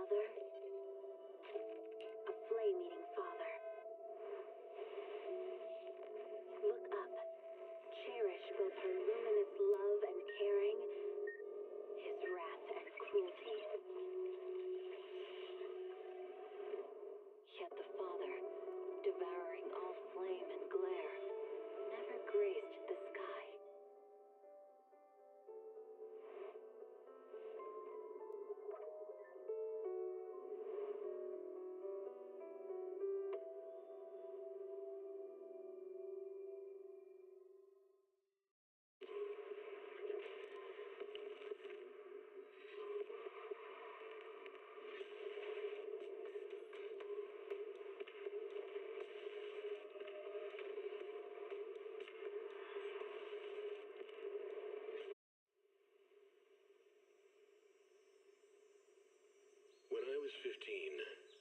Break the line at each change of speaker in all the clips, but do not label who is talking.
mother, a flame-eating father. Look up, cherish both her luminous love and caring, his wrath and cruelty. Yet the Father, devouring all flame and glare, never graced the sky.
When I was 15,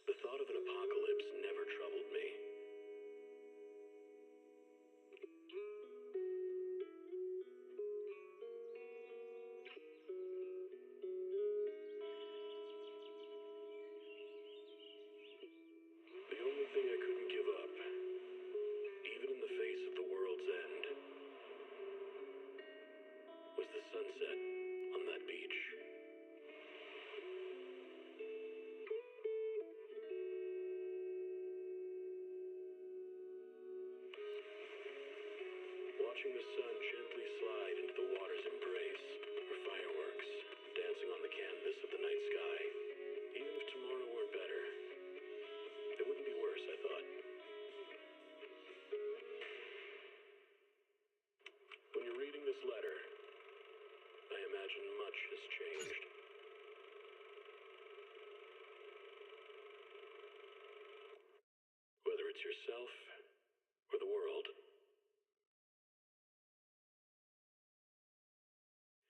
the thought of an apocalypse never troubled me. The only thing I couldn't give up, even in the face of the world's end, was the sunset on that beach. Watching the sun gently slide into the water's embrace, or fireworks dancing on the canvas of the night sky. Even if tomorrow weren't better, it wouldn't be worse, I thought. When you're reading this letter, I imagine much has changed. Whether it's yourself or the world.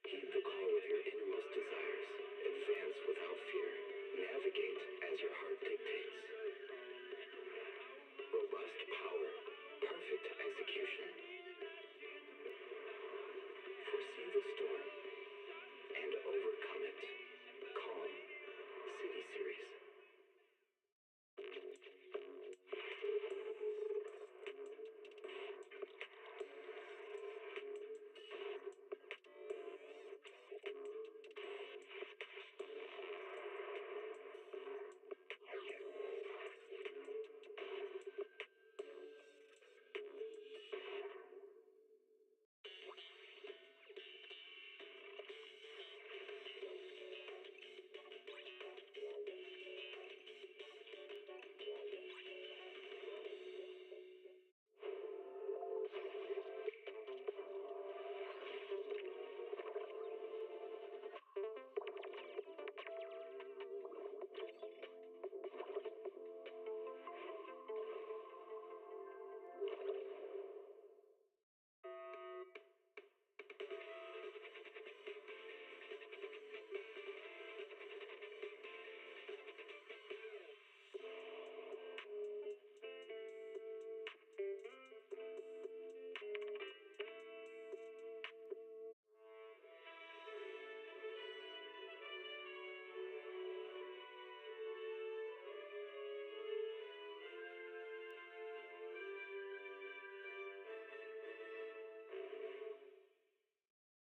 Heed the call of your innermost desires. Advance without fear. Navigate as your heart dictates. Robust power. Perfect execution. Foresee the storm and overcome it. Calm. City Series.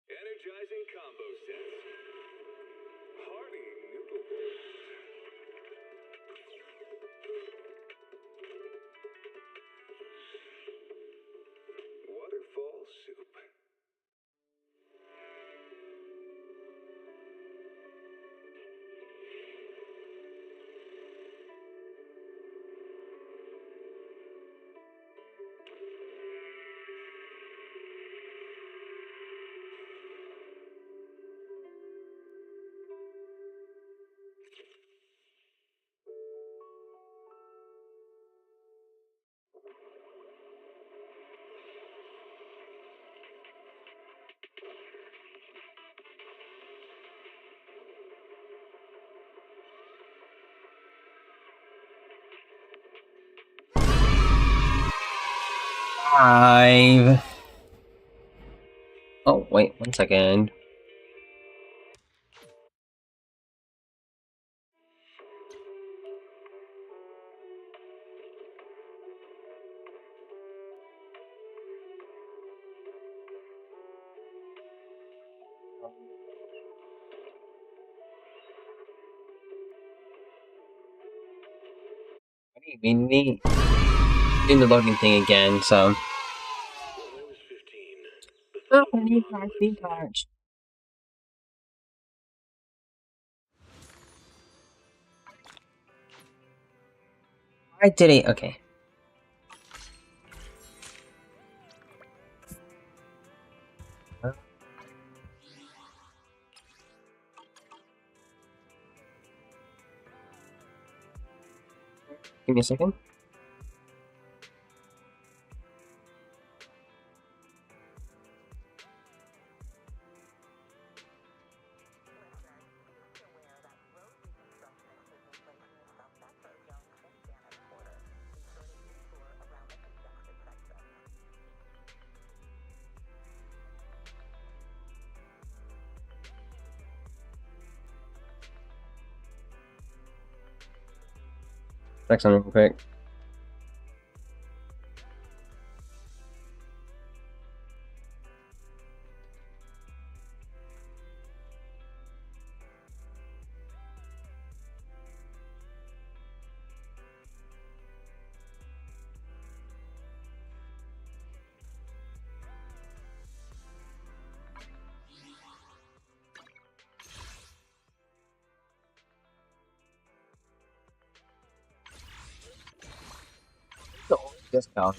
Energizing combo sets. Hearty noodle bowls. Waterfall soup.
Five. Oh, wait, 1 second. We need doing the loading thing again, so.
When I was 15, the thought of the apocalypse
cards. I did it. Okay. Give me a second. Check something real quick. Discount.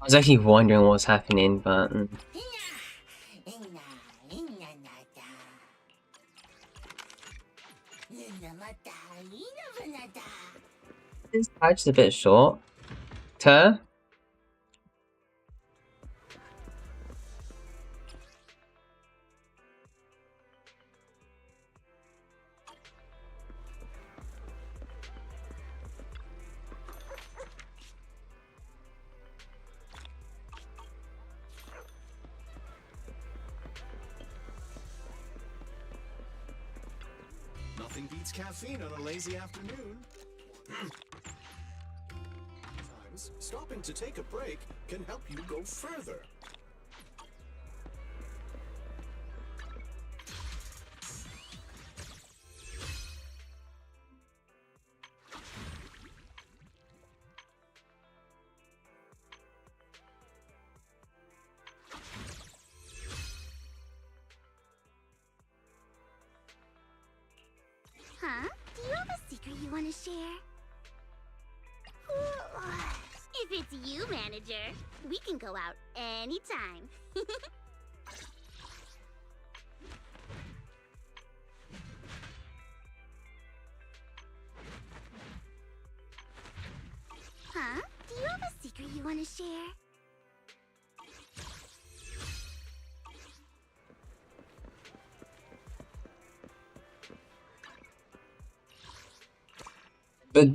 I was actually wondering what was happening, but this patch is a bit short.
Nothing beats caffeine on a lazy afternoon. Sometimes stopping to take a break can help you go further.
Huh? Do you have a secret you want to share? If it's you, manager, we can go out anytime. Huh? Do you have a secret you want to share?
But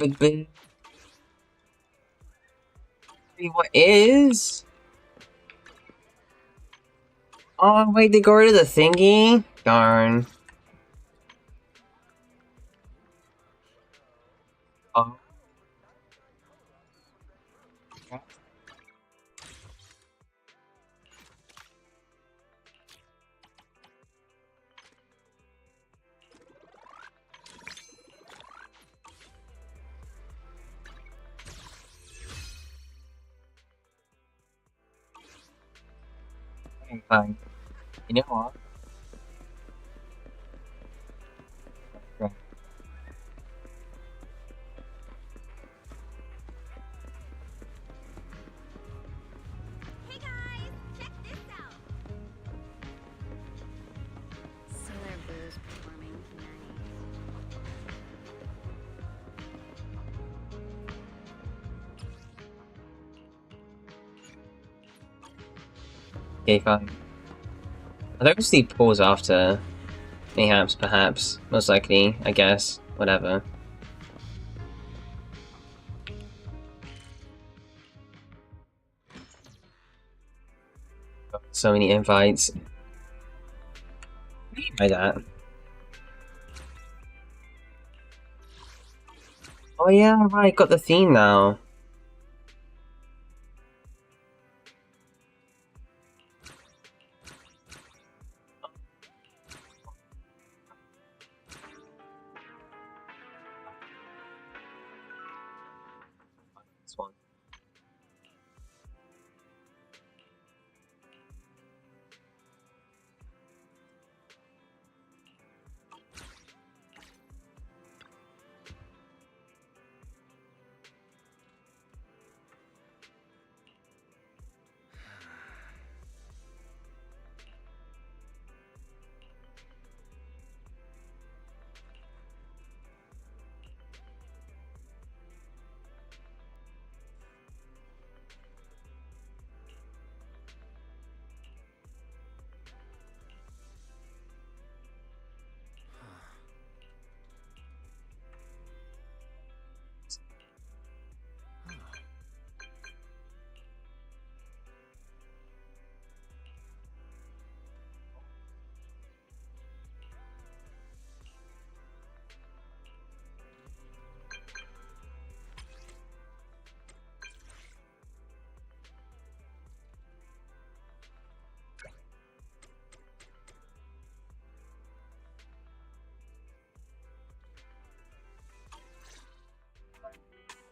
what is? Oh wait, they go rid of the thingy? Darn. Oh. Okay, fine. You know what? Okay.
Hey guys, check this out. Sailor Boo's performing tonight.
Okay, fine. I'll obviously pause after. Mayhaps, perhaps. Most likely, I guess. Whatever. So many invites. Like that. Oh yeah, right, got the theme now. This one.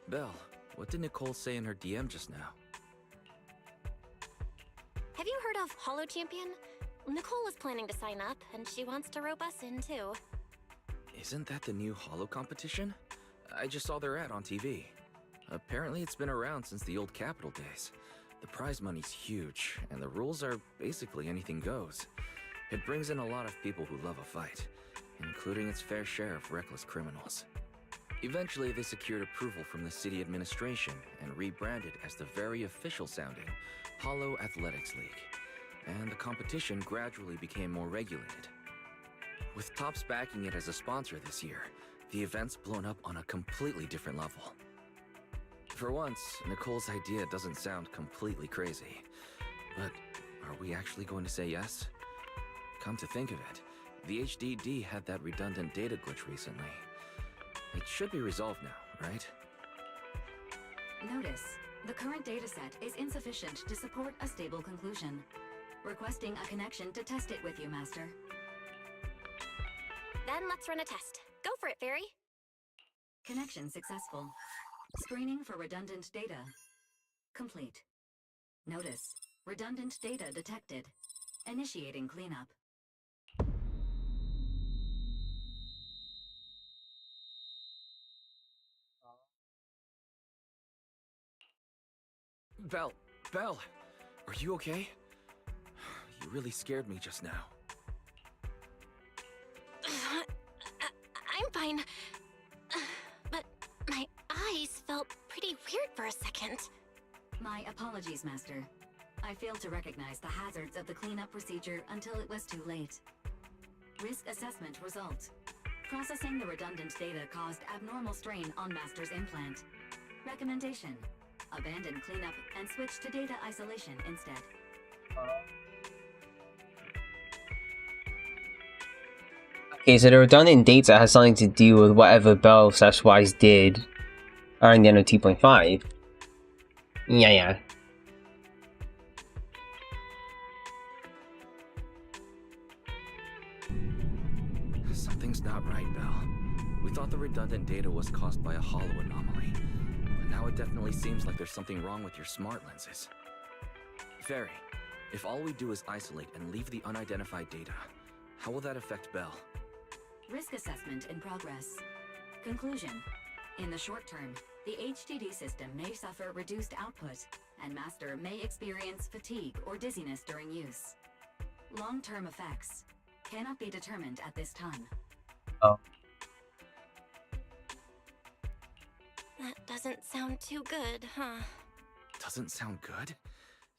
Belle, what did Nicole say in her DM just now?
Have you heard of Holo Champion? Nicole was planning to sign up, and she wants to rope us in too.
Isn't that the new Holo competition? I just saw their ad on TV. Apparently it's been around since the old Capital days. The prize money's huge, and the rules are basically anything goes. It brings in a lot of people who love a fight, including its fair share of reckless criminals. Eventually, they secured approval from the city administration and rebranded as the very official-sounding Holo Athletics League. And the competition gradually became more regulated. With Topps backing it as a sponsor this year, the event's blown up on a completely different level. For once, Nicole's idea doesn't sound completely crazy. But are we actually going to say yes? Come to think of it, the HDD had that redundant data glitch recently. It should be resolved now, right?
Notice, the current dataset is insufficient to support a stable conclusion. Requesting a connection to test it with you, Master.
Then let's run a test. Go for it, Fairy.
Connection successful. Screening for redundant data. Complete. Notice, redundant data detected. Initiating cleanup.
Belle, are you okay? You really scared me just now.
I'm fine. But my eyes felt pretty weird for a second.
My apologies, Master. I failed to recognize the hazards of the cleanup procedure until it was too late. Risk assessment result. Processing the redundant data caused abnormal strain on Master's implant. Recommendation: abandon cleanup and switch to data isolation instead.
Okay, so the redundant data has something to do with whatever Bell/Wise did around the end of 2.5. Yeah.
Something's not right, Belle. We thought the redundant data was caused by a Holo anomaly, but now it definitely seems like there's something wrong with your smart lenses. Fairy, if all we do is isolate and leave the unidentified data, how will that affect Belle?
Risk assessment in progress. Conclusion: in the short term, the HDD system may suffer reduced output, and Master may experience fatigue or dizziness during use. Long-term effects cannot be determined at this time.
Oh.
That doesn't sound too good, huh?
Doesn't sound good?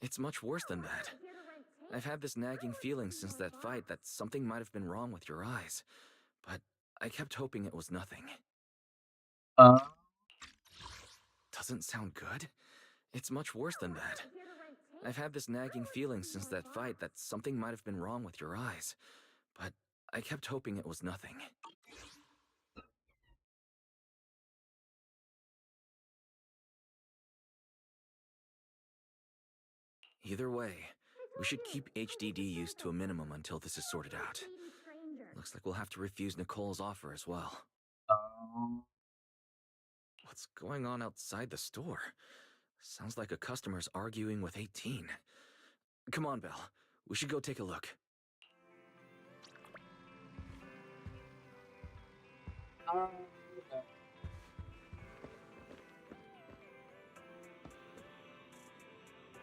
It's much worse than that. I've had this nagging feeling since that fight that something might have been wrong with your eyes, but I kept hoping it was nothing. Doesn't sound good? It's much worse than that. I've had this nagging feeling since that fight that something might have been wrong with your eyes, but I kept hoping it was nothing. Either way, we should keep HDD use to a minimum until this is sorted out. Looks like we'll have to refuse Nicole's offer as well. What's going on outside the store? Sounds like a customer's arguing with 18. Come on, Belle. We should go take a look.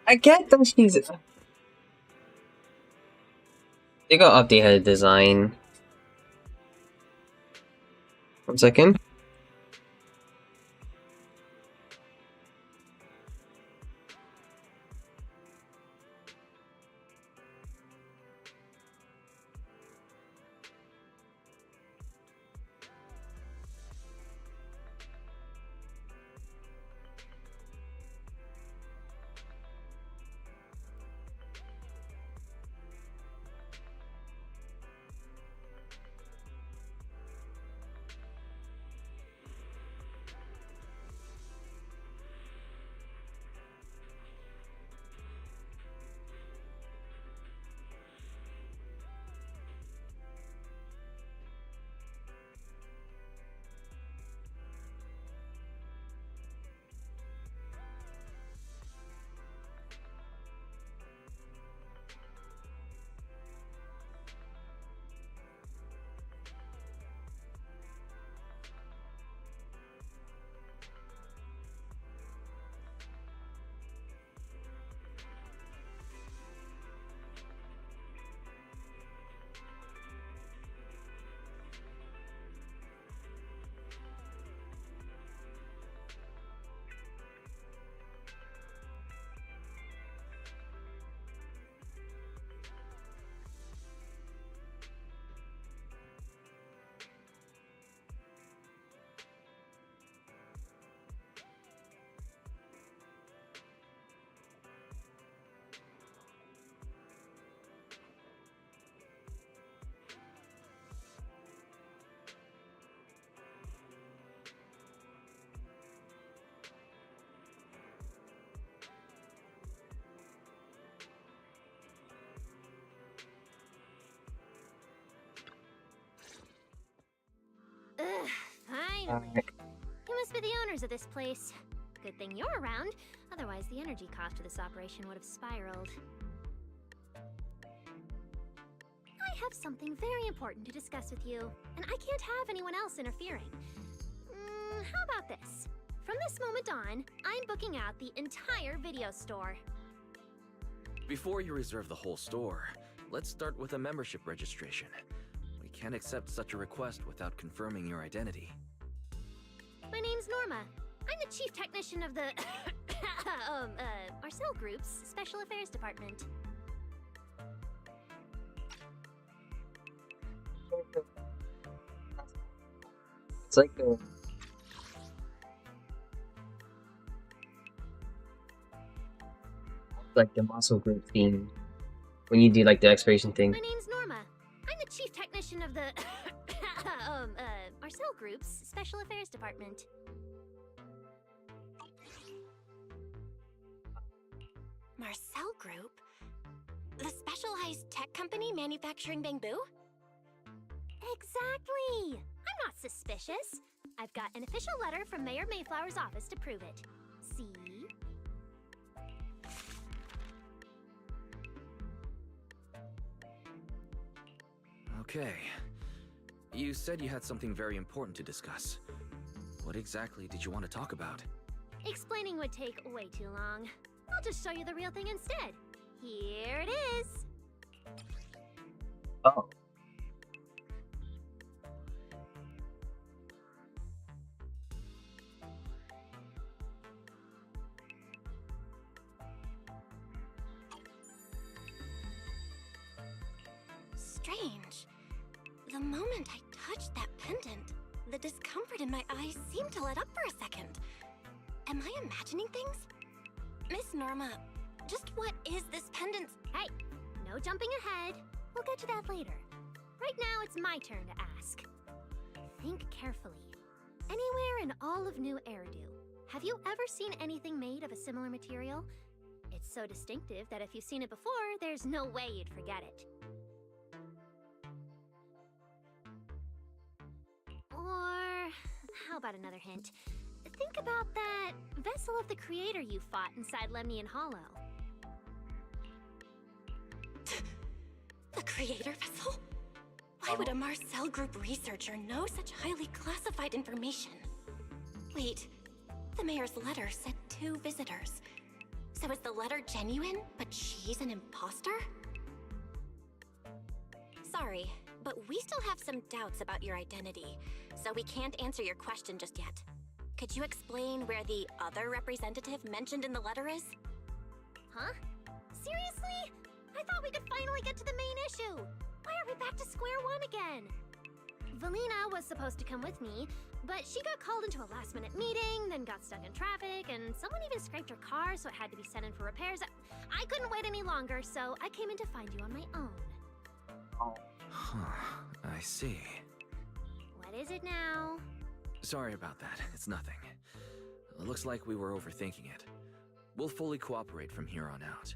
I get that she's... They got update her design. 1 second.
Ugh, finally. You must be the owners of this place. Good thing you're around, otherwise the energy cost of this operation would have spiraled. I have something very important to discuss with you, and I can't have anyone else interfering. How about this? From this moment on, I'm booking out the entire video store.
Before you reserve the whole store, let's start with a membership registration. We can't accept such a request without confirming your identity.
My name's Norma. I'm the chief technician of the Marcel Group's Special Affairs Department.
It's like a... like the muscle group theme when you do like the expiration thing.
My name's Norma. I'm the chief technician of the Marcel Group's Special Affairs Department. Marcel Group? The specialized tech company manufacturing bamboo? Exactly! I'm not suspicious. I've got an official letter from Mayor Mayflower's office to prove it. See?
Okay. You said you had something very important to discuss. What exactly did you want to talk about?
Explaining would take way too long. I'll just show you the real thing instead. Here it is.
Oh.
strange. The moment I touched that pendant, the discomfort in my eyes seemed to let up for a second. Am I imagining things? Miss Norma, just what is this pendant? Hey, no jumping ahead. We'll get to that later. Right now, it's my turn to ask. Think carefully. Anywhere in all of New Eridu, have you ever seen anything made of a similar material? It's so distinctive that if you've seen it before, there's no way you'd forget it. Or how about another hint? Think about that vessel of the creator you fought inside Lemnian Hollow. The creator vessel? Why would a Marcel Group researcher know such highly classified information? Wait, the mayor's letter said 2 visitors. So is the letter genuine, but she's an imposter? Sorry, but we still have some doubts about your identity, so we can't answer your question just yet. Could you explain where the other representative mentioned in the letter is? Huh? Seriously? I thought we could finally get to the main issue. Why are we back to square one again? Valina was supposed to come with me, but she got called into a last-minute meeting, then got stuck in traffic, and someone even scraped her car, so it had to be sent in for repairs. I couldn't wait any longer, so I came in to find you on my own.
Huh, I see.
What is it now?
Sorry about that, it's nothing. It looks like we were overthinking it. We'll fully cooperate from here on out.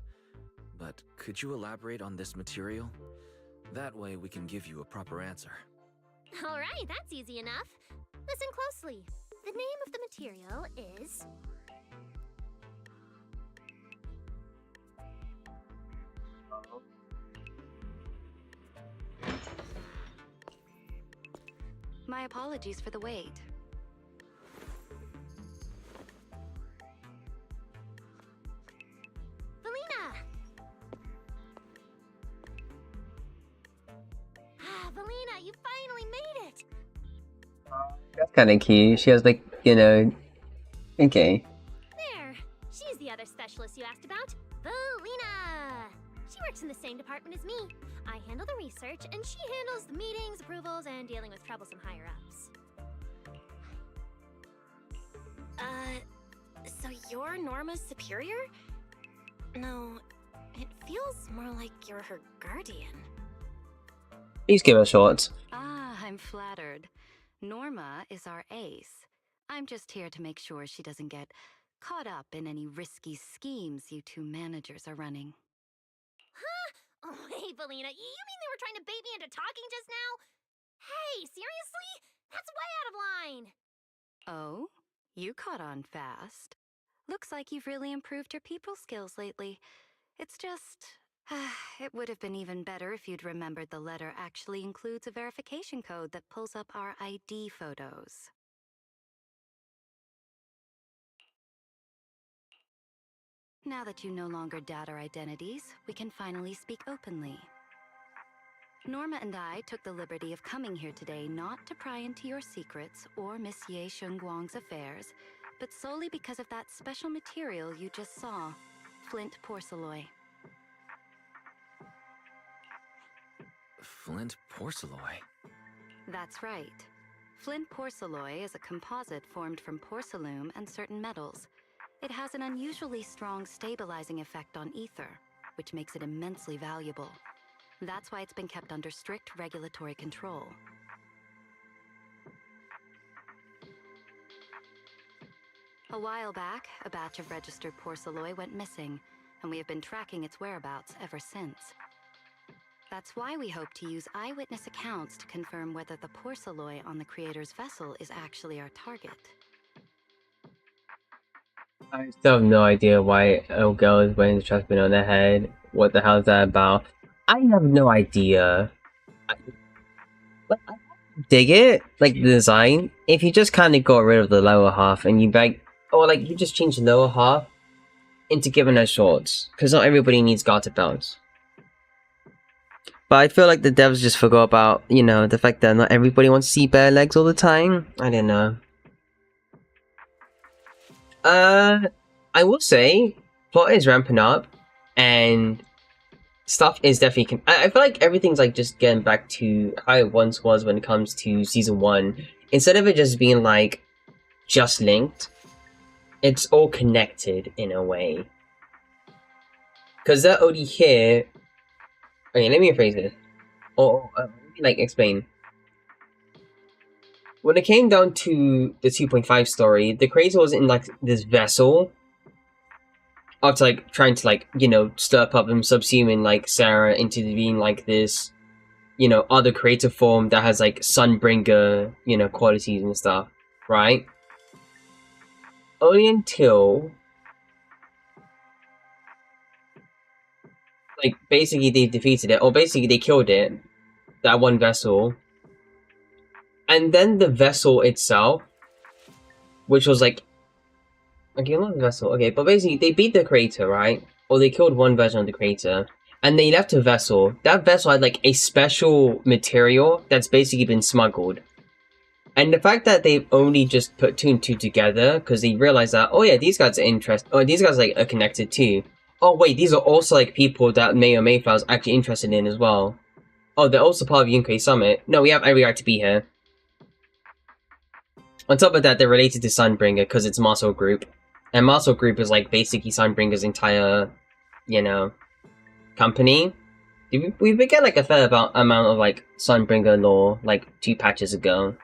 But could you elaborate on this material? That way we can give you a proper answer.
Alright, that's easy enough. Listen closely. The name of the material is...
My apologies for the wait.
Valina! Valina, you finally made it!
That's kind of cute. She has like, you know, okay.
There! She's the other specialist you asked about. Valina! She works in the same department as me. I handle the research, and she handles the meetings, approvals, and dealing with troublesome higher-ups. So you're Norma's superior? No, it feels more like you're her guardian.
Please give her shorts.
Ah, I'm flattered. Norma is our ace. I'm just here to make sure she doesn't get caught up in any risky schemes you 2 managers are running.
Huh? Oh, hey, Valina, you mean they were trying to bait me into talking just now? Hey, seriously? That's way out of line!
Oh? You caught on fast. Looks like you've really improved your people skills lately. It's just... it would have been even better if you'd remembered the letter actually includes a verification code that pulls up our ID photos. Now that you no longer doubt our identities, we can finally speak openly. Norma and I took the liberty of coming here today not to pry into your secrets or Miss Ye Shengguang's affairs, but solely because of that special material you just saw, flint porcelain.
Flint porcelain?
That's right. Flint porcelain is a composite formed from porcelain and certain metals. It has an unusually strong stabilizing effect on ether, which makes it immensely valuable. That's why it's been kept under strict regulatory control. A while back, a batch of registered porcelain went missing, and we have been tracking its whereabouts ever since. That's why we hope to use eyewitness accounts to confirm whether the porcelain on the creator's vessel is actually our target.
I still have no idea why a girl is wearing the trash bin on their head. What the hell is that about? I have no idea. I dig it, like the design. If you just kind of got rid of the lower half and you or like you just change the lower half into giving her shorts, because not everybody needs garter belts. But I feel like the devs just forgot about, you know, the fact that not everybody wants to see bare legs all the time. I don't know. I will say, plot is ramping up, and stuff is definitely. I feel like everything's like just getting back to how it once was when it comes to season 1. Instead of it just being like just linked, it's all connected in a way. Because that already here. Okay, let me rephrase this. Let me like explain. When it came down to the 2.5 story, the creator was in like this vessel after like trying to like, you know, stir up and subsuming like Sarah into being like this, you know, other creative form that has like Sunbringer, you know, qualities and stuff, right? Only until like basically they defeated it, or basically they killed it, that one vessel. And then the vessel itself, which was like, okay, not the vessel, okay, but basically they beat the creator, right? Or they killed one version of the creator, and they left a vessel. That vessel had like a special material that's basically been smuggled. And the fact that they've only just put 2 and 2 together, because they realized that, oh yeah, these guys are these guys like are connected too. Oh wait, these are also like people that May or Mayflower's actually interested in as well. Oh, they're also part of Yunkai Summit. No, we have every right to be here. On top of that, they're related to Sunbringer because it's Muscle Group. And Muscle Group is like basically Sunbringer's entire, you know, company. We began like a fair amount of like Sunbringer lore like 2 patches ago.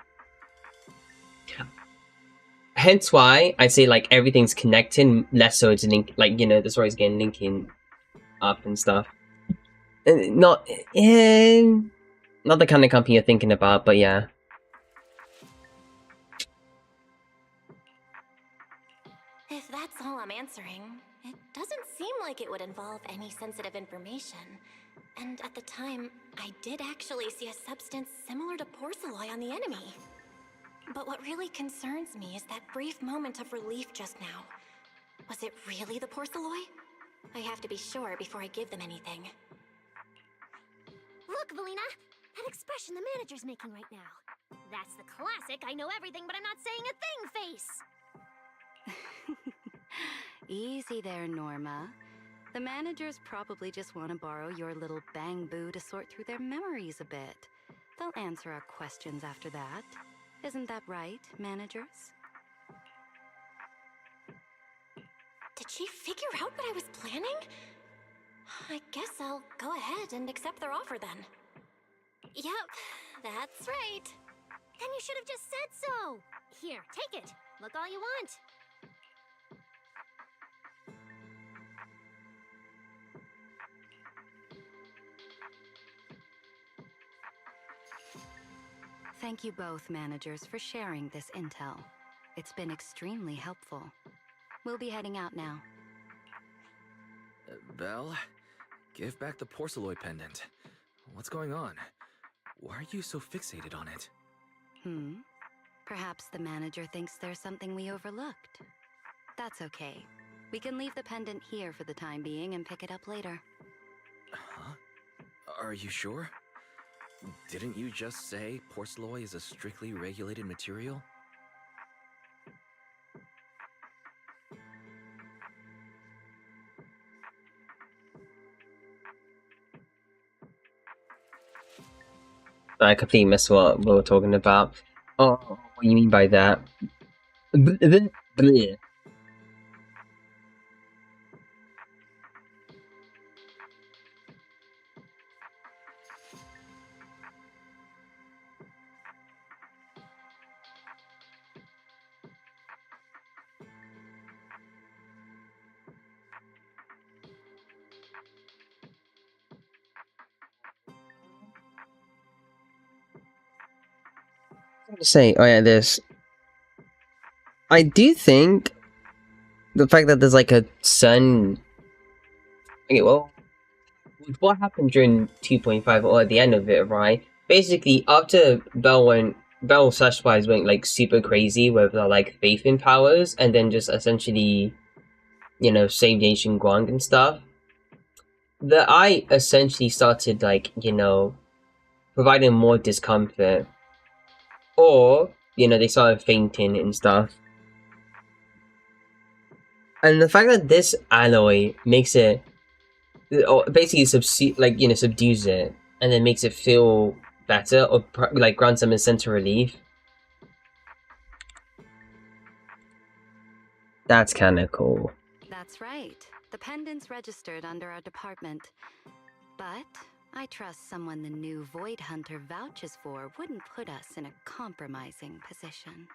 Hence why I say like everything's connecting, less so it's link, like, you know, the story's getting linking up and stuff. Not the kind of company you're thinking about, but yeah.
If that's all I'm answering, it doesn't seem like it would involve any sensitive information. And at the time, I did actually see a substance similar to porcelain on the enemy. But what really concerns me is that brief moment of relief just now. Was it really the porcelain? I have to be sure before I give them anything.
Look, Valina! That expression the manager's making right now. That's the classic I know everything but I'm not saying a thing face!
Easy there, Norma. The managers probably just want to borrow your little bang boo to sort through their memories a bit. They'll answer our questions after that. Isn't that right, managers?
Did she figure out what I was planning? I guess I'll go ahead and accept their offer then. Yep, that's right.
Then you should have just said so! Here, take it. Look all you want.
Thank you both, managers, for sharing this intel. It's been extremely helpful. We'll be heading out now.
Belle, give back the porcelain pendant. What's going on? Why are you so fixated on it?
Perhaps the manager thinks there's something we overlooked. That's okay. We can leave the pendant here for the time being and pick it up later.
Huh? Are you sure? Didn't you just say porcelain is a strictly regulated material?
I completely missed what we were talking about. Oh, what do you mean by that? Bleh. Say, oh yeah, this. I do think the fact that there's like a sun. Okay, well, with what happened during 2.5 or at the end of it, right? Basically, after Bell/Wise went like super crazy with like faith in powers, and then just essentially, you know, saved ancient Guang and stuff. The eye essentially started like, you know, providing more discomfort. Or, you know, they started fainting and stuff. And the fact that this alloy makes it or basically subdues it, and then makes it feel better, or like grants them a sense of relief. That's kind of cool.
That's right. The pendant's registered under our department. But I trust someone the new Void Hunter vouches for wouldn't put us in a compromising position.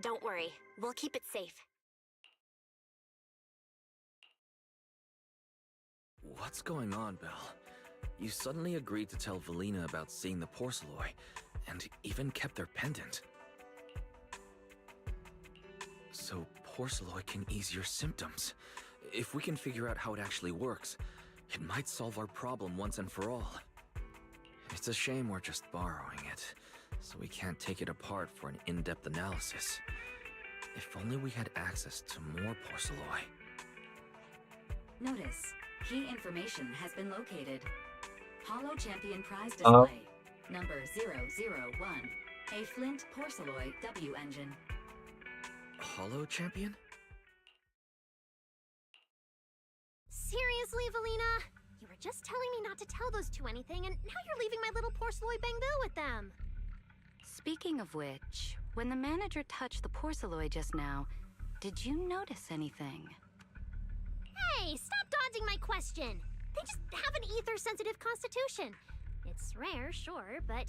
Don't worry, we'll keep it safe.
What's going on, Belle? You suddenly agreed to tell Valina about seeing the Porceloi, and even kept their pendant. So Porceloi can ease your symptoms. If we can figure out how it actually works, it might solve our problem once and for all. It's a shame we're just borrowing it, so we can't take it apart for an in-depth analysis. If only we had access to more Porceloi.
Notice, key information has been located. Holo Champion prize display, number 001, a Flint Porceloi W engine.
Holo Champion?
Seriously, Valina? You were just telling me not to tell those two anything, and now you're leaving my little Porceloi Bangbill with them.
Speaking of which, when the manager touched the Porceloi just now, did you notice anything?
Hey, stop dodging my question. They just have an ether-sensitive constitution. It's rare, sure, but...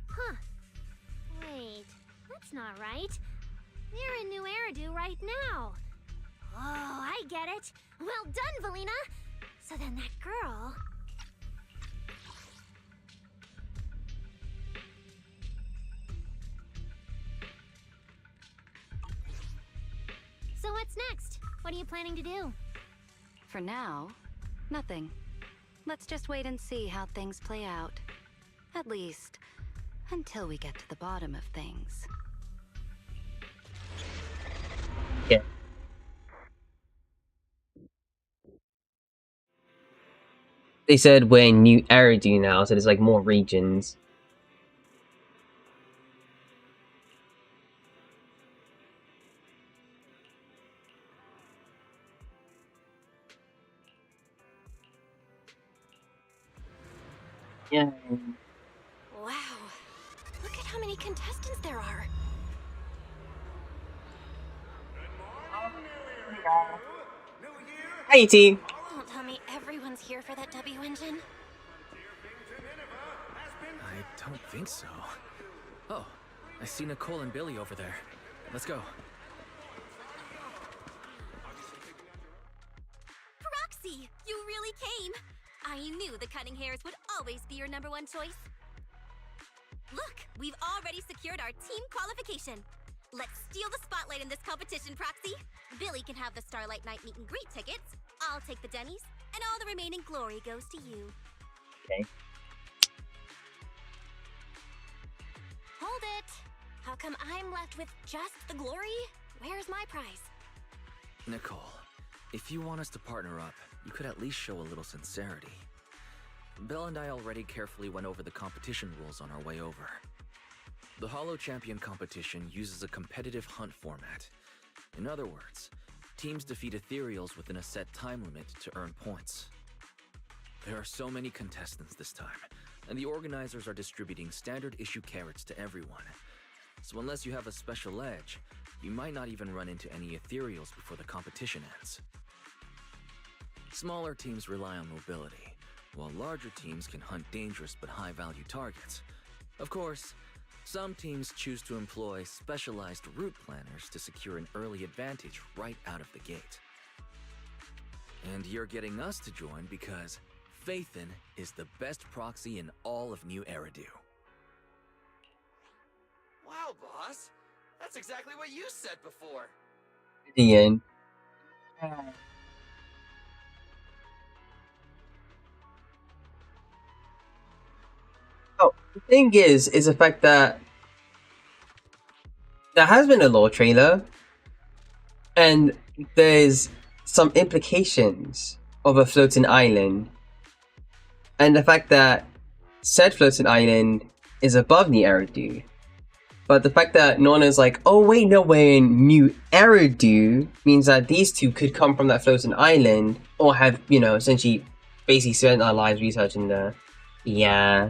Huh. Wait, that's not right. They're in New Eridu right now. Oh, I get it. Well done, Valina. So then that girl... So what's next? What are you planning to do?
For now, nothing. Let's just wait and see how things play out. At least, until we get to the bottom of things.
Yeah. They said we're in New Eridu now, so there's like more regions. Yeah.
Wow. Look at how many contestants there are.
Hey, team.
Don't tell me everyone's here for that W engine.
I don't think so. Oh, I see Nicole and Billy over there. Let's go.
Proxy, you really came. I knew the cutting hairs would always be your #1 choice. Look, we've already secured our team qualification. Let's steal the spotlight in this competition, Proxy. Billy can have the Starlight Night meet and greet tickets. I'll take the Denny's, and all the remaining glory goes to you.
Okay.
Hold it. How come I'm left with just the glory? Where's my prize?
Nicole, if you want us to partner up, you could at least show a little sincerity. Belle and I already carefully went over the competition rules on our way over. The Holo Champion competition uses a competitive hunt format. In other words, teams defeat ethereals within a set time limit to earn points. There are so many contestants this time, and the organizers are distributing standard issue carrots to everyone. So unless you have a special edge, you might not even run into any ethereals before the competition ends. Smaller teams rely on mobility, while larger teams can hunt dangerous but high-value targets. Of course, some teams choose to employ specialized route planners to secure an early advantage right out of the gate. And you're getting us to join because Phaethon is the best proxy in all of New Eridu.
Wow, boss. That's exactly what you said before.
The end. Oh, the thing is the fact that there has been a lore trailer, and there's some implications of a floating island, and the fact that said floating island is above New Eridu. But the fact that Norna's like, oh wait, no, we're in New Eridu means that these two could come from that floating island or have, you know, essentially basically spent our lives researching there. Yeah.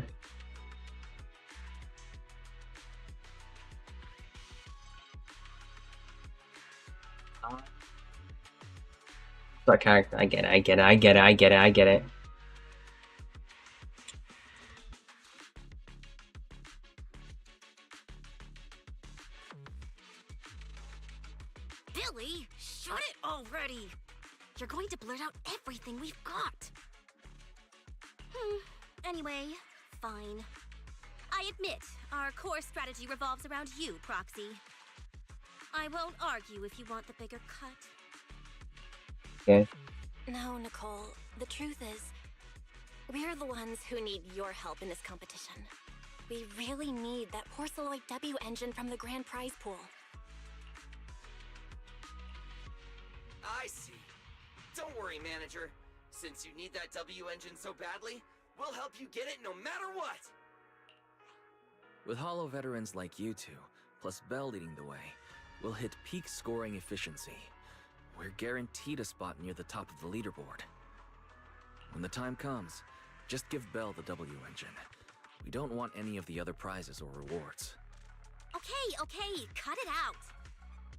That character, I get it.
Billy, shut it already! You're going to blurt out everything we've got. Anyway, fine. I admit, our core strategy revolves around you, Proxy. I won't argue if you want the bigger cut.
Okay.
No, Nicole. The truth is, we're the ones who need your help in this competition. We really need that Porceloid W engine from the grand prize pool.
I see. Don't worry, manager. Since you need that W engine so badly, we'll help you get it no matter what!
With Hollow veterans like you two, plus Bell leading the way, we'll hit peak scoring efficiency. We're guaranteed a spot near the top of the leaderboard. When the time comes, just give Bell the W engine. We don't want any of the other prizes or rewards.
Okay, cut it out.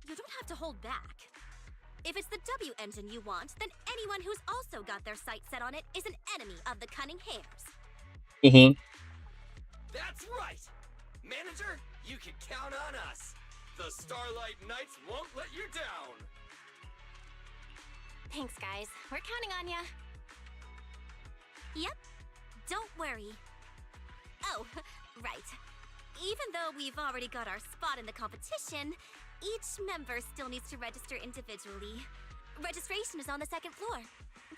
You don't have to hold back. If it's the W engine you want, then anyone who's also got their sights set on it is an enemy of the Cunning Hares.
That's right! Manager, you can count on us! The Starlight Knights won't let you down!
Thanks, guys. We're counting on ya.
Yep, don't worry. Oh, right. Even though we've already got our spot in the competition, each member still needs to register individually. Registration is on the second floor.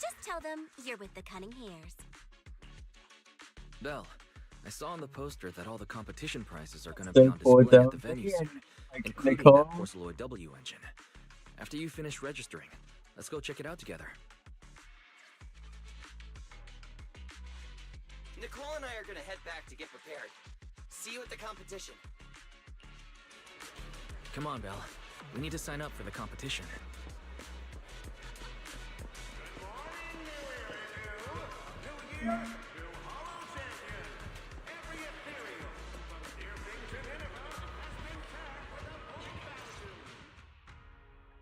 Just tell them you're with the Cunning Hares.
Bell, I saw on the poster that all the competition prizes are going to be on display at the venue soon, including that Porceloid W engine. After you finish registering, let's go check it out together.
Nicole and I are gonna head back to get prepared. See you at the competition.
Come on, Bell. We need to sign up for the competition.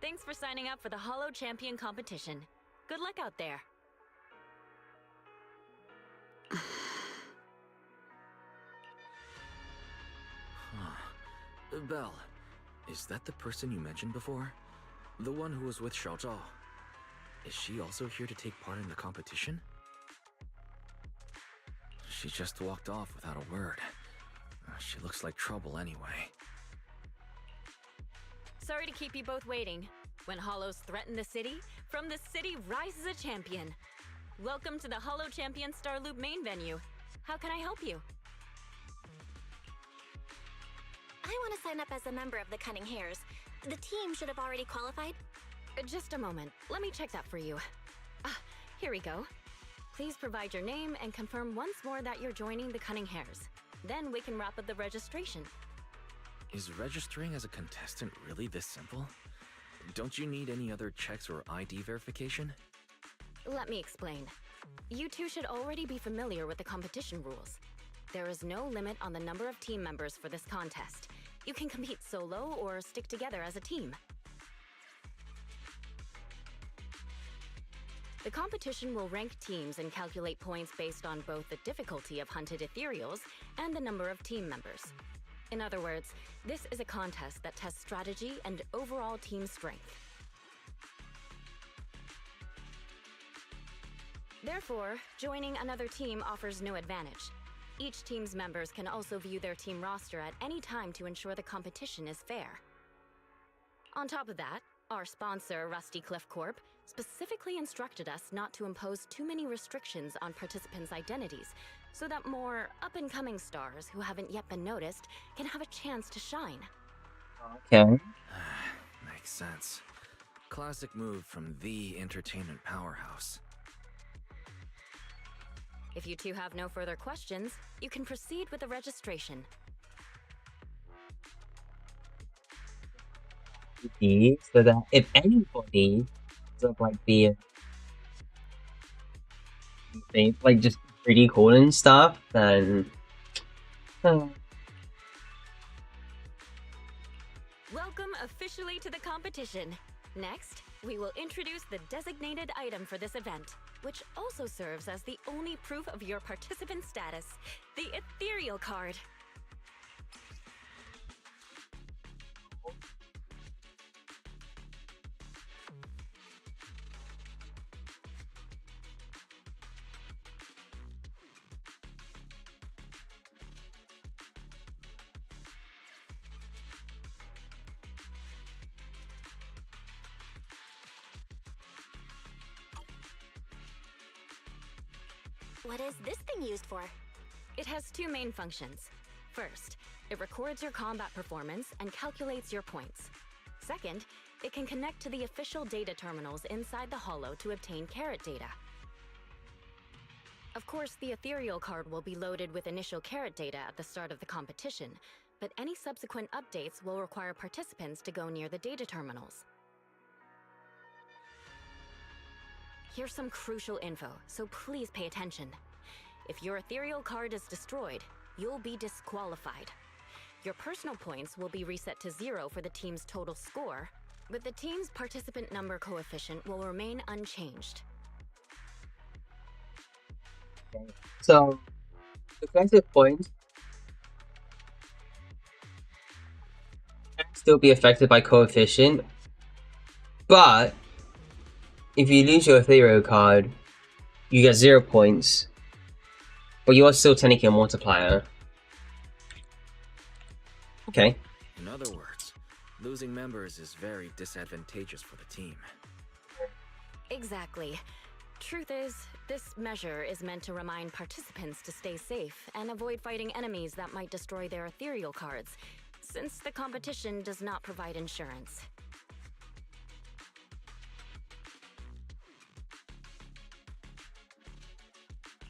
Thanks for signing up for the Hollow Champion competition. Good luck out there.
Belle, is that the person you mentioned before? The one who was with Xiaozhao? Is she also here to take part in the competition? She just walked off without a word. She looks like trouble anyway.
Sorry to keep you both waiting. When Hollows threaten the city, from the city rises a champion. Welcome to the Hollow Champion Star Loop main venue. How can I help you?
I want to sign up as a member of the Cunning Hares. The team should have already qualified.
Just a moment. Let me check that for you. Here we go. Please provide your name and confirm once more that you're joining the Cunning Hares. Then we can wrap up the registration.
Is registering as a contestant really this simple? Don't you need any other checks or ID verification?
Let me explain. You two should already be familiar with the competition rules. There is no limit on the number of team members for this contest. You can compete solo or stick together as a team. The competition will rank teams and calculate points based on both the difficulty of hunted ethereals and the number of team members. In other words, this is a contest that tests strategy and overall team strength. Therefore, joining another team offers no advantage. Each team's members can also view their team roster at any time to ensure the competition is fair. On top of that, our sponsor, Rusty Cliff Corp, specifically instructed us not to impose too many restrictions on participants' identities, so that more up-and-coming stars who haven't yet been noticed can have a chance to shine.
Okay.
Makes sense. Classic move from the entertainment powerhouse.
If you two have no further questions, you can proceed with the registration.
D, so that if anybody sort of like the thing, like just pretty cool and stuff, then
Welcome officially to the competition. Next, we will introduce the designated item for this event, which also serves as the only proof of your participant status, the ethereal card.
What is this thing used for?
It has two main functions. First, it records your combat performance and calculates your points. Second, it can connect to the official data terminals inside the Holo to obtain carrot data. Of course, the ethereal card will be loaded with initial carrot data at the start of the competition, but any subsequent updates will require participants to go near the data terminals. Here's some crucial info, so please pay attention. If your ethereal card is destroyed, you'll be disqualified. Your personal points will be reset to 0 for the team's total score, but the team's participant number coefficient will remain unchanged.
so the collective points can still be affected by coefficient, but if you lose your ethereal card, you get 0 points, but you are still technically a multiplier. Okay.
In other words, losing members is very disadvantageous for the team.
Exactly. Truth is, this measure is meant to remind participants to stay safe and avoid fighting enemies that might destroy their ethereal cards, since the competition does not provide insurance.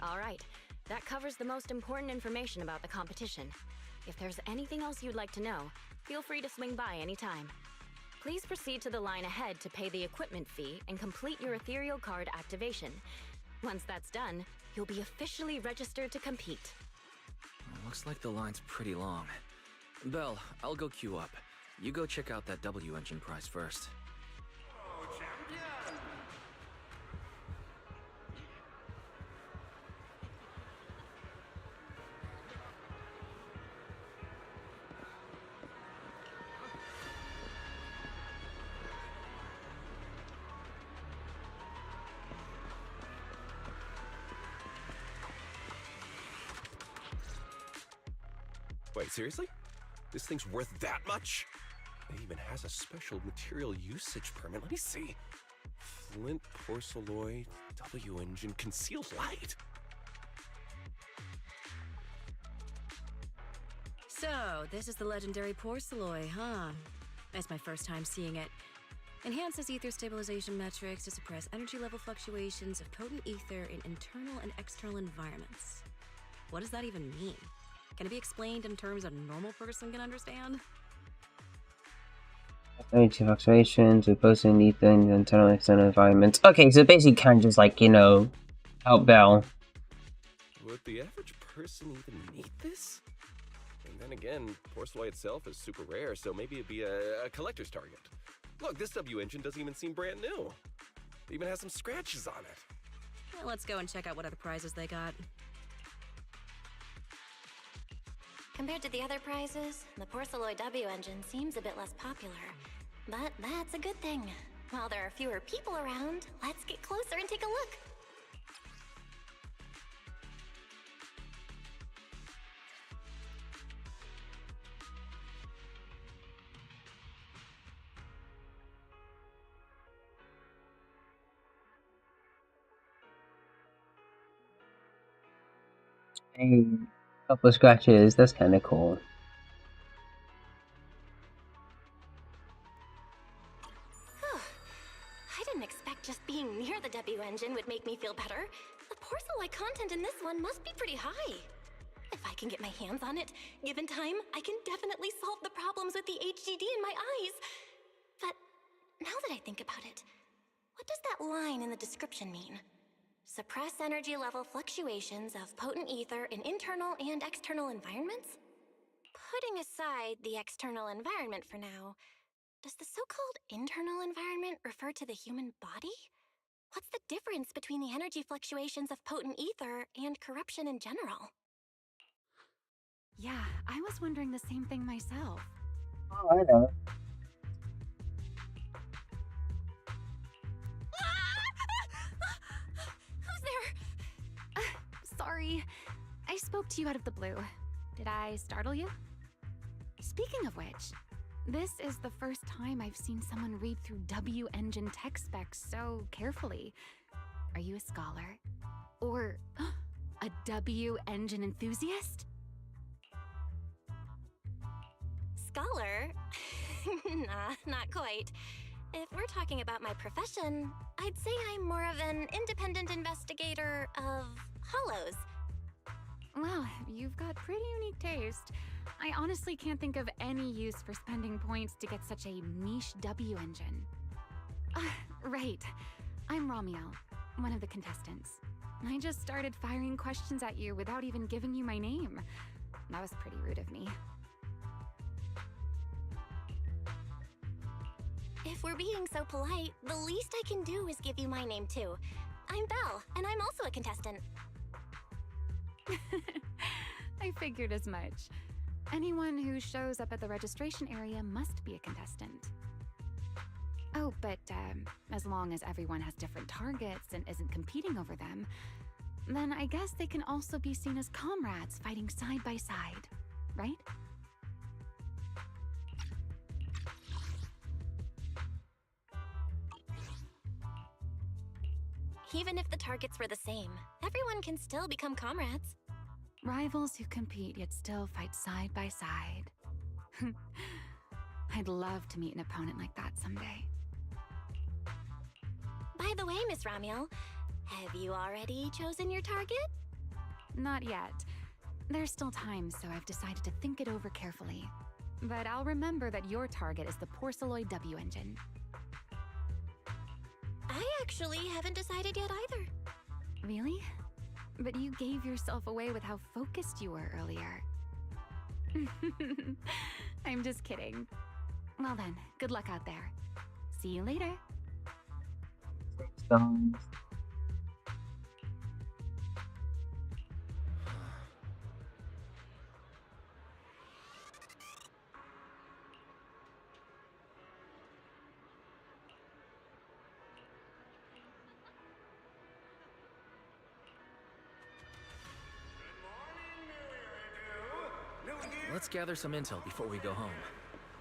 Alright, that covers the most important information about the competition. If there's anything else you'd like to know, feel free to swing by anytime. Please proceed to the line ahead to pay the equipment fee and complete your ethereal card activation. Once that's done, you'll be officially registered to compete.
Looks like the line's pretty long. Belle, I'll go queue up. You go check out that W engine prize first.
Wait, seriously? This thing's worth that much? It even has a special material usage permit. Let me see. Flint, porcelloy, W engine, concealed light.
So, this is the legendary porcelloy, huh? It's my first time seeing it. Enhances ether stabilization metrics to suppress energy level fluctuations of potent ether in internal and external environments. What does that even mean? Can it be explained in terms a normal person can understand?
Energy fluctuations with both in ether and internal and external environments. Okay, so basically can just like, you know, help Belle.
Would the average person even need this? And then again, porcelloy itself is super rare, so maybe it'd be a collector's target. Look, this W engine doesn't even seem brand new. It even has some scratches on it.
Well, let's go and check out what other prizes they got.
Compared to the other prizes, the porcelloy W engine seems a bit less popular. But that's a good thing. While there are fewer people around, let's get closer and take a look.
A couple of scratches, that's kind of cool.
I didn't expect just being near the W engine would make me feel better. The porcelloy content in this one must be pretty high. If I can get my hands on it, given time, I can definitely solve the problems with the HDD in my eyes. But now that I think about it, what does that line in the description mean? Suppress energy level fluctuations of potent ether in internal and external environments? Putting aside the external environment for now, does the so-called internal environment refer to the human body? What's the difference between the energy fluctuations of potent ether and corruption in general?
Yeah, I was wondering the same thing myself.
Oh, I know.
Who's there?
Sorry, I spoke to you out of the blue. Did I startle you? Speaking of which, this is the first time I've seen someone read through W engine tech specs so carefully. Are you a scholar? Or a W engine enthusiast?
Scholar? Nah, not quite. If we're talking about my profession, I'd say I'm more of an independent investigator of hollows.
Well, you've got pretty unique taste. I honestly can't think of any use for spending points to get such a niche W engine. Right. I'm Ramiel, one of the contestants. I just started firing questions at you without even giving you my name. That was pretty rude of me.
If we're being so polite, the least I can do is give you my name too. I'm Belle, and I'm also a contestant.
I figured as much. Anyone who shows up at the registration area must be a contestant. Oh, but as long as everyone has different targets and isn't competing over them, then I guess they can also be seen as comrades fighting side by side, right?
Even if the targets were the same, everyone can still become comrades.
Rivals who compete yet still fight side by side. I'd love to meet an opponent like that someday.
By the way, Miss Ramiel, have you already chosen your target?
Not yet. There's still time, so I've decided to think it over carefully. But I'll remember that your target is the Porceloid W engine.
I actually haven't decided yet either.
Really? But you gave yourself away with how focused you were earlier. I'm just kidding. Well then, good luck out there. See you later.
Stones.
Let's gather some intel before we go home.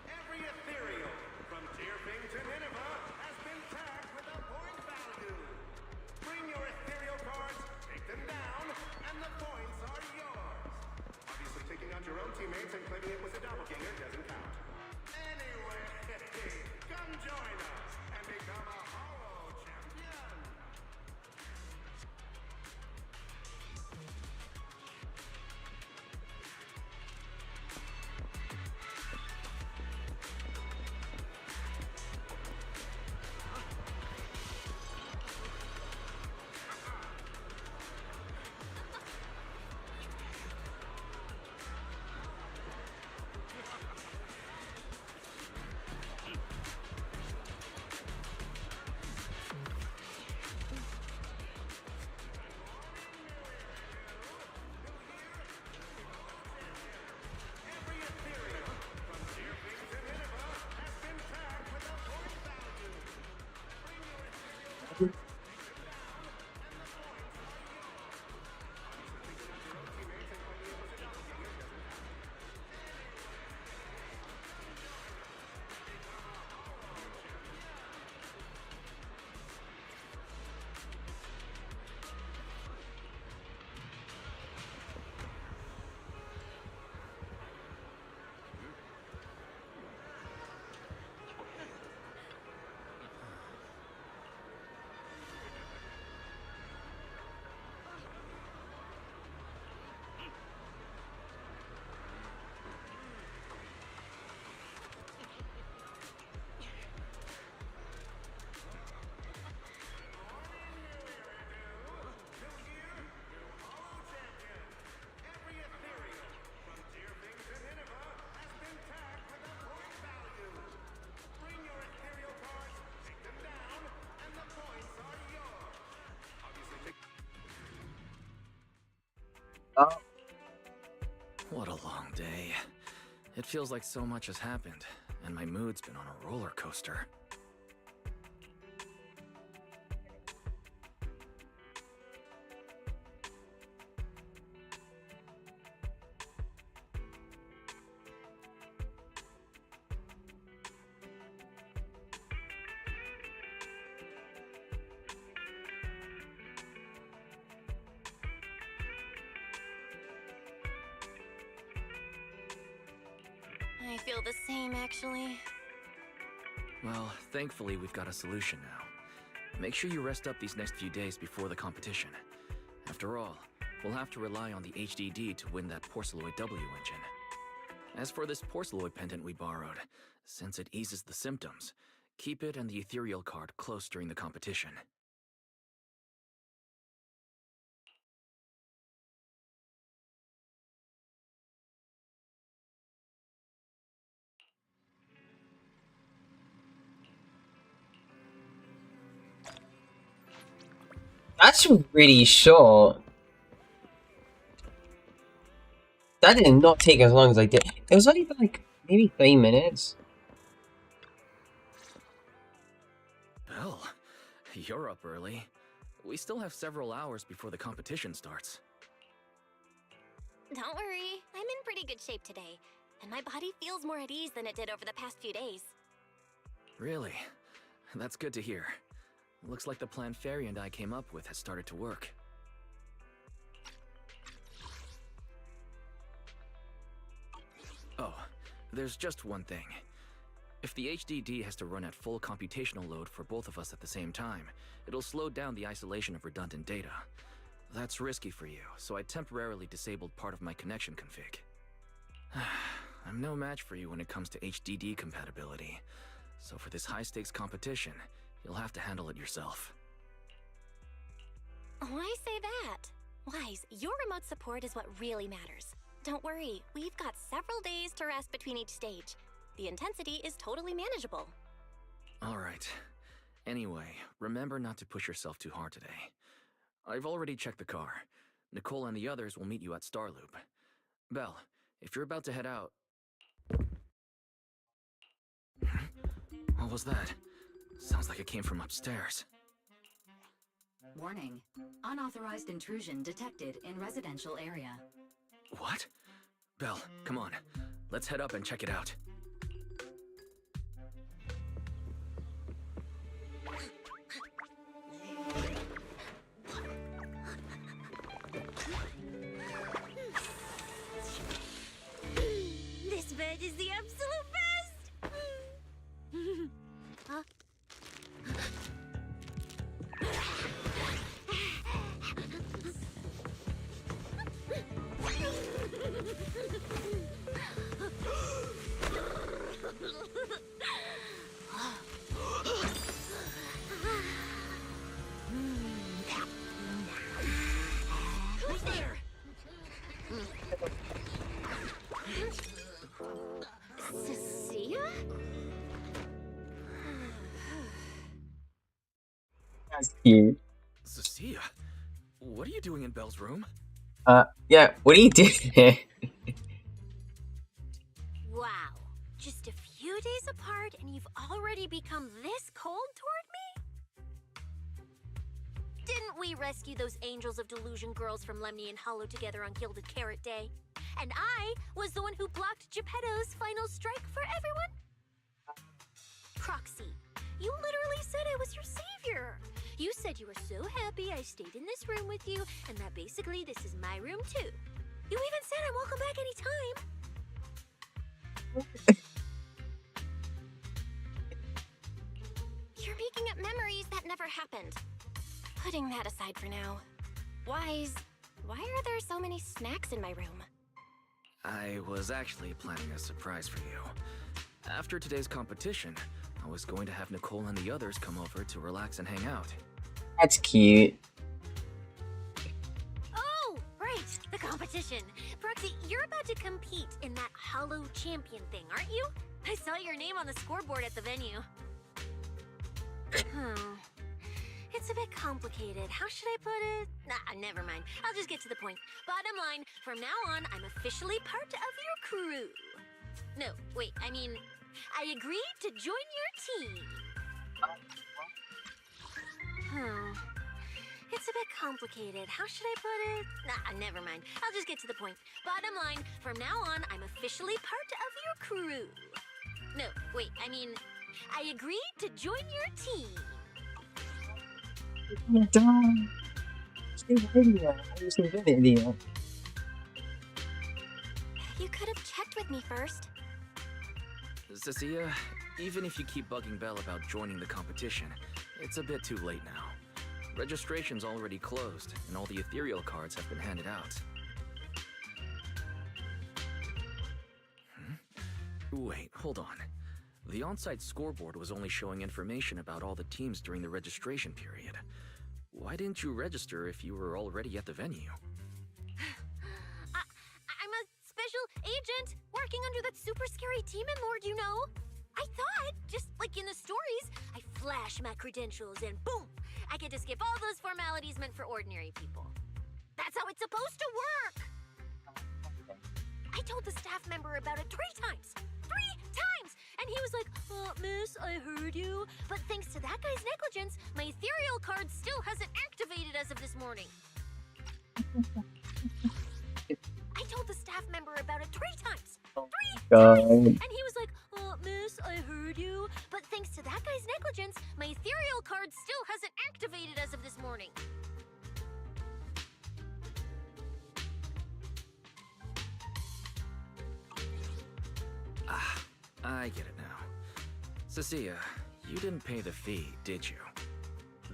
Every ethereal from Tearfing to Nineveh has been tagged with a point value. Bring your ethereal cards, take them down, and the points are yours. Obviously, taking out your own teammates and claiming it was a doppelganger doesn't count. Anyway, come join us and become a Hollow champion.
Oh.
What a long day. It feels like so much has happened, and my mood's been on a roller coaster.
I feel the same, actually.
Well, thankfully we've got a solution now. Make sure you rest up these next few days before the competition. After all, we'll have to rely on the HDD to win that Porceloid W engine. As for this Porceloid pendant we borrowed, since it eases the symptoms, keep it and the ethereal card close during the competition.
That's really short. That did not take as long as I did. It was only like maybe 3 minutes.
Belle, you're up early. We still have several hours before the competition starts.
Don't worry, I'm in pretty good shape today, and my body feels more at ease than it did over the past few days.
Really? That's good to hear. Looks like the plan Fairy and I came up with has started to work. Oh, there's just one thing. If the HDD has to run at full computational load for both of us at the same time, it'll slow down the isolation of redundant data. That's risky for you, so I temporarily disabled part of my connection config. I'm no match for you when it comes to HDD compatibility, so for this high-stakes competition, you'll have to handle it yourself.
Why say that? Wise, your remote support is what really matters. Don't worry, we've got several days to rest between each stage. The intensity is totally manageable.
Alright. Anyway, remember not to push yourself too hard today. I've already checked the car. Nicole and the others will meet you at Starloop. Belle, if you're about to head out... What was that? Sounds like it came from upstairs.
Warning. Unauthorized intrusion detected in residential area.
What? Belle, come on. Let's head up and check it out.
This bed is the absolute best! Huh?
Who's there?
Cecilia?
That's cute.
Cecilia, what are you doing in Belle's room?
Yeah, what are you doing here?
Wow. Just a few days apart and you've already become this cold toward me? Didn't we rescue those Angels of Delusion girls from Lemny and Hollow together on Gilded Carrot Day? And I was the one who blocked Geppetto's final strike for everyone? Proxy, you literally said I was your savior. You said you were so happy I stayed in this room with you, and that basically this is my room too. You even said I'm welcome back anytime.
You're making up memories that never happened. Putting that aside for now. Wise, why are there so many snacks in my room?
I was actually planning a surprise for you. After today's competition, I was going to have Nicole and the others come over to relax and hang out.
That's cute.
Oh, right, the competition. Proxy, you're about to compete in that Hollow Champion thing, aren't you? I saw your name on the scoreboard at the venue. It's It's a bit complicated. How should I put it? Nah, never mind. I'll just get to the point. Bottom line, from now on, I'm officially part of your crew. No, wait, I mean, I agreed to join your team. It's a bit complicated. How should I put it? Nah, never mind. I'll just get to the point. Bottom line, from now on, I'm officially part of your crew. No, wait, I mean, I agreed to join your team.
Don't. Stay video. I just need video.
You could have checked with me first.
Cecilia, even if you keep bugging Belle about joining the competition, it's a bit too late now. Registration's already closed, and all the ethereal cards have been handed out. Wait, hold on. The on-site scoreboard was only showing information about all the teams during the registration period. Why didn't you register if you were already at the venue?
I'm a special agent working under that super scary demon lord, you know. I thought, just like in the stories, I flash my credentials and boom, I get to skip all those formalities meant for ordinary people. That's how it's supposed to work. I told the staff member about it 3 times. 3 times! And he was like, miss, I heard you. But thanks to that guy's negligence, my ethereal card still hasn't activated as of this morning. I told the staff member about it 3 times. 3 times! And he was like, miss, I heard you. But thanks to that guy's negligence, my ethereal card still hasn't activated as of this morning.
I get it now. Cecilia, you didn't pay the fee, did you?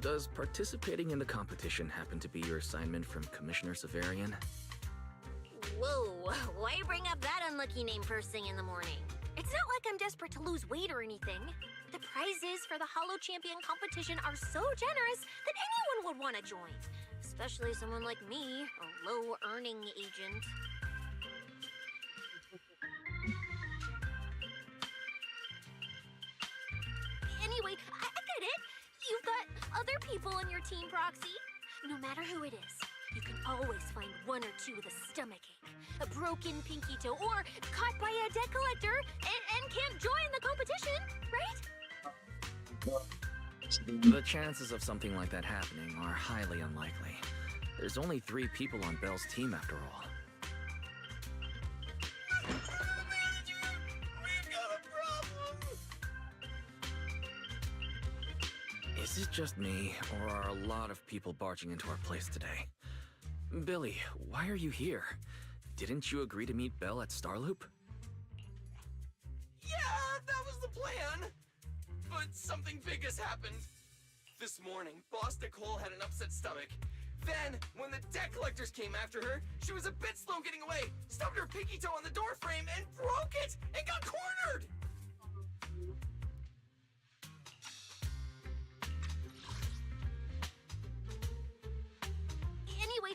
Does participating in the competition happen to be your assignment from Commissioner Severian?
Whoa, why bring up that unlucky name first thing in the morning? It's not like I'm desperate to lose weight or anything. The prizes for the Hollow Champion competition are so generous that anyone would want to join. Especially someone like me, a low-earning agent. Anyway, I get it. You've got other people in your team, Proxy. No matter who it is, you can always find 1 or 2 with a stomachache, a broken pinky toe, or caught by a debt collector and can't join the competition, right?
The chances of something like that happening are highly unlikely. There's only 3 people on Belle's team after all. Is it just me, or are a lot of people barging into our place today? Billy, why are you here? Didn't you agree to meet Belle at Starloop?
Yeah, that was the plan. But something big has happened. This morning, Boss Nicole had an upset stomach. Then, when the debt collectors came after her, she was a bit slow getting away, stubbed her pinky toe on the door frame and broke it, and got cornered!
Anyway, I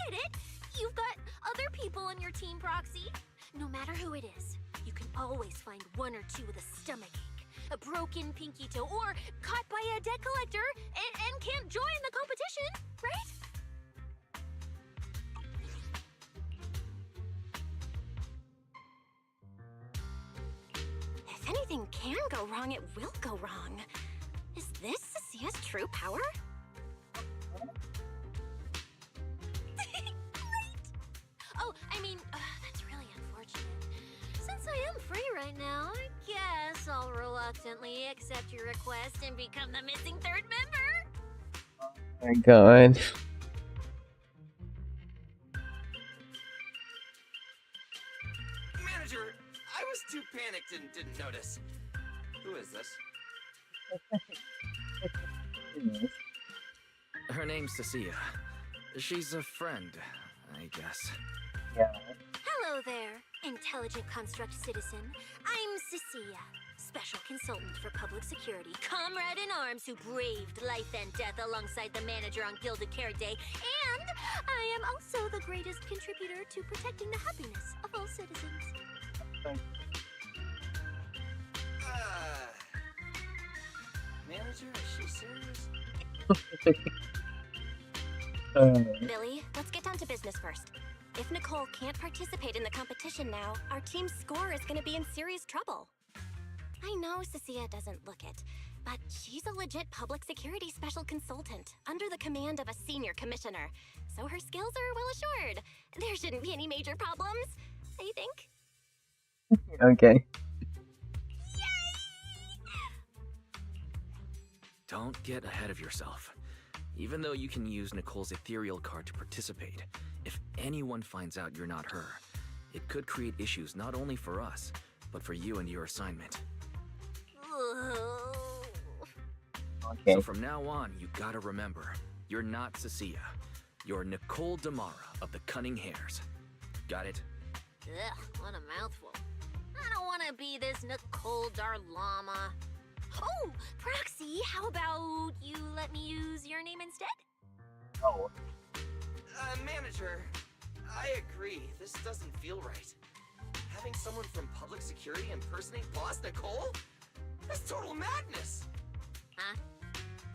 get it. You've got other people in your team, Proxy. No matter who it is, you can always find 1 or 2 with a stomachache, a broken pinky toe, or caught by a debt collector and can't join the competition, right?
If anything can go wrong, it will go wrong. Is this Cecilia's true power?
Oh, I mean, that's really unfortunate. Since I am free right now, I guess I'll reluctantly accept your request and become the missing 3rd member.
Oh my god.
Manager, I was too panicked and didn't notice. Who is this?
Her name's Cecilia. She's a friend, I guess.
Yeah.
Hello there, intelligent construct citizen. I'm Cecilia, special consultant for public security, comrade in arms who braved life and death alongside the manager on Gilded Carrot Day, and I am also the greatest contributor to protecting the happiness of all citizens.
Manager, is she serious?
Billy, let's get down to business first. If Nicole can't participate in the competition now, our team's score is gonna be in serious trouble. I know Cecilia doesn't look it, but she's a legit public security special consultant under the command of a senior commissioner, so her skills are well assured. There shouldn't be any major problems, I think.
Okay.
Don't get ahead of yourself. Even though you can use Nicole's ethereal card to participate, if anyone finds out you're not her, it could create issues not only for us, but for you and your assignment.
Okay.
So from now on, you gotta remember, you're not Cecilia. You're Nicole Damara of the Cunning Hares. Got it?
Ugh, what a mouthful. I don't want to be this Nicole Darlama. Oh, Proxy, how about you let me use your name instead?
Oh.
Manager, I agree. This doesn't feel right. Having someone from public security impersonate Boss Nicole? That's total madness.
Huh?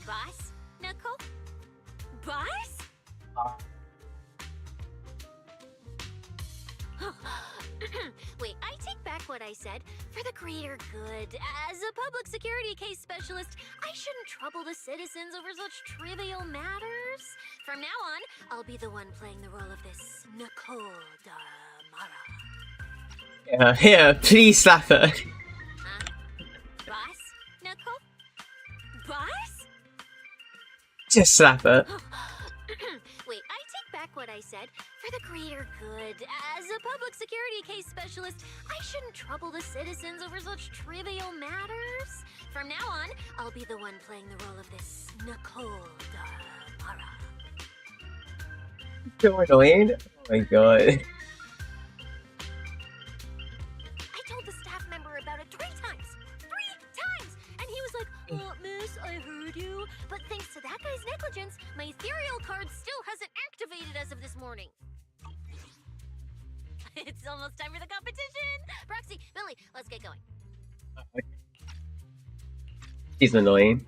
Boss, Nicole? Boss? Wait, I take back what I said. For the greater good, as a public security case specialist, I shouldn't trouble the citizens over such trivial matters. From now on, I'll be the one playing the role of this Nicole Damara.
Yeah, please slap her.
Huh? Boss, Nicole? Boss?
Just slap her.
Wait, I take back what I said. For the greater good, as a public security case specialist, I shouldn't trouble the citizens over such trivial matters. From now on, I'll be the one playing the role of this Nicole Damara.
So annoying. Oh my god.
I told the staff member about it 3 times! 3 times! And he was like, miss, I heard you. But thanks to that guy's negligence, my ethereal card still hasn't activated as of this morning. It's almost time for the competition! Proxy, Billy, let's get going.
She's annoying.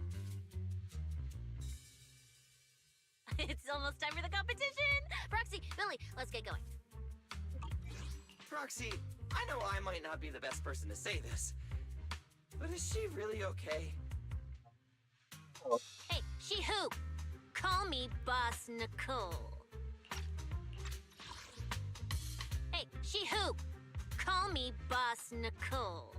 It's almost time for the competition! Proxy, Billy, let's get going.
Proxy, I know I might not be the best person to say this, but is she really okay?
Hey, she who? Call me Boss Nicole. Hey, she who? Call me Boss Nicole.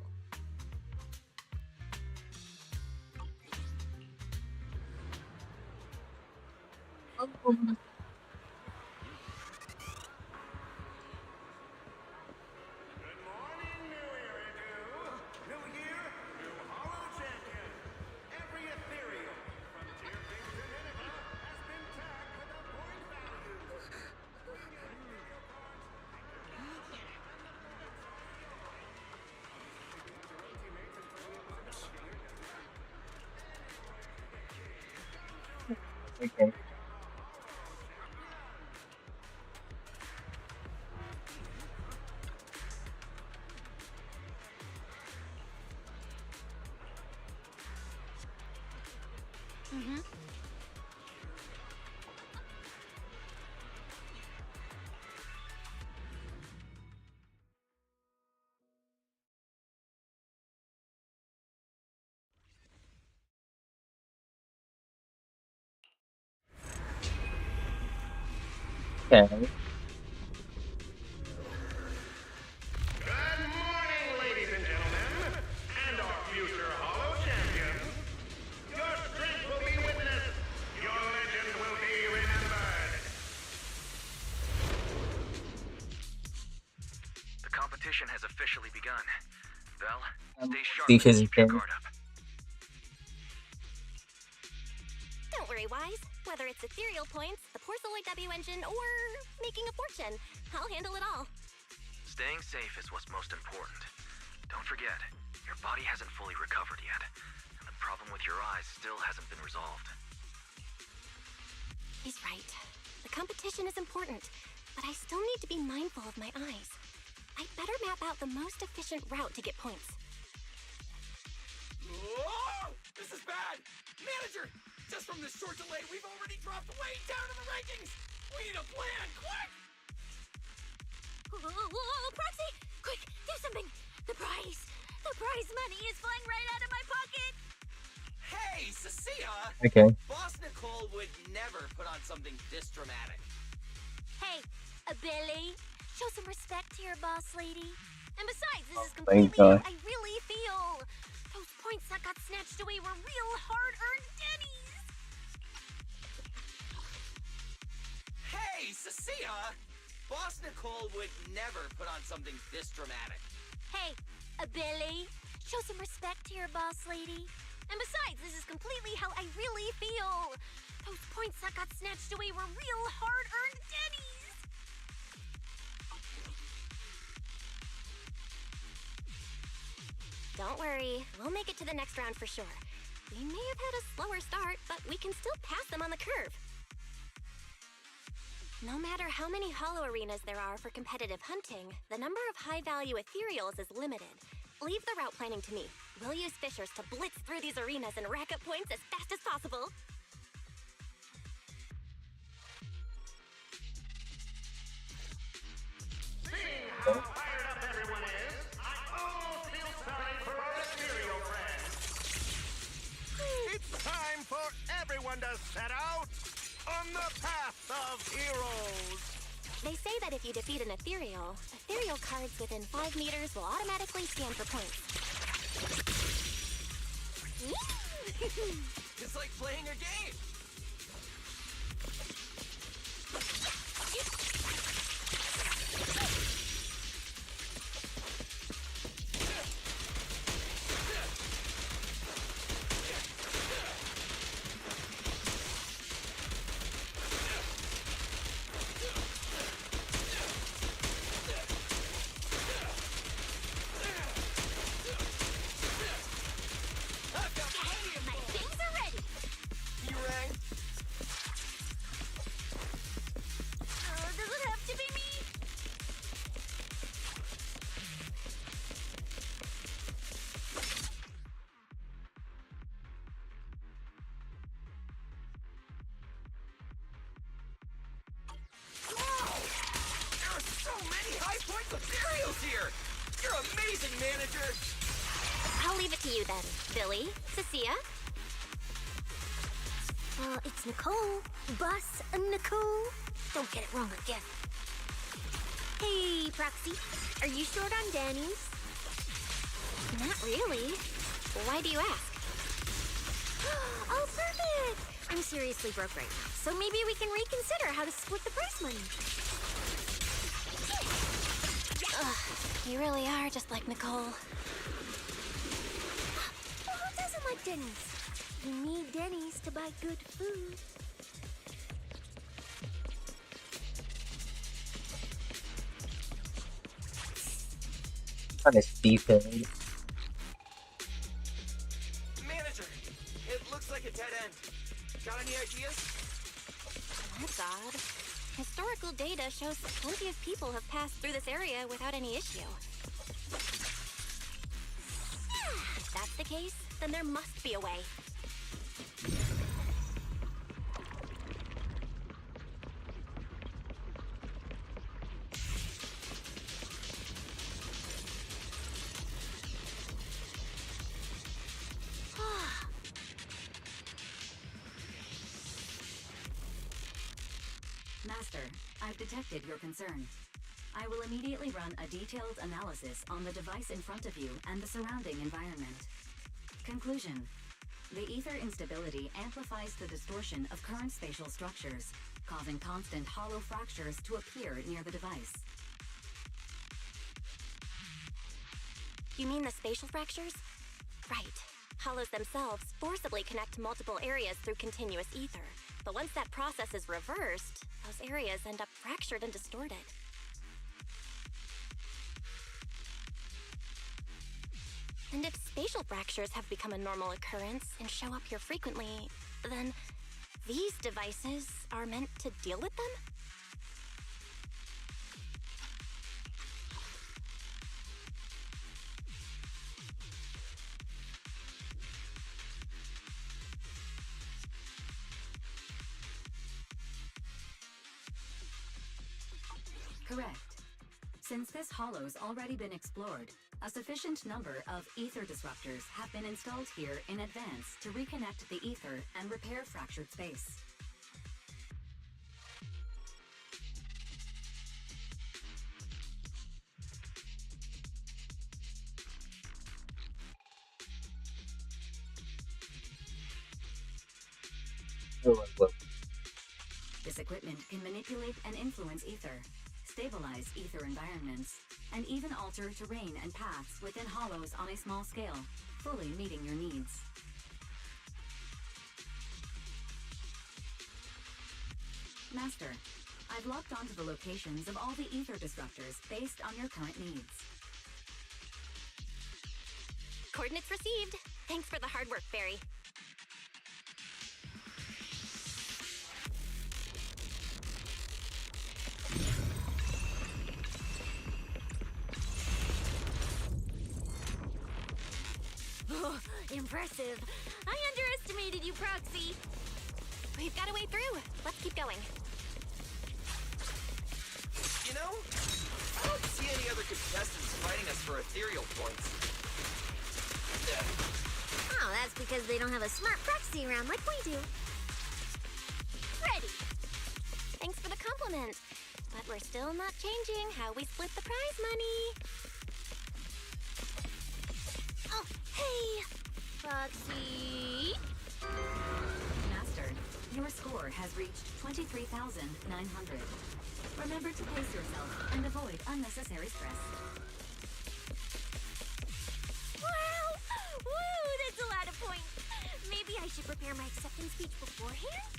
Okay.
Mm-hmm.
Okay.
Good morning, ladies and gentlemen, and our future Hollow champions. Your strength will be witnessed. Your legend will be remembered.
The competition has officially begun. Val, stay sharp
Steve
and
is
keep your
okay.
guard up.
Don't worry, Wise. Whether it's ethereal points, the Porceloid W engine, or making a fortune, I'll handle it all.
Staying safe is what's most important. Don't forget, your body hasn't fully recovered yet, and the problem with your eyes still hasn't been resolved.
He's right. The competition is important, but I still need to be mindful of my eyes. I'd better map out the most efficient route to get points.
Whoa! This is bad! Manager, Just from this short delay, we've already dropped way down in the rankings! We need a plan, quick!
Whoa, Proxy! Quick, do something! The prize money is flying right out of my pocket!
Hey, Cecilia!
Okay.
Boss Nicole would never put on something this dramatic.
Hey, Billy, show some respect to your boss lady. And besides, this is
Thank
completely
God.
how I really feel. Those points that got snatched away were real hard-earned dennies.
Hey, Cecilia! Boss Nicole would never put on something this dramatic.
Hey, Billy, show some respect to your boss lady. And besides, this is completely how I really feel. Those points that got snatched away were real hard-earned dennies. Don't worry, we'll make it to the next round for sure. We may have had a slower start, but we can still pass them on the curve. No matter how many hollow arenas there are for competitive hunting, the number of high-value ethereals is limited. Leave the route planning to me. We'll use fishers to blitz through these arenas and rack up points as fast as possible.
Seeing how fired up everyone is, I almost feel sorry for our ethereal friends. It's time for everyone to set out on the path of heroes.
They say that if you defeat an ethereal cards within 5 meters will automatically scan for points.
It's like playing a game.
My things are ready.
You rang?
Does it have to be me?
Wow! There are so many high point ethereals here! You're amazing, manager!
I'll leave it to you then, Billy, Cecilia. It's Nicole. Bus Nicole. Don't get it wrong again. Hey, Proxy. Are you short on Danny's? Not really. Why do you ask? Oh, perfect! I'm seriously broke right now, so maybe we can reconsider how to split the prize money. Ugh, you really are just like Nicole. Who doesn't like Denny's? You need Denny's to buy good food.
Kind of stupid.
Manager, it looks like a dead end. Got any ideas?
That's odd. Historical data shows that plenty of people have passed through this area without any issue. If that's the case, then there must be a way.
Master, I've detected your concern. I will immediately run a detailed analysis on the device in front of you and the surrounding environment. Conclusion. The ether instability amplifies the distortion of current spatial structures, causing constant hollow fractures to appear near the device.
You mean the spatial fractures? Right. Hollows themselves forcibly connect to multiple areas through continuous ether. But once that process is reversed, those areas end up fractured and distorted. And if spatial fractures have become a normal occurrence and show up here frequently, then these devices are meant to deal with them?
Correct. Since this hollow's already been explored, a sufficient number of ether disruptors have been installed here in advance to reconnect the ether and repair fractured space. This equipment can manipulate and influence ether, stabilize ether environments, and even alter terrain and paths within hollows on a small scale, fully meeting your needs. Master, I've locked onto the locations of all the ether disruptors based on your current needs.
Coordinates received. Thanks for the hard work, Barry. Oh, impressive. I underestimated you, Proxy. We've got a way through. Let's keep going.
You know, I don't see any other contestants fighting us for ethereal points.
Oh, that's because they don't have a smart proxy around like we do. Ready. Thanks for the compliment. But we're still not changing how we split the prize money. Oh, hey, Proxy.
Master, your score has reached 23,900. Remember to pace yourself and avoid unnecessary stress.
Wow! Woo, that's a lot of points. Maybe I should prepare my acceptance speech beforehand?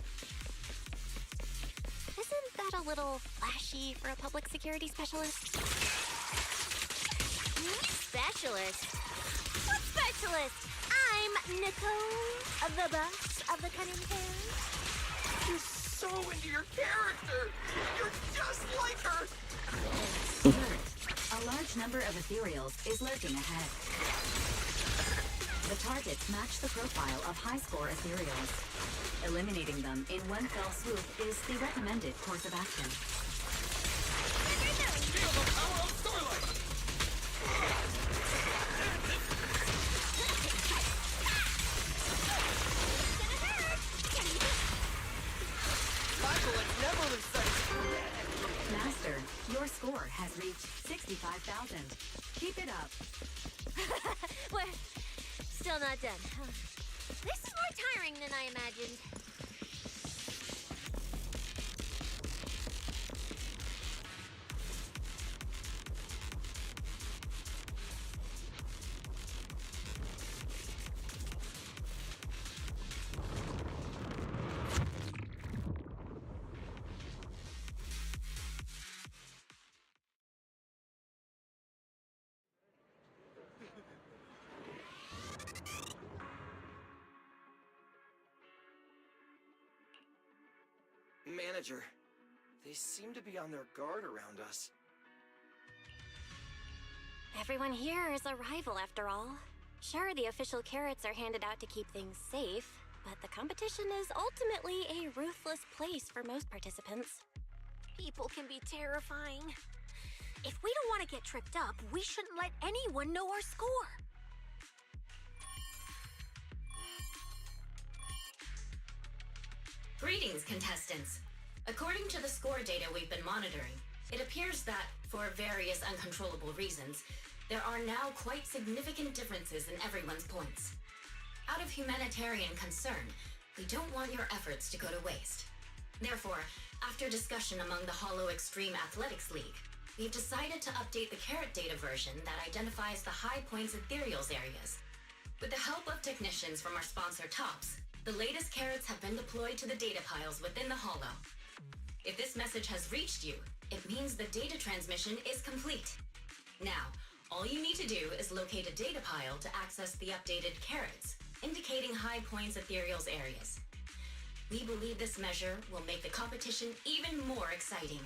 Isn't that a little flashy for a public security specialist? Specialist? What specialist? I'm Nicole, the boss of the Cunning Hair.
You're so into your character! You're just like her!
Alert. A large number of ethereals is lurking ahead. The targets match the profile of high-score ethereals. Eliminating them in one fell swoop is the recommended course of action.
Feel the power of Starlight! Michael had never been studied.
Master, your score has reached 65,000. Keep it up.
We're still not done. This is more tiring than I imagined.
Manager, they seem to be on their guard around us.
Everyone here is a rival, after all. Sure, the official carrots are handed out to keep things safe, but the competition is ultimately a ruthless place for most participants.
People can be terrifying. If we don't want to get tripped up, we shouldn't let anyone know our score.
Greetings, contestants. According to the score data we've been monitoring, it appears that, for various uncontrollable reasons, there are now quite significant differences in everyone's points. Out of humanitarian concern, we don't want your efforts to go to waste. Therefore, after discussion among the Hollow Extreme Athletics League, we've decided to update the carrot data version that identifies the high points ethereals areas. With the help of technicians from our sponsor TOPS, the latest carrots have been deployed to the data piles within the Hollow. If this message has reached you, it means the data transmission is complete. Now, all you need to do is locate a data pile to access the updated carrots, indicating high points ethereals areas. We believe this measure will make the competition even more exciting.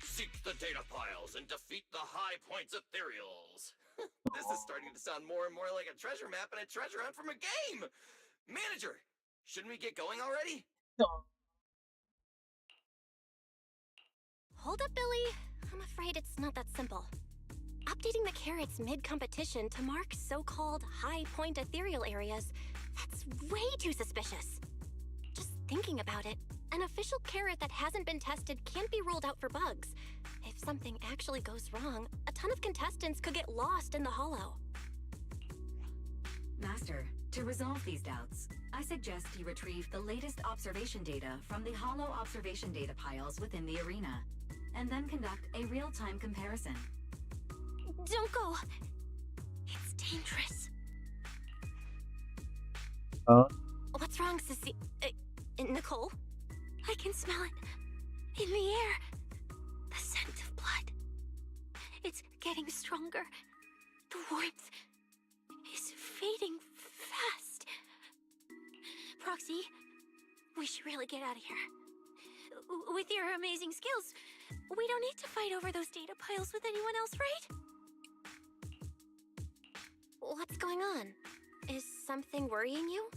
Seek the data piles and defeat the high points ethereals. This is starting to sound more and more like a treasure map and a treasure hunt from a game. Manager, Shouldn't we get going already?
Hold up, Billy. I'm afraid it's not that simple. Updating the carrots mid-competition to mark so-called high-point ethereal areas, that's way too suspicious. Just thinking about it, an official carrot that hasn't been tested can't be ruled out for bugs. If something actually goes wrong, a ton of contestants could get lost in the hollow.
Master, to resolve these doubts, I suggest you retrieve the latest observation data from the hollow observation data piles within the arena, and then conduct a real-time comparison.
Don't go! It's dangerous. What's wrong, Sissy? Nicole? I can smell it. In the air. The scent of blood. It's getting stronger. The warmth is fading fast. Proxy, we should really get out of here. With your amazing skills, we don't need to fight over those data piles with anyone else, right? What's going on? Is something worrying you?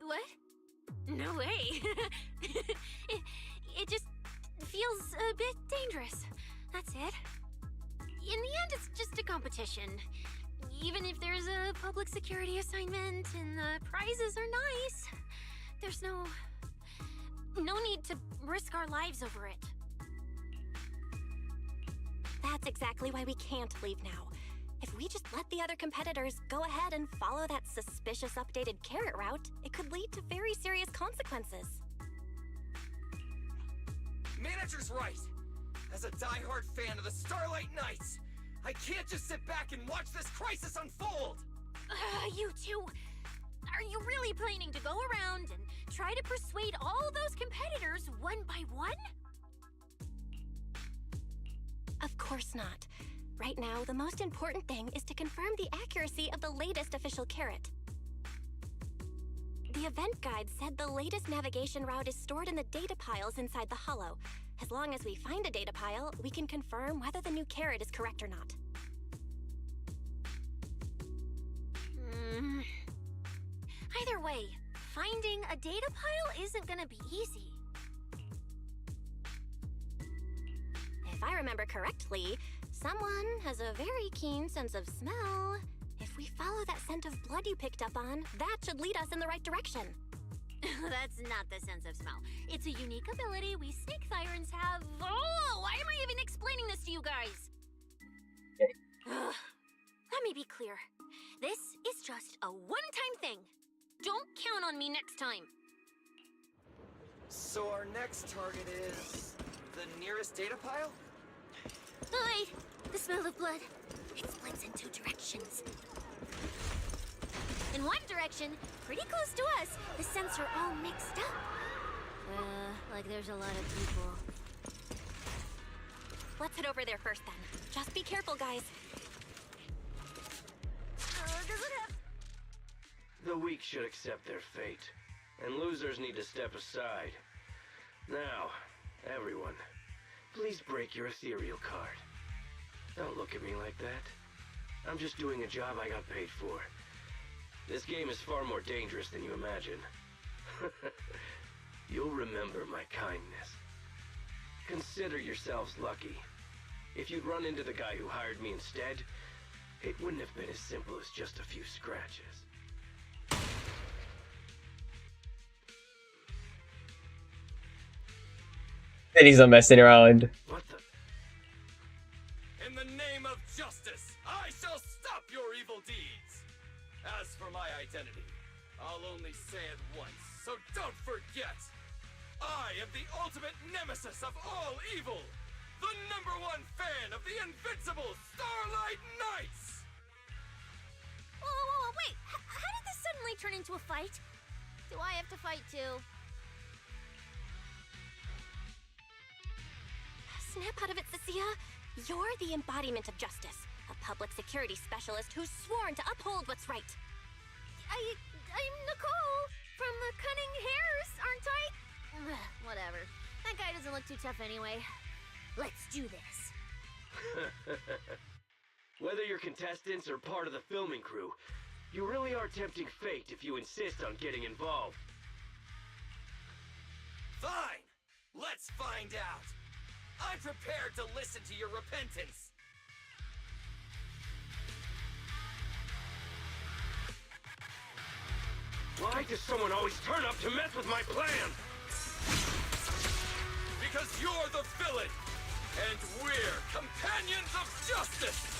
What? No way. it just feels a bit dangerous. That's it. In the end, it's just a competition. Even if there's a public security assignment and the prizes are nice, there's no need to risk our lives over it. That's exactly why we can't leave now. If we just let the other competitors go ahead and follow that suspicious updated carrot route, it could lead to very serious consequences.
Manager's right. As a die-hard fan of the Starlight Knights, I can't just sit back and watch this crisis unfold!
You two, are you really planning to go around and try to persuade all those competitors one by one?
Of course not. Right now, the most important thing is to confirm the accuracy of the latest official carrot. The event guide said the latest navigation route is stored in the data piles inside the hollow. As long as we find a data pile, we can confirm whether the new carrot is correct or not.
Either way, finding a data pile isn't gonna be easy.
If I remember correctly, someone has a very keen sense of smell. If we follow that scent of blood you picked up on, that should lead us in the right direction.
That's not the sense of smell. It's a unique ability we snake sirens have. Oh, why am I even explaining this to you guys? Let me be clear. This is just a one-time thing. Don't count on me next time.
So our next target is the nearest data pile?
Wait, the smell of blood. It splits in two directions. In one direction, pretty close to us, the scents are all mixed up. Like there's a lot of people.
Let's head over there first then. Just be careful, guys.
Does it have...
The weak should accept their fate, and losers need to step aside. Now, everyone, please break your ethereal card. Don't look at me like that. I'm just doing a job I got paid for. This game is far more dangerous than you imagine. You'll remember my kindness. Consider yourselves lucky. If you'd run into the guy who hired me instead, it wouldn't have been as simple as just a few scratches.
Then he's not messing around.
What the?
In the name of justice, I shall stop your evil deeds. As for my identity, I'll only say it once, so don't forget. I am the ultimate nemesis of all evil. The #1 fan of the invincible Starlight Knights.
Whoa, wait. How did this suddenly turn into a fight? Do I have to fight too?
Snap out of it, Cecilia. You're the embodiment of justice. A public security specialist who's sworn to uphold what's right.
I'm Nicole from the Cunning Hairs, aren't I? Whatever. That guy doesn't look too tough anyway. Let's do this.
Whether you're contestants or part of the filming crew, You really are tempting fate if you insist on getting involved.
Fine! Let's find out! I'm prepared to listen to your repentance!
Why does someone always turn up to mess with my plan?
Because you're the villain! And we're companions of justice!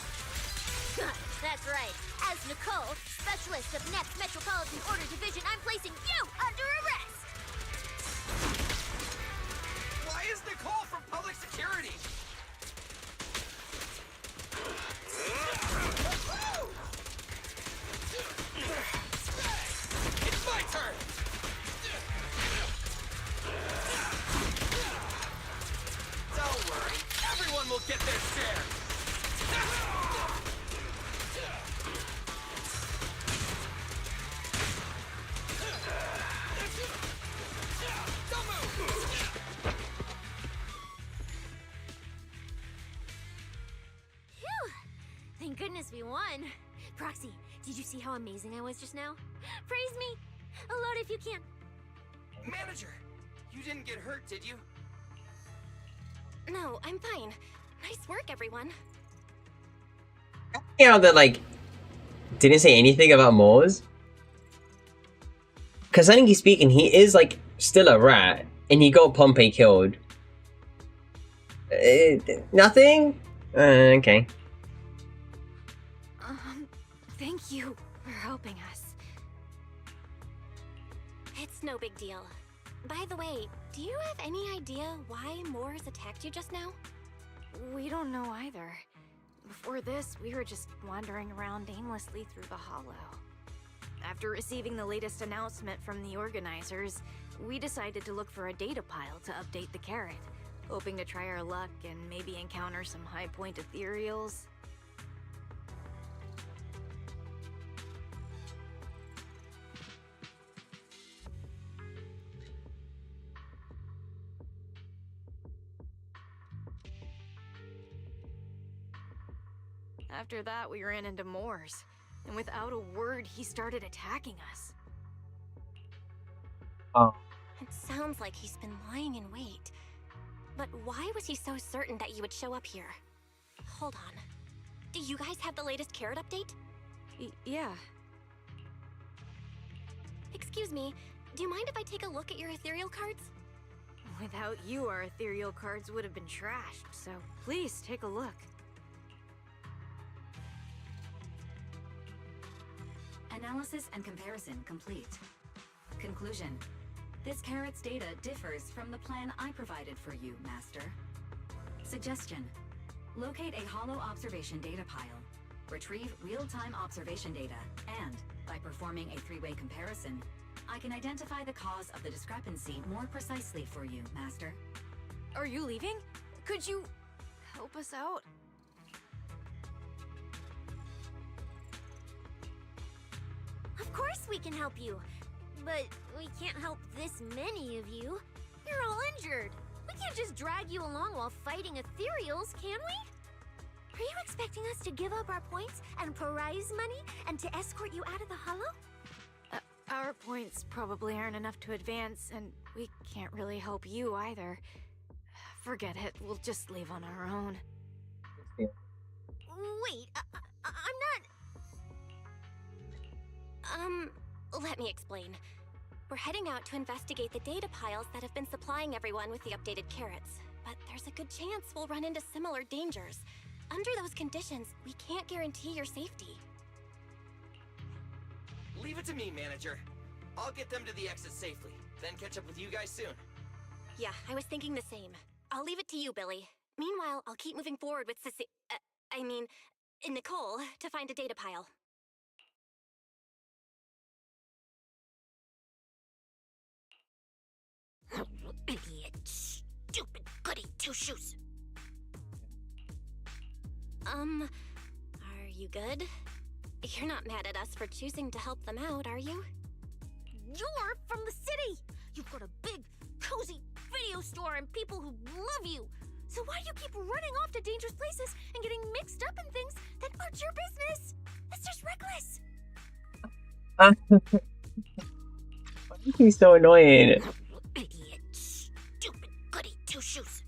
That's right. As Nicole, specialist of Next Metropolitan Order Division, I'm placing you under arrest!
Why is Nicole from public security? It's my turn! Don't worry, everyone will get their share! Don't move!
Phew! Thank goodness we won. Proxy, did you see how amazing I was just now? Praise me! Alert if you can.
Manager, you didn't get hurt, did you?
No, I'm fine. Nice work, everyone.
You know, that, like, didn't say anything about Moors. Because I think he's speaking, he is, like, still a rat, and he got Pompey killed. Nothing? Okay.
Thank you for helping us.
It's no big deal. By the way, do you have any idea why Moors attacked you just now?
We don't know either. Before this, we were just wandering around aimlessly through the hollow. After receiving the latest announcement from the organizers, we decided to look for a data pile to update the carrot, hoping to try our luck and maybe encounter some high-point ethereals. After that, we ran into Moors, and without a word, he started attacking us.
Oh.
It sounds like he's been lying in wait. But why was he so certain that you would show up here? Hold on. Do you guys have the latest carrot update?
Yeah.
Excuse me, do you mind if I take a look at your ethereal cards?
Without you, our ethereal cards would have been trashed, so please take a look.
Analysis and comparison complete. Conclusion. This carrot's data differs from the plan I provided for you, Master. Suggestion. Locate a hollow observation data pile. Retrieve real-time observation data, and, by performing a three-way comparison, I can identify the cause of the discrepancy more precisely for you, Master.
Are you leaving? Could you help us out?
Of course we can help you. But we can't help this many of you. You're all injured. We can't just drag you along while fighting ethereals, can we? Are you expecting us to give up our points and prize money and to escort you out of the hollow?
Our points probably aren't enough to advance, and we can't really help you either. Forget it, we'll just leave on our own.
Wait, I'm not...
Let me explain. We're heading out to investigate the data piles that have been supplying everyone with the updated carrots. But there's a good chance we'll run into similar dangers. Under those conditions, we can't guarantee your safety.
Leave it to me, Manager. I'll get them to the exit safely, then catch up with you guys soon.
Yeah, I was thinking the same. I'll leave it to you, Billy. Meanwhile, I'll keep moving forward with Nicole, to find a data pile.
Idiot. Stupid goody two-shoes.
Are you good? You're not mad at us for choosing to help them out, are you?
You're from the city! You've got a big, cozy video store and people who love you! So why do you keep running off to dangerous places and getting mixed up in things that aren't your business? It's just reckless!
He's so annoying.
Idiot, stupid goody two-shoes.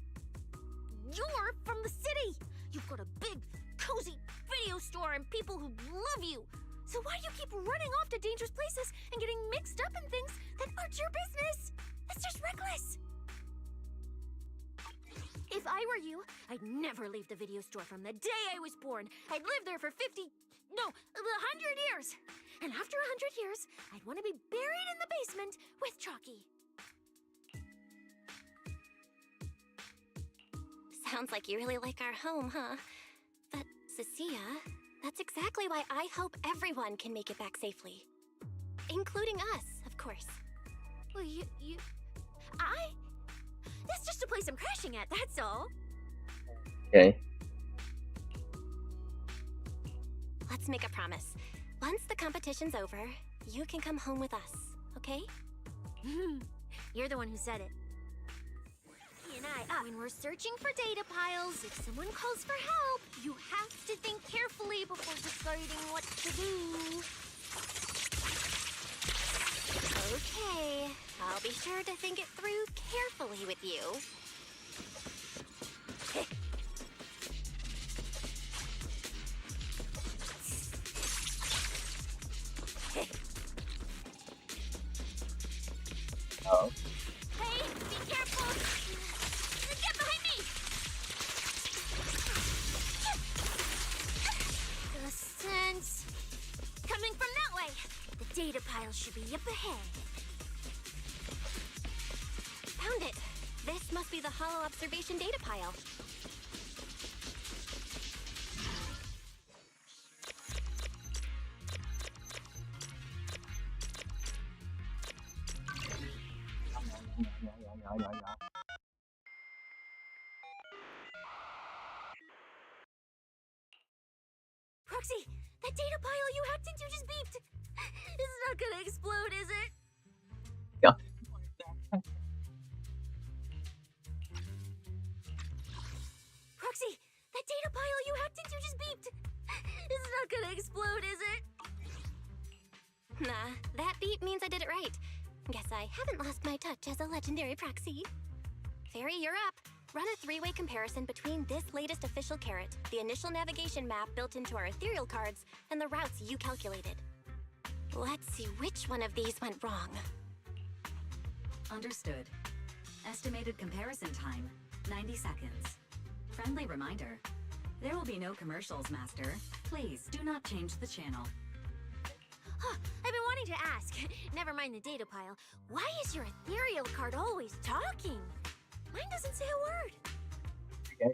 You're from the city. You've got a big, cozy video store and people who love you. So why do you keep running off to dangerous places and getting mixed up in things that aren't your business? It's just reckless. If I were you, I'd never leave the video store from the day I was born. I'd live there for 100 years. And after 100 years, I'd want to be buried in the basement with Chalky.
Sounds like you really like our home, huh? But, Cecilia, that's exactly why I hope everyone can make it back safely. Including us, of course.
Well, That's just a place I'm crashing at, that's all.
Okay.
Let's make a promise. Once the competition's over, you can come home with us, okay?
You're the one who said it. And when we're searching for data piles, if someone calls for help, you have to think carefully before deciding what to do.
Okay, I'll be sure to think it through carefully with you.
Oh.
Hey, be careful! Get behind me! The sense coming from that way. The data pile should be up ahead.
Found it. This must be the Hollow Observation data pile.
Proxy, that data pile you hacked into just beeped. It's not gonna explode, is it?
Yeah.
Proxy, that data pile you hacked into just beeped. It's not gonna explode, is it?
Nah, that beep means I did it right. Guess I haven't lost my touch as a legendary proxy. Fairy, you're up. Run a three-way comparison between this latest official carrot, the initial navigation map built into our ethereal cards, and the routes you calculated. Let's see which one of these went wrong.
Understood. Estimated comparison time, 90 seconds. Friendly reminder, there will be no commercials, Master. Please do not change the channel.
I've been wanting to ask, never mind the data pile, why is your ethereal card always talking? Mine doesn't say a word.
Okay.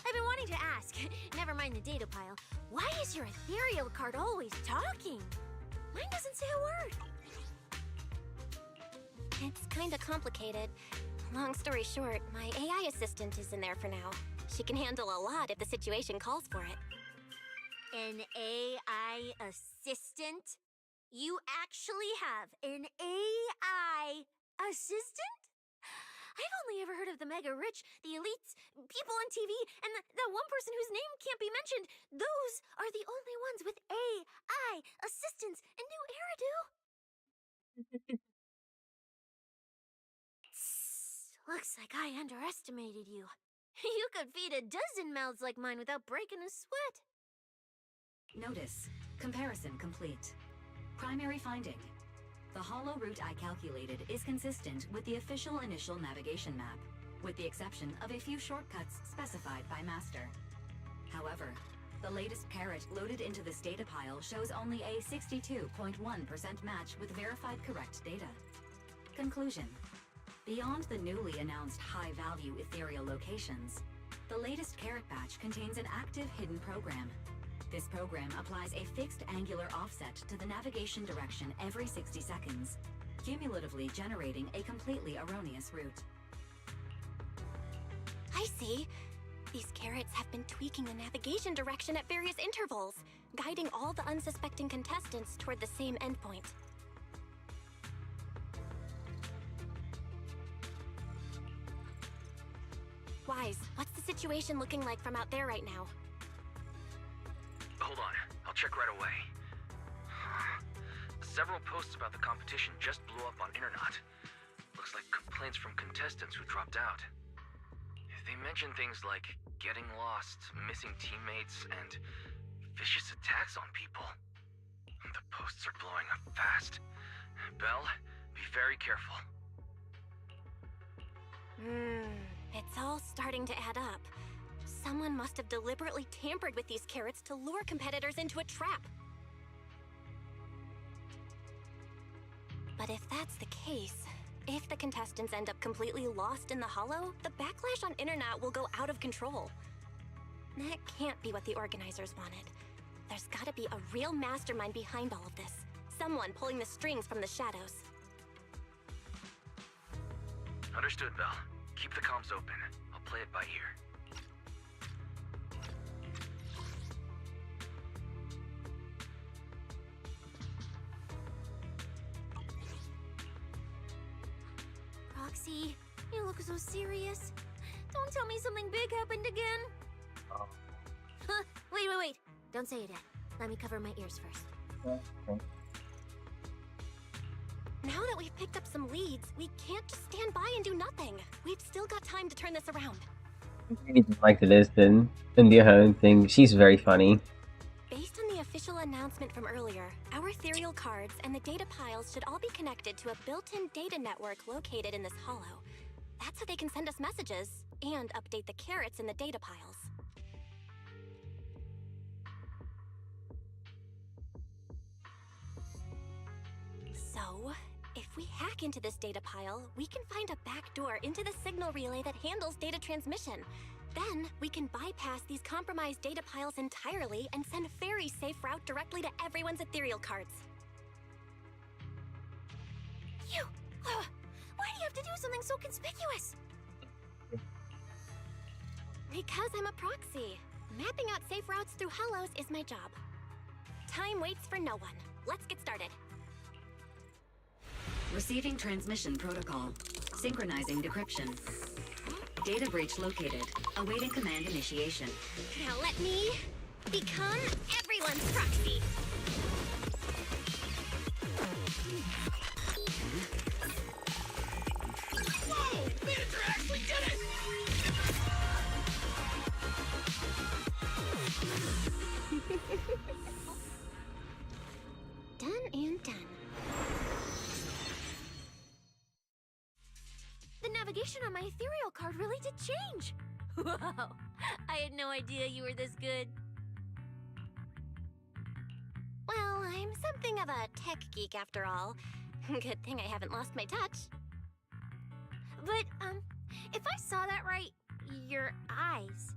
I've been wanting to ask, never mind the data pile, why is your ethereal card always talking? Mine doesn't say a word.
It's kinda complicated. Long story short, my AI assistant is in there for now. She can handle a lot if the situation calls for it.
An AI assistant? You actually have an AI assistant? I've only ever heard of the mega rich, the elites, people on TV, and the one person whose name can't be mentioned. Those are the only ones with AI assistants in New Eridu. Looks like I underestimated you. You could feed a dozen mouths like mine without breaking a sweat.
Notice, comparison complete. Primary finding. The hollow route I calculated is consistent with the official initial navigation map, with the exception of a few shortcuts specified by Master. However, the latest carrot loaded into this data pile shows only a 62.1% match with verified correct data. Conclusion. Beyond the newly announced high-value ethereal locations, the latest carrot batch contains an active hidden program. This program applies a fixed angular offset to the navigation direction every 60 seconds, cumulatively generating a completely erroneous route.
I see. These carrots have been tweaking the navigation direction at various intervals, guiding all the unsuspecting contestants toward the same endpoint. Wise, what's the situation looking like from out there right now?
Hold on. check right away. Several posts about the competition just blew up on internet. Looks like complaints from contestants who dropped out. They mention things like getting lost, missing teammates, and vicious attacks on people. The posts are blowing up fast. Belle, be very careful.
It's all starting to add up. Someone must have deliberately tampered with these carrots to lure competitors into a trap. But if that's the case, if the contestants end up completely lost in the hollow, the backlash on internet will go out of control. That can't be what the organizers wanted. There's gotta be a real mastermind behind all of this. Someone pulling the strings from the shadows.
Understood, Belle. Keep the comms open. I'll play it by ear.
Roxy, you look so serious. Don't tell me something big happened again.
Oh.
Wait. Don't say it yet. Let me cover my ears first.
Okay.
Now that we've picked up some leads, we can't just stand by and do nothing. We've still got time to turn this around.
I really just like Lisbon and the own thing. She's very funny.
Based on the official announcement from earlier, our ethereal cards and the data piles should all be connected to a built-in data network located in this hollow. That's how they can send us messages and update the carrots in the data piles. So, if we hack into this data pile, we can find a back door into the signal relay that handles data transmission. Then, we can bypass these compromised data piles entirely and send a very safe route directly to everyone's ethereal cards.
Why do you have to do something so conspicuous?
Because I'm a proxy. Mapping out safe routes through hollows is my job. Time waits for no one. Let's get started.
Receiving transmission protocol. Synchronizing decryption. Data breach located. Awaiting command initiation.
Now let me become everyone's proxy.
Whoa! Manager actually did it!
Done and done.
The navigation on my ethereal card really did change. Wow, I had no idea you were this good.
Well, I'm something of a tech geek after all. Good thing I haven't lost my touch.
But, if I saw that right, your eyes,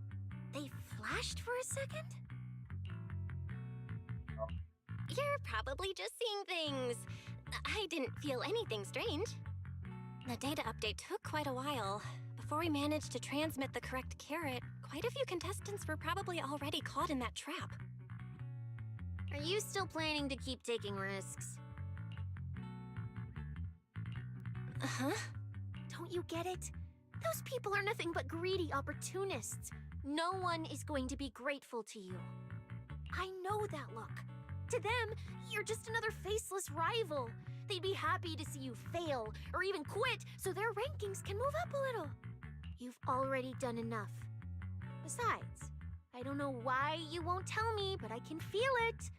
they flashed for a second?
You're probably just seeing things. I didn't feel anything strange. The data update took quite a while. Before we managed to transmit the correct carrot, quite a few contestants were probably already caught in that trap.
Are you still planning to keep taking risks?
Uh-huh.
Don't you get it? Those people are nothing but greedy opportunists. No one is going to be grateful to you. I know that look. To them, you're just another faceless rival. They'd be happy to see you fail or even quit so their rankings can move up a little. You've already done enough. Besides, I don't know why you won't tell me, but I can feel it.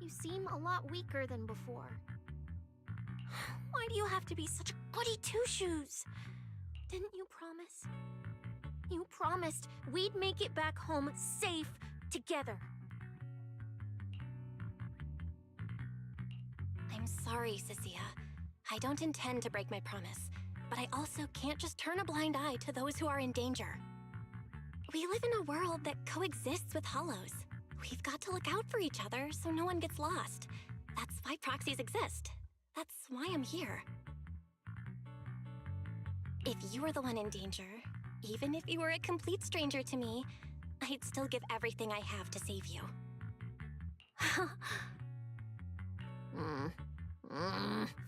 You seem a lot weaker than before. Why do you have to be such a goody two-shoes? Didn't you promise? You promised we'd make it back home safe together.
I'm sorry, Cecilia. I don't intend to break my promise, but I also can't just turn a blind eye to those who are in danger. We live in a world that coexists with hollows. We've got to look out for each other so no one gets lost. That's why proxies exist. That's why I'm here. If you were the one in danger, even if you were a complete stranger to me, I'd still give everything I have to save you.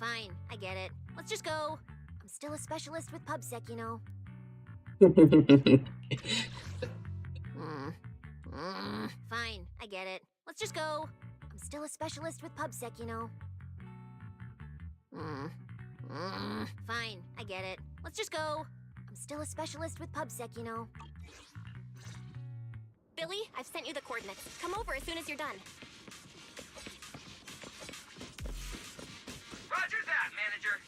Fine, I get it. Let's just go. I'm still a specialist with PubSec, you know. Fine, I get it. Let's just go. still a specialist with PubSec, you know. Fine, I get it. Let's just go. I'm still a specialist with PubSec, you know.
Billy, I've sent you the coordinates. Come over as soon as you're done.
Roger that, manager.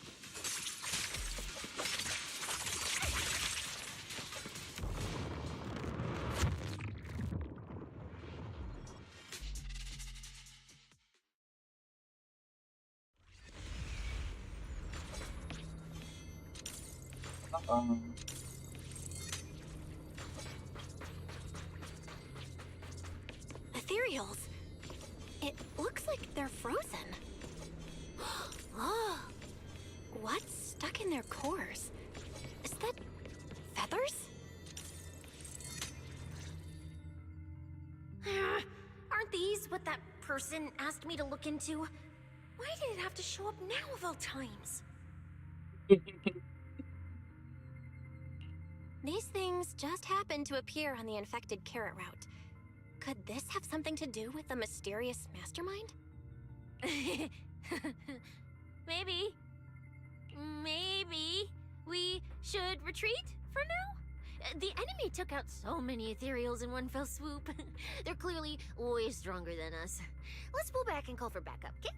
Ethereals. It looks like they're frozen. Oh, what's stuck in their cores? Is that feathers?
Aren't these what that person asked me to look into? Why did it have to show up now of all times?
These things just happened to appear on the infected carrot route. Could this have something to do with the mysterious mastermind?
Maybe. Maybe we should retreat for now? The enemy took out so many ethereals in one fell swoop. They're clearly way stronger than us. Let's pull back and call for backup, okay?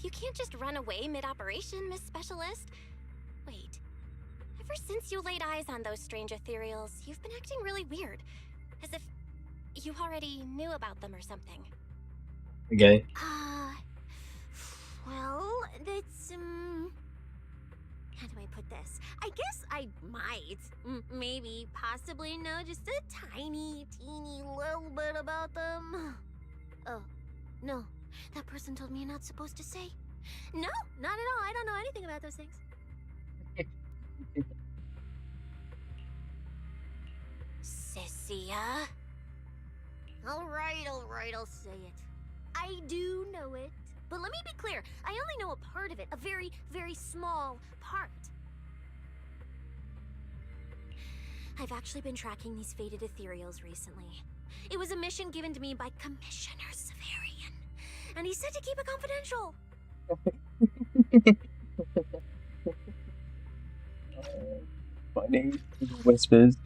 You can't just run away mid-operation, Miss Specialist. Wait. Ever since you laid eyes on those strange ethereals, you've been acting really weird. As if you already knew about them or something.
Okay.
Well, that's, how do I put this? I guess I might, maybe, possibly know just a tiny, teeny little bit about them. Oh, no. That person told me you're not supposed to say. No, not at all. I don't know anything about those things.
Sissia?
Alright, I'll say it. I do know it. But let me be clear, I only know a part of it, a very, very small part. I've actually been tracking these faded ethereals recently. It was a mission given to me by Commissioner Severian, and he said to keep it confidential.
Funny whispers.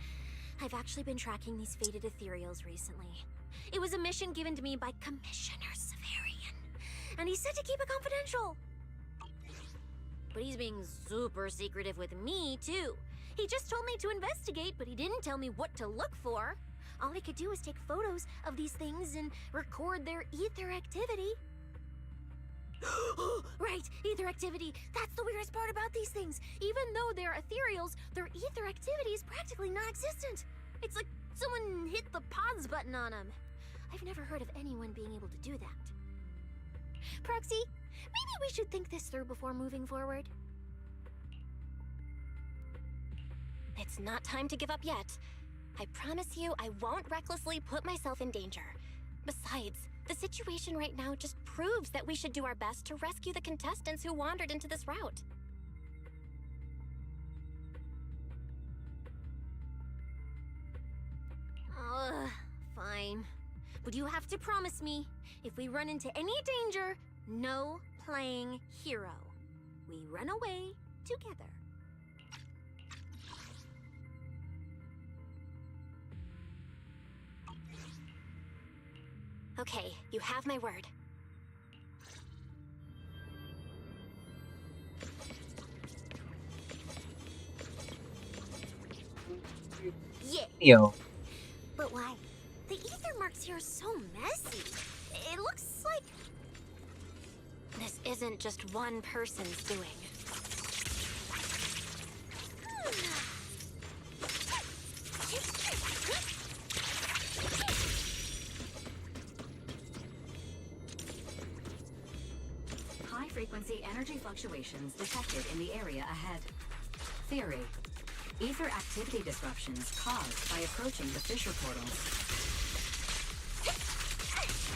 I've actually been tracking these faded ethereals recently. It was a mission given to me by Commissioner Severian, and he said to keep it confidential. But he's being super secretive with me, too. He just told me to investigate, but he didn't tell me what to look for. All I could do was take photos of these things and record their ether activity. Right, ether activity. That's the weirdest part about these things. Even though they're ethereals, their ether activity is practically non-existent. It's like someone hit the pause button on them. I've never heard of anyone being able to do that. Proxy, maybe we should think this through before moving forward.
It's not time to give up yet. I promise you I won't recklessly put myself in danger. Besides, the situation right now just proves that we should do our best to rescue the contestants who wandered into this route.
Fine. But you have to promise me, if we run into any danger, no playing hero. We run away together.
Okay, you have my word.
Yeah.
Yo.
But why? The ether marks here are so messy. It looks like...
This isn't just one person's doing.
High-frequency energy fluctuations detected in the area ahead. Theory: ether activity disruptions caused by approaching the fissure portals.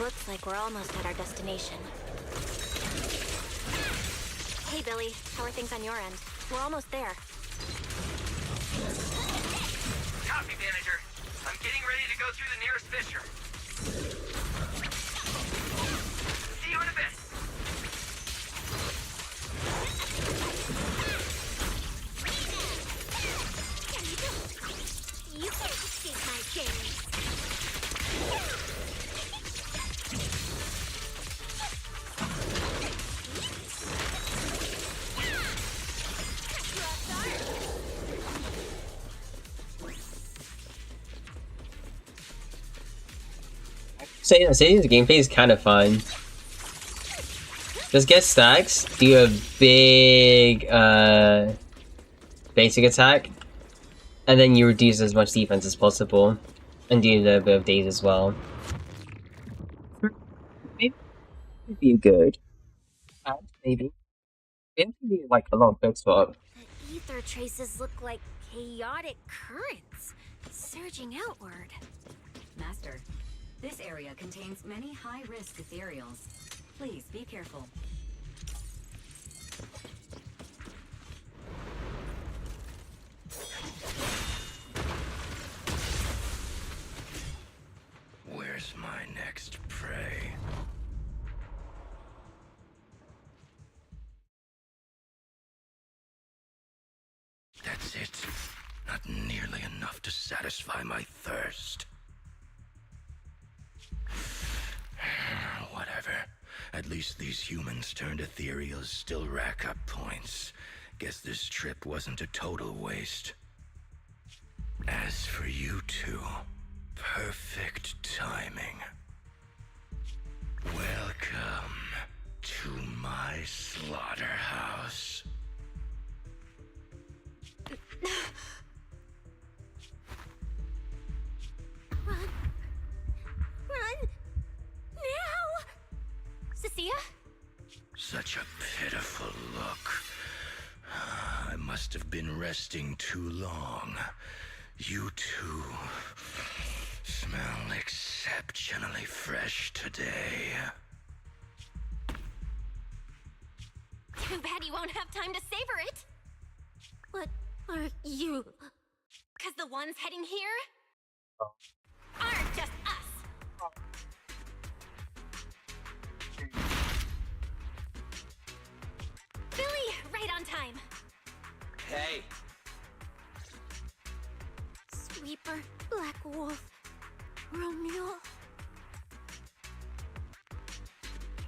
Looks like we're almost at our destination. Hey, Billy. How are things on your end? We're almost there.
Copy, manager. I'm getting ready to go through the nearest fissure. See you in a bit.
You can't escape my gaze.
Say the gameplay is kind of fun. Just get stacks, do a big basic attack, and then you reduce as much defense as possible, and do a little bit of daze as well. Maybe it'd be good. Maybe. It would be like a lot of bugs for.
The ether traces look like chaotic currents, surging outward.
Master, this area contains many high-risk ethereals. Please be careful.
Where's my next prey? That's it. Not nearly enough to satisfy my thirst. Whatever. At least these humans turned ethereals still rack up points. Guess this trip wasn't a total waste. As for you two, perfect timing. Welcome to my slaughterhouse.
Run! Run! Now! Cecilia?
Such a pitiful look. I must have been resting too long. You two smell exceptionally fresh today.
Too bad you won't have time to savor it. What are you? 'Cause the ones heading here aren't just us. Billy, right on time.
Hey.
Sweeper, Black Wolf, Romeo.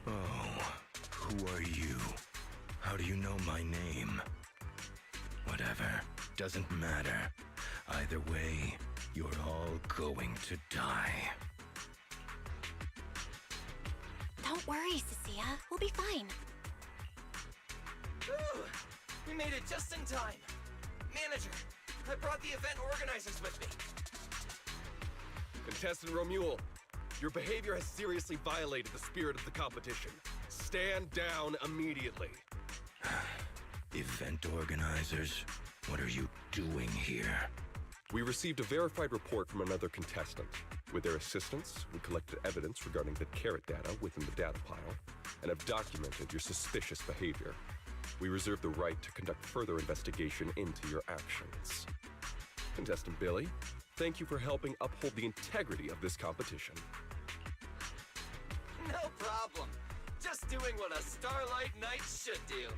Oh, who are you? How do you know my name? Whatever, doesn't matter. Either way, you're all going to die.
Don't worry, Cecilia. We'll be fine.
Ooh, we made it just in time. Manager, I brought the event organizers with me.
Contestant Romuald, your behavior has seriously violated the spirit of the competition. Stand down immediately.
Event organizers, what are you doing here?
We received a verified report from another contestant. With their assistance, we collected evidence regarding the carrot data within the data pile, and have documented your suspicious behavior. We reserve the right to conduct further investigation into your actions. Contestant Billy, thank you for helping uphold the integrity of this competition.
No problem. Just doing what a Starlight Knight should do.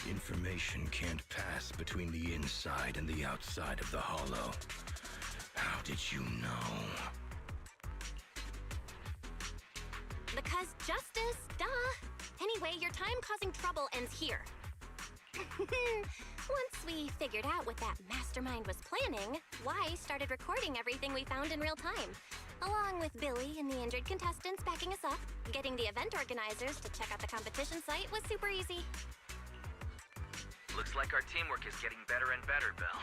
Information can't pass between the inside and the outside of the hollow. How did you know?
Because justice, duh. Anyway, your time causing trouble ends here. Once we figured out what that mastermind was planning, Y started recording everything we found in real time. Along with Billy and the injured contestants backing us up, getting the event organizers to check out the competition site was super easy.
Looks like our teamwork is getting better and better, Belle.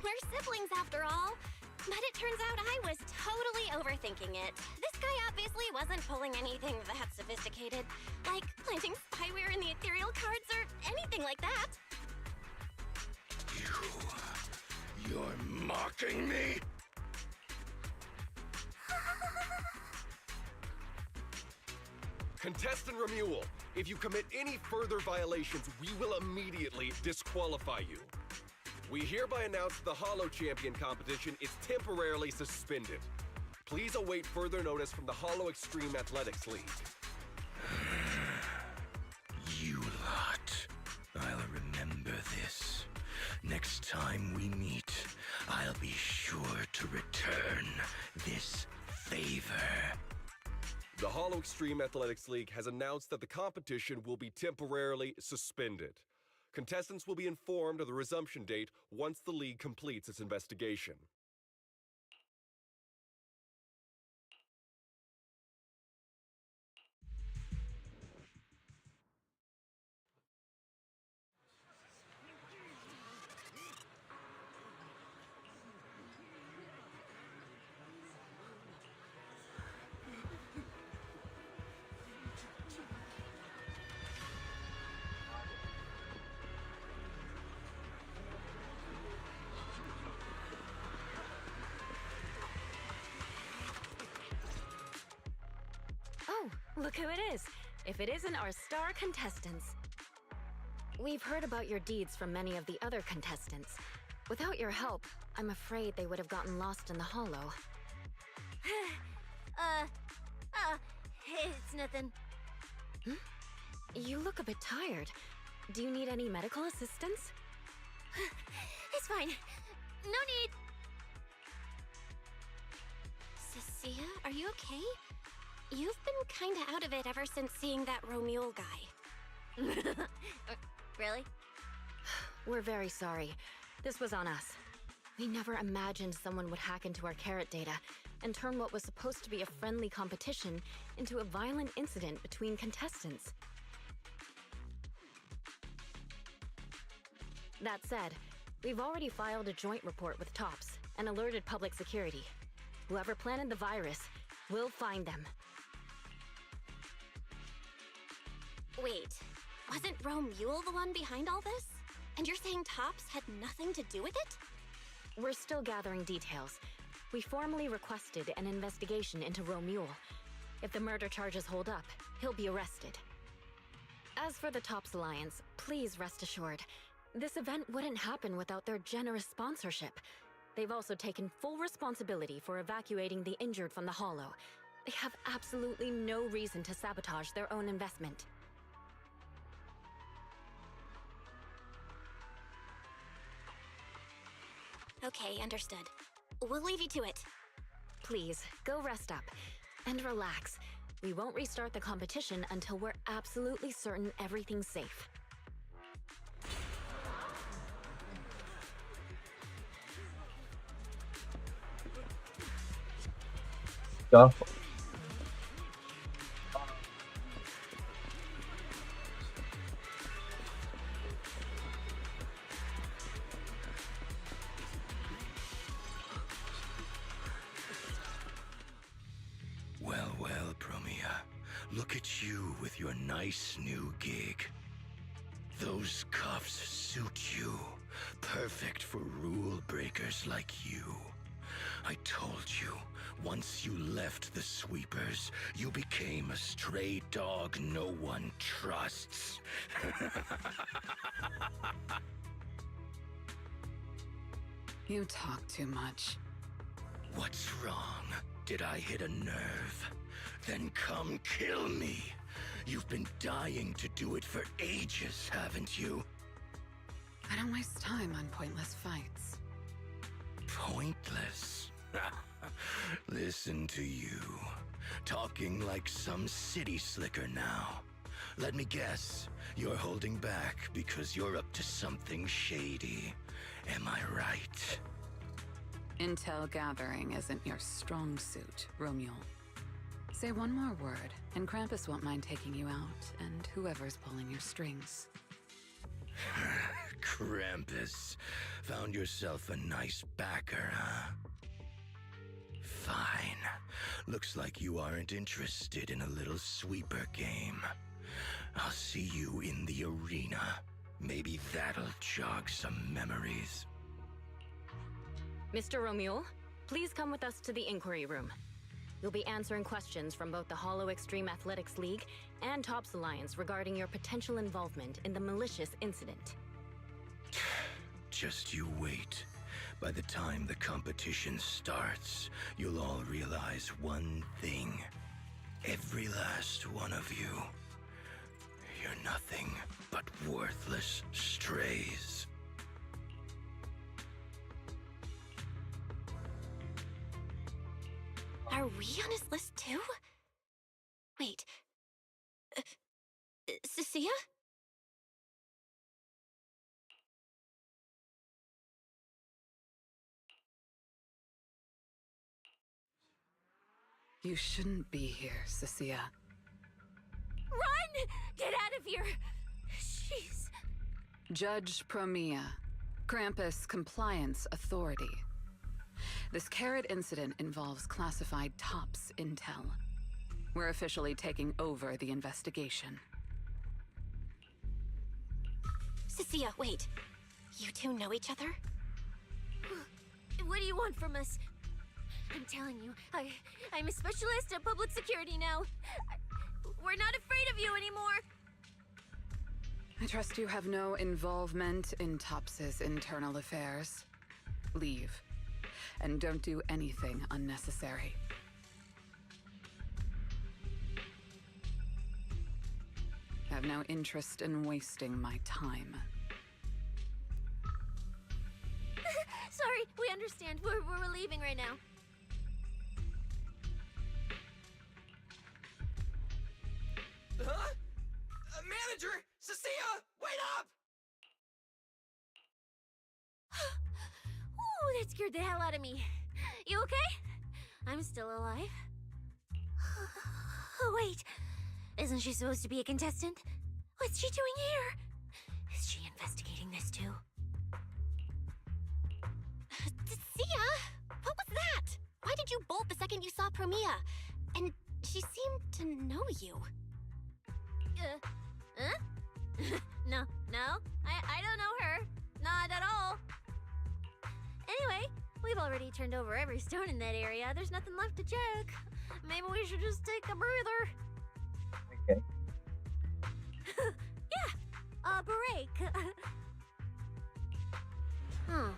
We're siblings after all. But it turns out I was totally overthinking it. This guy obviously wasn't pulling anything that sophisticated, like planting spyware in the ethereal cards or anything like that.
You're mocking me?
Contestant Romuald, if you commit any further violations, we will immediately disqualify you. We hereby announce the Hollow Champion competition is temporarily suspended. Please await further notice from the Hollow Extreme Athletics League.
You lot. I'll remember this. Next time we meet, I'll be sure to return this favor.
The Hollow Extreme Athletics League has announced that the competition will be temporarily suspended. Contestants will be informed of the resumption date once the league completes its investigation.
Oh, look who it is. If it isn't our star contestants. We've heard about your deeds from many of the other contestants. Without your help, I'm afraid they would have gotten lost in the hollow.
It's nothing.
You look a bit tired. Do you need any medical assistance?
It's fine. No need.
Cecilia, are you okay? You've been kinda out of it ever since seeing that Romule guy.
Really?
We're very sorry. This was on us. We never imagined someone would hack into our carrot data and turn what was supposed to be a friendly competition into a violent incident between contestants. That said, we've already filed a joint report with TOPS and alerted public security. Whoever planted the virus, we'll find them.
Wait, wasn't Romule the one behind all this? And you're saying TOPS had nothing to do with it?
We're still gathering details. We formally requested an investigation into Romule. If the murder charges hold up, he'll be arrested. As for the TOPS Alliance, please rest assured, this event wouldn't happen without their generous sponsorship. They've also taken full responsibility for evacuating the injured from the Hollow. They have absolutely no reason to sabotage their own investment.
Okay, understood. We'll leave you to it.
Please, go rest up. And relax. We won't restart the competition until we're absolutely certain everything's safe.
Go.
Well, Promia. Look at you with your nice new gig. Those cuffs suit you. Perfect for rule breakers like you. I told you, once you left the sweepers, you became a stray dog no one trusts.
You talk too much.
What's wrong? Did I hit a nerve? Then come kill me. You've been dying to do it for ages, haven't you?
I don't waste time on pointless fights.
Pointless? Listen to you. Talking like some city slicker now. Let me guess, you're holding back because you're up to something shady. Am I right?
Intel gathering isn't your strong suit, Romule. Say one more word, and Krampus won't mind taking you out, and whoever's pulling your strings.
Krampus. Found yourself a nice backer, huh? Fine. Looks like you aren't interested in a little sweeper game. I'll see you in the arena. Maybe that'll jog some memories.
Mr. Romule, please come with us to the inquiry room. You'll be answering questions from both the Hollow Extreme Athletics League and TOPS Alliance regarding your potential involvement in the malicious incident.
Just you wait. By the time the competition starts, you'll all realize one thing. Every last one of you. You're nothing but worthless strays.
Are we on his list too? Wait. Cecilia?
You shouldn't be here, Cecilia.
Run! Get out of here! Jeez.
Judge Promia, Krampus Compliance Authority. This carrot incident involves classified TOPS intel. We're officially taking over the investigation.
Cecilia, wait. You two know each other?
What do you want from us? I'm telling you, I'm a specialist at public security now. We're not afraid of you anymore.
I trust you have no involvement in TOPS's internal affairs. Leave. And don't do anything unnecessary. I have no interest in wasting my time.
Sorry, we understand. We're leaving right now.
Huh? Manager! Cecilia! Wait up!
Ooh, that scared the hell out of me. You okay? I'm still alive. Oh, wait. Isn't she supposed to be a contestant? What's she doing here? Is she investigating this too?
Cia? What was that? Why did you bolt the second you saw Promia? And she seemed to know you.
Huh? No, I don't know her. Not at all. Anyway, we've already turned over every stone in that area. There's nothing left to check. Maybe we should just take a breather.
Okay.
Yeah, a break. Huh.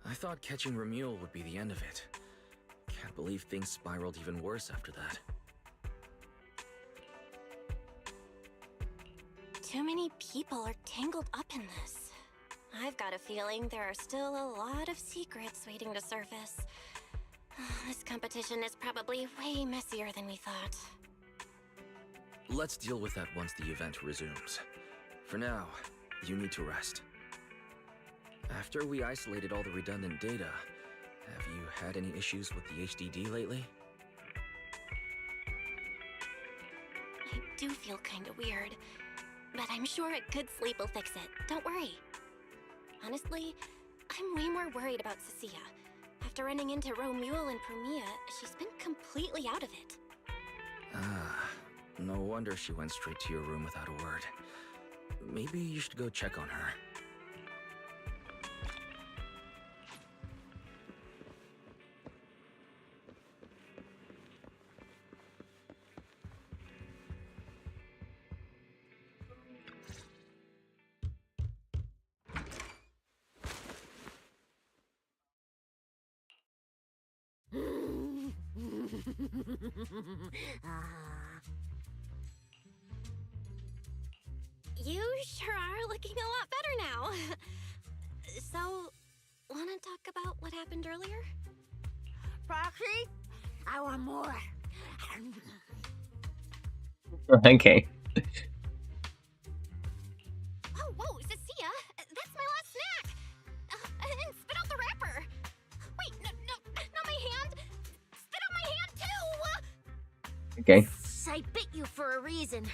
I thought catching Remuel would be the end of it. Can't believe things spiraled even worse after that.
Too many people are tangled up in this. I've got a feeling there are still a lot of secrets waiting to surface. This competition is probably way messier than we thought.
Let's deal with that once the event resumes. For now, you need to rest. After we isolated all the redundant data, have you had any issues with the HDD lately?
I do feel kinda weird, but I'm sure a good sleep will fix it. Don't worry. Honestly, I'm way more worried about Cecilia. After running into Romuel and Promia, she's been completely out of it.
Ah, no wonder she went straight to your room without a word. Maybe you should go check on her.
You sure are looking a lot better now. So, wanna talk about what happened earlier?
Proxy, I want more.
Okay.
Oh, whoa, Cecilia, that's my last snack. And spit out the wrapper. Wait, no, not my hand. Spit out my hand too.
Okay.
I bit you for a reason.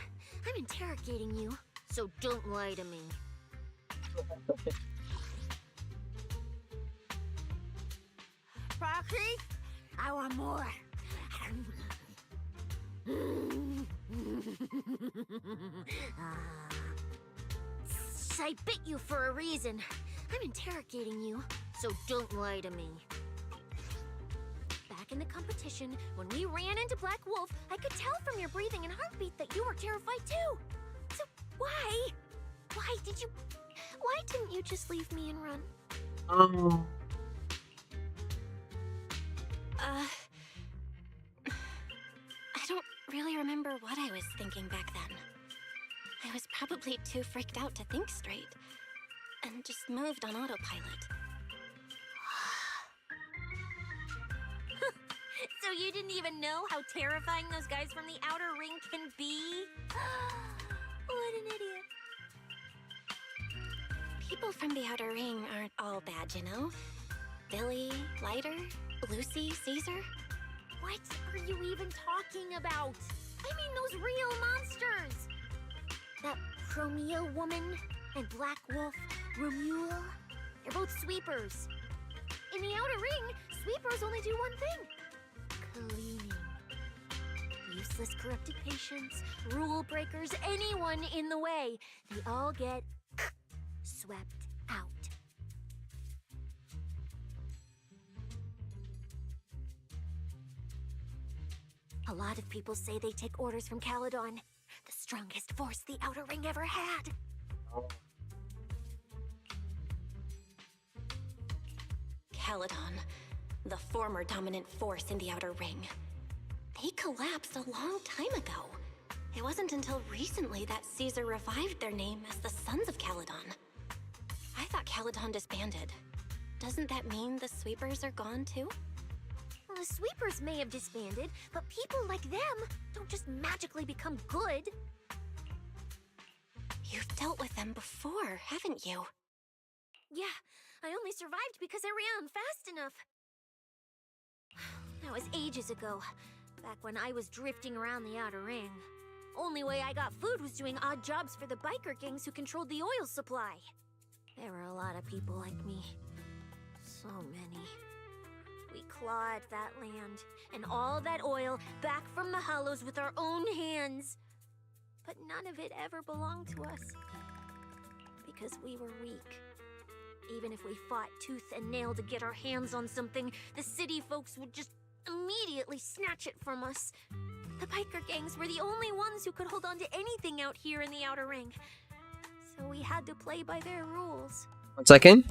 I'm interrogating you, so don't lie to me. Proxy, I want more. I bit you for a reason. I'm interrogating you, so don't lie to me. Back in the competition, when we ran into Black Wolf, I could tell from your breathing and heartbeat that you were terrified too. So why? Why didn't you just leave me and run?
I don't really remember what I was thinking back then. I was probably too freaked out to think straight, and just moved on autopilot.
So you didn't even know how terrifying those guys from the outer ring can be? What an idiot.
People from the Outer Ring aren't all bad, you know? Billy, Lighter, Lucy, Caesar.
What are you even talking about? I mean those real monsters! That Chromia woman and Black Wolf, Romulo, they're both sweepers. In the Outer Ring, sweepers only do one thing. Cleaning. Useless corrupted patients, rule breakers, anyone in the way. They all get swept out. A lot of people say they take orders from Caledon, the strongest force the Outer Ring ever had.
Caledon, the former dominant force in the Outer Ring. They collapsed a long time ago. It wasn't until recently that Caesar revived their name as the Sons of Caledon. I thought Caledon disbanded. Doesn't that mean the Sweepers are gone too?
Well, the Sweepers may have disbanded, but people like them don't just magically become good.
You've dealt with them before, haven't you?
Yeah, I only survived because I ran fast enough. That was ages ago, back when I was drifting around the Outer Ring. Only way I got food was doing odd jobs for the biker gangs who controlled the oil supply. There were a lot of people like me. So many. We clawed that land and all that oil back from the hollows with our own hands. But none of it ever belonged to us. Because we were weak. Even if we fought tooth and nail to get our hands on something, the city folks would just immediately snatch it from us. The biker gangs were the only ones who could hold on to anything out here in the Outer Ring. So we had to play by their rules.
1 second.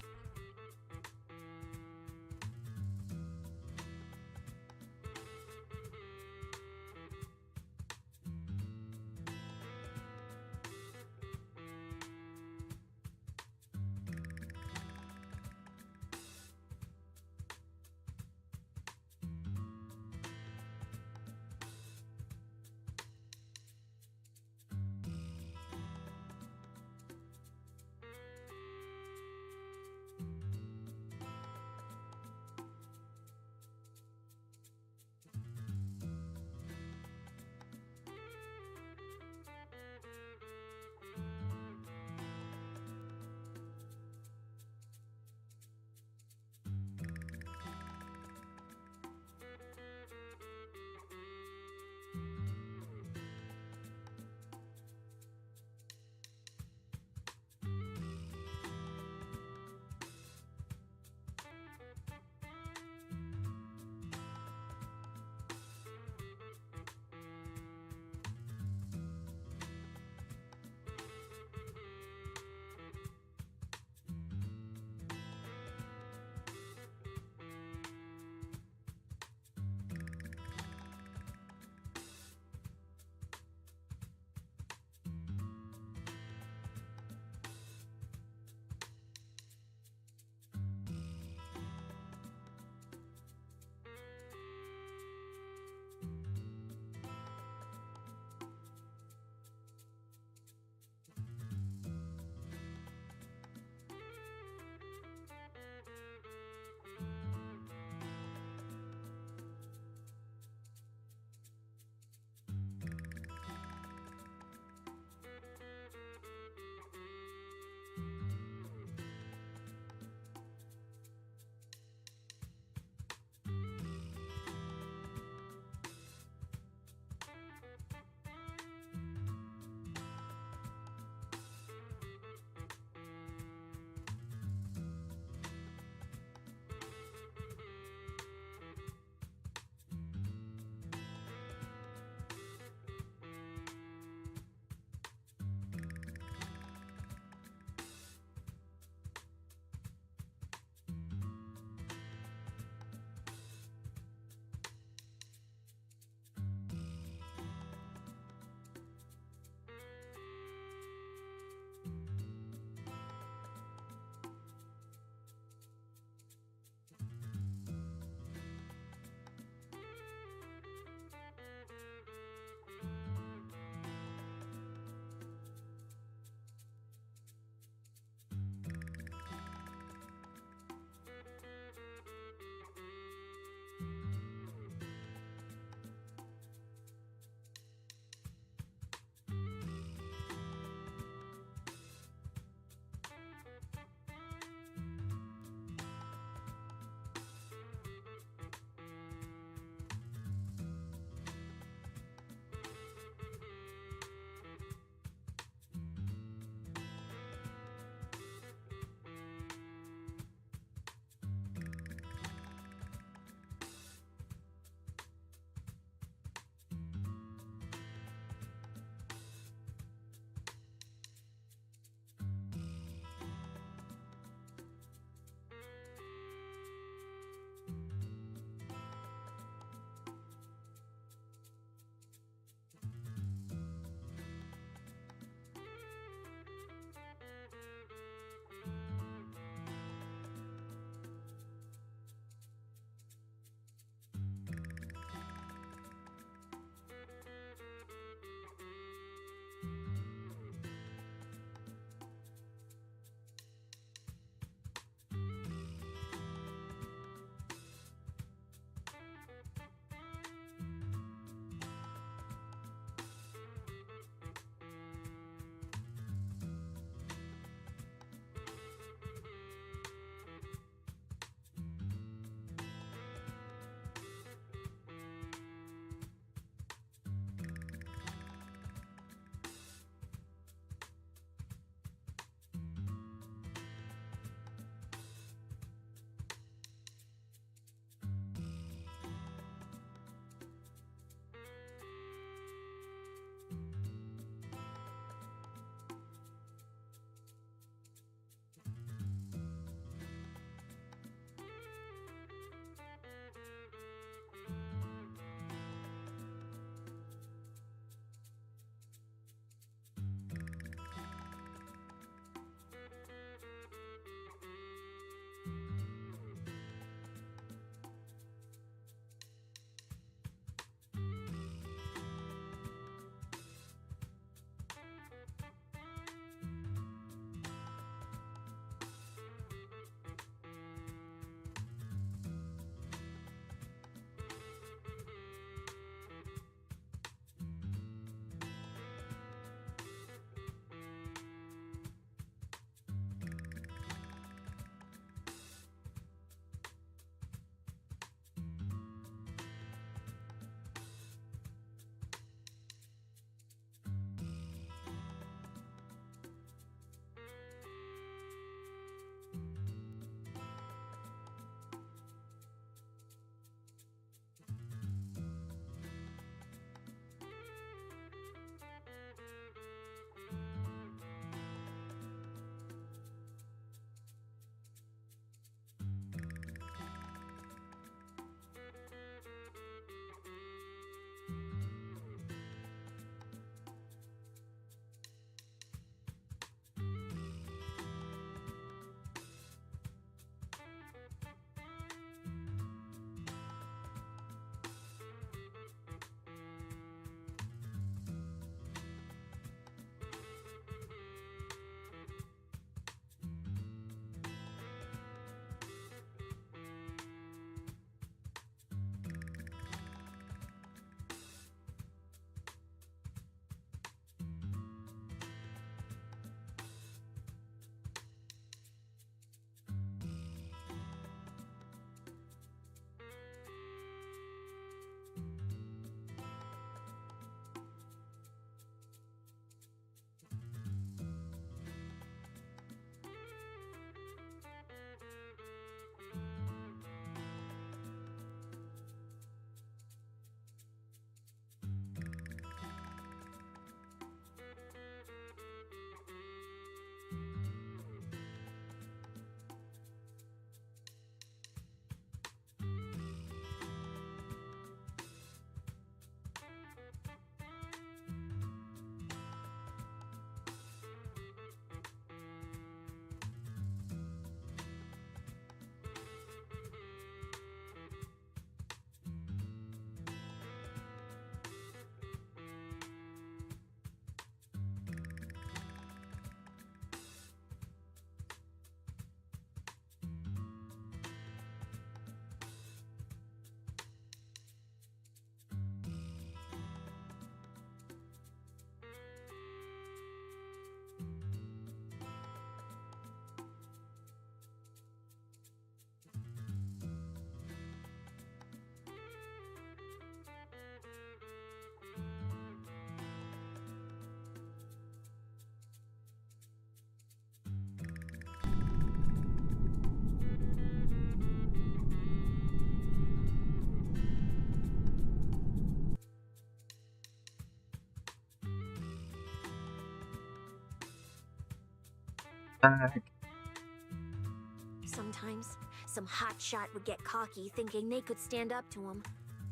Sometimes, some hotshot would get cocky thinking they could stand up to him.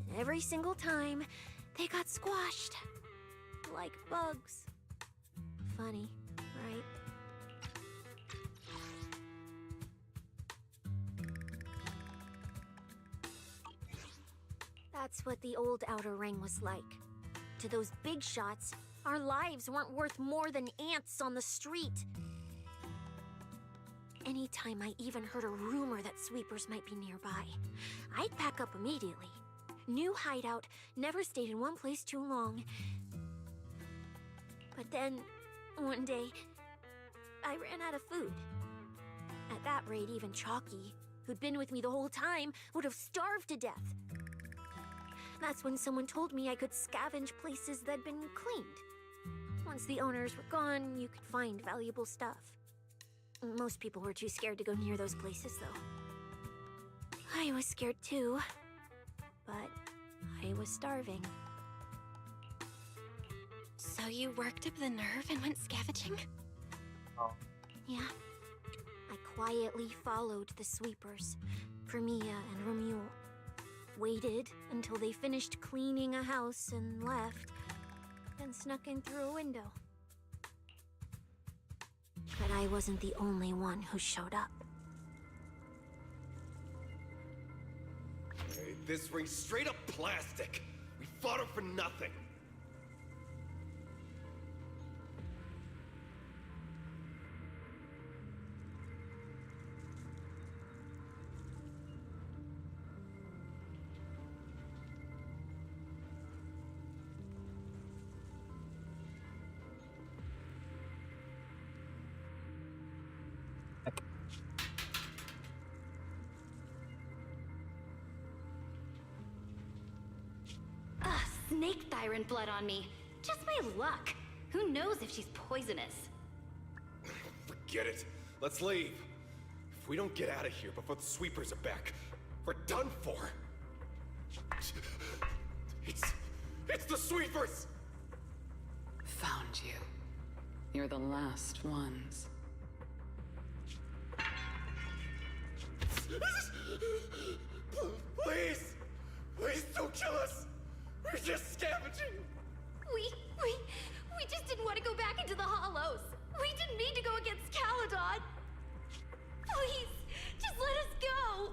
And every single time, they got squashed. Like bugs. Funny, right? That's what the old Outer Ring was like. To those big shots, our lives weren't worth more than ants on the street. Anytime I even heard a rumor that sweepers might be nearby, I'd pack up immediately. New hideout, never stayed in one place too long. But then, one day, I ran out of food. At that rate, even Chalky, who'd been with me the whole time, would have starved to death. That's when someone told me I could scavenge places that'd been cleaned. Once the owners were gone, you could find valuable stuff. Most people were too scared to go near those places, though. I was scared too, but I was starving.
So you worked up the nerve and went scavenging?
Yeah. I quietly followed the sweepers, Premia and Romuald. Waited until they finished cleaning a house and left, then snuck in through a window. But I wasn't the only one who showed up.
Hey, this ring's straight up plastic. We fought her for nothing.
Snake thyron blood on me. Just my luck. Who knows if she's poisonous?
Forget it. Let's leave. If we don't get out of here before the sweepers are back, we're done for. It's the sweepers!
Found you. You're the last ones.
Please! Please don't kill us! We're just scavenging!
We just didn't want to go back into the hollows. We didn't mean to go against Caledon. Please, just let us go.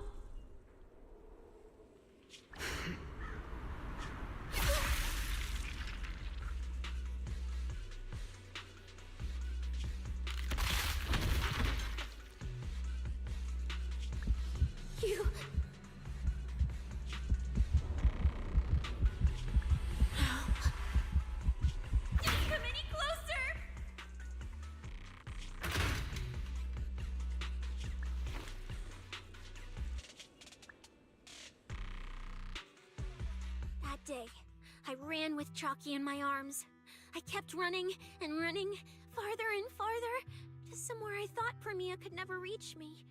You... Come any closer!
That day, I ran with Chalky in my arms. I kept running and running, farther and farther, to somewhere I thought Premia could never reach me.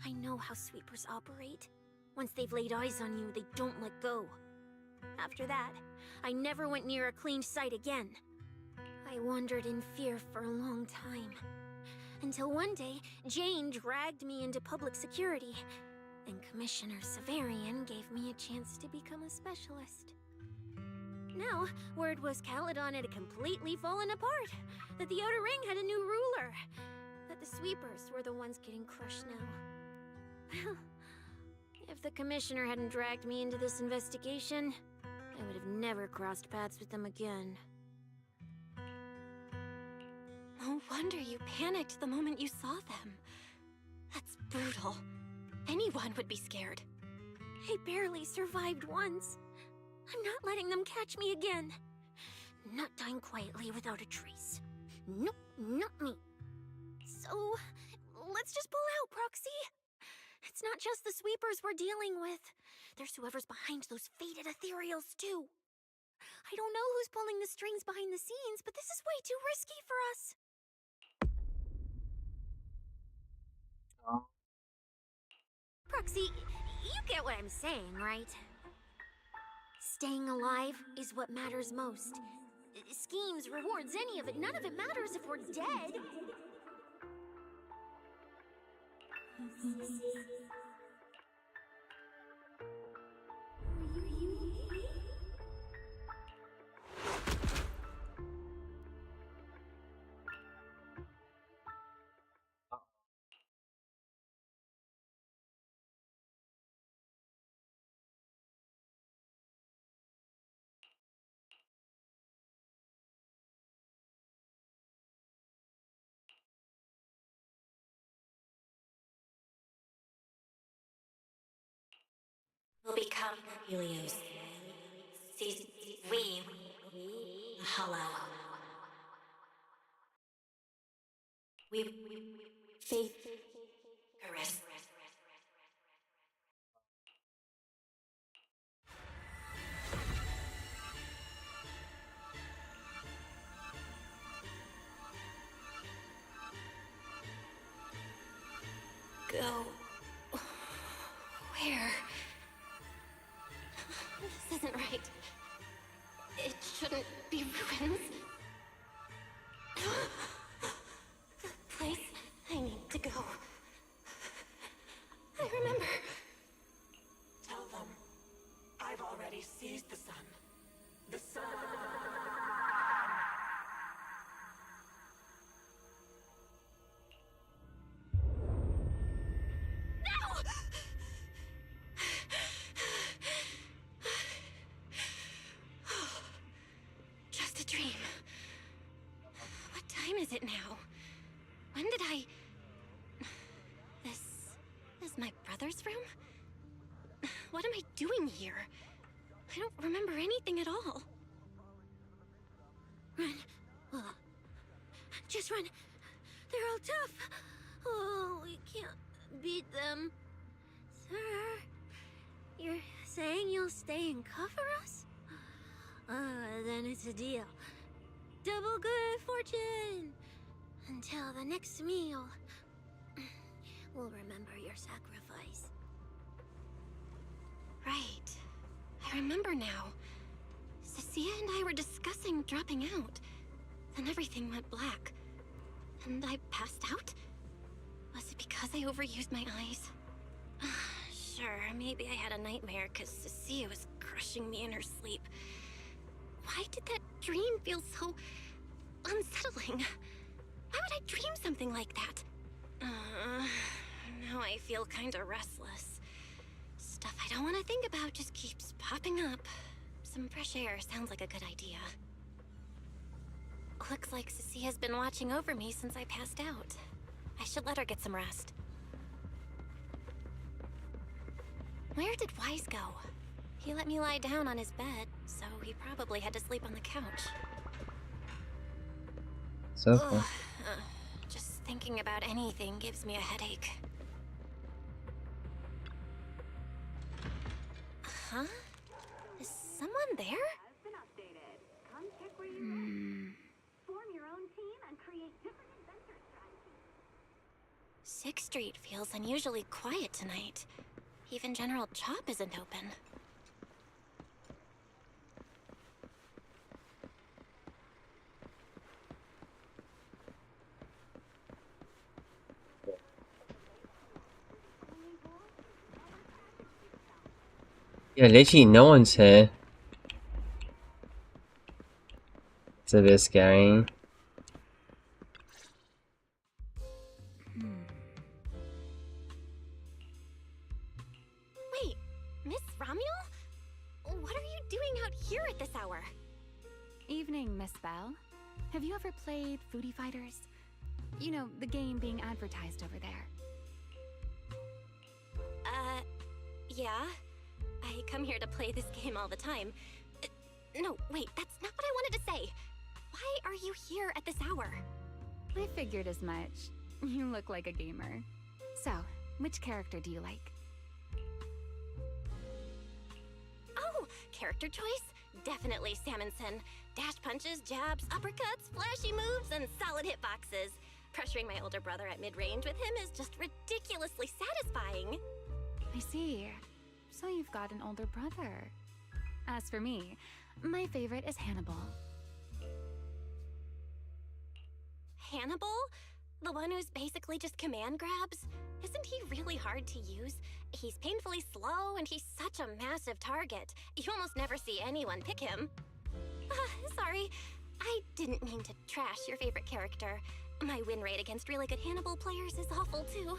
I know how sweepers operate. Once they've laid eyes on you, they don't let go. After that, I never went near a cleaned site again. I wandered in fear for a long time. Until one day, Jane dragged me into public security, and Commissioner Severian gave me a chance to become a specialist. Now, word was Caledon had completely fallen apart, that the Outer Ring had a new ruler, that the sweepers were the ones getting crushed now. Well, if the Commissioner hadn't dragged me into this investigation, I would have never crossed paths with them again.
No wonder you panicked the moment you saw them. That's brutal. Anyone would be scared.
I barely survived once. I'm not letting them catch me again. Not dying quietly without a trace. Nope, not me. So, let's just pull out, Proxy. It's not just the sweepers we're dealing with. There's whoever's behind those faded ethereals, too. I don't know who's pulling the strings behind the scenes, but this is way too risky for us. Proxy, you get what I'm saying, right? Staying alive is what matters most. Schemes, rewards, any of it, none of it matters if we're dead.
Will become Helios. We, hollow. We, faith, caress. Go. Where? This isn't right. It shouldn't be ruins. The place I need to go. I remember.
Tell them I've already seized the sun. The sun.
Just a dream. What time is it now? When did I... This is my brother's room? What am I doing here? I don't remember anything at all. Run. Just run. They're all tough. Oh, we can't beat them. Sir, you're saying you'll stay and cover us? Then it's a deal. Double good fortune! Until the next meal. We'll remember your sacrifice. Right. I remember now. Cecilia and I were discussing dropping out. Then everything went black. And I passed out? Was it because I overused my eyes? Sure, maybe I had a nightmare because Cecilia was crushing me in her sleep. Why did that dream feel so unsettling? Why would I dream something like that? Now I feel kinda restless. Stuff I don't want to think about just keeps popping up. Some fresh air sounds like a good idea. Looks like Cecilia's been watching over me since I passed out. I should let her get some rest. Where did Wise go? He let me lie down on his bed, so he probably had to sleep on the couch.
So cool.
Just thinking about anything gives me a headache. Huh? Is someone there?
Form your own team and create different adventure strategies.
6th Street feels unusually quiet tonight. Even General Chop isn't open.
Yeah, literally no one's here. It's a bit scary.
Wait, Miss Romuel? What are you doing out here at this hour?
Evening, Miss Bell. Have you ever played Foodie Fighters? You know, the game being advertised over there.
Yeah. I come here to play this game all the time. No, wait, that's not what I wanted to say. Why are you here at this hour?
I figured as much. You look like a gamer. So, which character do you like?
Oh, character choice? Definitely Salmonson. Dash punches, jabs, uppercuts, flashy moves, and solid hitboxes. Pressuring my older brother at mid-range with him is just ridiculously satisfying.
I see. So you've got an older brother. As for me, my favorite is Hannibal.
Hannibal? The one who's basically just command grabs? Isn't he really hard to use? He's painfully slow, and he's such a massive target. You almost never see anyone pick him. Sorry. I didn't mean to trash your favorite character. My win rate against really good Hannibal players is awful, too.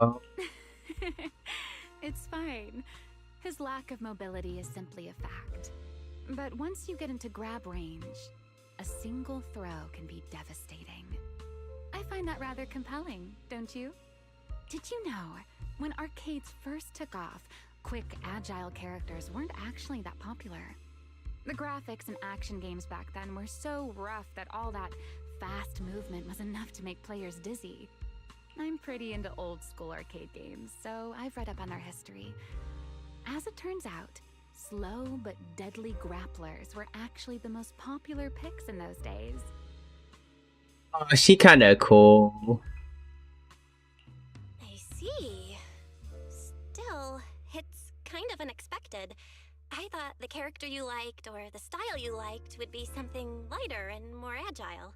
Oh.
It's fine. His lack of mobility is simply a fact. But once you get into grab range, a single throw can be devastating. I find that rather compelling, don't you? Did you know, when arcades first took off, quick, agile characters weren't actually that popular? The graphics in action games back then were so rough that all that fast movement was enough to make players dizzy. I'm pretty into old school arcade games, so I've read up on their history. As it turns out, slow but deadly grapplers were actually the most popular picks in those days.
Oh, she kinda cool.
I see. Still, it's kind of unexpected. I thought the character you liked or the style you liked would be something lighter and more agile.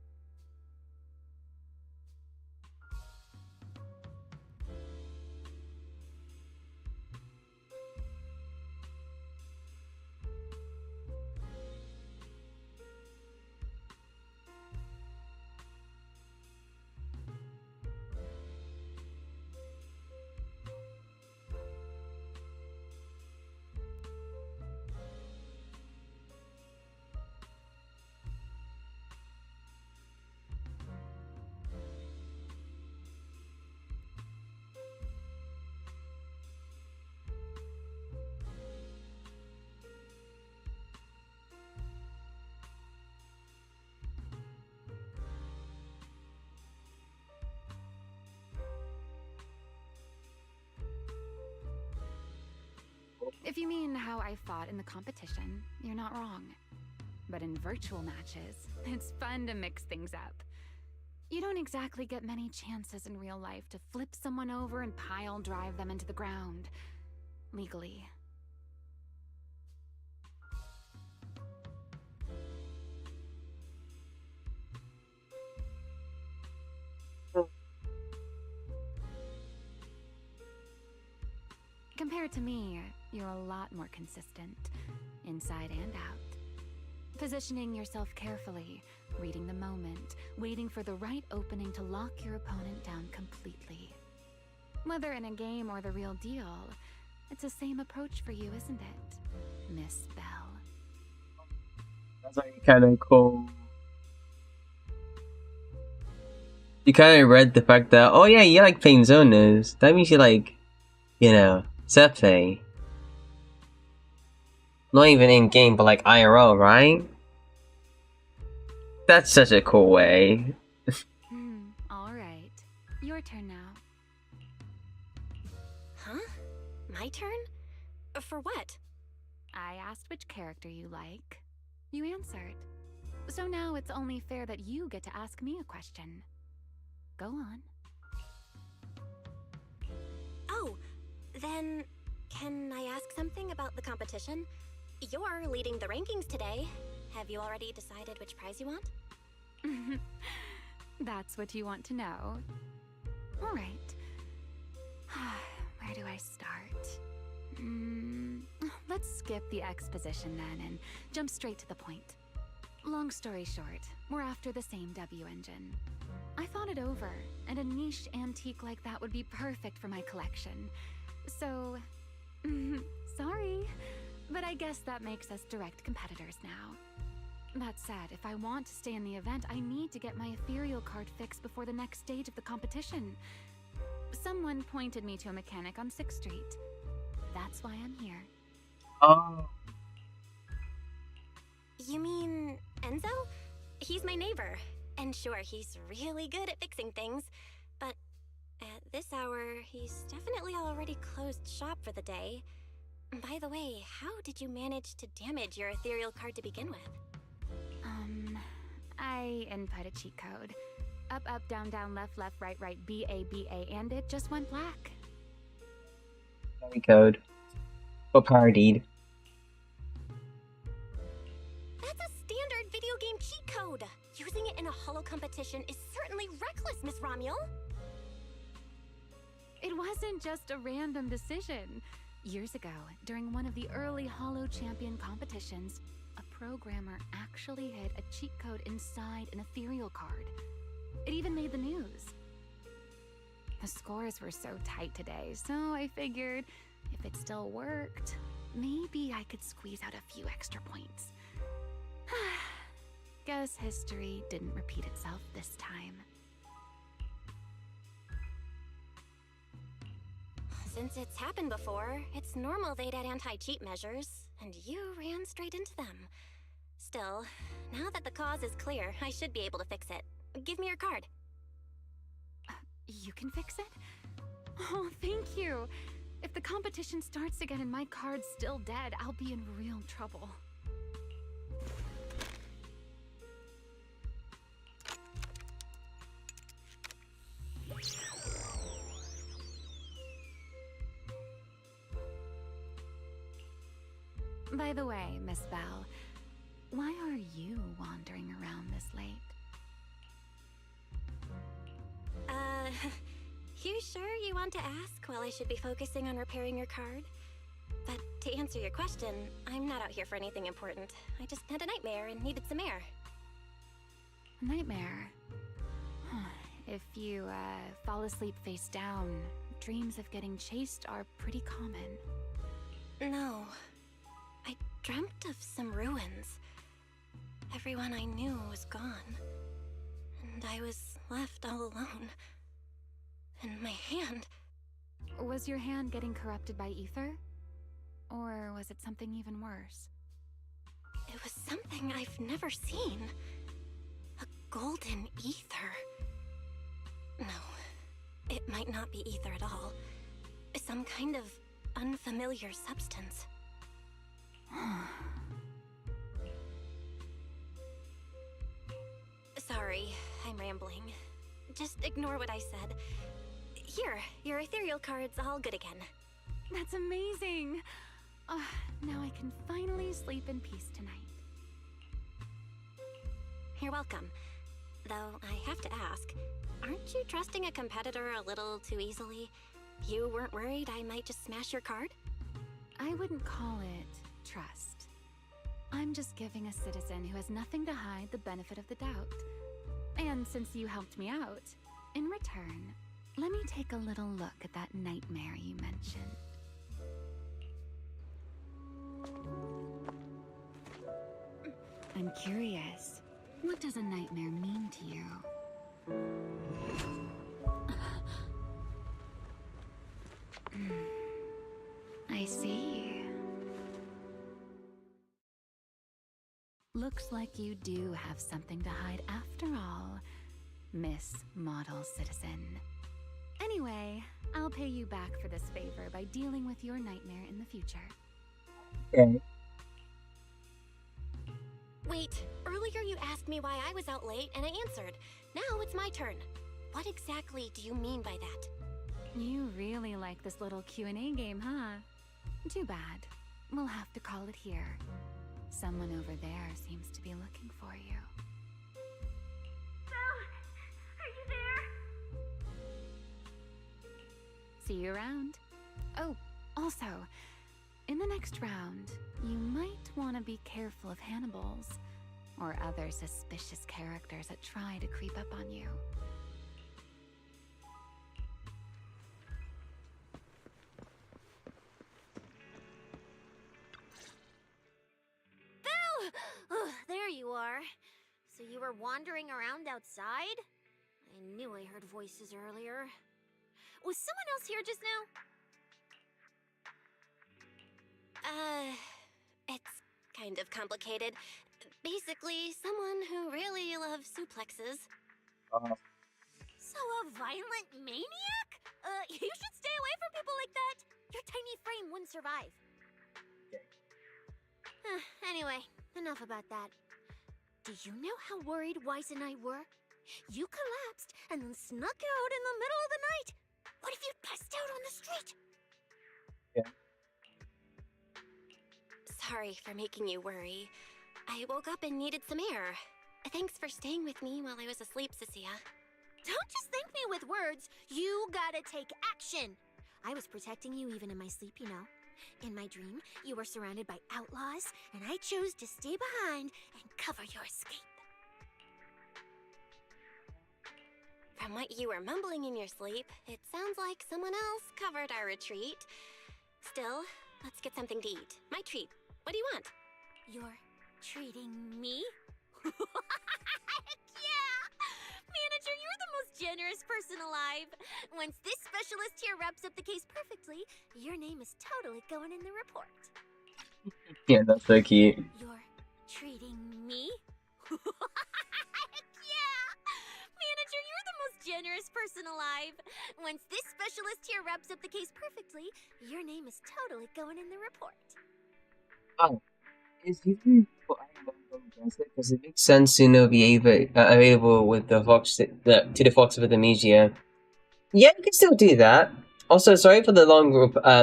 If you mean how I fought in the competition, you're not wrong. But in virtual matches, it's fun to mix things up. You don't exactly get many chances in real life to flip someone over and pile drive them into the ground. Legally. Compared to me, you're a lot more consistent, inside and out. Positioning yourself carefully, reading the moment, waiting for the right opening to lock your opponent down completely. Whether in a game or the real deal, it's the same approach for you, isn't it, Miss Bell?
That's like kinda cool. You kinda read the fact that, oh yeah, you like playing zoners. That means you like, you know, set play. Not even in game, but like IRL, right? That's such a cool way.
Alright. Your turn now.
Huh? My turn? For what?
I asked which character you like. You answered. So now it's only fair that you get to ask me a question. Go on.
Oh, then can I ask something about the competition? You're leading the rankings today. Have you already decided which prize you want?
That's what you want to know. All right. Where do I start? Let's skip the exposition then and jump straight to the point. Long story short, we're after the same W engine. I thought it over, and a niche antique like that would be perfect for my collection. So, sorry, but I guess that makes us direct competitors now. That said, if I want to stay in the event, I need to get my ethereal card fixed before the next stage of the competition. Someone pointed me to a mechanic on 6th Street. That's why I'm here.
Oh.
You mean Enzo? He's my neighbor. And sure, he's really good at fixing things. But at this hour, he's definitely already closed shop for the day. By the way, how did you manage to damage your ethereal card to begin with?
I input a cheat code. Up, up, down, down, left, left, right, right, B, A, and it just went black.
Any code. Or parodied.
That's a standard video game cheat code. Using it in a holo competition is certainly reckless, Miss Romuel.
It wasn't just a random decision. Years ago, during one of the early Holo Champion competitions, a programmer actually hid a cheat code inside an ethereal card. It even made the news. The scores were so tight today, so I figured if it still worked, maybe I could squeeze out a few extra points. Guess history didn't repeat itself this time.
Since it's happened before, it's normal they'd add anti-cheat measures, and you ran straight into them. Still, now that the cause is clear, I should be able to fix it. Give me your card.
You can fix it? Oh, thank you. If the competition starts again and my card's still dead, I'll be in real trouble. By the way, Miss Bell, why are you wandering around this late?
You sure you want to ask while I should be focusing on repairing your card? But to answer your question, I'm not out here for anything important. I just had a nightmare and needed some air.
Nightmare? If you, fall asleep face down, dreams of getting chased are pretty common.
No. I dreamt of some ruins. Everyone I knew was gone. And I was left all alone. And my hand...
Was your hand getting corrupted by ether? Or was it something even worse?
It was something I've never seen. A golden ether. No, it might not be ether at all. Some kind of unfamiliar substance. Sorry, I'm rambling. Just ignore what I said. Here, your ethereal card's all good again.
That's amazing! Now I can finally sleep in peace tonight.
You're welcome. Though I have to ask, aren't you trusting a competitor a little too easily? You weren't worried I might just smash your card?
I wouldn't call it trust. I'm just giving a citizen who has nothing to hide the benefit of the doubt. And since you helped me out, in return, let me take a little look at that nightmare you mentioned. I'm curious, what does a nightmare mean to you? I see. Looks like you do have something to hide after all, Miss Model Citizen. Anyway, I'll pay you back for this favor by dealing with your nightmare in the future.
Okay.
Wait, earlier you asked me why I was out late and I answered. Now it's my turn. What exactly do you mean by that?
You really like this little Q&A game, huh? Too bad. We'll have to call it here. Someone over there seems to be looking for you.
Belle! Are you there?
See you around. Oh, also, in the next round, you might want to be careful of Hannibals or other suspicious characters that try to creep up on you.
Belle! Oh, there you are. So you were wandering around outside? I knew I heard voices earlier. Was someone else here just now?
It's kind of complicated. Basically, someone who really loves suplexes.
So a violent maniac? You should stay away from people like that. Your tiny frame wouldn't survive. Anyway, enough about that. Do you know how worried Weiss and I were? You collapsed and then snuck out in the middle of the night. What if you passed out on the street?
Yeah.
Sorry for making you worry. I woke up and needed some air. Thanks for staying with me while I was asleep, Cecilia.
Don't just thank me with words. You gotta take action. I was protecting you even in my sleep, you know. In my dream, you were surrounded by outlaws, and I chose to stay behind and cover your escape.
From what you were mumbling in your sleep, it sounds like someone else covered our retreat. Still, let's get something to eat. My treat. What do you want?
You're treating me? Yeah! Manager, you're the most generous person alive. Once this specialist here wraps up the case perfectly, your name is totally going in the report.
Yeah, that's so cute.
You're treating me? Yeah! Manager, you're the most generous person alive. Once this specialist here wraps up the case perfectly, your name is totally going in the report.
Oh, is even for because it makes sense, you know, be available with the Fox to the Fox with the media. Yeah, you can still do that. Also, sorry for the long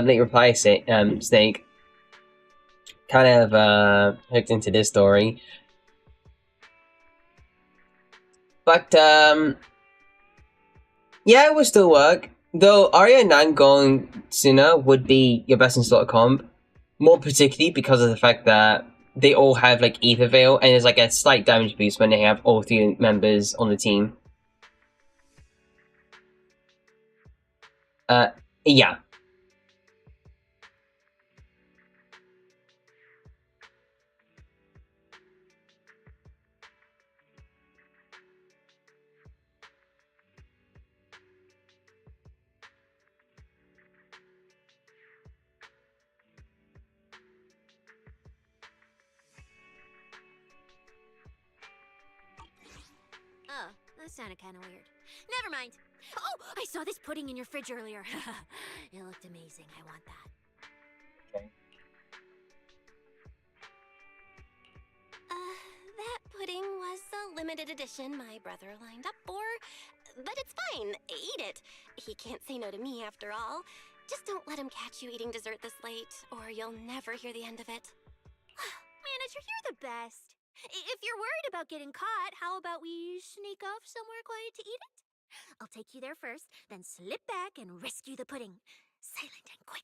late reply, Snake. Kind of hooked into this story, but yeah, it would still work. Though Arya and Nan going sooner would be your best in slot comp, more particularly because of the fact that they all have like Ether Veil, and there's like a slight damage boost when they have all three members on the team. Yeah.
Oh, that sounded kind of weird. Never mind. Oh, I saw this pudding in your fridge earlier. It looked amazing. I want that.
That pudding was a limited edition my brother lined up for. But it's fine. Eat it. He can't say no to me after all. Just don't let him catch you eating dessert this late, or you'll never hear the end of it.
Manager, you're the best. If you're worried about getting caught, how about we sneak off somewhere quiet to eat it? I'll take you there first, then slip back and rescue the pudding. Silent and quick.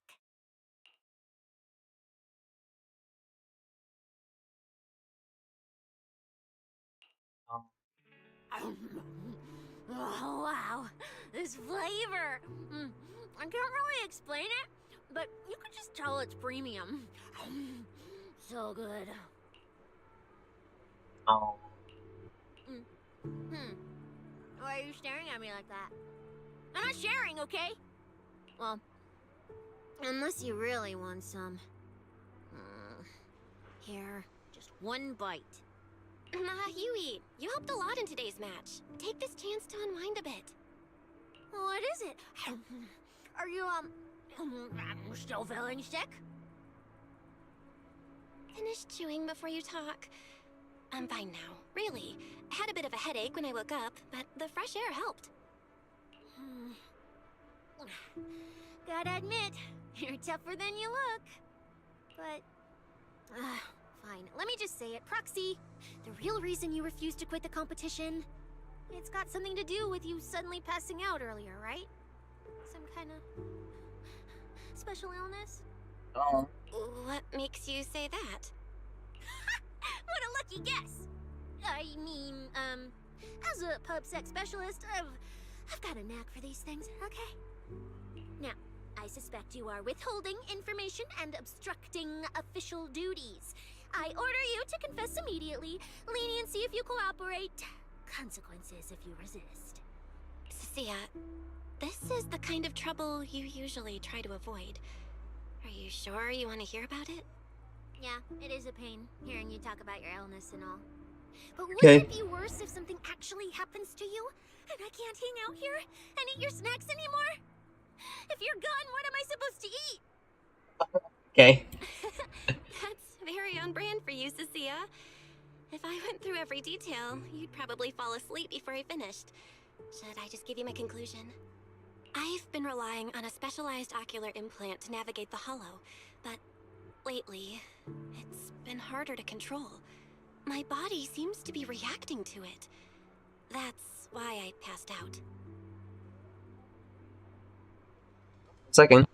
Oh, wow. This flavor. I can't really explain it, but you could just tell it's premium. So good.
Oh.
Why are you staring at me like that? I'm not sharing, okay? Well, unless you really want some. Here, just one bite.
You eat. You helped a lot in today's match. Take this chance to unwind a bit.
What is it? Are you, still feeling sick?
Finish chewing before you talk. I'm fine now, really. I had a bit of a headache when I woke up, but the fresh air helped.
Gotta admit, you're tougher than you look. But, fine. Let me just say it. Proxy, the real reason you refused to quit the competition, it's got something to do with you suddenly passing out earlier, right? Some kind of special illness?
Oh.
What makes you say that?
What a lucky guess! I mean, as a pub sex specialist, I've got a knack for these things, okay? Now, I suspect you are withholding information and obstructing official duties. I order you to confess immediately, leniency if you cooperate, consequences if you resist.
Cecilia, this is the kind of trouble you usually try to avoid. Are you sure you want to hear about it?
Yeah, it is a pain, hearing you talk about your illness and all. But wouldn't it be worse if something actually happens to you, and I can't hang out here and eat your snacks anymore? If you're gone, what am I supposed to eat?
Okay.
That's very on brand for you, Cecilia. If I went through every detail, you'd probably fall asleep before I finished. Should I just give you my conclusion? I've been relying on a specialized ocular implant to navigate the hollow, but lately, it's been harder to control. My body seems to be reacting to it. That's why I passed out.
Second.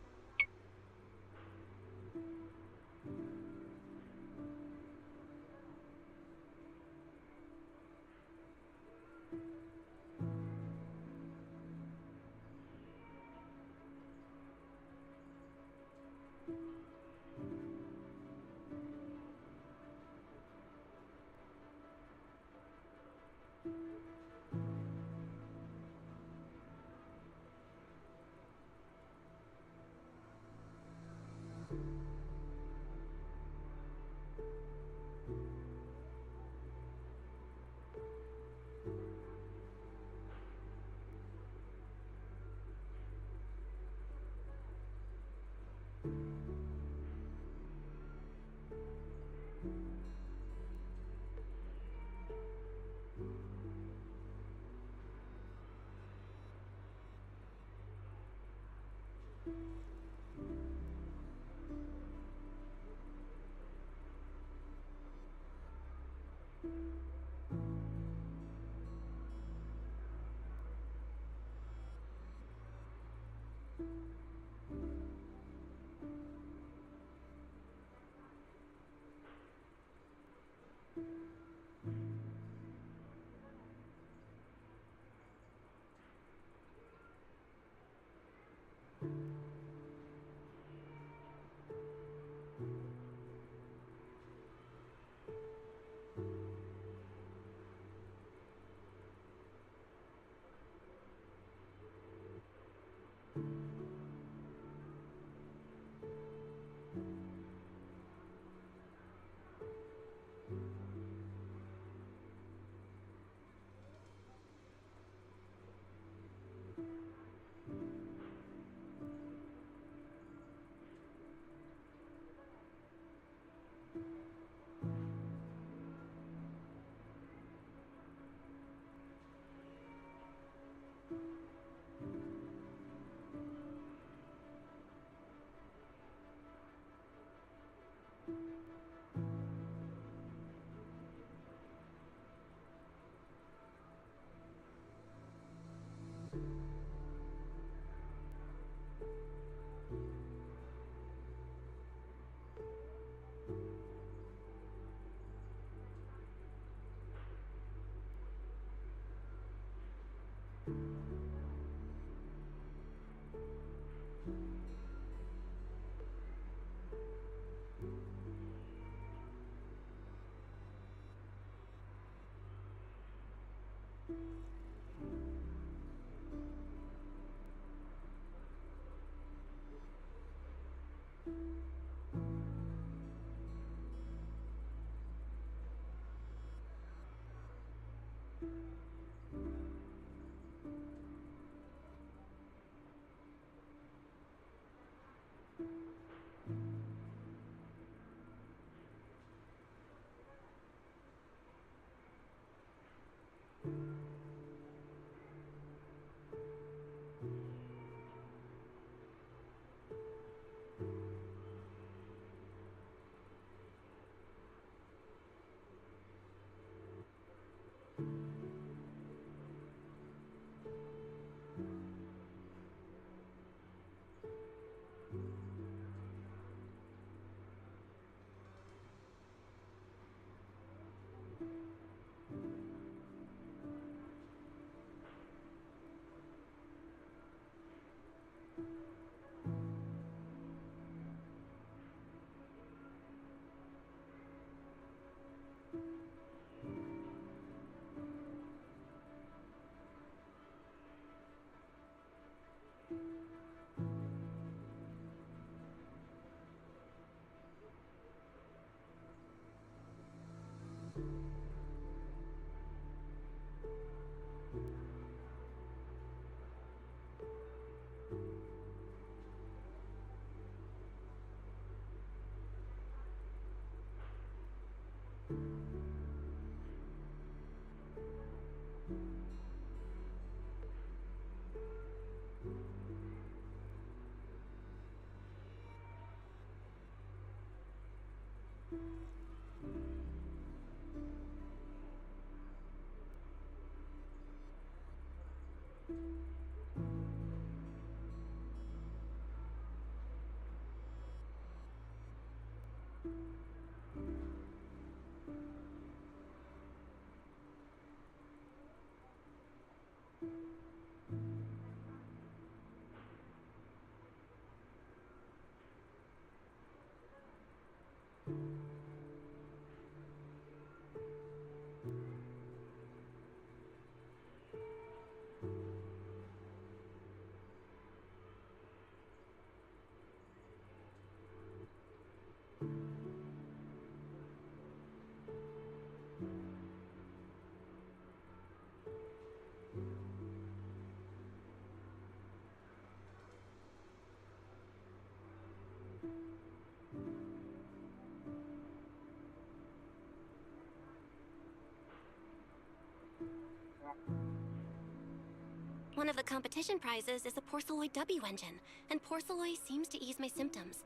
One of the competition prizes is a Porceloid W engine, and Porceloid seems to ease my symptoms.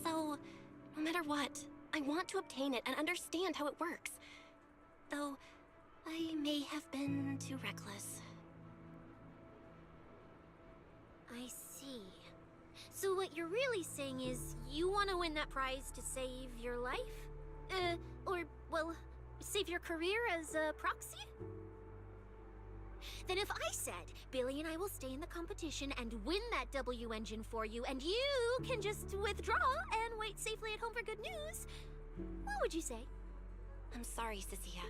So, no matter what, I want to obtain it and understand how it works. Though, I may have been too reckless.
I see. So what you're really saying is you want to win that prize to save your life? Or, well, save your career as a proxy? Then if I said, Billy and I will stay in the competition and win that W engine for you, and you can just withdraw and wait safely at home for good news, what would you say?
I'm sorry, Cecilia.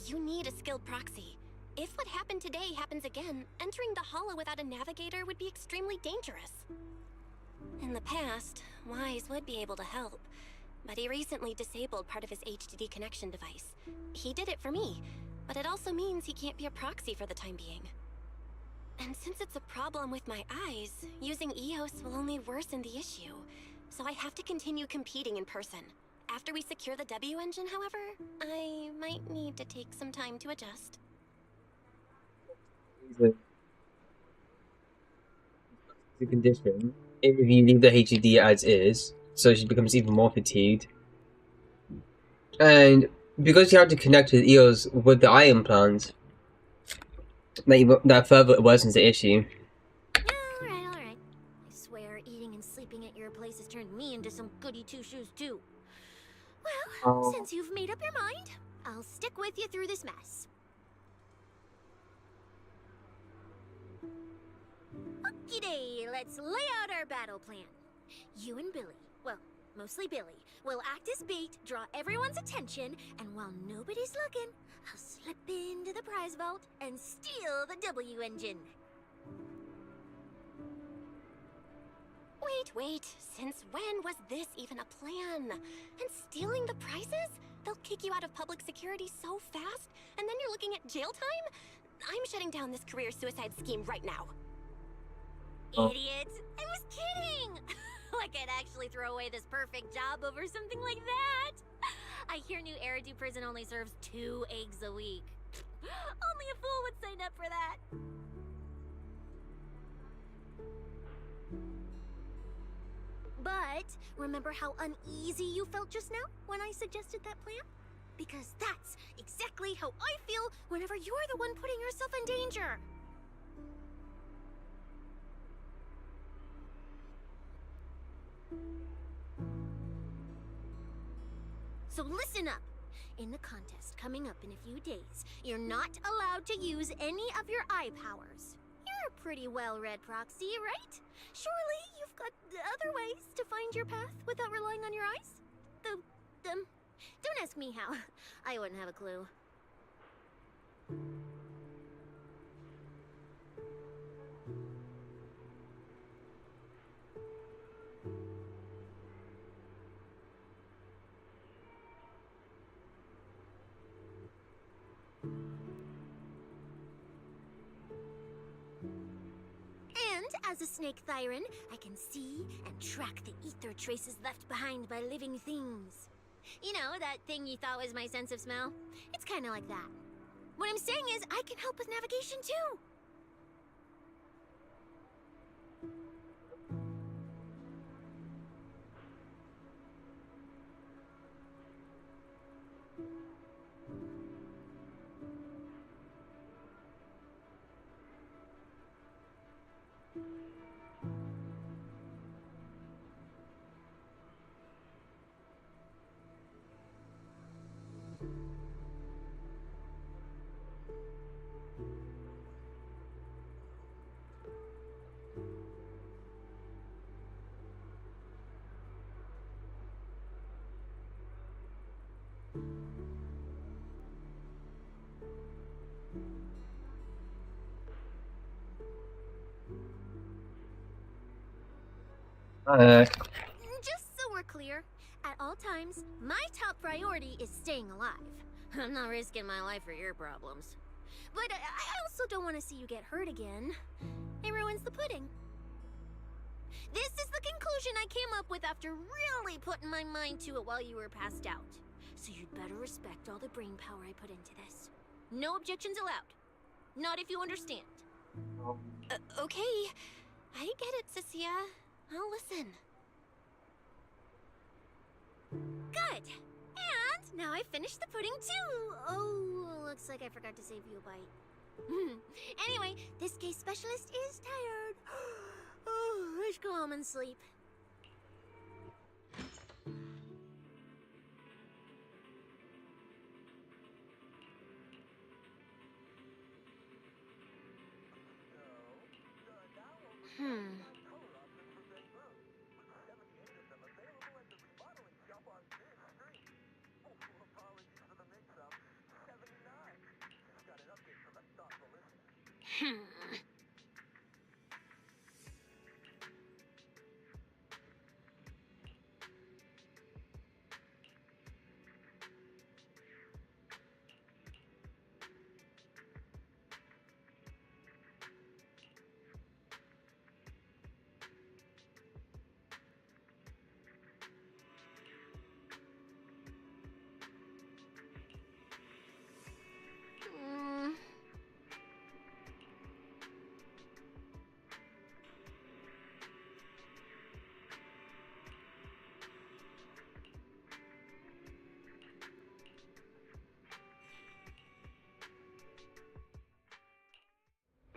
You need a skilled proxy. If what happened today happens again, entering the Hollow without a navigator would be extremely dangerous. In the past, Wise would be able to help, but he recently disabled part of his HDD connection device. He did it for me, but it also means he can't be a proxy for the time being. And since it's a problem with my eyes, using EOS will only worsen the issue, so I have to continue competing in person. After we secure the W engine, however, I might need to take some time to adjust.
The condition, if you leave the HDD as is, so she becomes even more fatigued. And because you have to connect with EOS with the eye implant, that further worsens the issue.
Alright. I swear eating and sleeping at your place has turned me into some goody two-shoes too. Well, since you've made up your mind, I'll stick with you through this mess. Okie-day, let's lay out our battle plan. You and Billy, well, mostly Billy, will act as bait, draw everyone's attention, and while nobody's looking, I'll slip into the prize vault and steal the W engine.
Wait, since when was this even a plan? And stealing the prizes? They'll kick you out of public security so fast, and then you're looking at jail time? I'm shutting down this career suicide scheme right now.
Idiot! I was kidding! Like I'd actually throw away this perfect job over something like that! I hear New Eridu Prison only serves 2 eggs a week. Only a fool would sign up for that! But remember how uneasy you felt just now when I suggested that plan? Because that's exactly how I feel whenever you're the one putting yourself in danger! So listen up. In the contest coming up in a few days, you're not allowed to use any of your eye powers. You're a pretty well-read proxy, right? Surely you've got other ways to find your path without relying on your eyes? Don't ask me how. I wouldn't have a clue. As a snake Thyron, I can see and track the ether traces left behind by living things. You know, that thing you thought was my sense of smell? It's kind of like that. What I'm saying is, I can help with navigation too! Just so we're clear, at all times, my top priority is staying alive. I'm not risking my life for your problems. But I also don't want to see you get hurt again. It ruins the pudding. This is the conclusion I came up with after really putting my mind to it while you were passed out. So you'd better respect all the brain power I put into this. No objections allowed.
Not if you understand. Okay. I get it, Cecilia. I'll listen. Good! And now I've finished the pudding too! Oh, looks like I forgot to save you a bite. Anyway, this case specialist is tired. Oh, let's go home and sleep.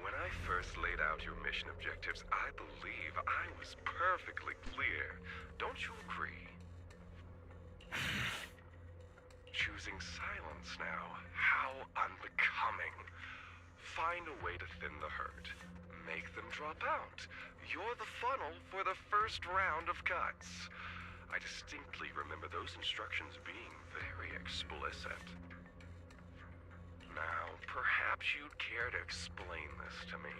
When I first laid out your mission objectives, I believe I was perfectly clear. Don't you agree? Choosing silence now. How unbecoming. Find a way to thin the herd. Make them drop out. You're the funnel for the first round of cuts. I distinctly remember those instructions being very explicit. Now, perhaps you'd care to explain this to me.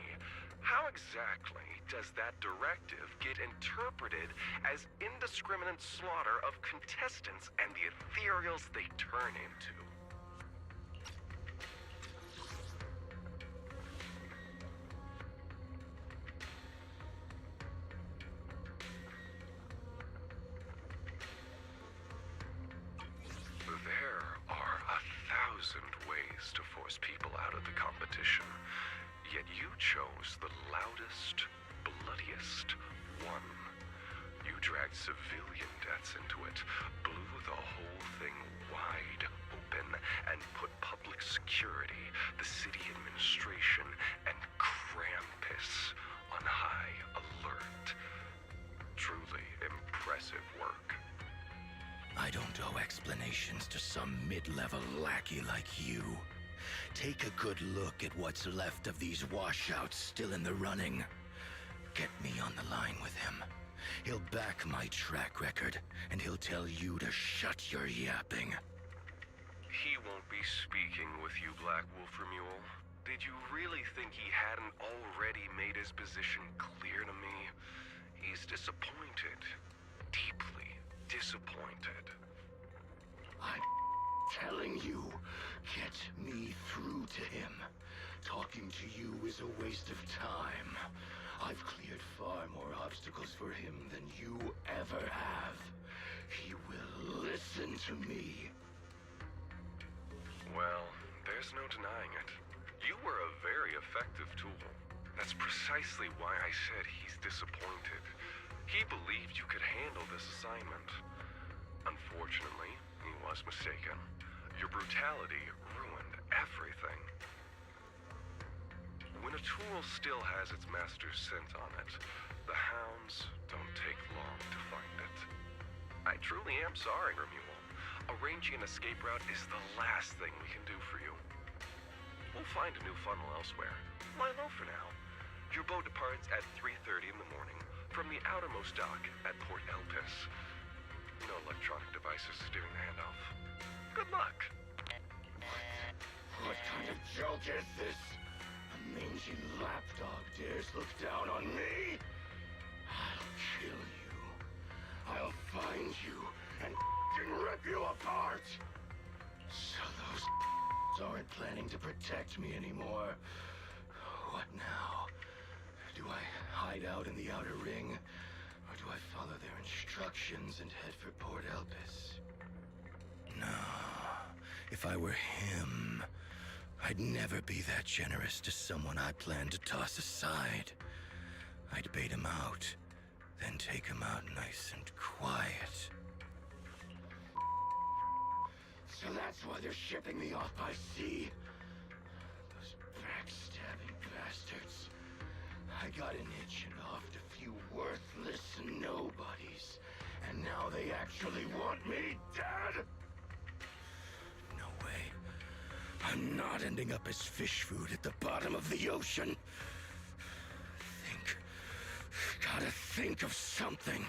How exactly does that directive get interpreted as indiscriminate slaughter of contestants and the ethereals they turn into? There are 1,000 ways to force people out of the competition, yet you chose the loudest, bloodiest one. You dragged civilian deaths into it, blew the whole thing wide open, and put public security, the city administration, and Krampus on high alert. Truly impressive work.
I don't owe explanations to some mid-level lackey like you. Take a good look at what's left of these washouts still in the running. Get me on the line with him. He'll back my track record, and he'll tell you to shut your yapping.
He won't be speaking with you, Black Wolfer Mule. Did you really think he hadn't already made his position clear to me? He's disappointed. Deeply disappointed.
I'm telling you, get me through to him. Talking to you is a waste of time. I've cleared far more obstacles for him than you ever have. He will listen to me.
Well, there's no denying it. You were a very effective tool. That's precisely why I said he's disappointed. He believed you could handle this assignment. Unfortunately, he was mistaken. Your brutality ruined everything. When a tool still has its master's scent on it, the hounds don't take long to find it. I truly am sorry, Remuel. Arranging an escape route is the last thing we can do for you. We'll find a new funnel elsewhere. Lie low for now. Your boat departs at 3:30 in the morning from the outermost dock at Port Elpis. No electronic devices steering the handoff. Good luck.
What kind of joke is this? A mangy lapdog dares look down on me? I'll kill you. I'll find you and rip you apart. So those aren't planning to protect me anymore. What now? Do I hide out in the outer ring? Or do I follow their instructions and head for Port Elpis? No. If I were him, I'd I'd never be that generous to someone I plan to toss aside. I'd bait him out, then take him out nice and quiet. So that's why they're shipping me off by sea. Those backstabbing bastards. I got an itch and offed a few worthless nobodies, and now they actually want me dead? No way. I'm not ending up as fish food at the bottom of the ocean. Gotta think of something.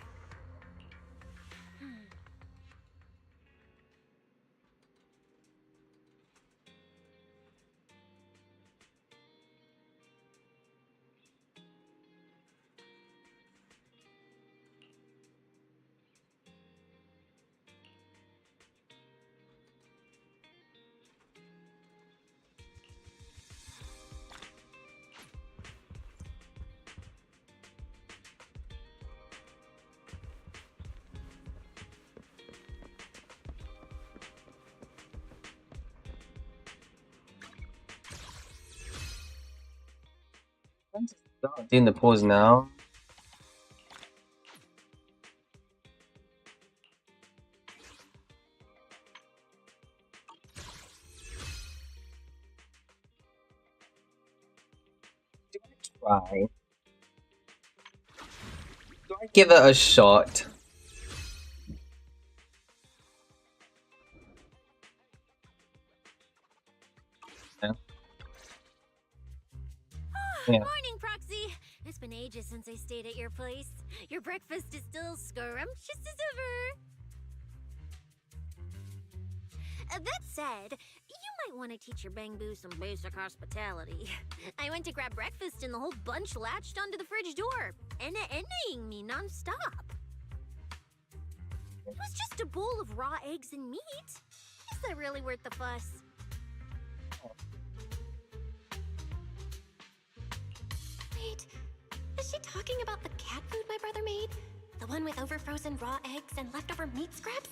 Doing the pause now. Try. Do I give it a shot? Yeah. Yeah.
Morning, Proxy. It's been ages since I stayed at your place. Your breakfast is still scrumptious as ever. That said, you might want to teach your Bangbu some basic hospitality. I went to grab breakfast and the whole bunch latched onto the fridge door, envying me nonstop. It was just a bowl of raw eggs and meat. Is that really worth the fuss?
Wait, is she talking about the cat food my brother made? The one with overfrozen raw eggs and leftover meat scraps?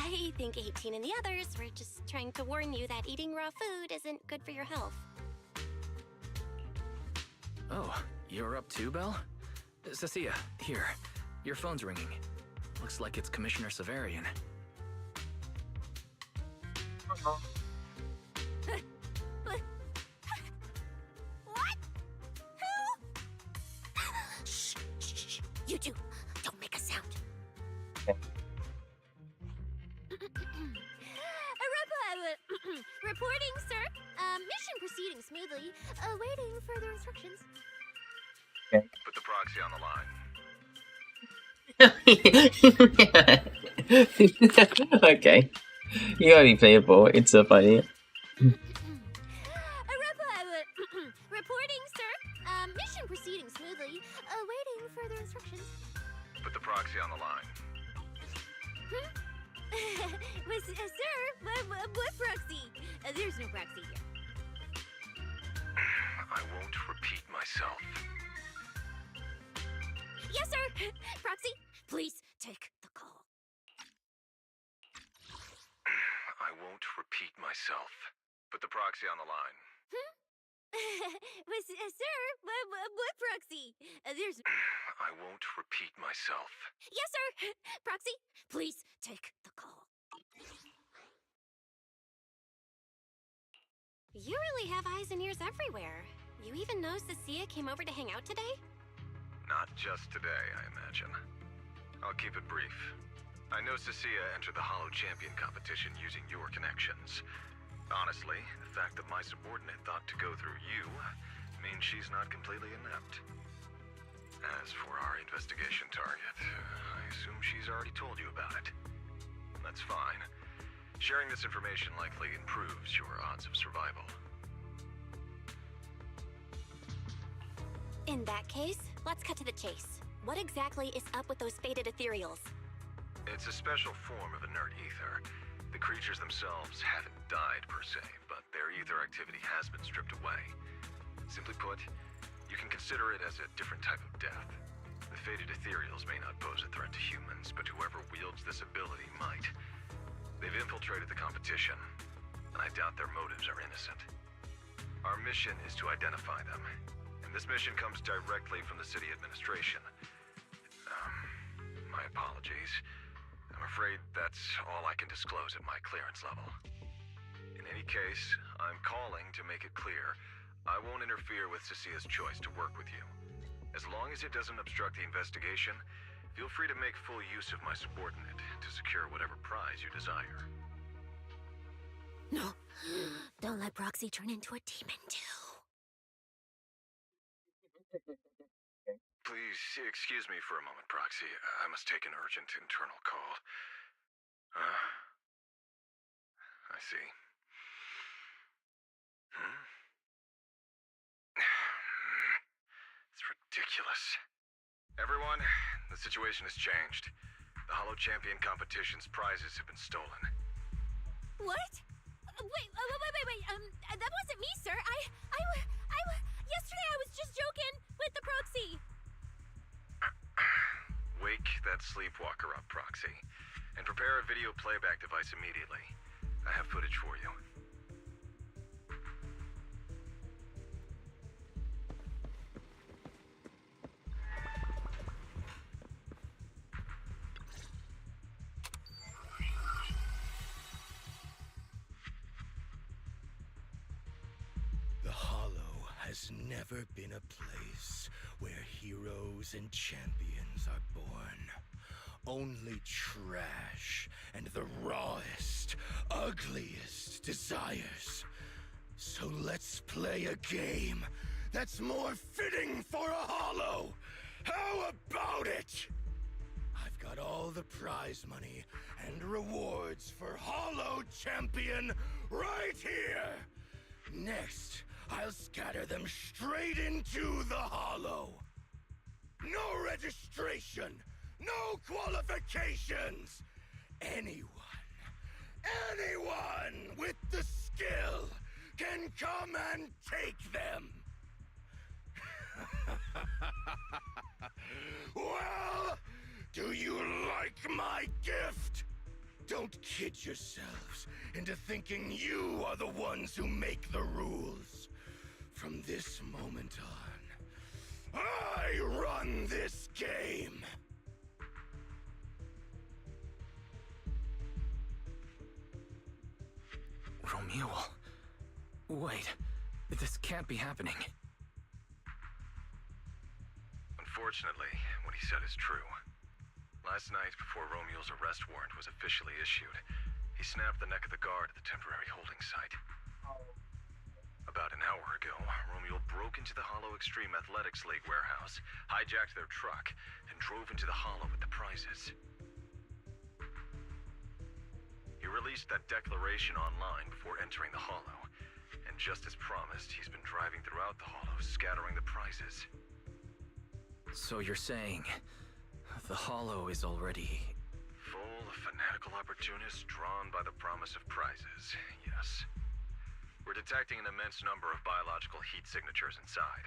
I think 18 and the others were just trying to warn you that eating raw food isn't good for your health.
Oh, you're up too, Belle? Cecilia, here. Your phone's ringing. Looks like it's Commissioner Severian.
What? Who? Shh, shh, shh. You two, don't make a sound. Reporting, sir. Mission proceeding smoothly. Awaiting further instructions.
Put the proxy on the line.
Okay. You gotta be playable. It's so funny.
Reporting, sir. Mission proceeding smoothly. Awaiting further instructions.
Put the proxy on the line.
Sir, what proxy? There's no proxy here.
I won't repeat myself.
Yes, sir. Proxy, please take the call.
I won't repeat myself. Put the proxy on the line.
Sir, what proxy? There's...
I won't repeat myself.
Yes, sir. Proxy, please take the call.
You really have eyes and ears everywhere. You even know Cecilia came over to hang out today?
Not just today, I imagine. I'll keep it brief. I know Cecilia entered the Hollow Champion competition using your connections. Honestly, the fact that my subordinate thought to go through you means she's not completely inept. As for our investigation target, I assume she's already told you about it. That's fine. Sharing this information likely improves your odds of survival.
In that case, let's cut to the chase. What exactly is up with those faded ethereals?
It's a special form of inert ether. The creatures themselves haven't died per se, but their ether activity has been stripped away. Simply put, you can consider it as a different type of death. The fated ethereals may not pose a threat to humans, but whoever wields this ability might. They've infiltrated the competition, and I doubt their motives are innocent. Our mission is to identify them, and this mission comes directly from the city administration. My apologies. I'm afraid that's all I can disclose at my clearance level. In any case, I'm calling to make it clear I won't interfere with Cecia's choice to work with you. As long as it doesn't obstruct the investigation, feel free to make full use of my subordinate to secure whatever prize you desire.
No, don't let Proxy turn into a demon too.
Please excuse me for a moment, Proxy. I must take an urgent internal call. I see. It's ridiculous. Everyone, the situation has changed. The Hollow Champion competition's prizes have been stolen.
What? Wait. That wasn't me, sir. Yesterday I was just joking with the proxy.
Wake that sleepwalker up, Proxy, and prepare a video playback device immediately. I have footage for you.
The Hollow has never been a place where heroes and champions are born. Only trash and the rawest, ugliest desires. So let's play a game that's more fitting for a Hollow. How about it? I've got all the prize money and rewards for Hollow Champion right here. Next, I'll scatter them straight into the Hollow. No registration, no qualifications. Anyone with the skill can come and take them. Well, do you like my gift? Don't kid yourselves into thinking you are the ones who make the rules. From this moment on, I run this game.
Romule. Wait, this can't be happening.
Unfortunately, what he said is true. Last night, before Romule's arrest warrant was officially issued, he snapped the neck of the guard at the temporary holding site. About an hour ago, Romule broke into the Hollow Extreme Athletics League warehouse, hijacked their truck, and drove into the Hollow with the prizes. He released that declaration online before entering the Hollow, and just as promised, he's been driving throughout the Hollow, scattering the prizes.
So you're saying the Hollow is already...
full of fanatical opportunists drawn by the promise of prizes, yes. We're detecting an immense number of biological heat signatures inside.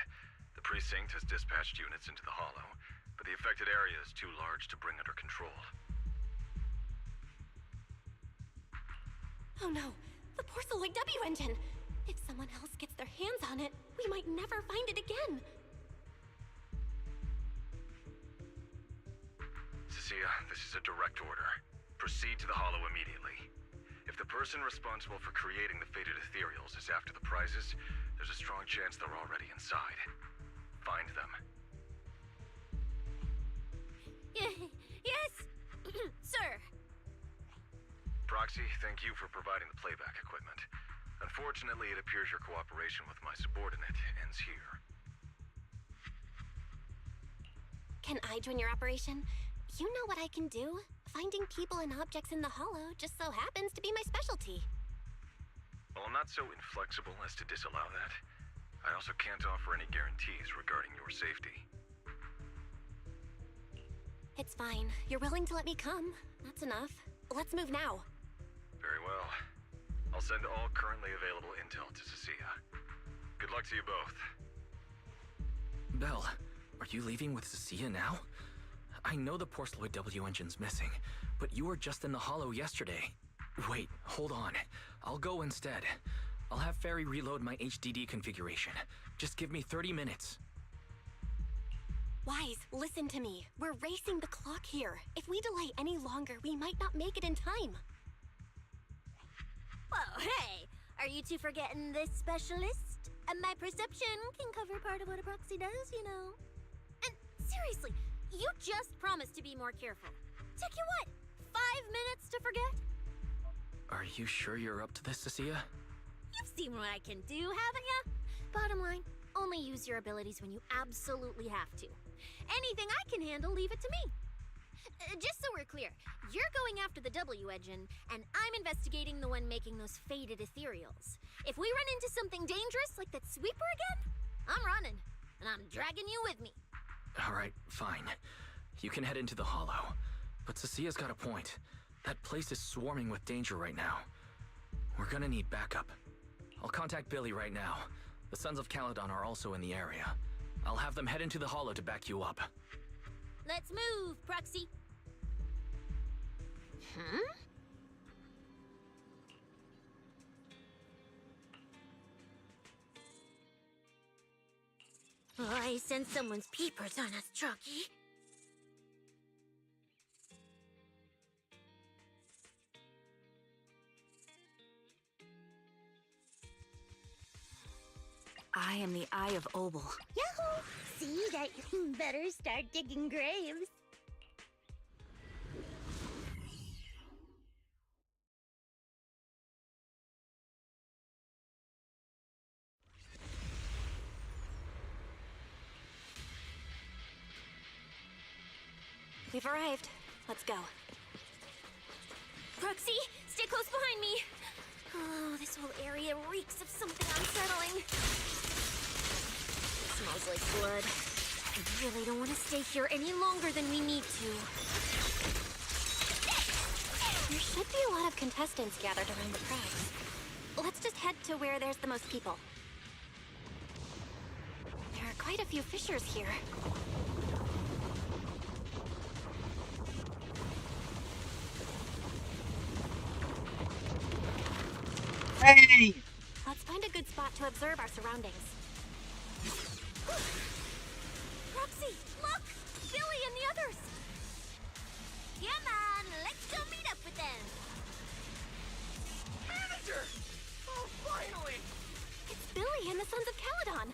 The precinct has dispatched units into the Hollow, but the affected area is too large to bring under control.
Oh no, the Porceloid W engine! If someone else gets their hands on it, we might never find it again.
Cecilia, this is a direct order. Proceed to the Hollow immediately. If the person responsible for creating the fated ethereals is after the prizes, there's a strong chance they're already inside. Find them.
Yes, sir.
Proxy, thank you for providing the playback equipment. Unfortunately, it appears your cooperation with my subordinate ends here.
Can I join your operation? You know what I can do. Finding people and objects in the Hollow just so happens to be my specialty.
Well, I'm not so inflexible as to disallow that. I also can't offer any guarantees regarding your safety.
It's fine. You're willing to let me come. That's enough. Let's move now.
Very well. I'll send all currently available intel to Cecilia. Good luck to you both.
Belle, Are you leaving with Cecilia now? I know the Porceloid W engine's missing, but you were just in the hollow yesterday. Wait, hold on. I'll go instead. I'll have Fairy reload my HDD configuration. Just give me 30 minutes.
Wise, listen to me. We're racing the clock here. If we delay any longer, we might not make it in time.
Whoa, hey! Are you two forgetting this specialist? My perception can cover part of what a proxy does, you know. And seriously, you just promised to be more careful. Took you what, 5 minutes to forget?
Are you sure you're up to this, Cecilia?
You've seen what I can do, haven't ya? Bottom line, only use your abilities when you absolutely have to. Anything I can handle, leave it to me. Just so we're clear, you're going after the W engine, and I'm investigating the one making those faded ethereals. If we run into something dangerous like that sweeper again, I'm running, and I'm dragging you with me.
Alright, fine. You can head into the hollow. But Cecilia's got a point. That place is swarming with danger right now. We're gonna need backup. I'll contact Billy right now. The Sons of Caledon are also in the area. I'll have them head into the hollow to back you up.
Let's move, Proxy. Huh? Oh, I sense someone's peepers on us, Trucky.
I am the Eye of Obel.
Yahoo! See that you better start digging graves.
We've arrived. Let's go.
Proxy, stay close behind me. Oh, this whole area reeks of something unsettling. It smells like blood. I really don't want to stay here any longer than we need to.
There should be a lot of contestants gathered around the prize. Let's just head to where there's the most people. There are quite a few fissures here.
Hey!
Let's find a good spot to observe our surroundings.
Roxy, look! Billy and the others! Come on, let's go meet up with them!
Manager! Oh, finally!
It's Billy and the Sons of Caledon.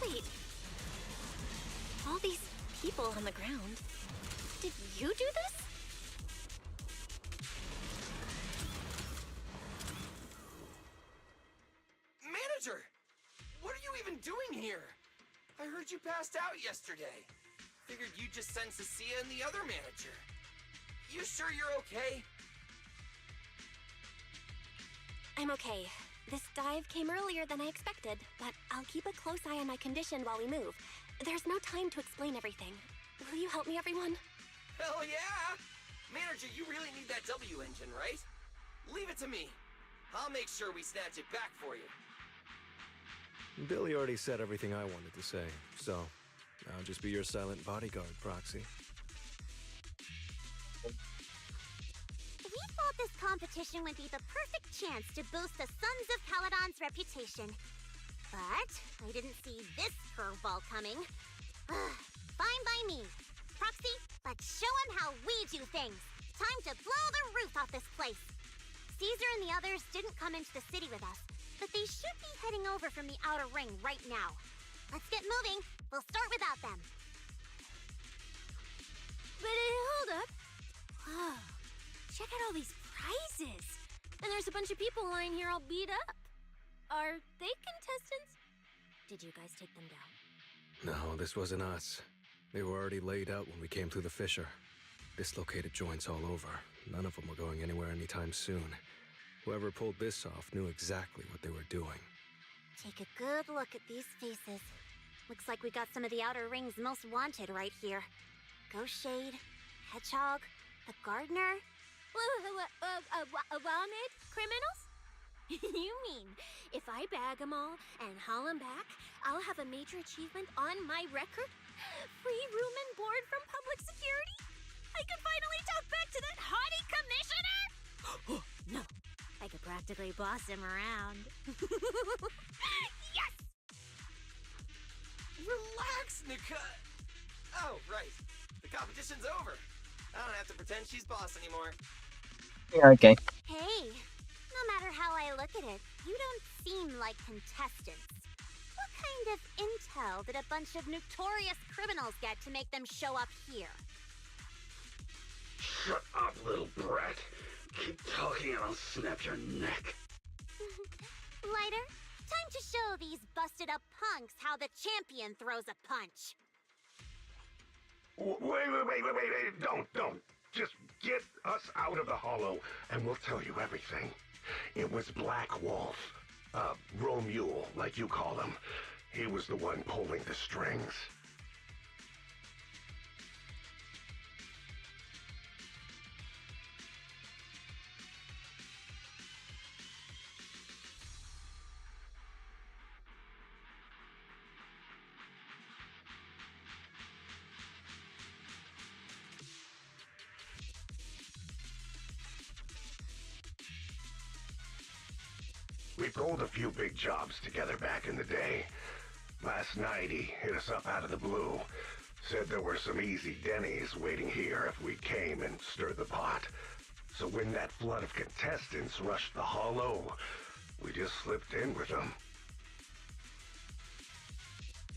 Wait. All these people on the ground. Did you do this?
Manager! What are you even doing here? I heard you passed out yesterday. Figured you'd just send Cecilia and the other manager. You sure you're okay?
I'm okay. This dive came earlier than I expected, but I'll keep a close eye on my condition while we move. There's no time to explain everything. Will you help me, everyone?
Hell yeah! Manager, you really need that W engine, right? Leave it to me. I'll make sure we snatch it back for you.
Billy already said everything I wanted to say, so I'll just be your silent bodyguard, Proxy.
We thought this competition would be the perfect chance to boost the Sons of Caledon's reputation. But I didn't see this curveball coming. Fine by me. Proxy, let's show him how we do things. Time to blow the roof off this place. Caesar and the others didn't come into the city with us, but they should be heading over from the outer ring right now. Let's get moving. We'll start without them. But hold up. Whoa. Check out all these prizes. And there's a bunch of people lying here all beat up. Are they contestants? Did you guys take them down?
No, this wasn't us. They were already laid out when we came through the fissure. Dislocated joints all over. None of them were going anywhere anytime soon. Whoever pulled this off knew exactly what they were doing.
Take a good look at these faces. Looks like we got some of the outer ring's most wanted right here. Ghost Shade, Hedgehog, the Gardener. Wanted criminals? You mean, if I bag them all and haul them back, I'll have a major achievement on my record? Free room and board from public security? I could finally talk back to that haughty commissioner! No, I could practically boss him around. Yes!
Relax, Nika. Oh, right. The competition's over. I don't have to pretend she's boss anymore.
Yeah, okay.
Hey, no matter how I look at it, you don't seem like contestants. What kind of intel did a bunch of notorious criminals get to make them show up here?
Shut up, little brat. Keep talking and I'll snap your neck.
Lighter, time to show these busted up punks how the champion throws a punch.
Wait. Don't. Just get us out of the hollow and we'll tell you everything. It was Black Wolf. Romule, like you call him. He was the one pulling the strings. We pulled a few big jobs together back in the day. Last night he hit us up out of the blue. Said there were some easy Denny's waiting here if we came and stirred the pot. So when that flood of contestants rushed the hollow, we just slipped in with them.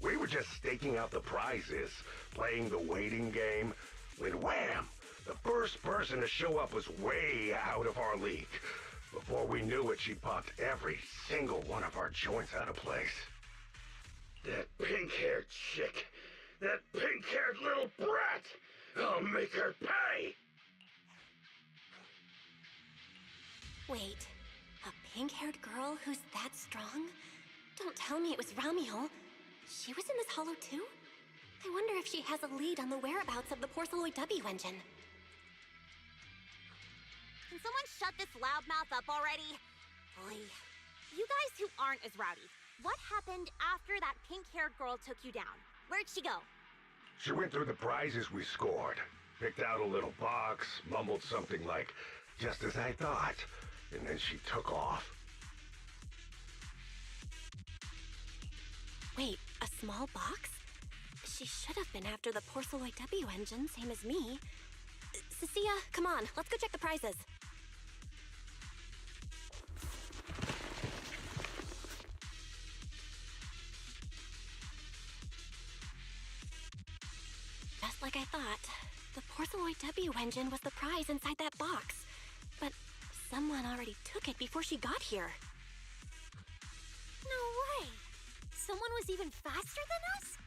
We were just staking out the prizes, playing the waiting game, when wham! The first person to show up was way out of our league. Before we knew it, she popped every single one of our joints out of place.
That pink-haired chick. That pink-haired little brat. I'll make her pay.
Wait, a pink-haired girl who's that strong? Don't tell me it was Ramiel. She was in this hollow too? I wonder if she has a lead on the whereabouts of the Porceloid W engine.
Can someone shut this loudmouth up already? Oy. You guys who aren't as rowdy, what happened after that pink-haired girl took you down? Where'd she go?
She went through the prizes we scored, picked out a little box, mumbled something like, "just as I thought," and then she took off.
Wait, a small box? She should have been after the Porceloid W engine, same as me. Cecilia, come on, let's go check the prizes. Just like I thought, the Porceloid W engine was the prize inside that box. But someone already took it before she got here.
No way! Someone was even faster than us?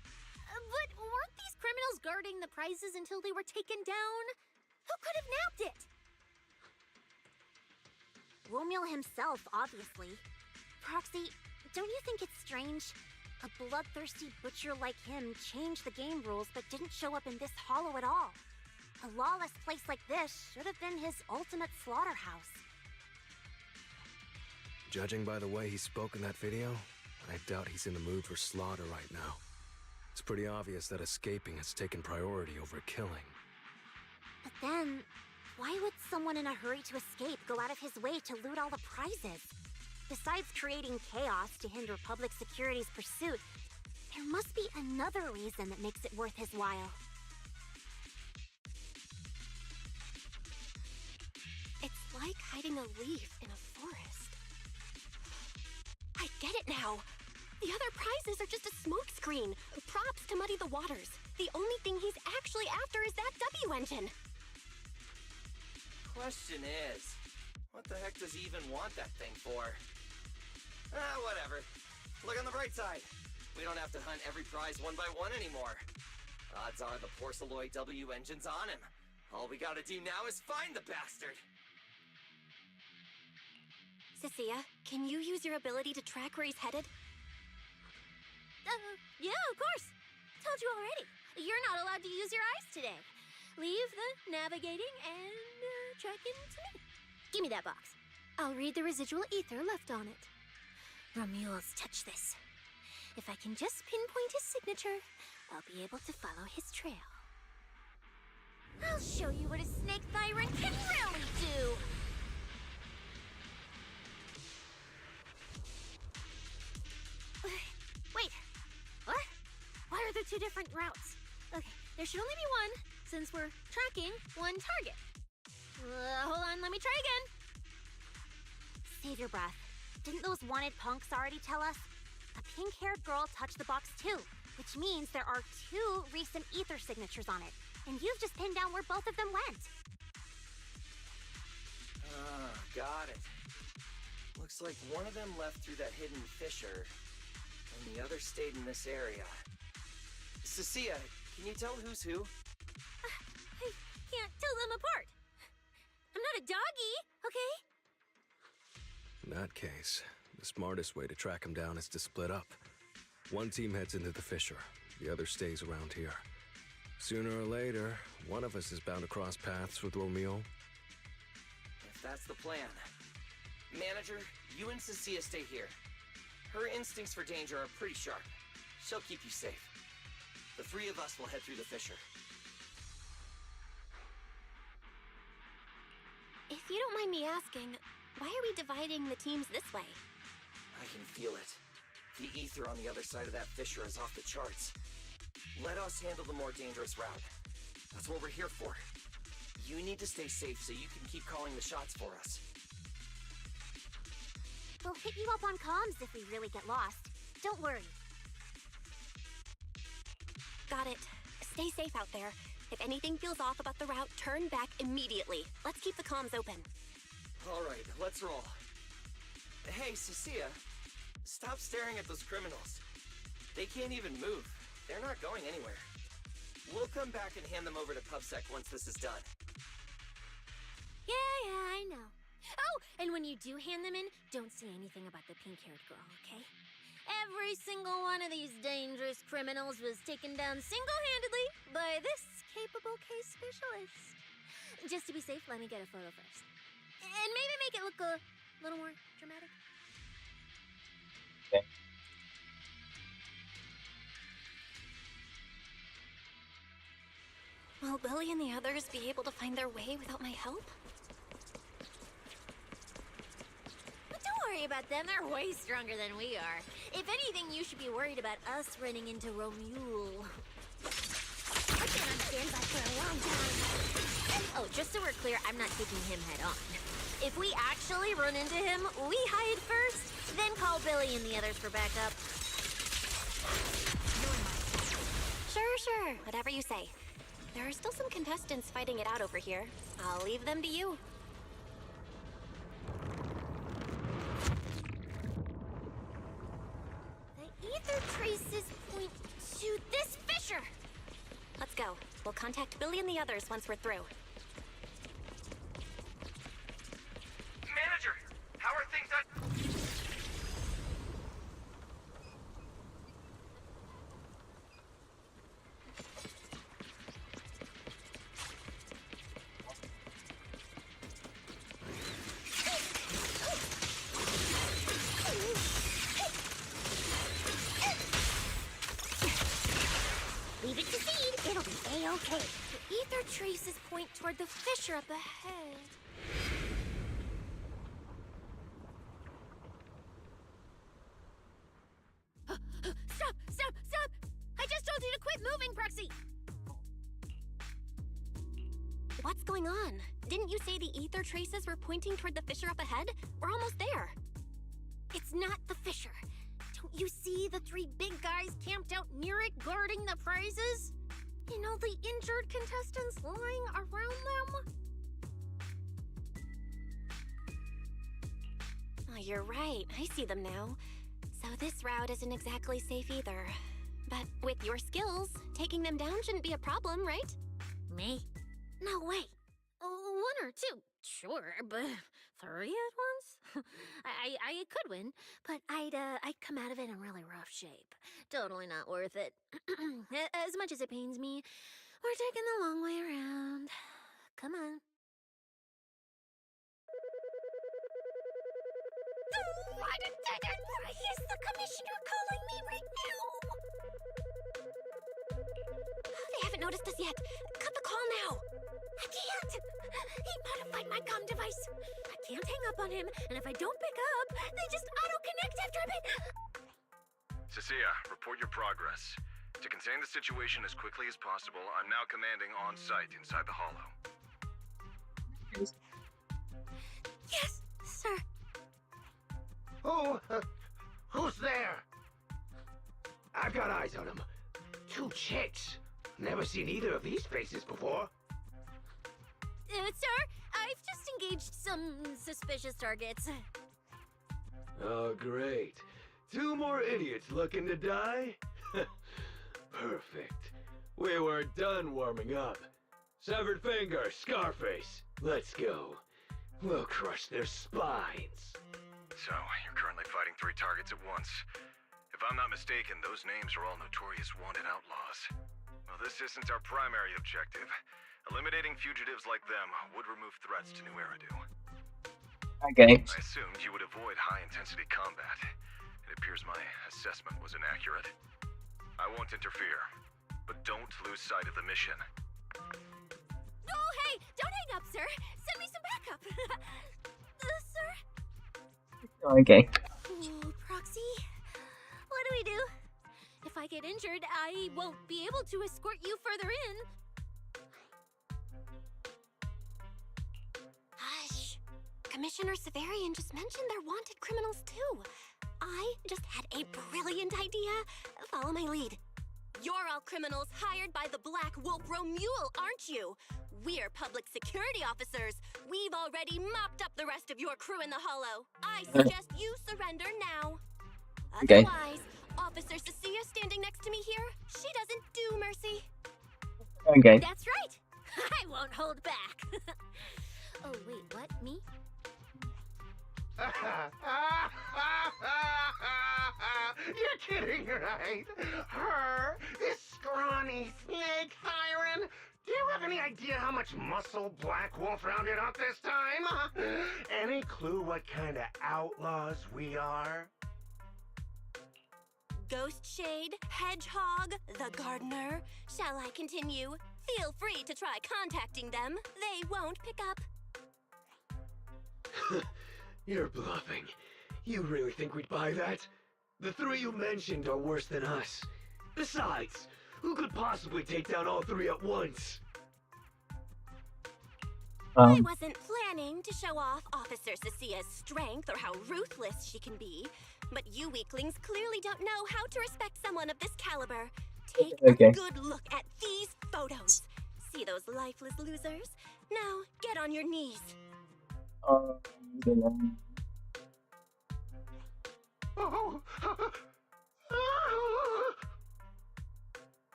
But weren't these criminals guarding the prizes until they were taken down? Who could have nabbed it? Romeo himself, obviously. Proxy, don't you think it's strange? A bloodthirsty butcher like him changed the game rules but didn't show up in this hollow at all. A lawless place like this should have been his ultimate slaughterhouse.
Judging by the way he spoke in that video, I doubt he's in the mood for slaughter right now. It's pretty obvious that escaping has taken priority over killing.
But then, why would someone in a hurry to escape go out of his way to loot all the prizes? Besides creating chaos to hinder public security's pursuit, there must be another reason that makes it worth his while.
It's like hiding a leaf in a forest. I get it now. The other prizes are just a smokescreen, props to muddy the waters. The only thing he's actually after is that W engine.
Question is, what the heck does he even want that thing for? Whatever. Look on the bright side. We don't have to hunt every prize one by one anymore. Odds are the Porceloid W engine's on him. All we gotta do now is find the bastard.
Cecilia, can you use your ability to track where he's headed?
Yeah, of course. Told you already. You're not allowed to use your eyes today. Leave the navigating and tracking to me. Give me that box. I'll read the residual ether left on it. Romule's touch this. If I can just pinpoint his signature, I'll be able to follow his trail. I'll show you what a snake tyrant can really do! Wait, what? Why are there two different routes? Okay, there should only be one, since we're tracking one target. Hold on, let me try again. Save your breath. Didn't those wanted punks already tell us? A pink-haired girl touched the box too, which means there are 2 recent ether signatures on it. And you've just pinned down where both of them went.
Ah, got it. Looks like one of them left through that hidden fissure, and the other stayed in this area. Cecilia, can you tell who's who?
I can't tell them apart. I'm not a doggy, okay?
In that case, the smartest way to track him down is to split up. One team heads into the fissure, the other stays around here. Sooner or later, one of us is bound to cross paths with Romeo.
If that's the plan. Manager, you and Cecilia stay here. Her instincts for danger are pretty sharp. She'll keep you safe. The 3 of us will head through the fissure.
If you don't mind me asking, why are we dividing the teams this way?
I can feel it. The ether on the other side of that fissure is off the charts. Let us handle the more dangerous route. That's what we're here for. You need to stay safe so you can keep calling the shots for us.
We'll hit you up on comms if we really get lost. Don't worry.
Got it. Stay safe out there. If anything feels off about the route, turn back immediately. Let's keep the comms open.
All right, let's roll. Hey, Cecilia, stop staring at those criminals. They can't even move. They're not going anywhere. We'll come back and hand them over to PubSec once this is done.
Yeah, I know. Oh, and when you do hand them in, don't say anything about the pink-haired girl, okay? Every single one of these dangerous criminals was taken down single-handedly by this capable case specialist. Just to be safe, let me get a photo first. And maybe make it look a little more dramatic.
Okay.
Will Billy and the others be able to find their way without my help?
But don't worry about them, they're way stronger than we are. If anything, you should be worried about us running into Romule. I can't understand that for a long time. And, oh, just so we're clear, I'm not taking him head on. If we actually run into him, we hide first, then call Billy and the others for backup.
Sure. Whatever you say. There are still some contestants fighting it out over here. I'll leave them to you.
The ether traces point to this fissure.
Let's go. We'll contact Billy and the others once we're through.
Manager, how are things at...
Leave it to Seed, it'll be A-okay. The ether traces point toward the fissure up ahead. Stop! I just told you to quit moving, Proxy!
What's going on? Didn't you say the ether traces were pointing toward the fissure up ahead? We're almost there.
It's not the fissure. Don't you see the 3 big guys camped out near it guarding the prizes? And all the injured contestants lying around them?
Oh, you're right. I see them now. So this route isn't exactly safe either. But with your skills, taking them down shouldn't be a problem, right?
Me? No way. 1 or 2, sure, but 3 at once? I could win, but I'd come out of it in really rough shape. Totally not worth it. As much as it pains me, we're taking the long way around. Come on. Why is the commissioner calling me right now? noticed us yet. Cut the call now. I can't. He modified my comm device. I can't hang up on him, and if I don't pick up, they just auto-connect after a bit.
Cecilia, report your progress. To contain the situation as quickly as possible, I'm now commanding on site inside the hollow.
Yes, sir.
Who's there? I've got eyes on them. 2 chicks. Never seen either of these faces before.
Sir, I've just engaged some suspicious targets.
Oh, great. 2 more idiots looking to die? Perfect. We were done warming up. Severed finger, Scarface. Let's go. We'll crush their spines.
So, you're currently fighting 3 targets at once. If I'm not mistaken, those names are all notorious wanted outlaws. Well, this isn't our primary objective. Eliminating fugitives like them would remove threats to New Eridu.
Okay.
I assumed you would avoid high-intensity combat. It appears my assessment was inaccurate. I won't interfere, but don't lose sight of the mission.
Oh, hey! Don't hang up, sir! Send me some backup! Sir?
Okay.
Ooh, Proxy? What do? If I get injured, I won't be able to escort you further in. Hush. Commissioner Severian just mentioned they're wanted criminals too. I just had a brilliant idea. Follow my lead. You're all criminals hired by the Black Wolf Romule, aren't you? We're public security officers. We've already mopped up the rest of your crew in the hollow. I suggest you surrender now.
Okay.
Otherwise, Officer Cecilia standing next to me here, she doesn't do mercy.
Okay.
That's right. I won't hold back. Oh, wait, what? Me?
You're kidding, right? Her, this scrawny snake siren. Do you have any idea how much muscle Black Wolf rounded up this time? Any clue what kind of outlaws we are?
Ghost Shade, Hedgehog, the Gardener. Shall I continue? Feel free to try contacting them. They won't pick up.
You're bluffing. You really think we'd buy that? The 3 you mentioned are worse than us. Besides, who could possibly take down all 3 at once?
I wasn't planning to show off Officer Cecilia's strength or how ruthless she can be, but you weaklings clearly don't know how to respect someone of this caliber. Take a good look at these photos. See those lifeless losers? Now, get on your knees.
Oh.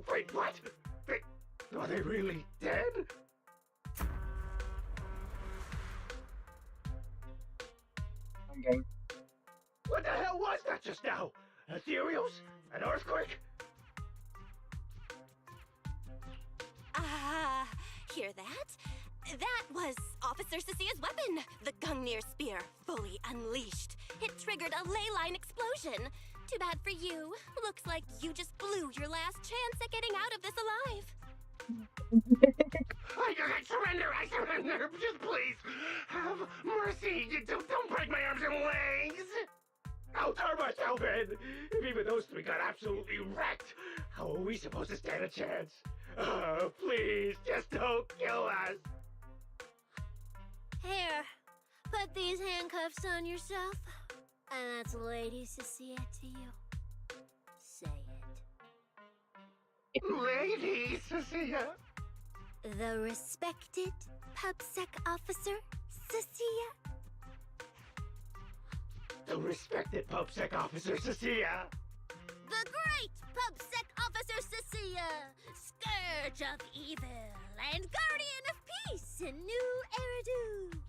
Wait, what? Are they really dead?
Okay.
What the hell was that just now? Ethereals? An earthquake?
Hear that? That was Officer Cecilia's weapon, the Gungnir Spear, fully unleashed. It triggered a ley line explosion. Too bad for you. Looks like you just blew your last chance at getting out of this alive.
I surrender, just please, have mercy, don't break my arms and legs! I'll turn myself in! If even those 3 got absolutely wrecked, how are we supposed to stand a chance? Please, just don't kill us!
Here, put these handcuffs on yourself, and that's Lady Cecilia to you. Say it.
Lady Cecilia?
The respected PubSec officer, Cecilia.
The respected PubSec officer, Cecilia.
The great PubSec officer, Cecilia. Scourge of evil and guardian of peace in New Eridu.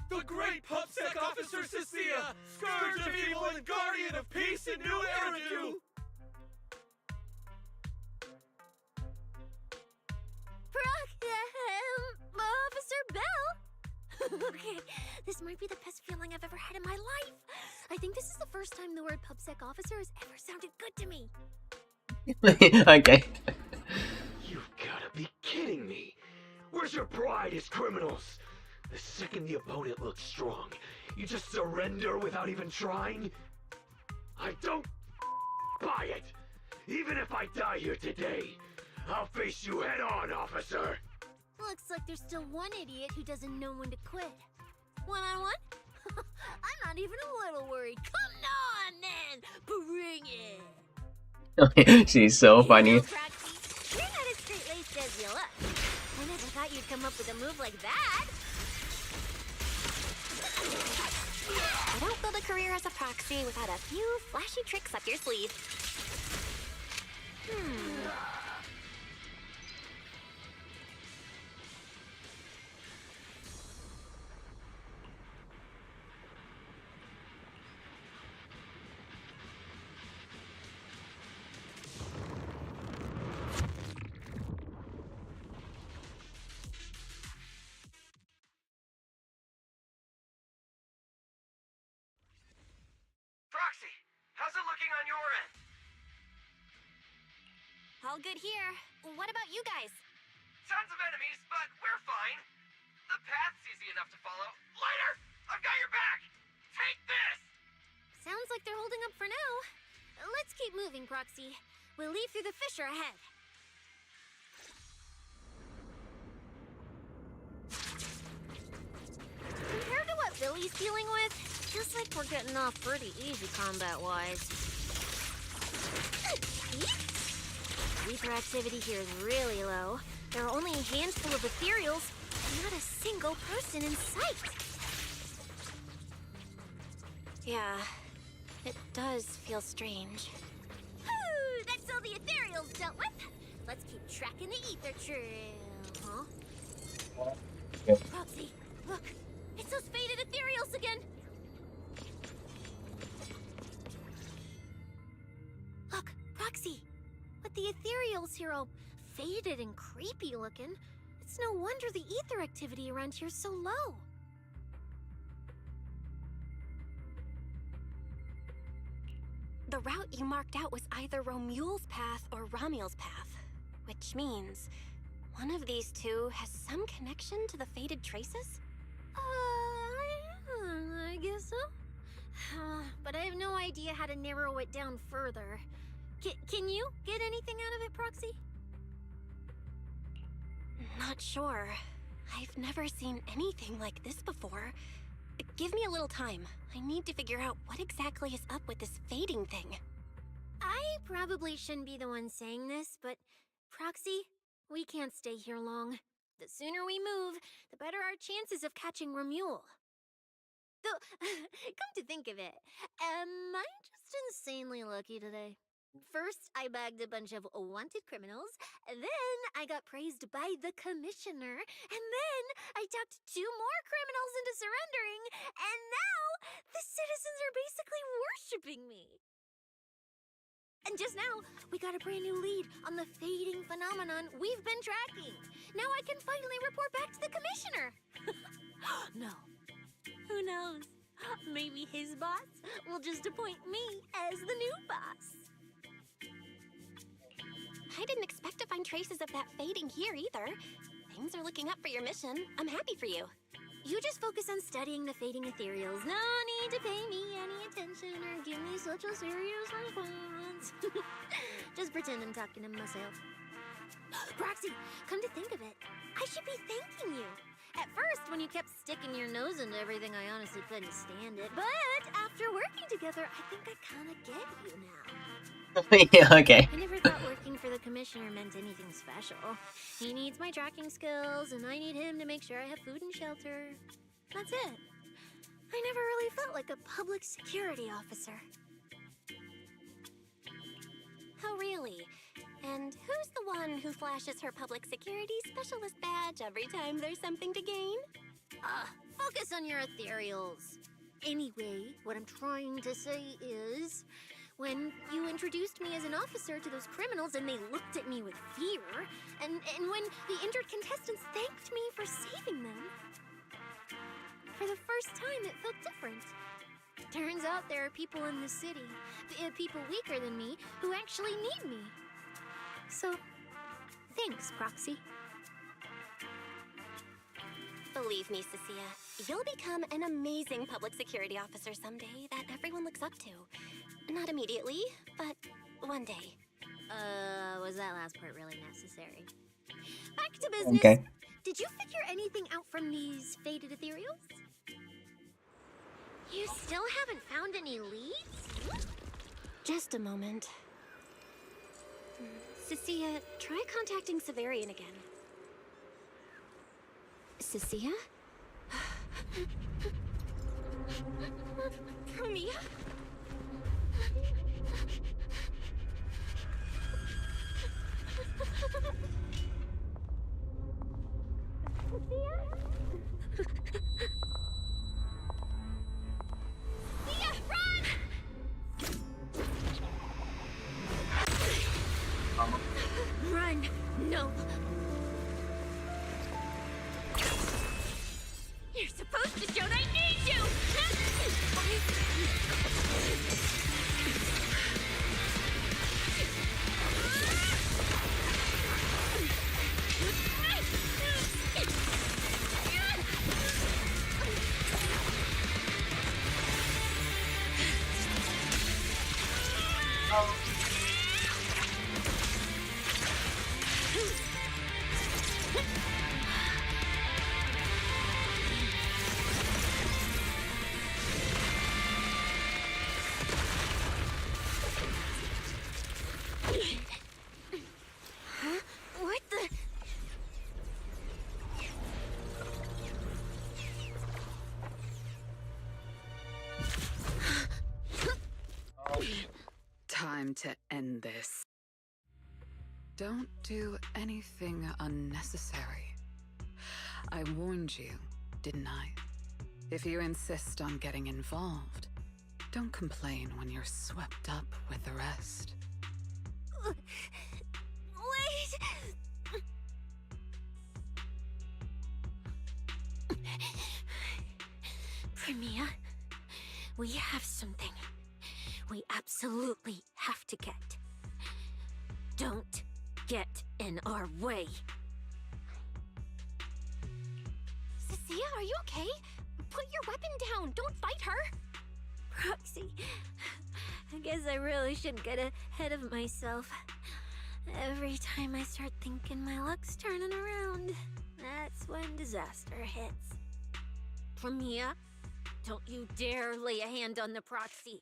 The great PubSec officer, Cecilia. Scourge of evil and guardian of peace in New Eridu.
Officer Bell? Okay, this might be the best feeling I've ever had in my life. I think this is the first time the word PubSec officer has ever sounded good to me.
Okay.
You've gotta be kidding me! Where's your pride as criminals? The second the opponent looks strong, you just surrender without even trying? I don't buy it! Even if I die here today, I'll face you head on, officer!
Looks like there's still one idiot who doesn't know when to quit. One-on-one? I'm not even a little worried. Come on, man! Bring it!
She's so funny.
You're not as straight-laced as you look. I never thought you'd come up with a move like that.
I don't build a career as a proxy without a few flashy tricks up your sleeve.
Proxy, how's it looking on your end?
All good here. What about you guys?
Tons of enemies, but we're fine. The path's easy enough to follow. Lighter! I've got your back! Take this!
Sounds like they're holding up for now. Let's keep moving, Proxy. We'll leave through the fissure ahead. Compared to what Billy's dealing with, feels like we're getting off pretty easy combat-wise. Ether activity here is really low. There are only a handful of ethereals, and not a single person in sight.
Yeah, it does feel strange.
Whew, that's all the ethereals dealt with. Let's keep tracking the ether trail, huh? Proxy, look! It's those faded ethereals again! Look, Proxy! With the ethereals here all faded and creepy looking, it's no wonder the ether activity around here's so low.
The route you marked out was either Romule's path or Ramiel's path, which means one of these two has some connection to the faded traces?
I guess so. But I have no idea how to narrow it down further. Can you get anything out of it, Proxy?
Not sure. I've never seen anything like this before. Give me a little time. I need to figure out what exactly is up with this fading thing.
I probably shouldn't be the one saying this, but Proxy, we can't stay here long. The sooner we move, the better our chances of catching Romule. Though, come to think of it, am I just insanely lucky today? First, I bagged a bunch of wanted criminals, then I got praised by the commissioner, and then I talked 2 more criminals into surrendering, and now the citizens are basically worshipping me. And just now, we got a brand new lead on the fading phenomenon we've been tracking. Now I can finally report back to the commissioner. No. Who knows? Maybe his boss will just appoint me as the new boss.
I didn't expect to find traces of that fading here either. Things are looking up for your mission. I'm happy for you.
You just focus on studying the fading ethereals. No need to pay me any attention or give me such a serious response. Just pretend I'm talking to myself. Proxy, come to think of it, I should be thanking you. At first, when you kept sticking your nose into everything, I honestly couldn't stand it. But after working together, I think I kind of get you now.
Yeah, okay.
I never thought working for the commissioner meant anything special. He needs my tracking skills, and I need him to make sure I have food and shelter. That's it. I never really felt like a public security officer.
Oh, really? And who's the one who flashes her public security specialist badge every time there's something to gain?
Focus on your ethereals. Anyway, what I'm trying to say is, when you introduced me as an officer to those criminals and they looked at me with fear, and when the injured contestants thanked me for saving them, for the first time it felt different. Turns out there are people in the city, people weaker than me, who actually need me.
So, thanks, Proxy.
Believe me, Cecilia, you'll become an amazing public security officer someday that everyone looks up to. Not immediately, but one day.
Was that last part really necessary? Back to business.
Okay.
Did you figure anything out from these faded ethereals? You still haven't found any leads?
Just a moment. Cecilia, try contacting Severian again. Cecilia?
Mia?
Run! No!
You're supposed to show they need you!
Huh? What the?
Time to end this. Don't do anything unnecessary. I warned you, didn't I? If you insist on getting involved, don't complain when you're swept up with the rest.
Wait! Premia, we have something we absolutely have to get. Don't get in our way.
Cecilia, are you okay? Put your weapon down. Don't fight her.
Proxy, I guess I really should get ahead of myself. Every time I start thinking my luck's turning around, that's when disaster hits. Premia, don't you dare lay a hand on the Proxy,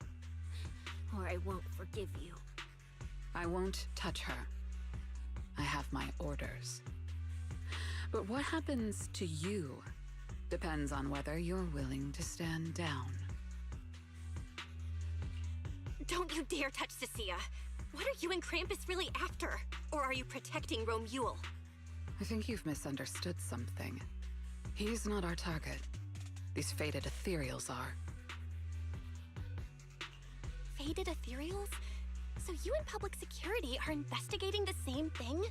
or I won't forgive you.
I won't touch her. I have my orders. But what happens to you depends on whether you're willing to stand down.
Don't you dare touch Cecilia. What are you and Krampus really after? Or are you protecting Romuald?
I think you've misunderstood something. He's not our target. These faded ethereals are.
Faded ethereals? So you and public security are investigating the same thing?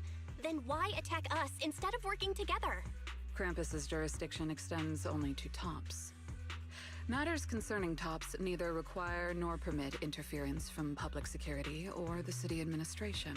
Then why attack us instead of working together?
Krampus's jurisdiction extends only to tops. Matters concerning tops neither require nor permit interference from public security or the city administration.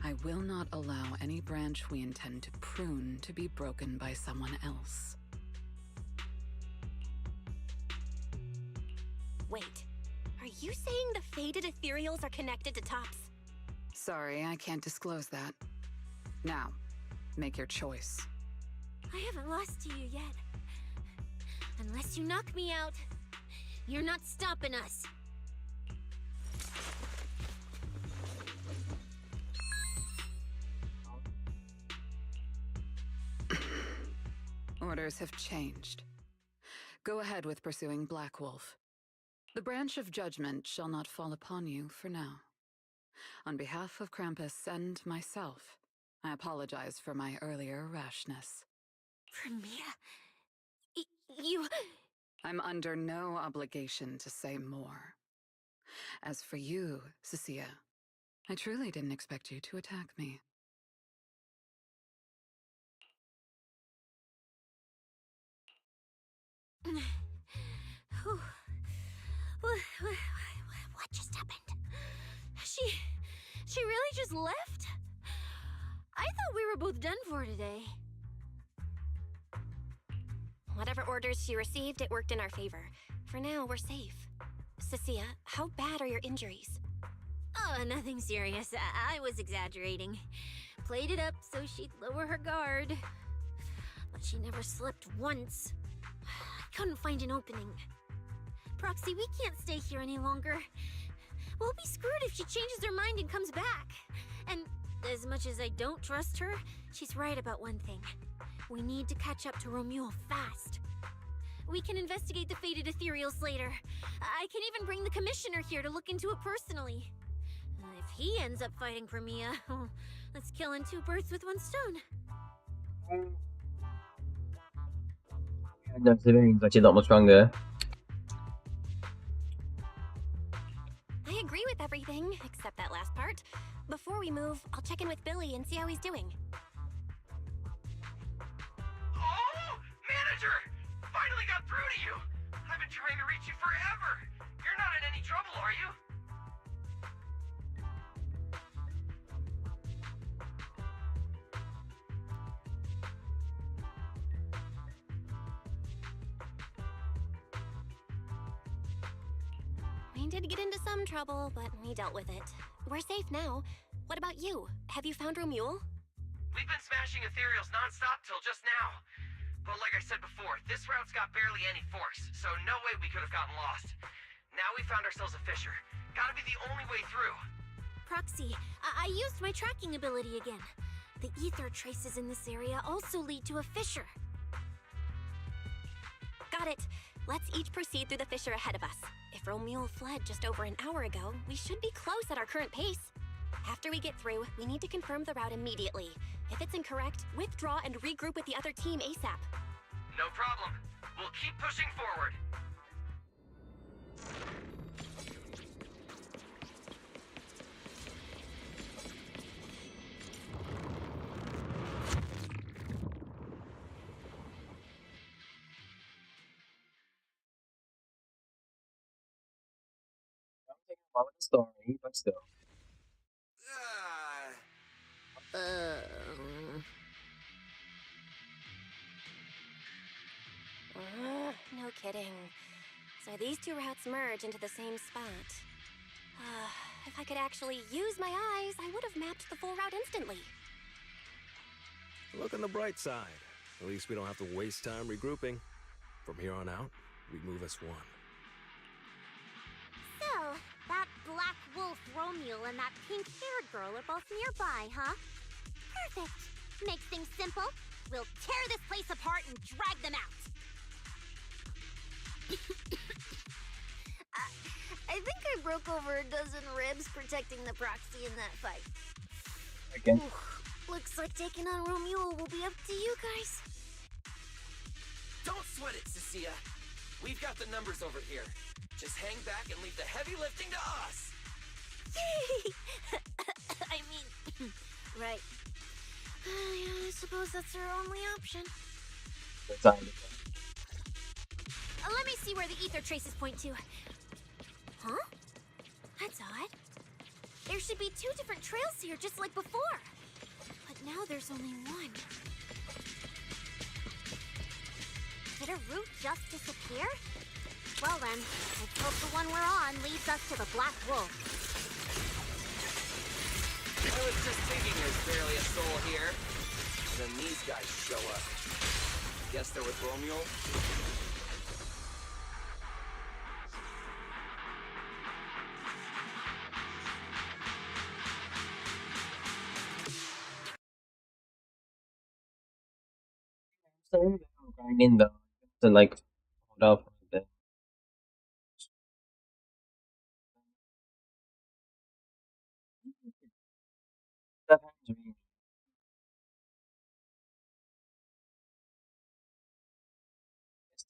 I will not allow any branch we intend to prune to be broken by someone else.
Wait, are you saying the faded ethereals are connected to tops?
Sorry, I can't disclose that. Now, make your choice.
I haven't lost to you yet. Unless you knock me out, you're not stopping us.
Orders have changed. Go ahead with pursuing Black Wolf. The branch of judgment shall not fall upon you for now. On behalf of Krampus and myself, I apologize for my earlier rashness.
Premia, you...
I'm under no obligation to say more. As for you, Cecilia, I truly didn't expect you to attack me.
What just happened? She really just left? I thought we were both done for today.
Whatever orders she received, it worked in our favor. For now, we're safe. Cecilia, how bad are your injuries?
Oh, nothing serious. I was exaggerating. Played it up so she'd lower her guard. But she never slipped once. I couldn't find an opening. Proxy, we can't stay here any longer. We'll be screwed if she changes her mind and comes back. And as much as I don't trust her, she's right about one thing. We need to catch up to Romuald fast. We can investigate the fated ethereals later. I can even bring the commissioner here to look into it personally. If he ends up fighting for Mia, that's killing two birds with one stone.
No, civilians actually a lot more stronger.
I agree with everything, except that last part. Before we move, I'll check in with Billy and see how he's doing.
Oh, manager! Finally got through to you! I've been trying to reach you forever! You're not in any trouble, are you?
We did get into some trouble, but we dealt with it. We're safe now. What about you? Have you found Romuald?
We've been smashing ethereals non-stop till just now. But like I said before, this route's got barely any force, so no way we could have gotten lost. Now we found ourselves a fissure. Gotta be the only way through.
Proxy, I used my tracking ability again. The ether traces in this area also lead to a fissure.
Got it. Let's each proceed through the fissure ahead of us. If Romuald fled just over an hour ago, we should be close at our current pace. After we get through, we need to confirm the route immediately. If it's incorrect, withdraw and regroup with the other team ASAP.
No problem. We'll keep pushing forward.
About the story, but still.
No kidding. So these two routes merge into the same spot. If I could actually use my eyes, I would have mapped the full route instantly.
Look on the bright side. At least we don't have to waste time regrouping. From here on out, we move as one.
So, that black wolf Romuald and that pink-haired girl are both nearby, huh? Perfect. Makes things simple. We'll tear this place apart and drag them out. I think I broke over a dozen ribs protecting the proxy in that fight.
Again.
Ooh, looks like taking on Romuald will be up to you guys.
Don't sweat it, Cecilia. We've got the numbers over here. Just hang back and leave the heavy lifting to us.
I mean, right. Yeah, I suppose that's our only option. Let me see where the ether traces point to. Huh? That's odd. There should be two different trails here, just like before. But now there's only one. Did a route just disappear? Well then, let's hope the one we're on leads us to the Black Wolf.
I was just thinking there's barely a soul here. And then these guys show up. Guess they're with Romuald?
So, grinding though. To like, hold up a bit.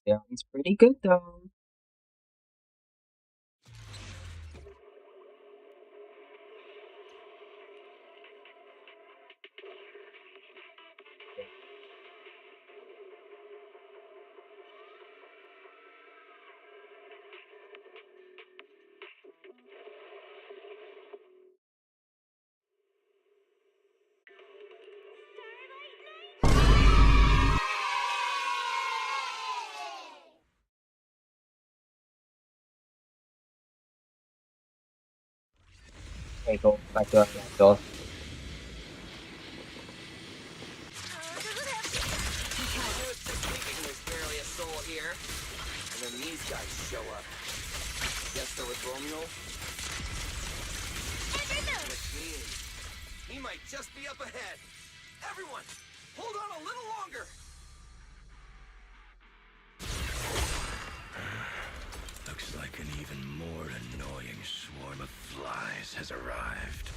Yeah, he's pretty good though. Okay, cool. Back to our door.
There's barely a soul here. And then these guys show up. Guess they're with Romeo? Which means he might just be up ahead. Everyone, hold on a little longer.
Looks like an even more annoying swarm of flies has arrived.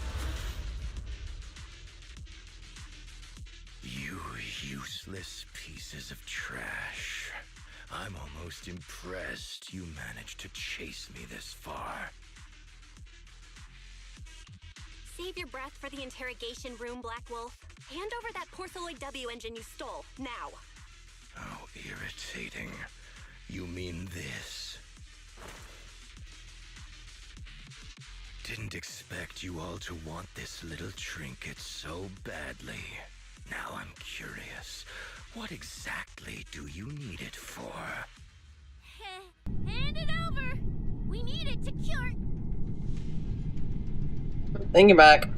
You useless pieces of trash. I'm almost impressed you managed to chase me this far.
Save your breath for the interrogation room, Black Wolf. Hand over that Porceloid W engine you stole, now.
How irritating. You mean this? Didn't expect you all to want this little trinket so badly. Now I'm curious. What exactly do you need it for?
Hand it over! We need it to cure...
Thank you back.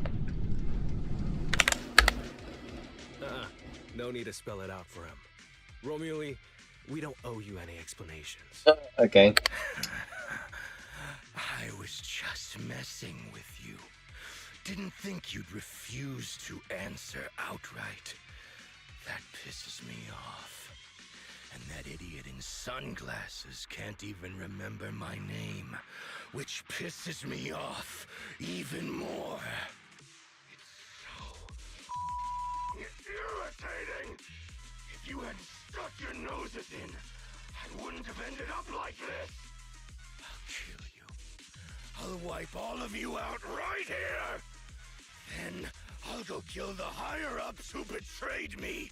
No need to spell it out for him. Romuli, we don't owe you any explanations.
Okay.
I was just messing with you. Didn't think you'd refuse to answer outright. That pisses me off. And that idiot in sunglasses can't even remember my name, which pisses me off even more. It's irritating. If you hadn't stuck your noses in, I wouldn't have ended up like this. I'll kill you. I'll wipe all of you out right here. Then I'll go kill the higher-ups who betrayed me.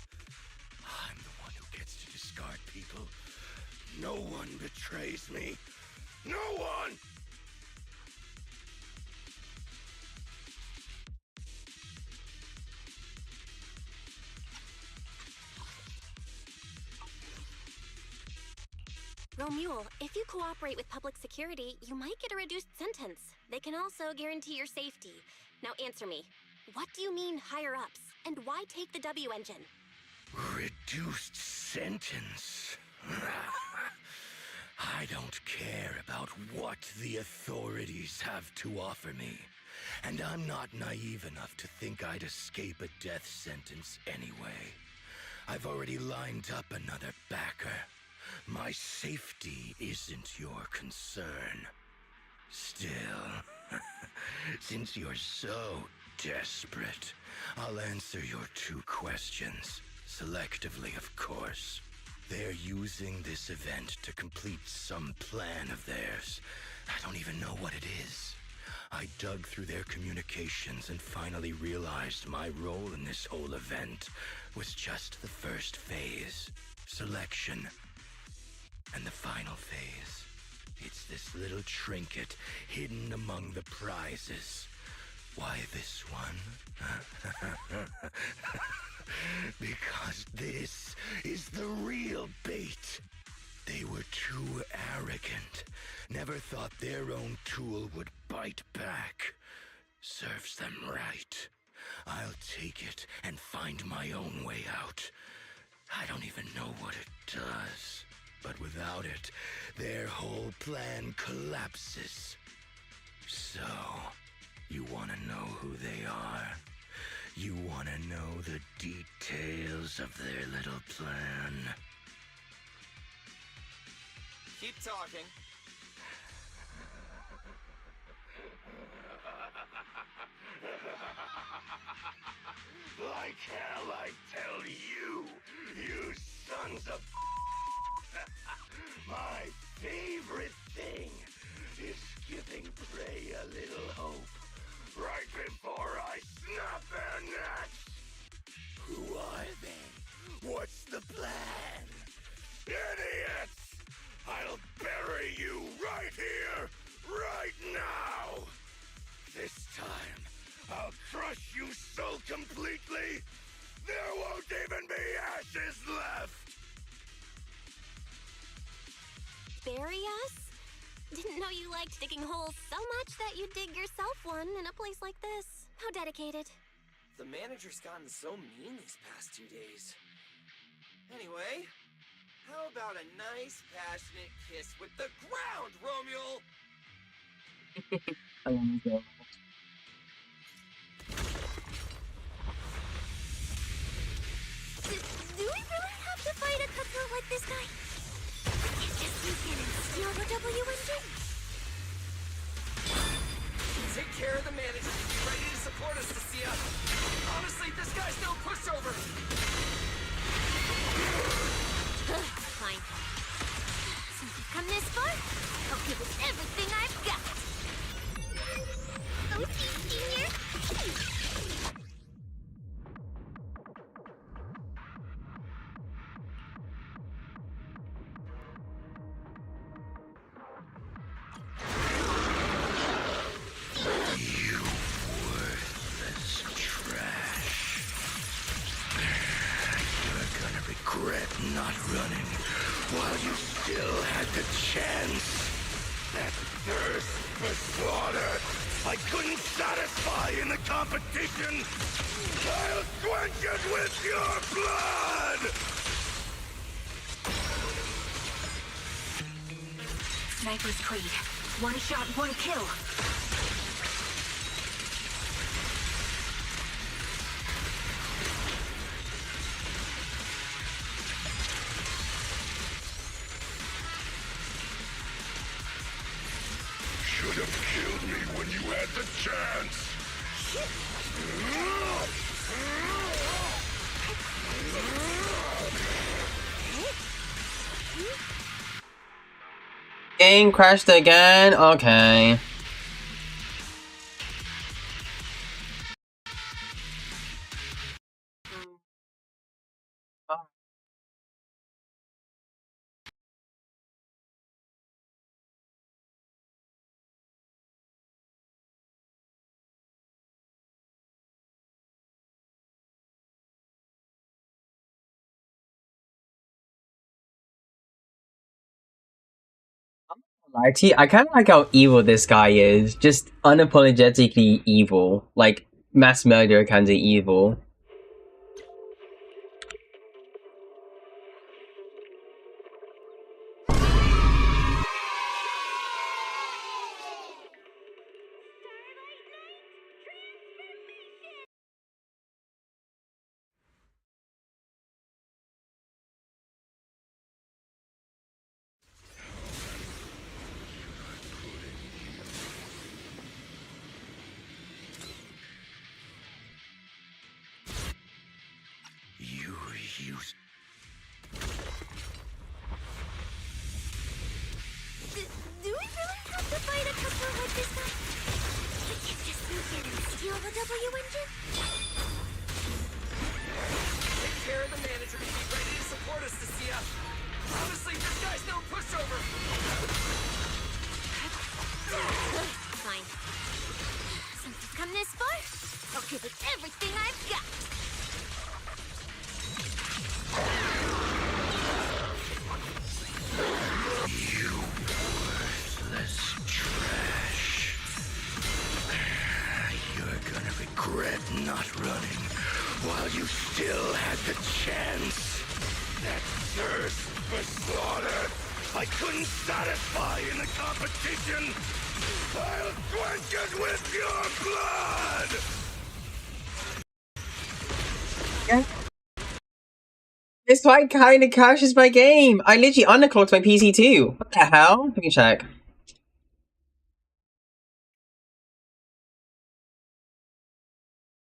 I'm the one who gets to discard people. No one betrays me. No one!
Romule, if you cooperate with public security, you might get a reduced sentence. They can also guarantee your safety. Now answer me. What do you mean higher-ups? And why take the W engine?
Reduced sentence? I don't care about what the authorities have to offer me. And I'm not naive enough to think I'd escape a death sentence anyway. I've already lined up another backer. My safety isn't your concern. Still, since you're so desperate, I'll answer your 2 questions. Selectively, of course. They're using this event to complete some plan of theirs. I don't even know what it is. I dug through their communications and finally realized my role in this whole event was just the first phase. Selection. And the final phase. It's this little trinket hidden among the prizes. Why this one? Because this is the real bait. They were too arrogant. Never thought their own tool would bite back. Serves them right. I'll take it and find my own way out. I don't even know what it does. But without it, their whole plan collapses. So, you want to know who they are? You want to know the details of their little plan?
Keep talking.
Like hell I tell you, you sons of... My favorite thing is giving prey a little hope right before I snap their necks. Who are they? What's the plan? Idiots! I'll bury you right here, right now! This time, I'll crush you so completely, there won't even be ashes left!
Bury us?
Didn't know you liked digging holes so much that you'd dig yourself one in a place like this. How dedicated.
The manager's gotten so mean these past 2 days. Anyway, how about a nice, passionate kiss with the ground, Romuald?
Do we really have to fight a cutthroat like this guy? We can't just sneak in and steal the W engine.
Take care of the manager and be ready to support us, Cecilia. Honestly, this guy's no pushover.
Fine. Since we've come this far, I'll give it everything I've got. OC Senior.
Not running while you still had the chance. That thirst for slaughter I couldn't satisfy in the competition. I'll quench it with your blood!
Sniper's Creed. One shot, one kill.
Should have killed me when you had the chance.
Game crashed again. Okay. Like, I kind of like how evil this guy is. Just unapologetically evil. Like, mass murderer kind of evil.
Do we really have to fight a cutthroat like this guy? We can't just sneak in and steal the W engine.
Take care of the manager and be ready to support us, Cecilia. Honestly, this guy's no pushover.
Fine. Since we've come this far, I'll give it everything I've got.
You worthless trash. You're gonna regret not running while you still had the chance. That thirst for slaughter I couldn't satisfy in the competition. I'll quench it with your blood!
This fight kind of crashes my game. I literally underclocked my PC too. What the hell? Let me check.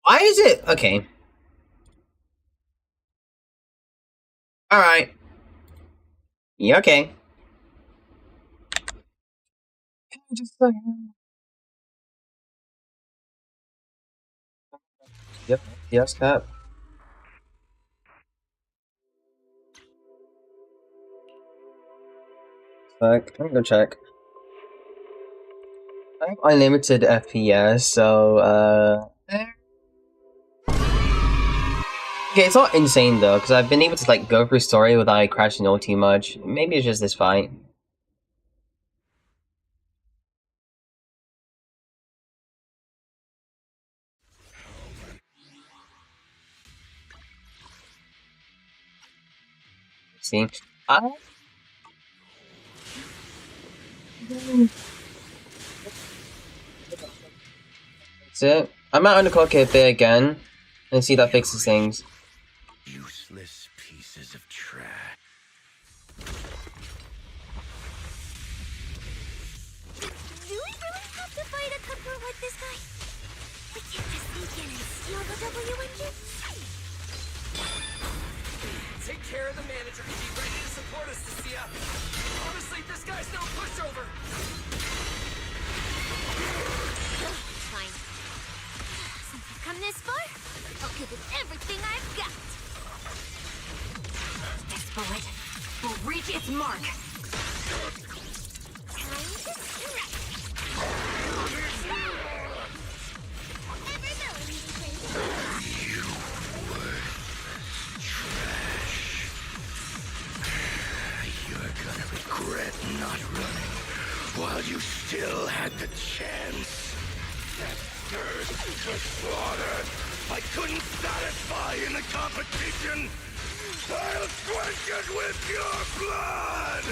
Why is it? Okay. Alright. Yeah, okay. Yep, yes, Cap. Fuck, I'm gonna check. I have unlimited FPS, so, okay, it's not insane though, because I've been able to, like, go through story without crashing all too much. Maybe it's just this fight. See, that's it. I might underclock it a bit again and see that fixes things.
Useless pieces of trash.
Do we really have to fight a cutthroat like this guy? We can't just sneak in and steal the W engine?
Take care of the manager and be ready to support us, Cecilia. Honestly, this guy's no pushover.
Fine. Since I've come this far, I'll give it everything I've got.
This bullet will reach its mark.
Time to strike.
You worthless trash. You're gonna regret not running while you still had the chance. That thirst for slaughter I couldn't satisfy in the competition. I'll quench it with your blood!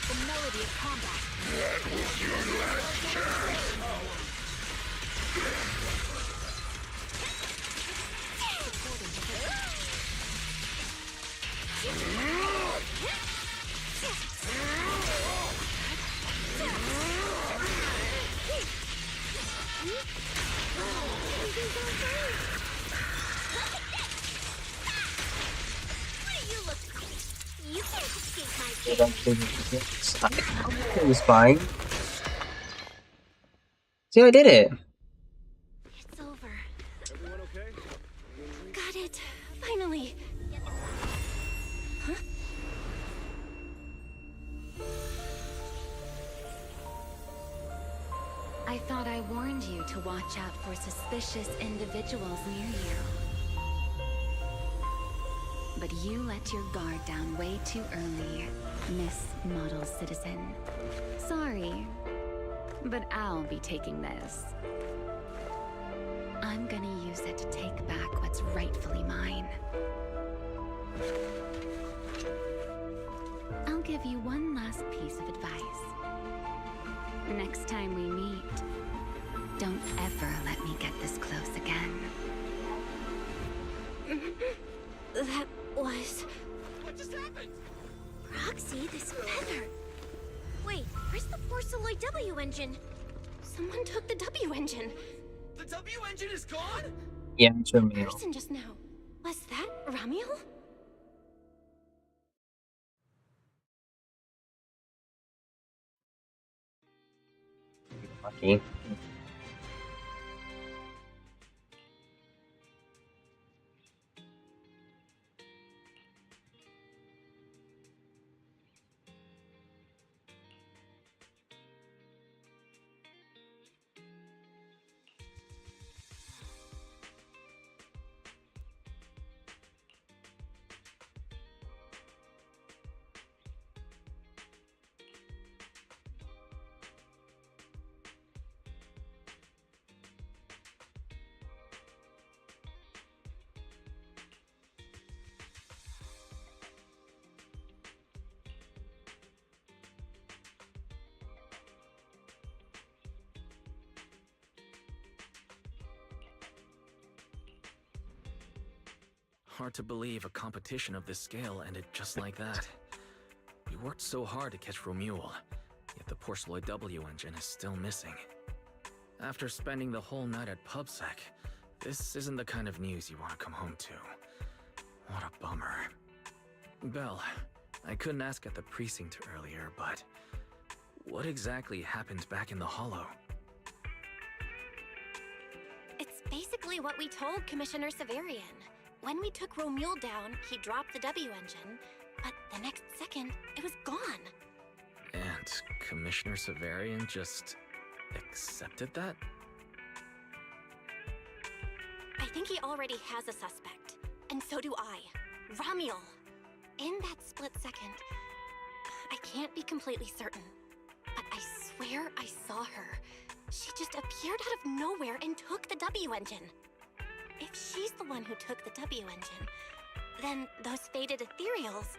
The melody of combat.
That was your last chance!
You can't escape my gaze.
It was fine. See, I did it.
It's over. Everyone okay? Got it. Finally. Huh?
I thought I warned you to watch out for suspicious individuals near you. But you let your guard down way too early, Miss Model Citizen. Sorry, but I'll be taking this. I'm gonna use it to take back what's rightfully mine. I'll give you one last piece of advice. Next time we meet, don't ever let me get this close again.
That was...
What just happened?
Roxy, this feather. Wait, where's the Force Alloy W engine? Someone took the W engine.
The W engine is gone?
Yeah, it's from me.
Person just now. Was that Ramiel?
Lucky.
Hard to believe a competition of this scale ended just like that. We worked so hard to catch Romuald, yet the Porceloid W engine is still missing. After spending the whole night at PubSec, this isn't the kind of news you want to come home to. What a bummer. Belle, I couldn't ask at the precinct earlier, but what exactly happened back in the Hollow?
It's basically what we told Commissioner Severian. When we took Romuald down, he dropped the W engine, but the next second, it was gone.
And Commissioner Severian just accepted that?
I think he already has a suspect, and so do I. Ramiel. In that split second, I can't be completely certain, but I swear I saw her. She just appeared out of nowhere and took the W engine. If she's the one who took the W engine, then those faded ethereals,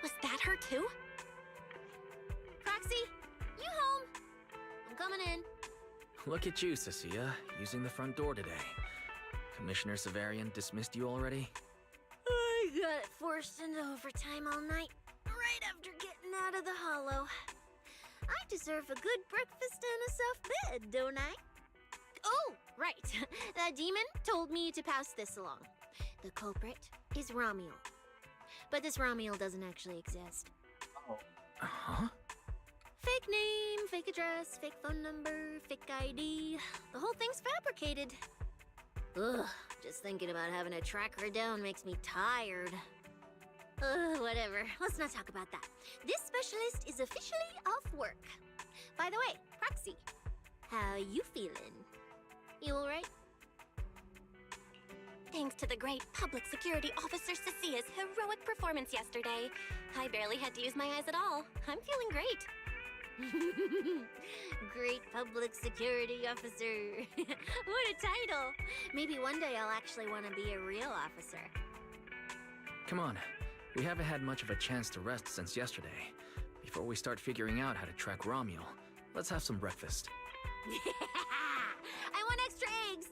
was that her too?
Proxy, you home? I'm coming in.
Look at you, Cecilia, using the front door today. Commissioner Severian dismissed you already?
I got forced into overtime all night, right after getting out of the hollow. I deserve a good breakfast and a soft bed, don't I? Oh, right. The demon told me to pass this along. The culprit is Ramiel. But this Ramiel doesn't actually exist.
Huh?
Fake name, fake address, fake phone number, fake ID. The whole thing's fabricated. Ugh, just thinking about having to track her down makes me tired. Whatever. Let's not talk about that. This specialist is officially off work. By the way, Proxy, how you feeling? You alright?
Thanks to the great public security officer Cecia's heroic performance yesterday, I barely had to use my eyes at all. I'm feeling great.
Great public security officer. What a title. Maybe one day I'll actually want to be a real officer.
Come on. We haven't had much of a chance to rest since yesterday. Before we start figuring out how to track Ramiel, let's have some breakfast.
I want extra eggs.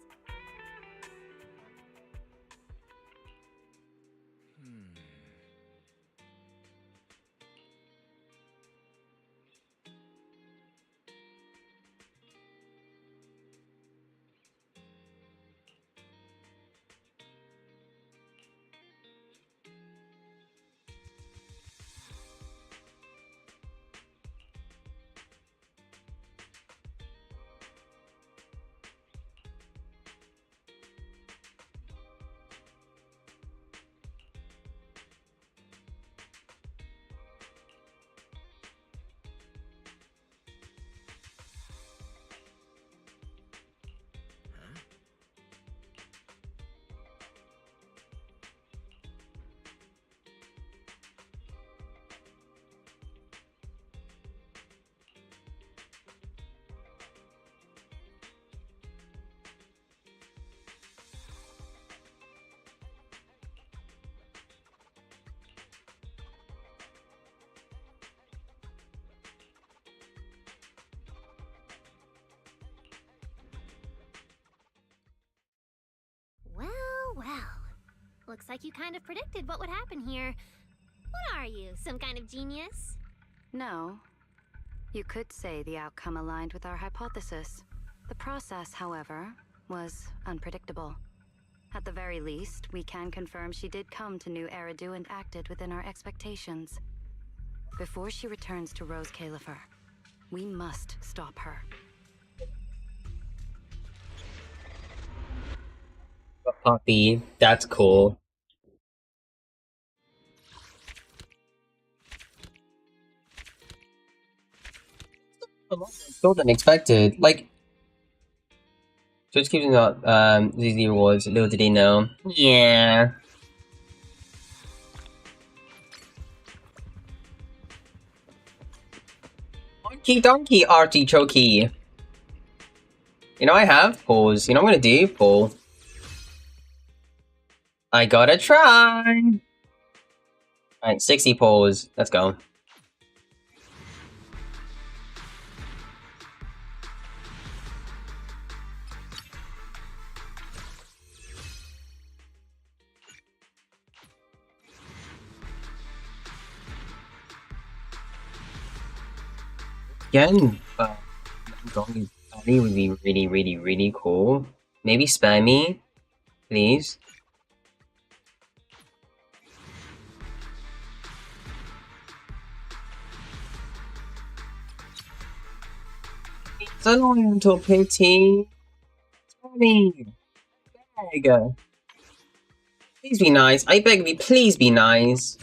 Well. Looks like you kind of predicted what would happen here. What are you, some kind of genius?
No. You could say the outcome aligned with our hypothesis. The process, however, was unpredictable. At the very least, we can confirm she did come to New Eridu and acted within our expectations. Before she returns to Rose Califer, we must stop her.
Puppy, that's cool. Still than expected. Like, just keeping up these rewards. Little did he know. Yeah. Donkey donkey artichokey. You know I have pause. You know what I'm gonna do, Paul? I gotta try. Alright, 60 pause. Let's go. Again, Donkey would be really cool. Maybe spare me, please. It's annoying until pity. Spare me. Beg. Please be nice. I beg of you, please be nice.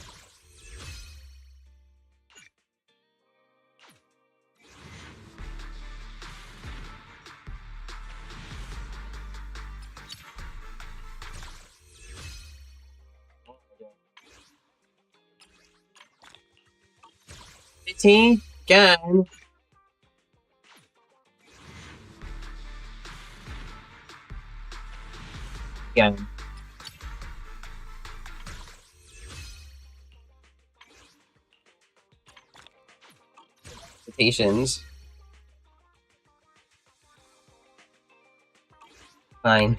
Pity again. Yeah. Patience. Fine.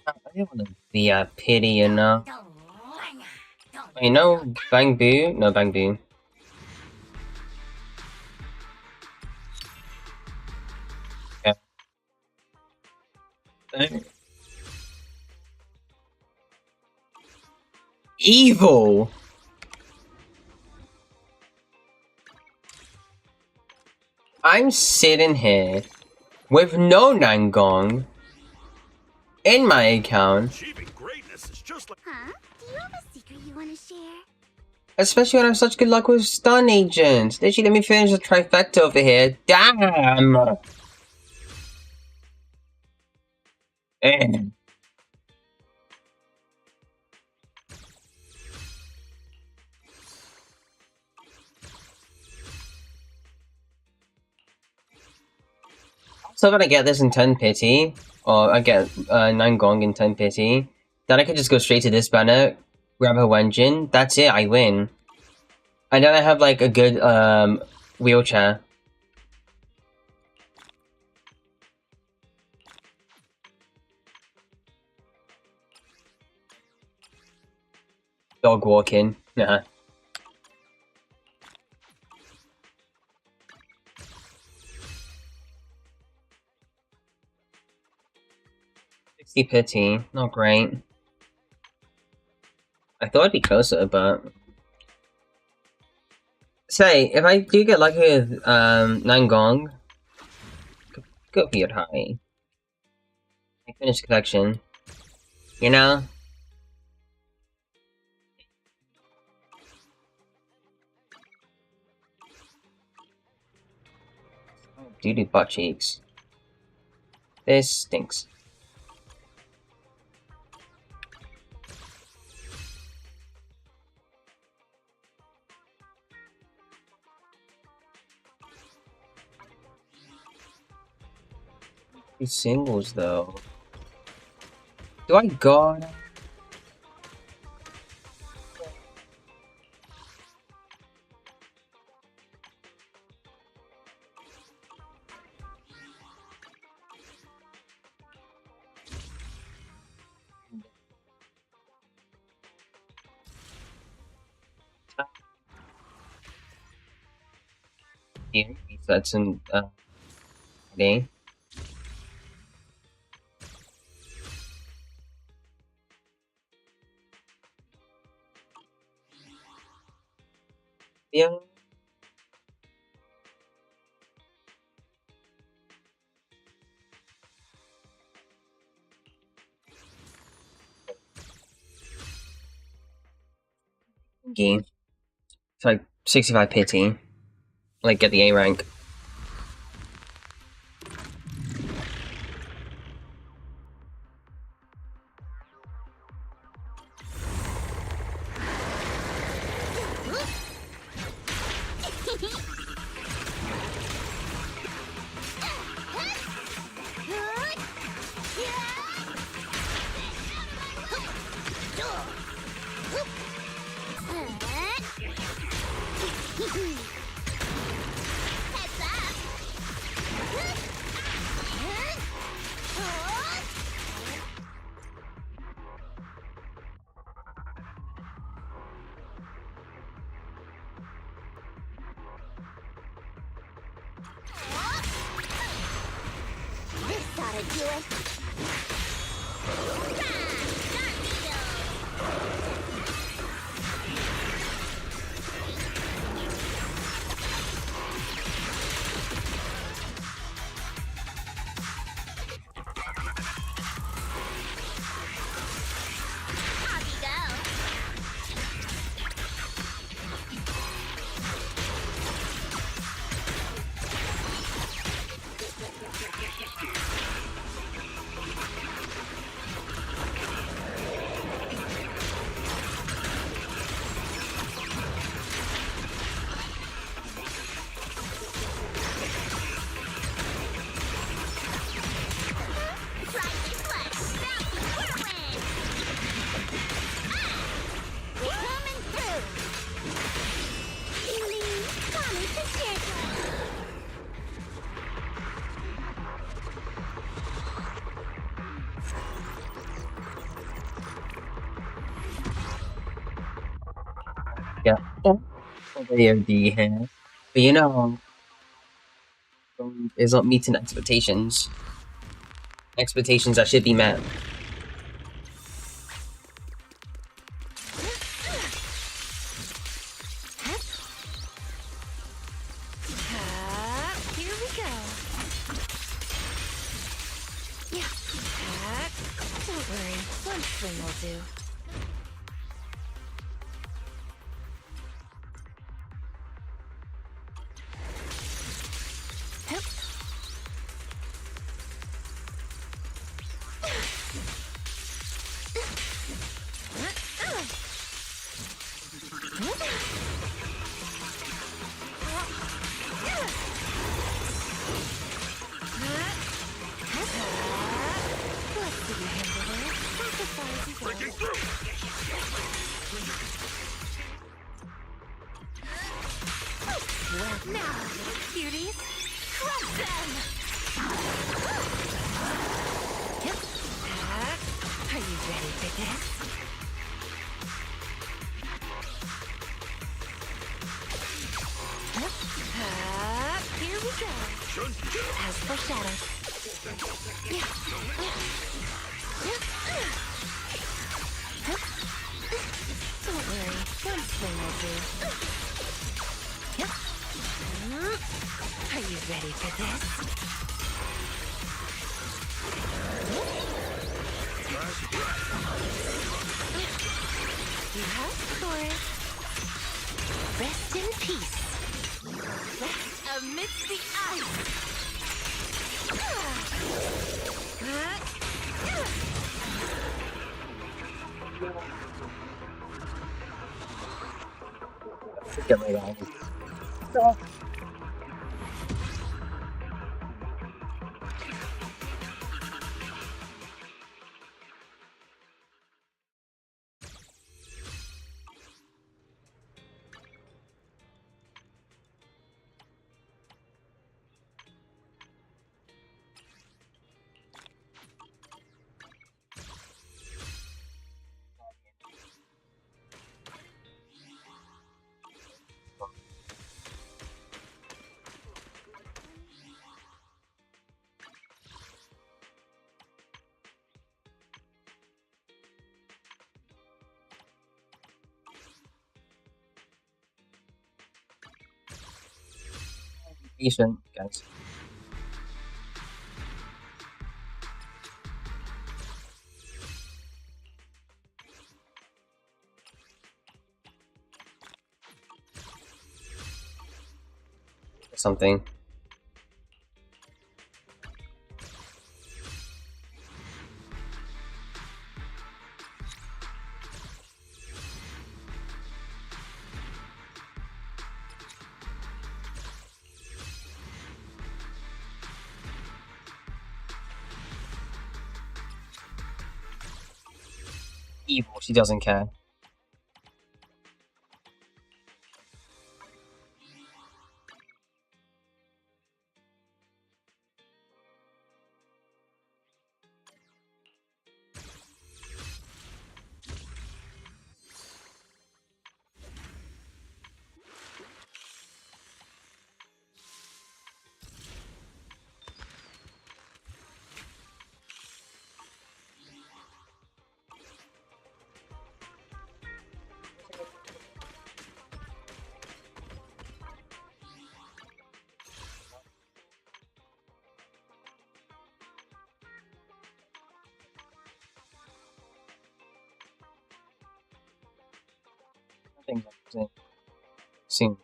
I didn't want to be a pity, you know. You know, Bang Boo? No, Bang Boo. Yeah. Evil! I'm sitting here with no Nangong in my account.
Huh? Do you have a secret you want to share?
Especially when I have such good luck with stun agents. Literally, let me finish the trifecta over here. Damn! Eh. So if I get this in 10 pity, or I get 9 gong in 10 pity, then I can just go straight to this banner, grab her Wenjin, that's it, I win. And then I have like a good wheelchair. Dog walking, nah. Pity, not great. I thought I'd be closer, but... Say, if I do get lucky with 9 gong, go be it high. I finish collection. You know? Doo-doo butt cheeks. This stinks. These singles though. Do I got? Yeah, resets in day. Yeah. Game. It's like 65 pity. Like get the A rank.
This ought to do it.
Yeah. AOD here. But you know, is not meeting expectations. Expectations that should be met.
Here we go. Yeah. Don't worry, one swing will do.
Breaking through!
Well, now, cuties, crush them! Yep. Are you ready for this? Here we go. As foreshadowed. Don't worry, one swing will do. Are you ready for this? You asked for it. Rest in peace. Rest amidst the ice.
Get my eyes. Patient, guys. Something. Evil, she doesn't care. things like soon.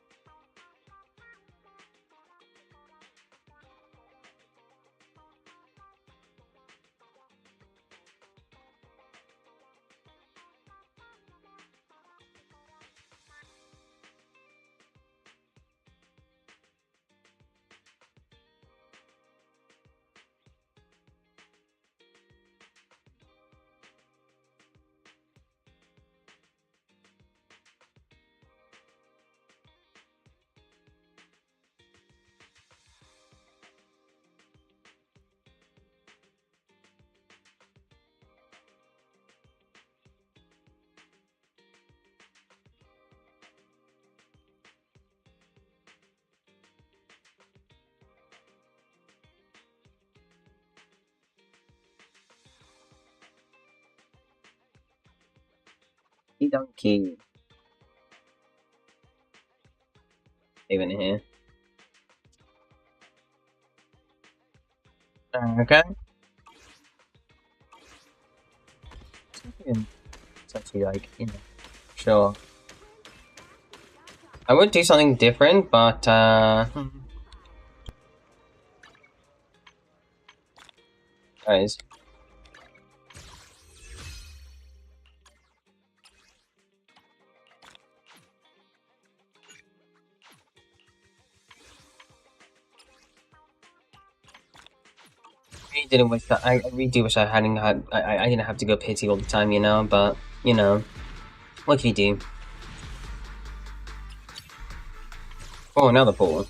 Donkey. Even here. Okay. It's actually like, you know, sure. I would do something different, but guys. I didn't wish that. I really do wish I hadn't had. I didn't have to go pity all the time, you know. But you know, what can you do? Oh, another pool.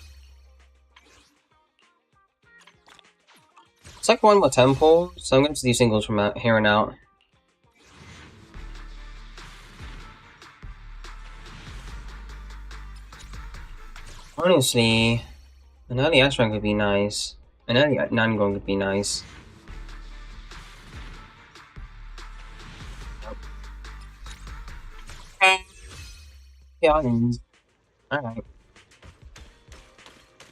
It's like one more temple, so I'm going to do singles from out here on out. Honestly, an early S rank would be nice. An early 9 gong would be nice. Yeah, alright.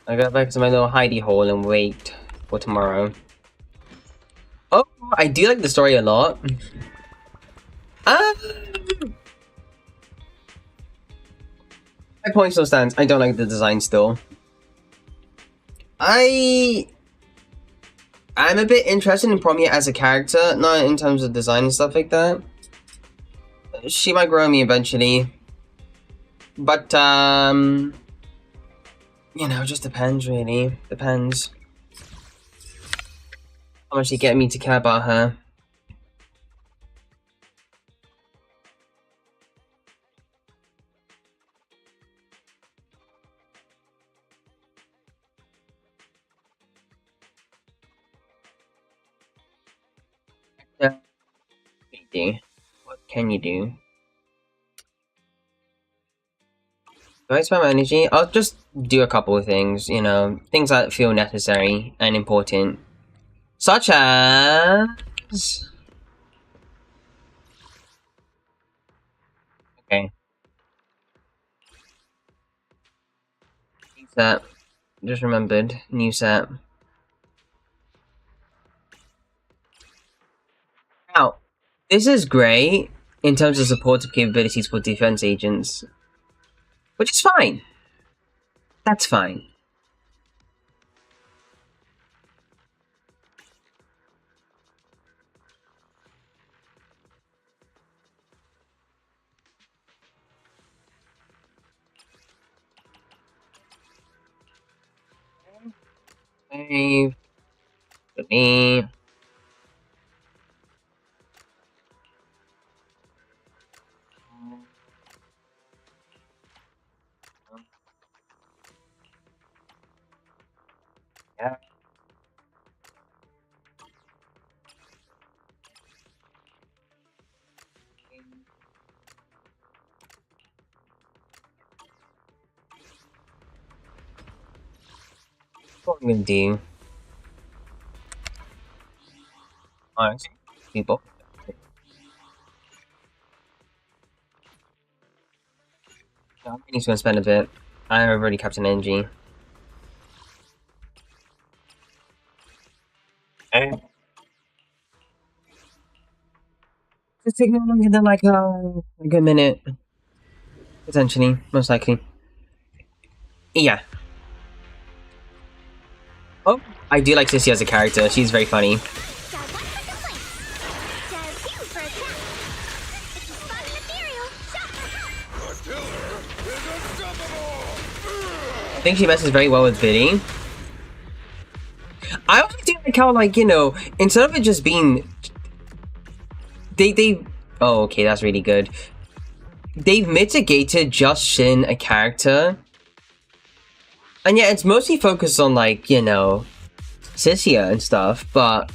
I go back to my little hidey hole and wait for tomorrow. Oh, I do like the story a lot. My point still stands. I don't like the design still. I'm a bit interested in Promi as a character, not in terms of design and stuff like that. She might grow on me eventually. But, you know, it just depends, really. Depends. How much you get me to care about her. Yeah. What can you do? Do I spend my energy? I'll just do a couple of things, you know, things that feel necessary and important. Such as... Okay. New set. Just remembered. New set. Now, this is great in terms of supportive capabilities for defense agents. Which is fine. That's fine. Save. Me. Yeah. What I'm gonna do. Honestly, people. I'm really just gonna spend a bit. I already kept an energy. And it's taking longer than like a good minute. Potentially, most likely. Yeah. Oh, I do like Sissy as a character. She's very funny. I think she messes very well with Biddy. I also do like how, like, you know, instead of it just being... They... Oh, okay, that's really good. They've mitigated just Shin, a character. And yeah, it's mostly focused on, like, you know, Sissia and stuff, but...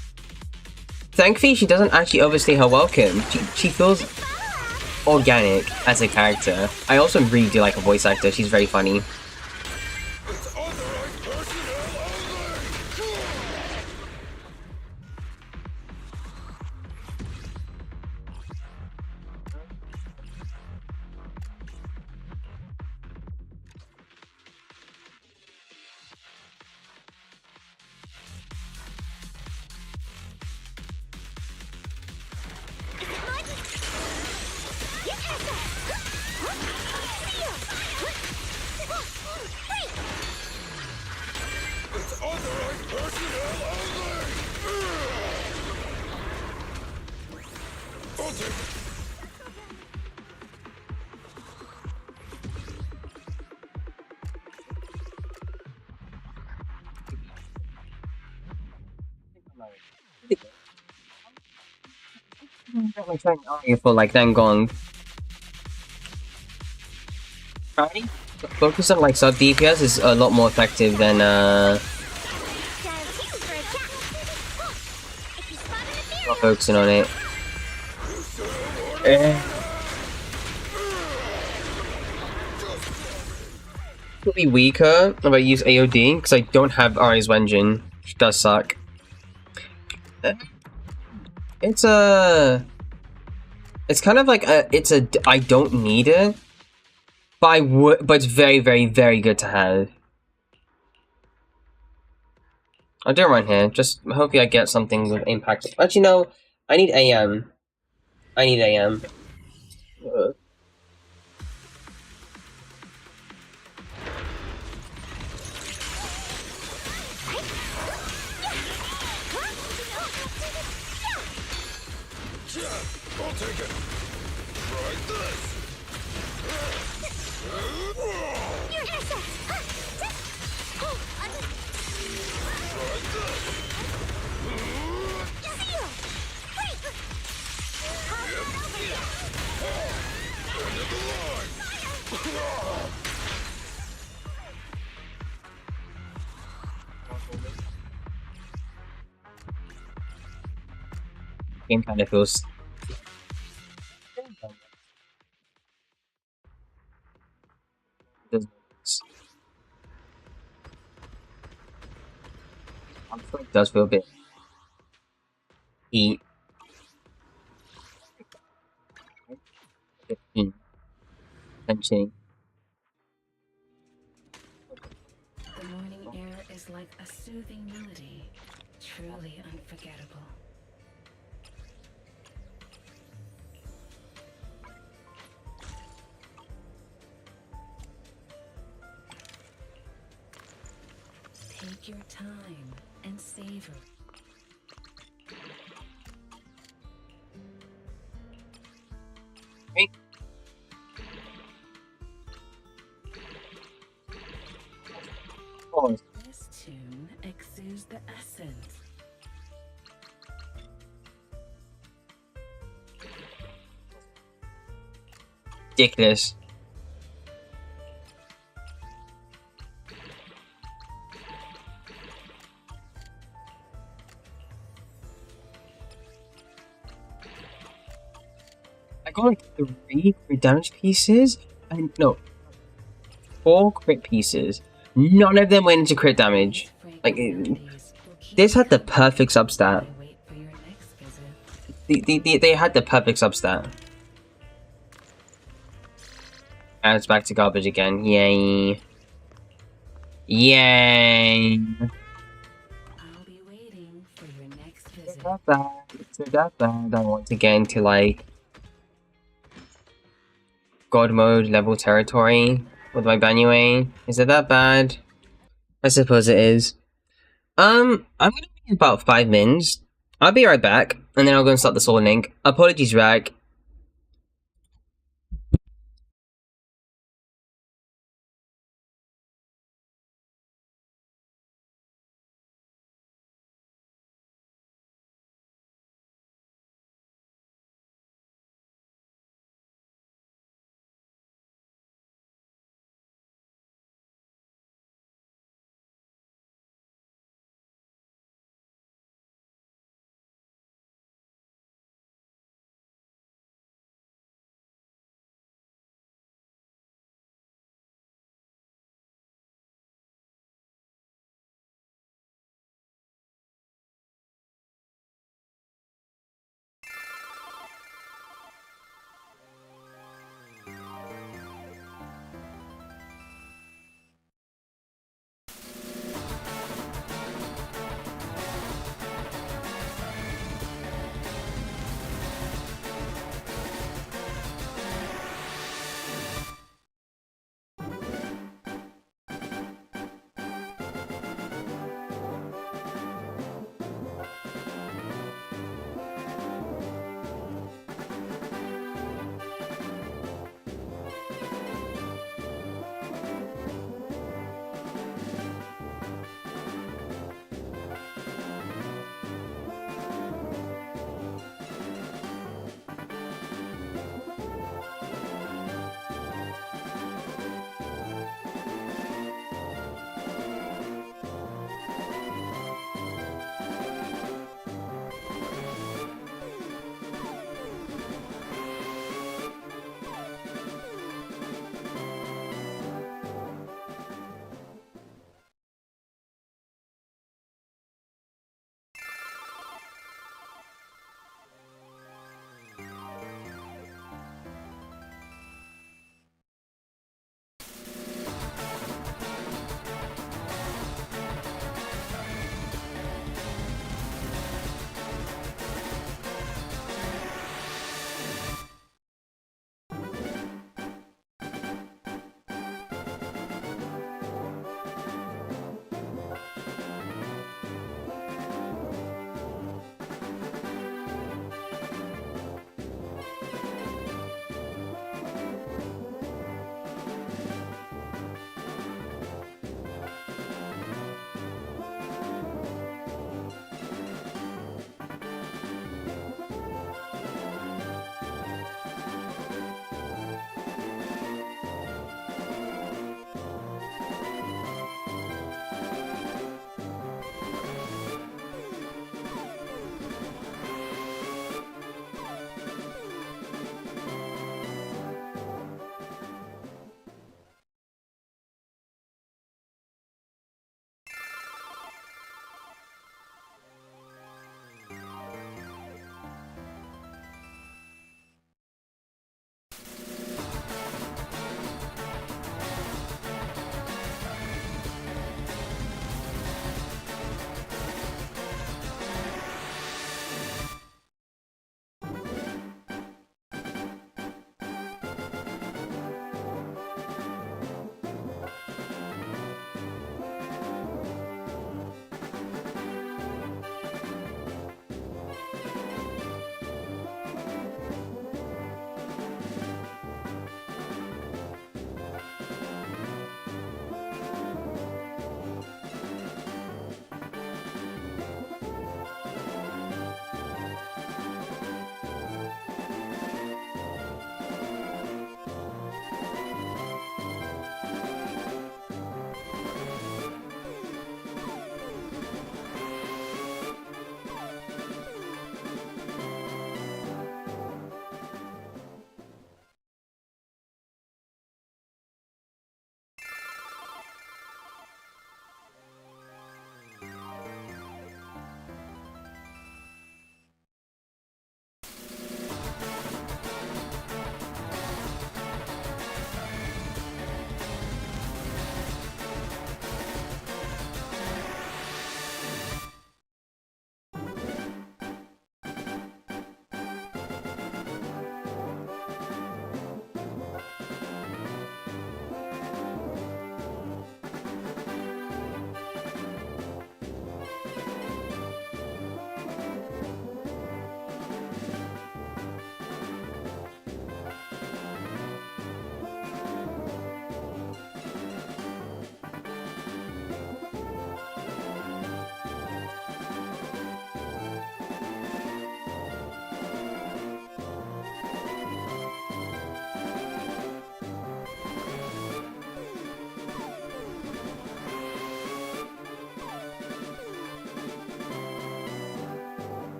Thankfully, she doesn't actually overstay her welcome. She feels organic as a character. I also really do like her voice actor. She's very funny. For like Dangong. Alrighty. Focus on like sub DPS is a lot more effective than not focusing on it. It'll be weaker if I use AOD because I don't have Ari's Wenjin, which does suck. It's kind of like I don't need it, but it's very, very, very good to have. I'll do it right here. Just hopefully I get something with impact. Actually, no, I need AM. I need AM.
I'll take it. Try this.
Game kind of feels. It does feel a bit heat. Tension.
The morning air is like a soothing melody, truly unforgettable. Take your time and savor.
Hey.
This tune exudes the essence.
Ridiculous. I got like 3 crit damage pieces, and no, 4 crit pieces. None of them went into crit damage. Like, this had the perfect substat. They had the perfect substat. And it's back to garbage again. Yay. Yay.
I'll be waiting for your next visit.
It's not that bad. I want to get into like God mode level territory with my Banue. Is it that bad? I suppose it is. I'm gonna be in about 5 minutes. I'll be right back, and then I'll go and start the Sword Link. Apologies, Rag.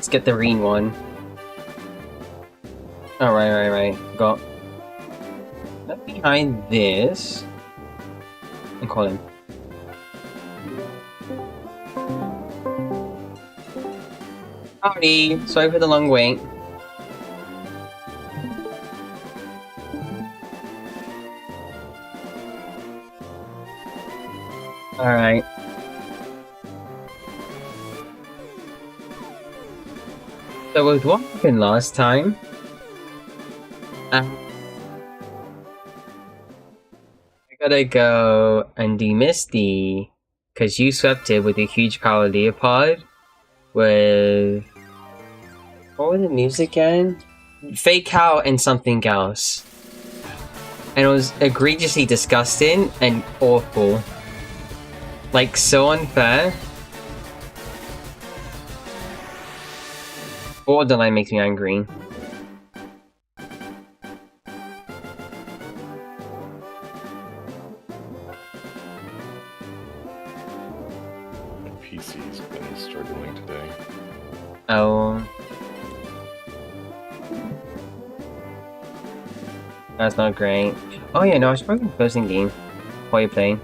Let's get the green one. Oh, right. Got... Left behind this... And call him. Howdy! Sorry for the long wait. Alright. So with what happened last time, I gotta go and demisty, cause you swept it with a huge power leopard with... What was the music again? Fake cow and something else. And it was egregiously disgusting and awful. Like, so unfair. Borderline makes me angry.
PC's been struggling today.
Oh. That's not great. Oh yeah, no, I should probably close in game while you're playing.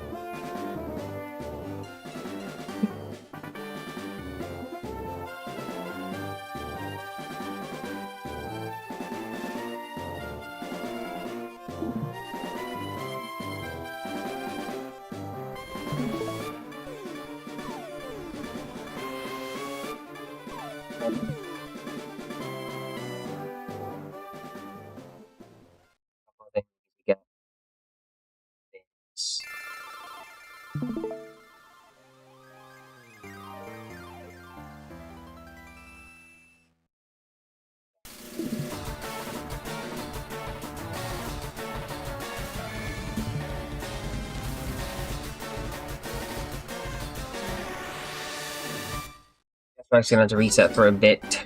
I'm actually gonna have to reset for a bit.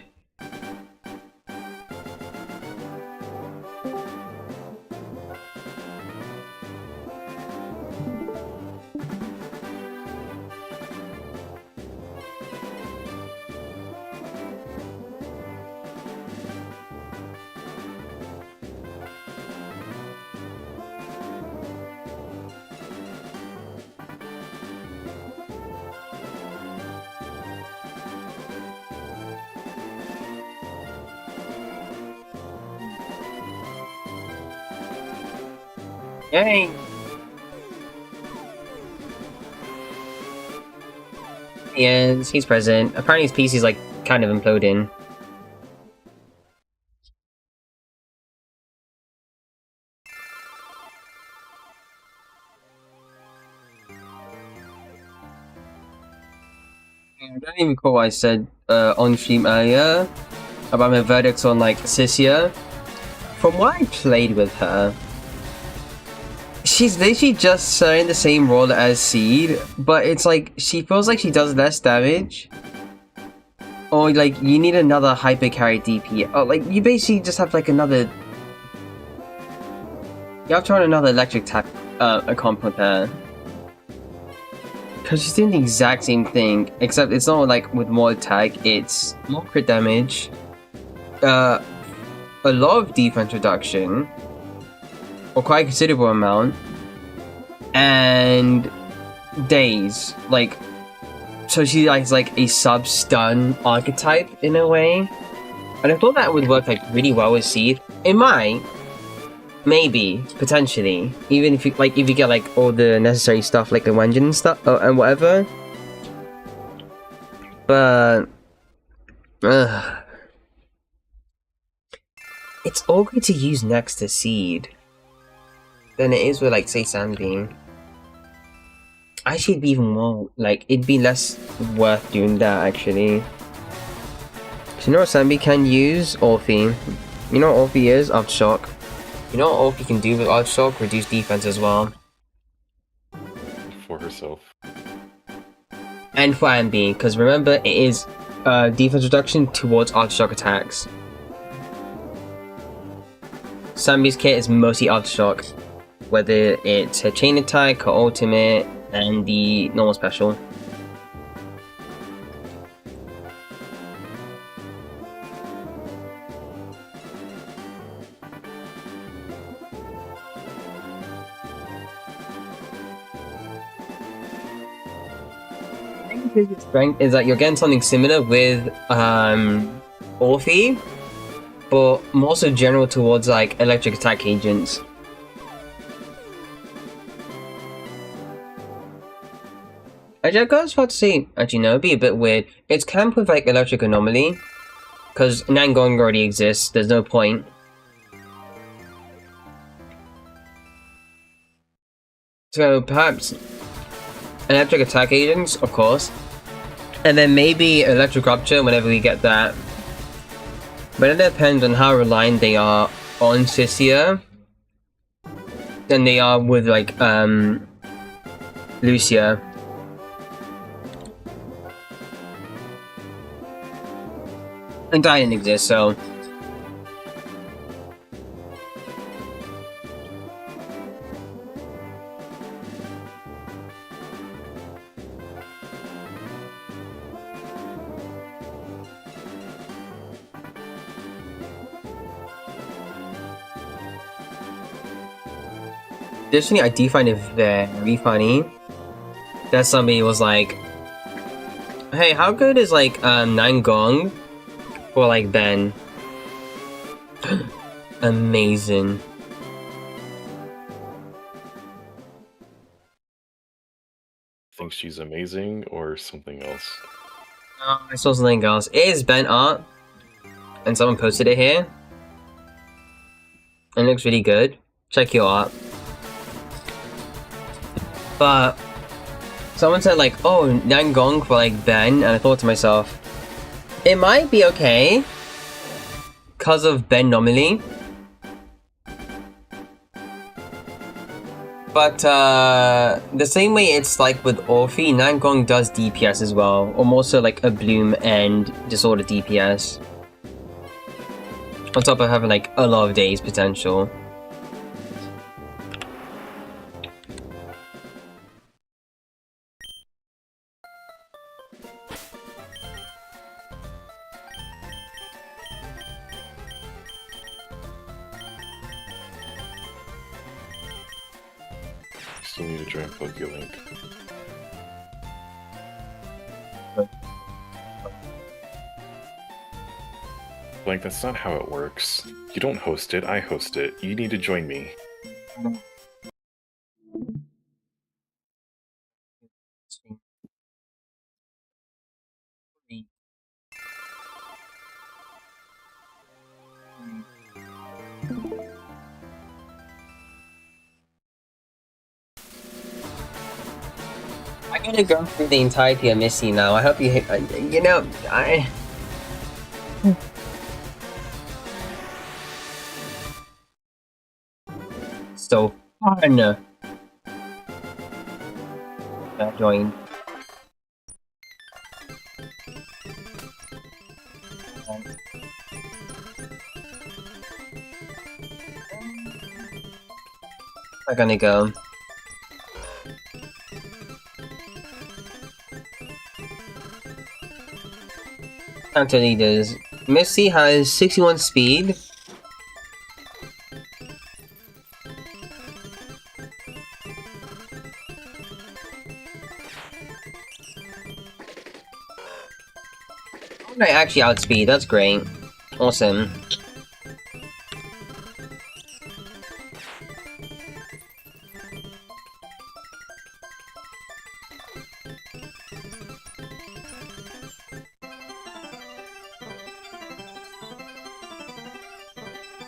Yay! Yes, he's present. Apparently his PC's like kind of imploding. I don't even recall what I said on stream earlier about my verdicts on like Cisia. From what I played with her, she's literally just serving the same role as Seed, but it's like she feels like she does less damage. Or like you need another hyper carry DP. Oh, like you basically just have like another. You have to run another electric tap comp with her. Because she's doing the exact same thing, except it's not like with more attack, it's more crit damage, a lot of defense reduction, or quite a considerable amount, and daze. Like, so she has like a sub-stun archetype in a way. And I thought that would work like really well with Seed. It might. Maybe, potentially, even if you get like all the necessary stuff like the Wenjin and stuff and whatever. But it's awkward to use next to Seed than it is with like say Sunbeam. Actually, it'd be even more like it'd be less worth doing that actually. Cause you know what Sunbeam can use? Orphe. You know what Orphe is? Aftershock. You know what Orphe can do with Aftershock? Reduce defense as well.
For herself.
And for Ambi, because remember, it is defense reduction towards Aftershock attacks. Sambi's kit is mostly Aftershock, whether it's her chain attack, her ultimate, and the normal special. increase your strength is that you're getting something similar with Orphe, but more so general towards like electric attack agents. Actually, I was about to say, actually no, it'd be a bit weird. It's camp with like electric anomaly, because Nangong already exists, there's no point. So perhaps electric attack agents, of course. And then maybe electric rupture whenever we get that. But it depends on how reliant they are on Cisia than they are with like Lucia. And I didn't exist, so additionally, I do find it very funny that somebody was like, hey, how good is like Nangong for like Ben? Amazing.
Think she's amazing or something else?
I saw something else. It is Ben art, and someone posted it here. It looks really good. Check your art. But someone said like, oh, Nangong for like Ben, and I thought to myself, it might be okay because of Ben Nominally. But the same way it's like with Orphe, Nangong does DPS as well, or more so like a Bloom and Disorder DPS. On top of having like a lot of days potential.
Still need to try and plug your link. Like, that's not how it works. You don't host it, I host it. You need to join me.
I'm gonna go through the entirety of Missy now. I hope you hate. You know, so fun. Join. I'm gonna go. Counter leaders. Missy has 61 speed. I actually outspeed, that's great. Awesome.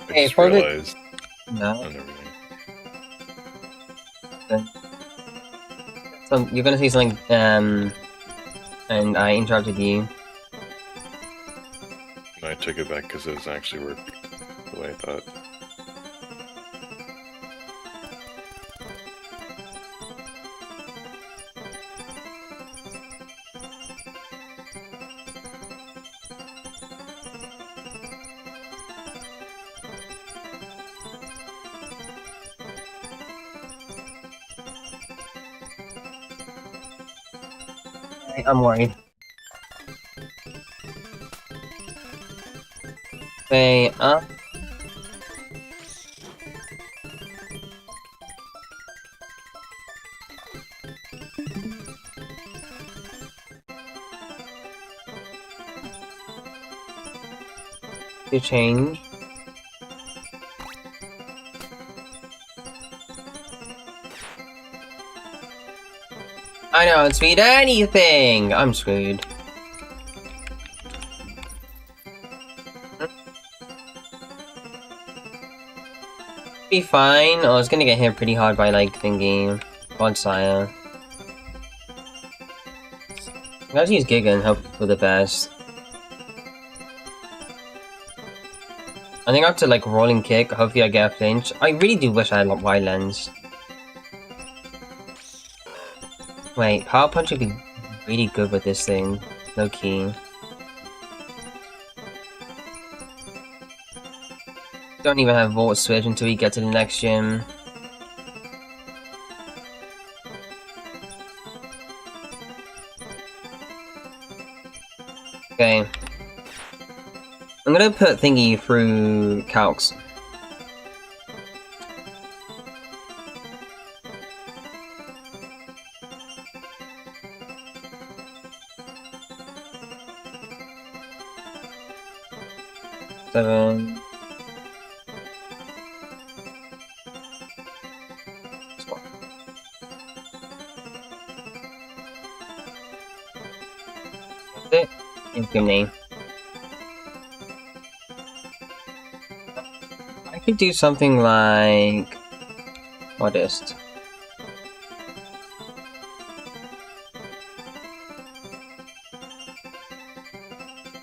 I
Hey,
just
for the-
realized.
No.
Oh, never mind.
So you're gonna say something, and I interrupted you.
I took it back because it was actually worked the way I thought.
I'm worried. Say, to change. I don't speed anything! I'm screwed. Be fine. Oh, it's gonna get hit pretty hard by like thingy. Bonfire. Let's use Giga and hope for the best. I think I have to like rolling kick. Hopefully I get a flinch. I really do wish I had like wide lens. Wait, power punch would be really good with this thing. Low key. Don't even have Volt Switch until we get to the next gym. Okay. I'm gonna put thingy through calcs. Seven. That's it. Endgame name. I could do something like modest.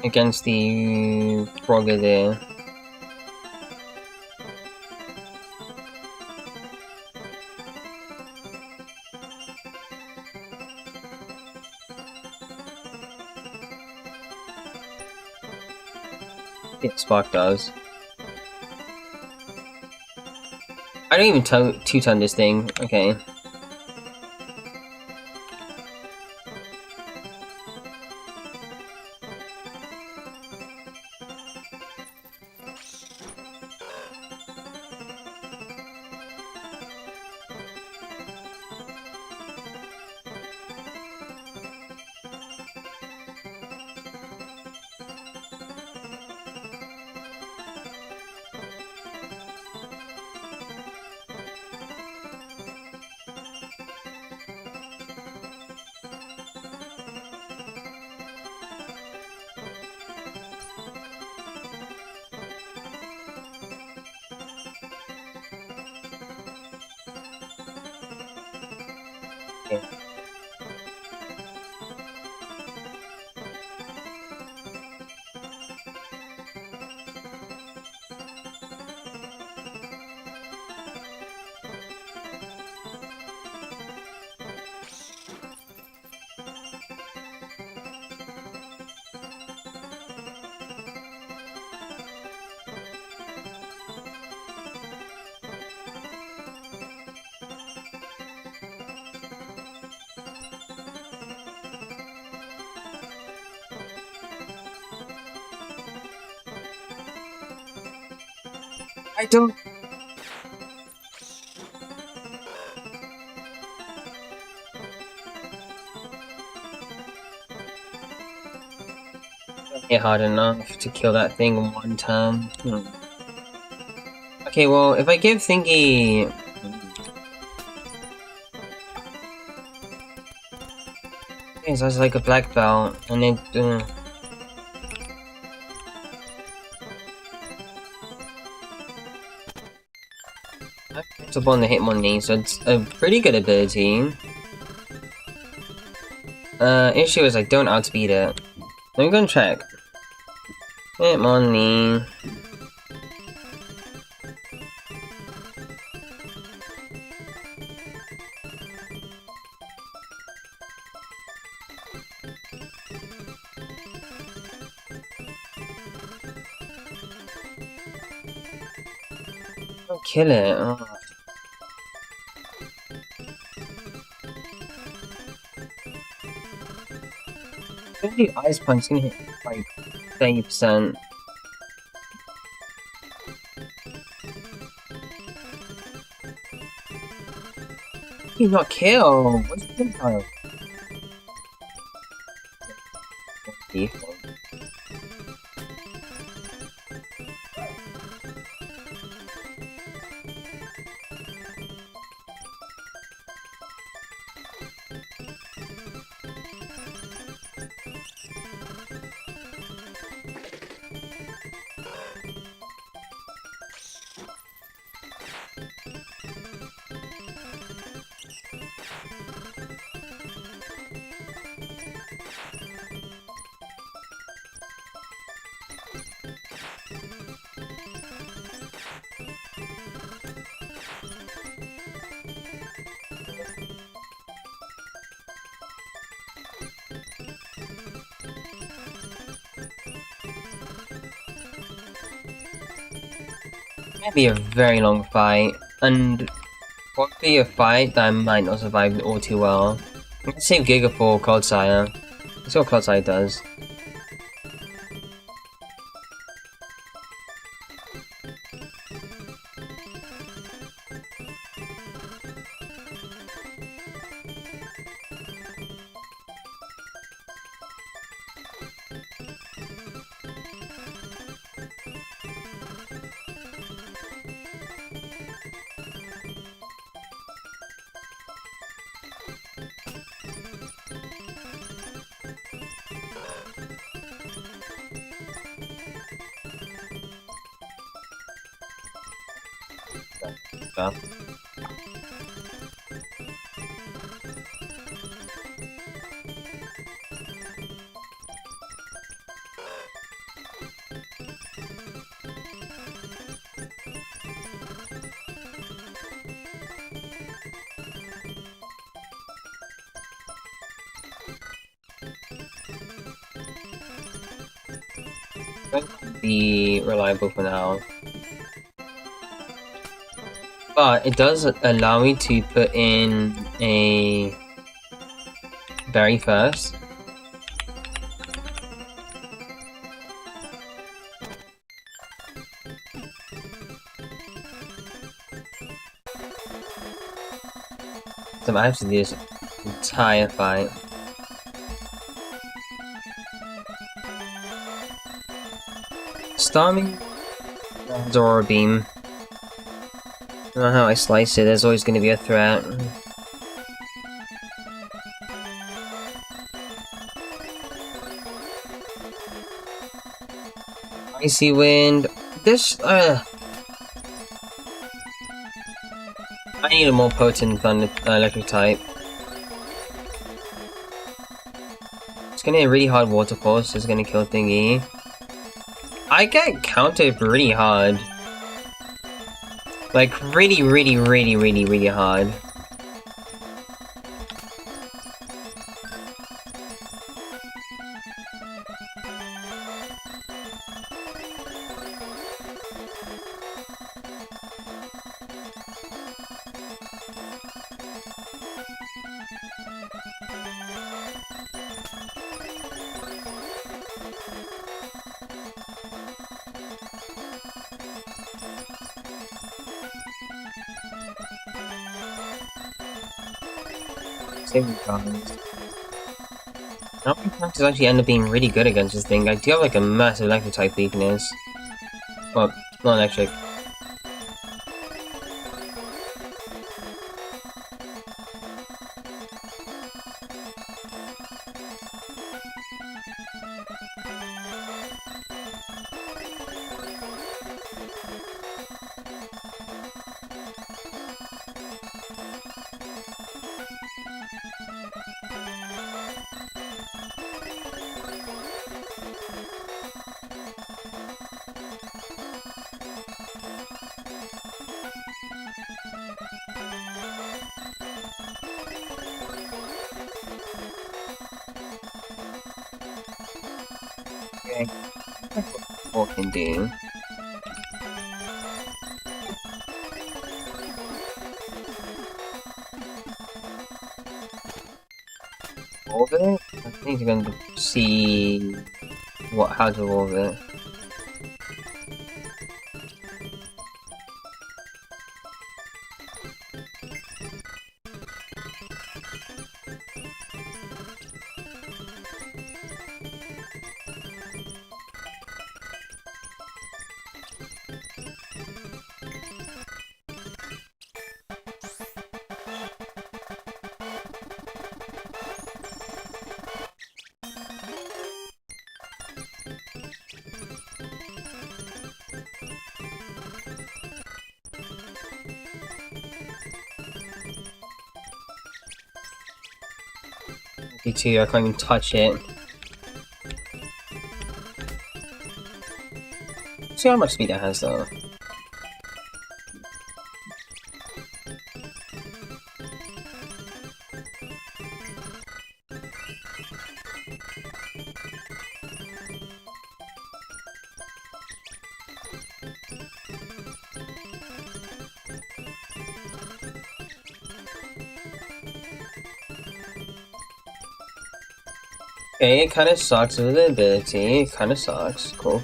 Against the Frogger there. Yeah, Spark does. I don't even two-ton this thing. Okay. Okay. I don't. Hit hard enough to kill that thing in one turn. Okay, well, if I give Thingy... Okay, so it's like a black belt, and then... It's upon the Hitmonlee, so it's a pretty good ability. Issue is I don't outspeed it. Let me go and check. Hitmonlee. Don't kill it. Oh. The Ice Punch gonna hit like 30%. He's not kill. What's the good time? Be a very long fight, and probably a fight that I might not survive all too well. I'm gonna save Giga for Clodsire. That's what Clodsire does. Stuff. Be reliable for now. But it does allow me to put in a berry first. So I have to do this entire fight. Storming Aurora Beam. I don't know how I slice it, there's always going to be a threat. Icy Wind. This, I need a more potent thunder, electric type. It's gonna be a really hard water pulse, it's gonna kill thingy. I get countered pretty hard. Like, really hard. Save the guys. I don't think Practice actually end up being really good against this thing. I do have like a massive electric type weakness. Well, not electric. Okay. What can do. Evolve it? I think you're going to see how to evolve it. Me too, I can't even touch it. See how much speed it has though. Okay, it kinda sucks with the ability. It kinda sucks. Cool.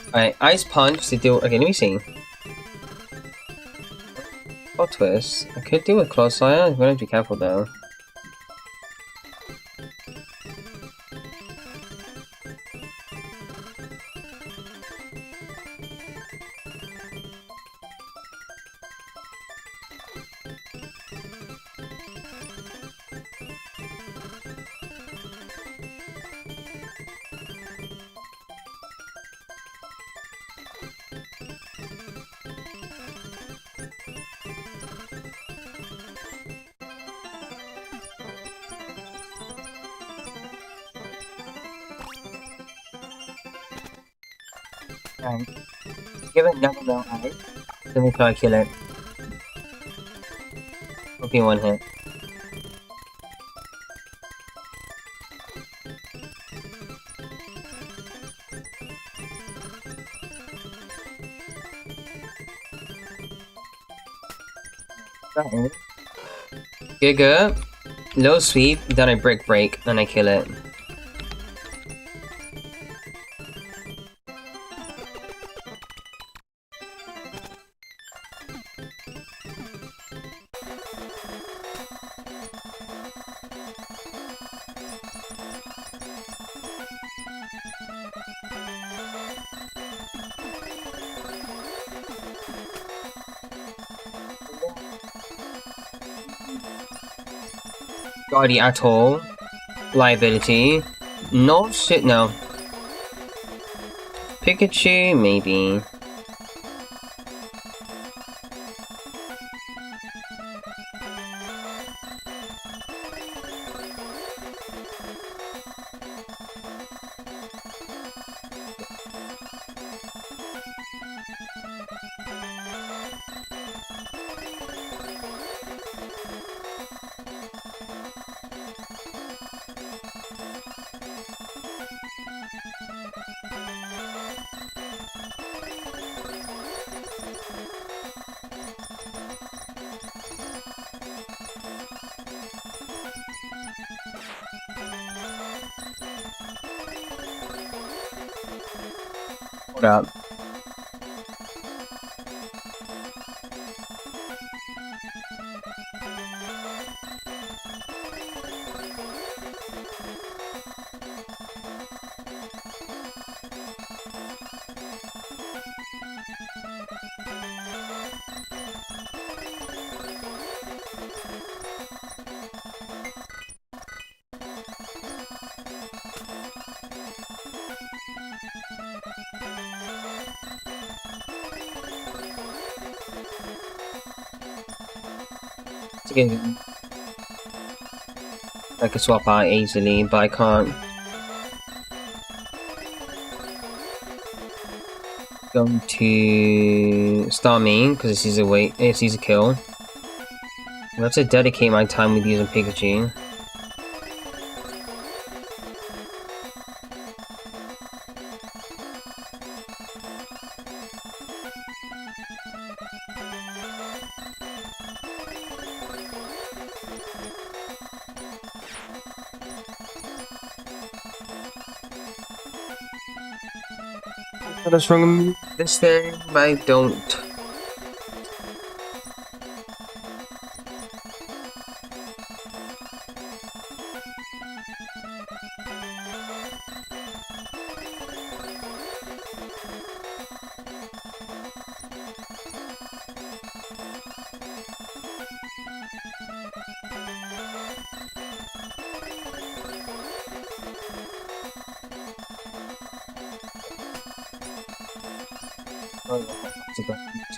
Alright, Ice Punch to deal. Okay, let me see. Or Twist. I could deal with Close Fire. I'm gonna have to be careful though. Alright. Give it another little eye. Let me try to kill it. Hope you one hit. Good. Low sweep, then I break, then I kill it. Guardy at all. Liability. No shit, no. Pikachu, maybe. Hold up. I can swap out easily, but I can't. Going to start me because this is a kill. I have to dedicate my time with using Pikachu. I was wrong this thing, but I don't.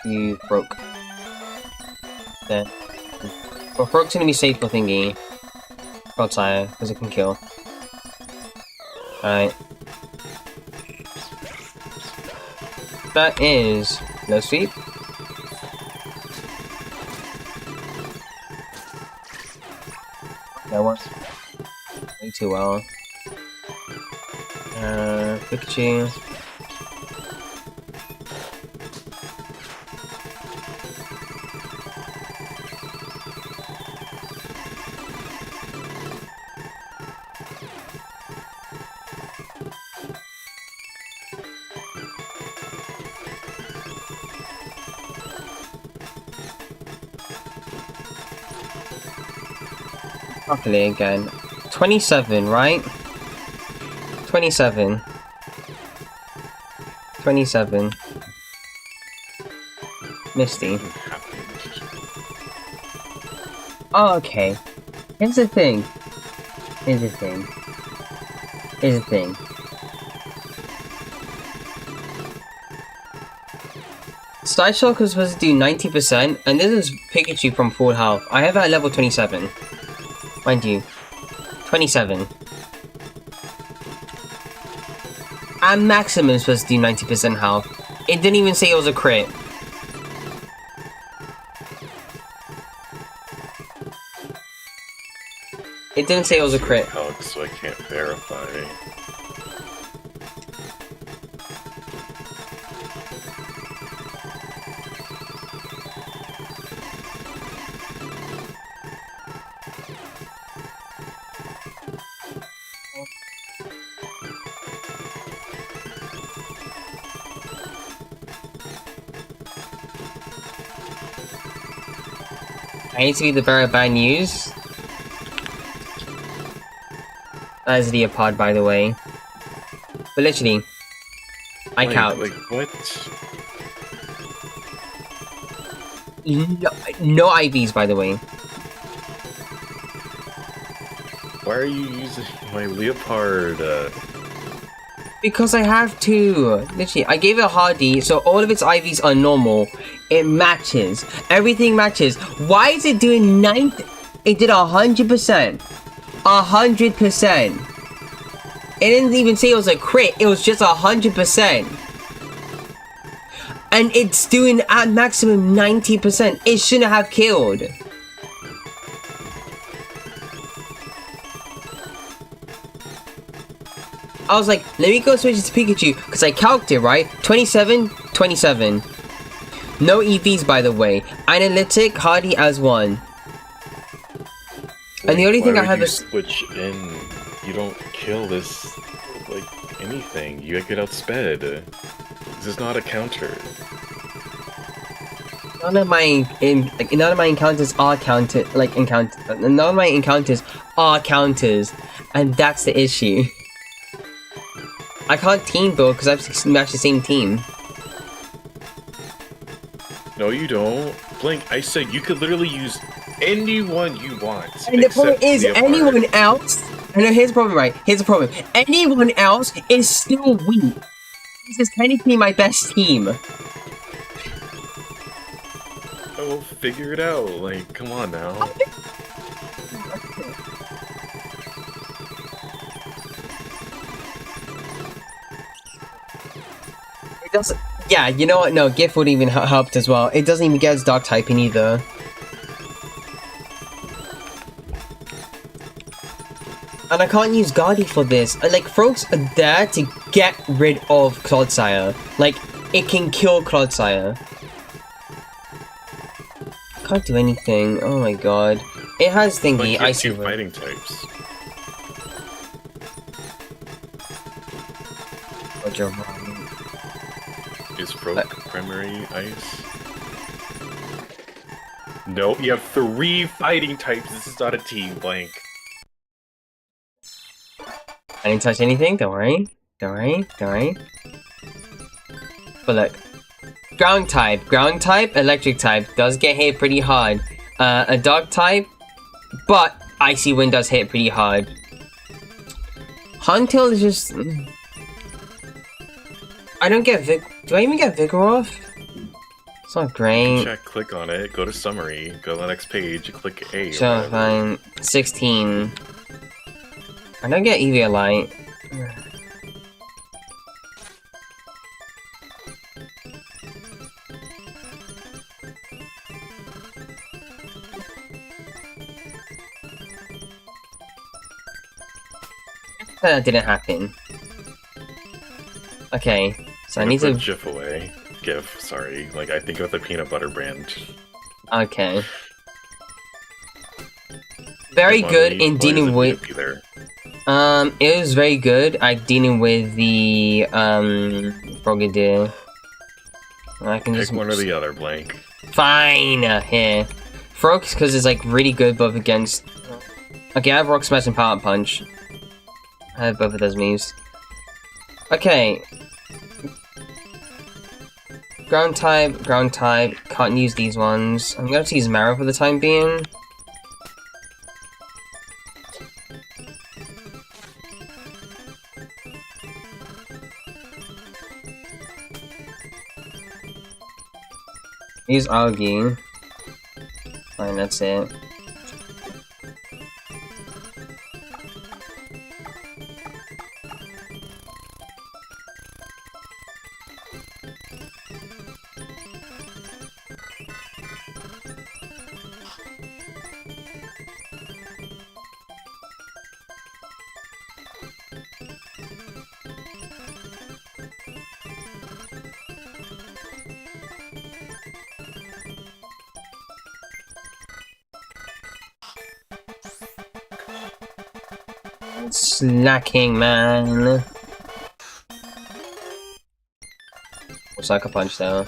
To Broke. There. Well, Broke's gonna be safe for thingy. Clodsire, because it can kill. Alright. That is no sweep. That works way too well. Pikachu. Properly again. 27, right? 27. 27. Misty. Oh, okay. Here's the thing. Here's the thing. Here's the thing. Side Shock was supposed to do 90%, and this is Pikachu from full health. I have it at level 27. Mind you. 27. And maximum is supposed to do 90% health. It didn't even say it was a crit. It didn't say it was a crit.
So I can't verify.
I need to be the bearer of bad news. That is the pod, by the way. But literally, I count.
Like what?
No IVs, by the way.
Why are you using my Leopard?
Because I have to. Literally, I gave it a hardy, so all of its IVs are normal. It matches. Everything matches. Why is it doing 90? It did 100%. 100%. It didn't even say it was a crit. It was just 100%. And it's doing at maximum 90%. It shouldn't have killed. I was like, let me go switch it to Pikachu, because I calced it, right? 27, 27. No EVs, by the way. Analytic, hardy as one. And the only thing I have is...
switch in. You don't kill this, like, anything. You get outsped. This is not a counter.
None of my encounters are counted, none of my encounters are counters. And that's the issue. I can't team build because I've matched the same team.
No, you don't. Blink, I said you could literally use anyone you want.
And the problem is, anyone else... I know, here's the problem, right? Here's the problem. Anyone else is still weak. This is technically my best team.
Oh, figure it out. Like, come on now.
It doesn't... Yeah, you know what? No, GIF would even helped as well. It doesn't even get its dark typing either. And I can't use Guardy for this. Like, Frogs are there to get rid of Clodsire. Like, it can kill Clodsire. Can't do anything. Oh my god. It has thingy.
I see fighting types.
But you're wrong.
Is Frog primary ice? Nope, you have 3 fighting types. This is not a team, Blank.
I didn't touch anything. Don't worry. Don't worry. Don't worry. But look. Ground type, electric type does get hit pretty hard. A dark type, but Icy Wind does hit pretty hard. Huntail is just... I don't get do I even get Vigor off? It's not great.
Check, click on it, go to summary, go to the next page, click A.
So fine. 16. I don't get Eviolite. That didn't happen. Okay, so I need to...
GIF away. GIF, sorry. Like, I think of the peanut butter brand.
Okay. Very good in dealing with... it was very good at dealing with the, Frogadier. I can
Pick one or the other, Blank.
Fine! Here. Frogs, because it's, like, really good both against... Okay, I have Rock Smash and Power Punch. I have both of those moves. Okay. Ground type, can't use these ones. I'm going to use Marrow for the time being. Use Algae. Fine, that's it. Slacking, man. Sucker Punch though.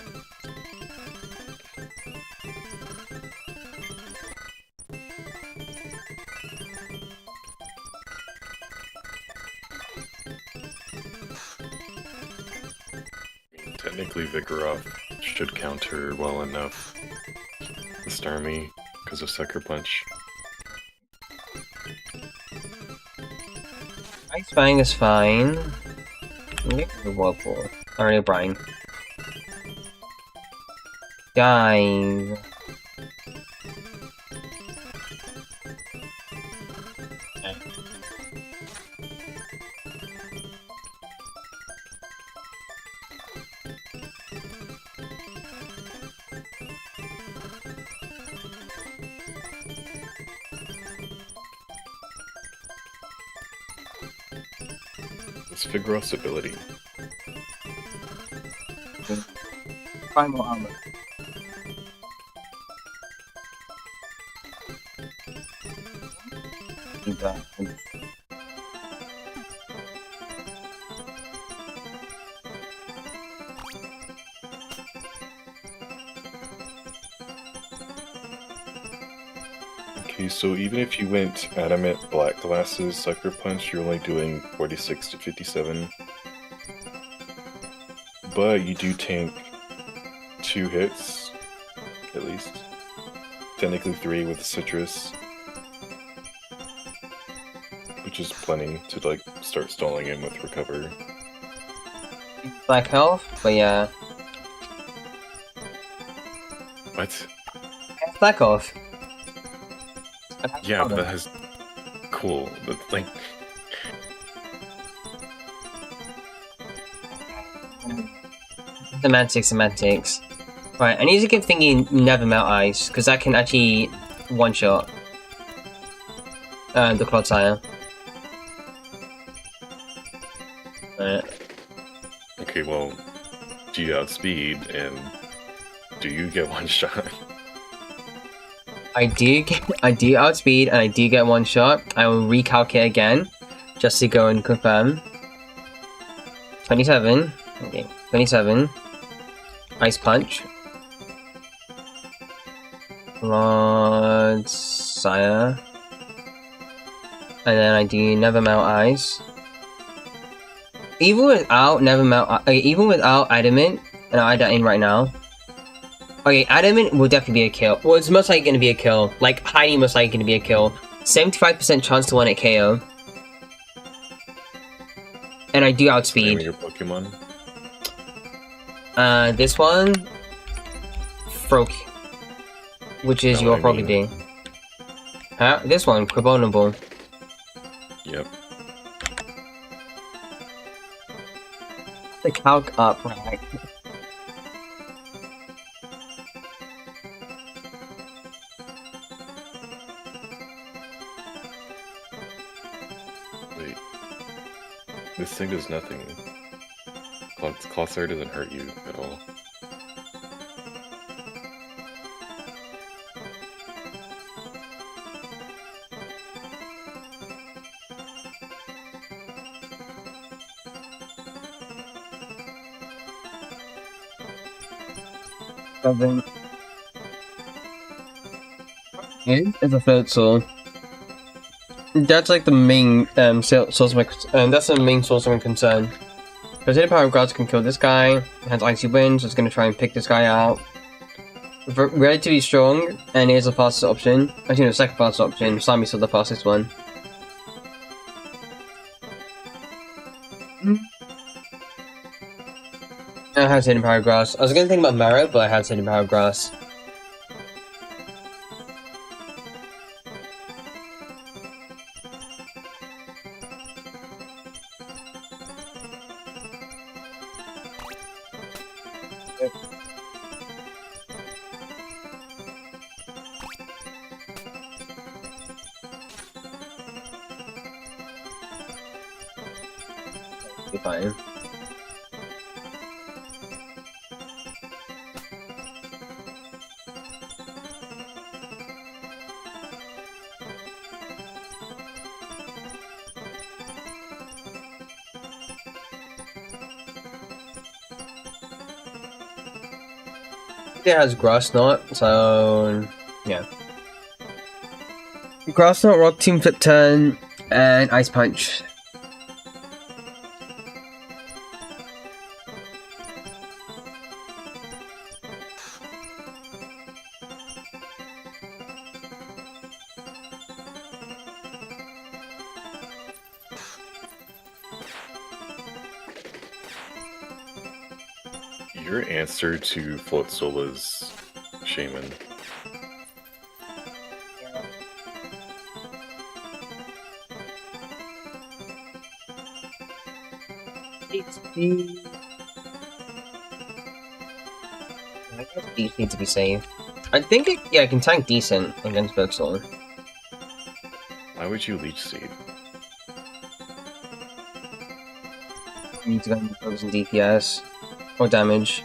Technically, Vigoroth should counter well enough the Starmie because of Sucker Punch.
Ice Fang is fine. Okay, the Whirlpool. Or O'Brien. Guys.
What's Vigoroth's ability?
Primal Armor.
Okay, so even if you went Adamant, Black Glasses, Sucker Punch, you're only doing 46 to 57. But you do tank 2 hits, at least. Technically 3 with Citrus. Which is plenty to, like, start stalling him with Recover.
Black Health, but yeah.
What?
Black Health.
Yeah, but that has... Cool, but, like...
Semantics. Right, I need to keep thinking Never Melt Ice, because that can actually one-shot the Clodsire.
Okay, well, do you outspeed, and do you get one shot?
I do outspeed, and I do get one shot. I will recalculate again, just to go and confirm. 27. Okay, 27. Ice Punch. Clodsire. And then I do Never Melt Ice. Even without even without Adamant, and I add that in right now. Okay, Adamant will definitely be a kill. Well, it's most likely going to be a kill. Like, highly most likely going to be a kill. 75% chance to 1-hit KO. And I do outspeed.
Name your Pokemon?
This one, Frog, which is
No,
your
I
Froggy
mean-
D. Huh? This one, Carbonable.
Yep.
The calc up, right?
Wait. This thing does nothing. Clothsire doesn't hurt you at all.
Something. It's a third soul. That's like the main source of my that's the main source of my concern. Because Hidden Power of Gods can kill this guy. It has Icy Wind, so it's gonna try and pick this guy out. Relatively strong, and here's the fastest option. Actually, no, the second fastest option. Sami's still the fastest one. I had Hidden Power Grass. I was gonna think about Marrow, but I had Hidden Power Grass. Be fine. It has Grass Knot, so yeah. Grass Knot, Rock Team, Flip Turn, and Ice Punch.
Your answer to Float Sola's Shaman.
I guess these need to be saved. I think it can tank decent against Bergsoul.
Why would you Leech Seed?
Need to go and focus on DPS or damage.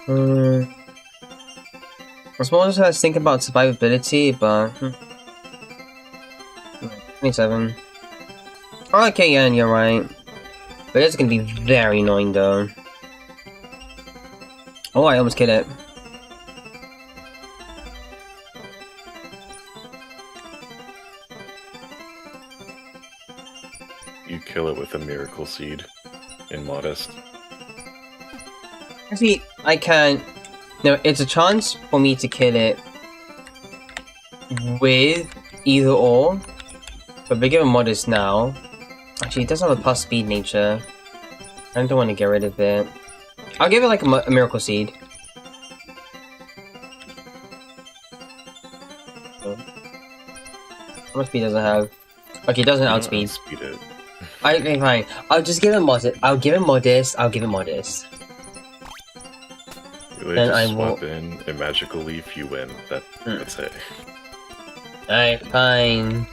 I suppose I was thinking about survivability, but 27. Oh, okay, yeah, you're right. But it's gonna be very annoying though. Oh, I almost killed it.
You kill it with a Miracle Seed in Modest.
Actually, I can't. No, it's a chance for me to kill it with either or. But we give a Modest now. Actually, it does have a plus speed nature. I don't want to get rid of it. I'll give it like a Miracle Seed. How much speed does it have? Okay, it doesn't outspeed.
Speed it.
Okay, fine. I'll just give it Modest. I'll give it Modest. I'll give it Modest.
You
Then
just
I
swap
will-
in a Magical Leaf, you win. That's it.
Alright, fine.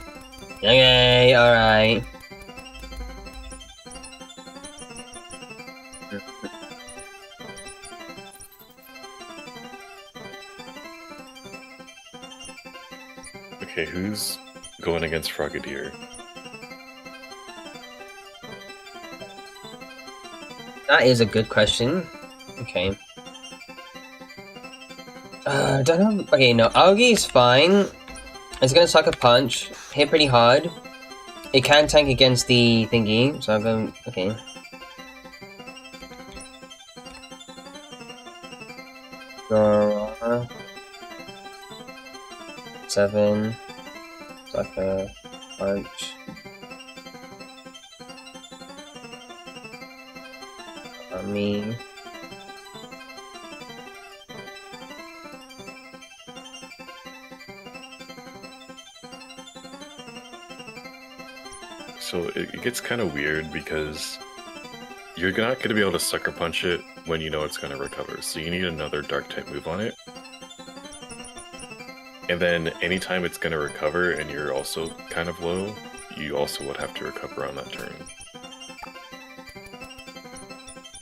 Okay, alright.
Okay, who's going against Frogadier?
That is a good question. Okay. Don't know. Okay, no, Algae is fine. It's gonna suck a punch, hit pretty hard. It can tank against the thingy, so I'm going. Okay. Aurora. 7. Sucker. Punch. Me.
So it gets kind of weird because you're not going to be able to Sucker Punch it when you know it's going to recover. So you need another Dark-type move on it. And then anytime it's going to recover and you're also kind of low, you also would have to recover on that turn.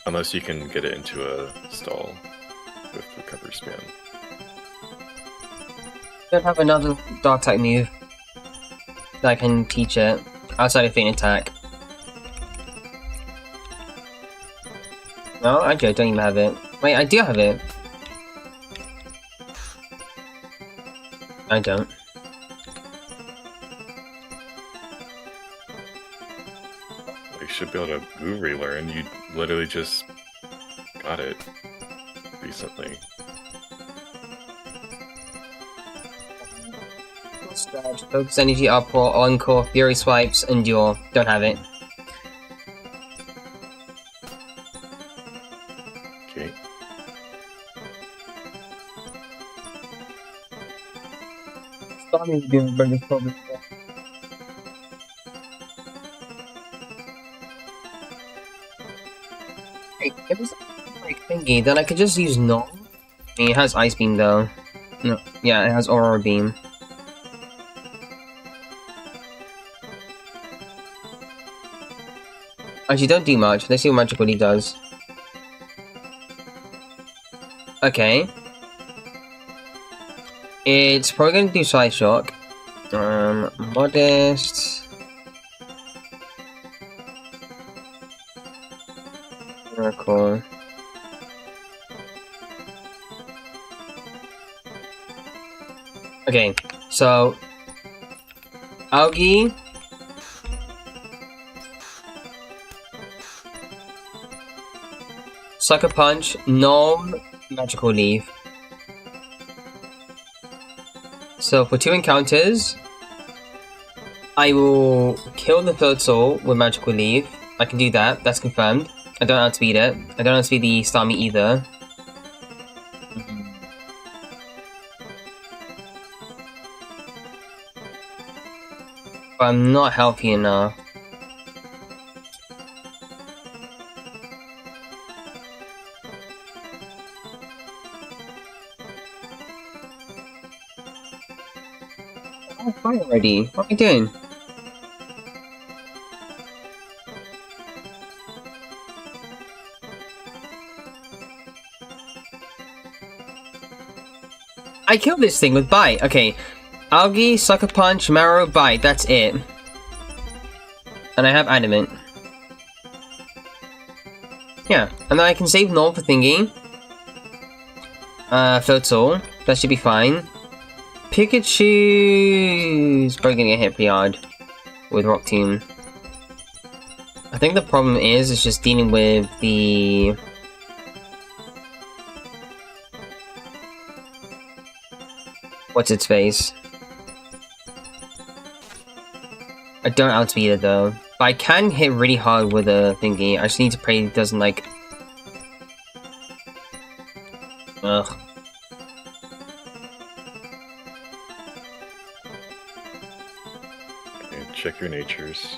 Unless you can get it into a stall with recovery span.
Don't have another Dark-type move that I can teach it outside of Feint Attack. No, actually I don't even have it. Wait, I do have it. I don't.
You should be able to move relearn. You literally just got it recently.
Scratch, focus energy, outpour, encore, fury swipes, endure. Don't have it.
Okay.
Starting to do the biggest problem. Hey, it was like thingy, then I could just use Null. I mean, it has Ice Beam though. No, yeah, it has Aurora Beam. Actually, don't do much. Let's see what Magic Woody does. Okay. It's probably gonna do Side Shock. Modest. Miracle. Okay, so Algae. Sucker Punch, Gnome, Magical Leaf. So for 2 encounters, I will kill the third soul with Magical Leaf. I can do that, that's confirmed. I don't outspeed it. I don't outspeed the Starmie either. But I'm not healthy enough. Oh, fine already. What am I doing? I killed this thing with Bite. Okay. Algae, Sucker Punch, Marrow, Bite. That's it. And I have Adamant. Yeah. And then I can save Null for thingy. Third Soul. That should be fine. Pikachu's probably gonna get hit pretty hard with Rock Tomb. I think the problem is it's just dealing with the... What's its face? I don't outspeed it though. But I can hit really hard with a thingy. I just need to pray it doesn't like... Ugh.
Okay, check your natures.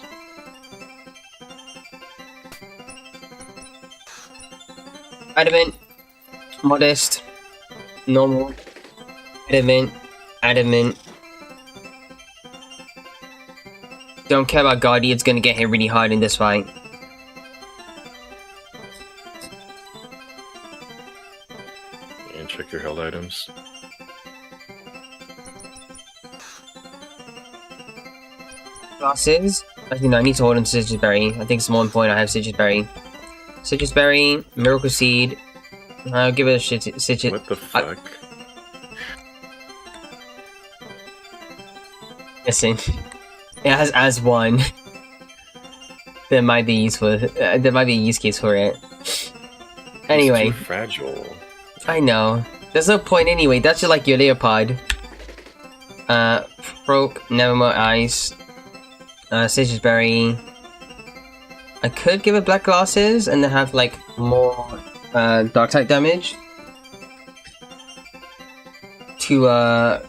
Adamant. Modest. Normal. Adamant. Adamant. Don't care about Guardian's gonna get hit really hard in this fight.
And check your held items.
Glasses. Actually, no, I need to hold on to Citrus Berry. I think it's more important I have Citrus Berry. Citrus Berry, Miracle Seed. I'll give it a Citrus.
What the fuck?
Listen, it has as one. There might be use for. There might be a use case for it. Anyway,
it's too fragile.
I know. There's no point anyway. That's just like your Leopard. Broke, Nevermore Ice. Citrus Berry. I could give it Black Glasses and then have like more Dark type damage to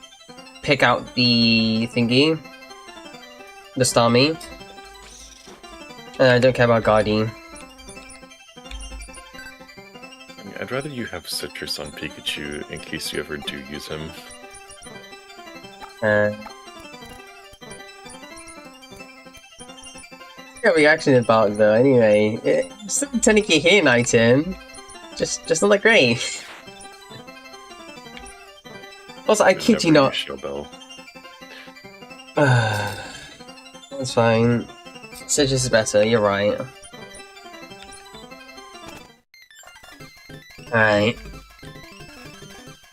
pick out the thingy, the Starmie. I don't care about Guardian.
I'd rather you have Citrus on Pikachu in case you ever do use him.
What reaction about though? Anyway, it's still technically a healing item, just not that great. Also, I kid you not. That's fine. Citrus is better. You're right. Alright.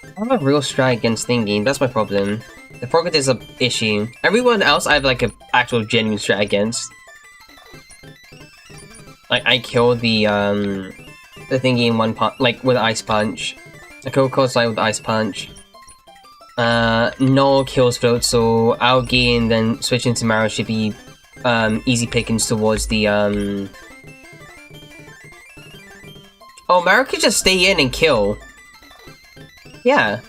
I have a real strat against Thingy. That's my problem. The Frogger is an issue. Everyone else, I have like an actual genuine strat against. Like I kill the Thingy in one punch, like with Ice Punch. I kill Kozai with Ice Punch. Null kills Floatzel, Algae, and then switching to Marrow should be easy pickings towards the Oh, Marrow could just stay in and kill. Yeah.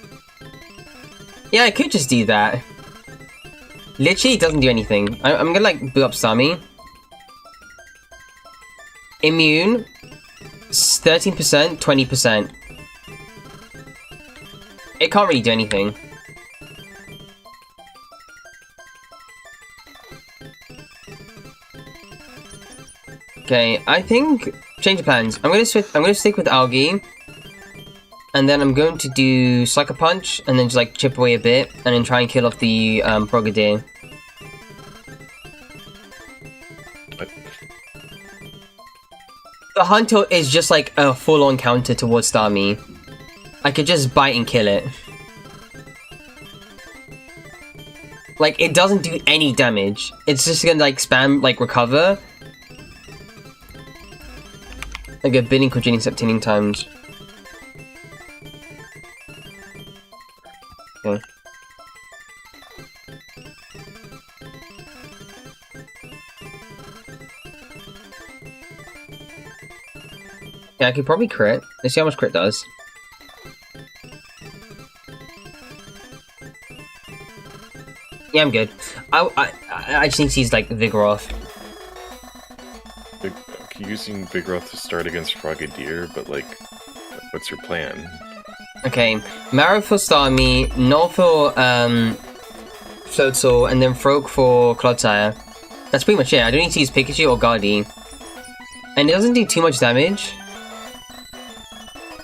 Yeah, I could just do that. Literally, it doesn't do anything. I'm gonna like boot up Sami. Immune, 13%, 20%. It can't really do anything. Okay, I think change of plans. I'm gonna stick with Algae, and then I'm going to do Sucker Punch, and then just like chip away a bit, and then try and kill off the Frogadier. The Hunter is just like a full-on counter towards Starmie. I could just bite and kill it. Like, it doesn't do any damage. It's just gonna like spam, like recover. Like a bidding quadrillion septeening times. Okay. Yeah, I could probably crit. Let's see how much crit does. Yeah, I'm good. I just need to use like Vigoroth.
Using Vigoroth to start against Frogadier, but like, what's your plan?
Okay, Marrow for Starmie, Null for Floatzel, and then Frog for Clodsire. That's pretty much it. I don't need to use Pikachu or Guardian. And it doesn't do too much damage.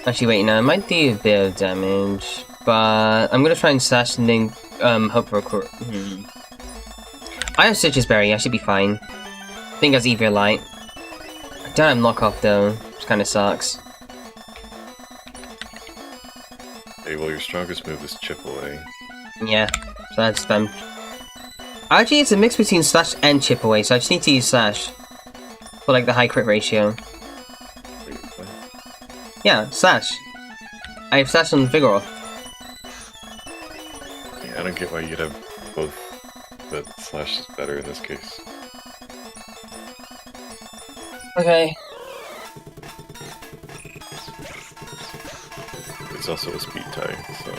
Actually, wait, no, it might do a bit of damage. But I'm gonna try and slash and then hope for a crit. I have Citrus Berry, I should be fine. I think that's Evil Light. I don't have knockoff though, which kinda sucks.
Hey, well, your strongest move is Chip Away.
Yeah, so that's spam. Actually, it's a mix between Slash and Chip Away, so I just need to use Slash. For like the high crit ratio. Yeah, Slash. I have Slash on Vigoroth.
Yeah, I don't get why you'd have both, but Slash is better in this case.
Okay.
It's also a speed tie, so...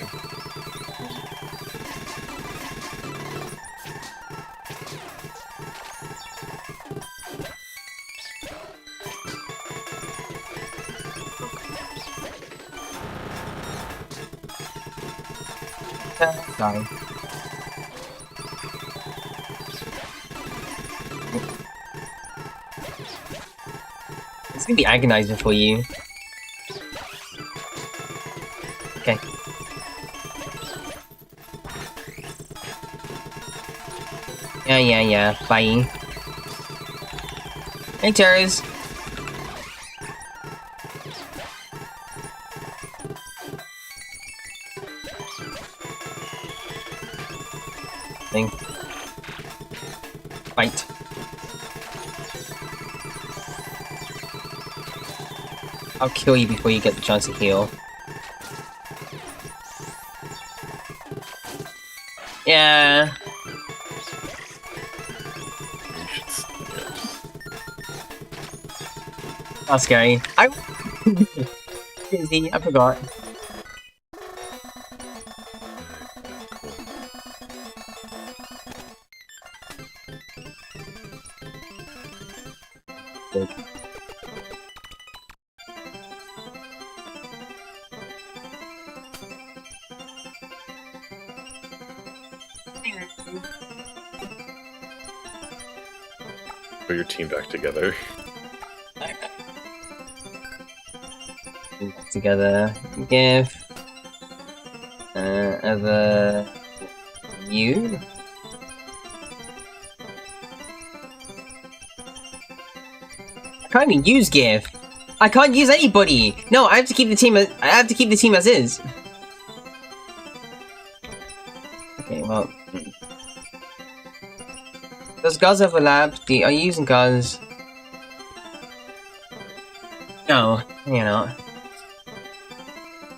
Sorry. It's gonna be agonizing for you. Okay. Yeah. Bye. Hey, Terrors. Thing. Fight. I'll kill you before you get the chance to heal. Yeah. That's scary. Busy, I forgot. Like,
put your team back together.
together. Give. Other. You? I can't even use GIF. I can't use anybody. No, I have to keep the team. I have to keep the team as is. Okay, well. Does Guz overlap? Are you using Guz? No, you're not.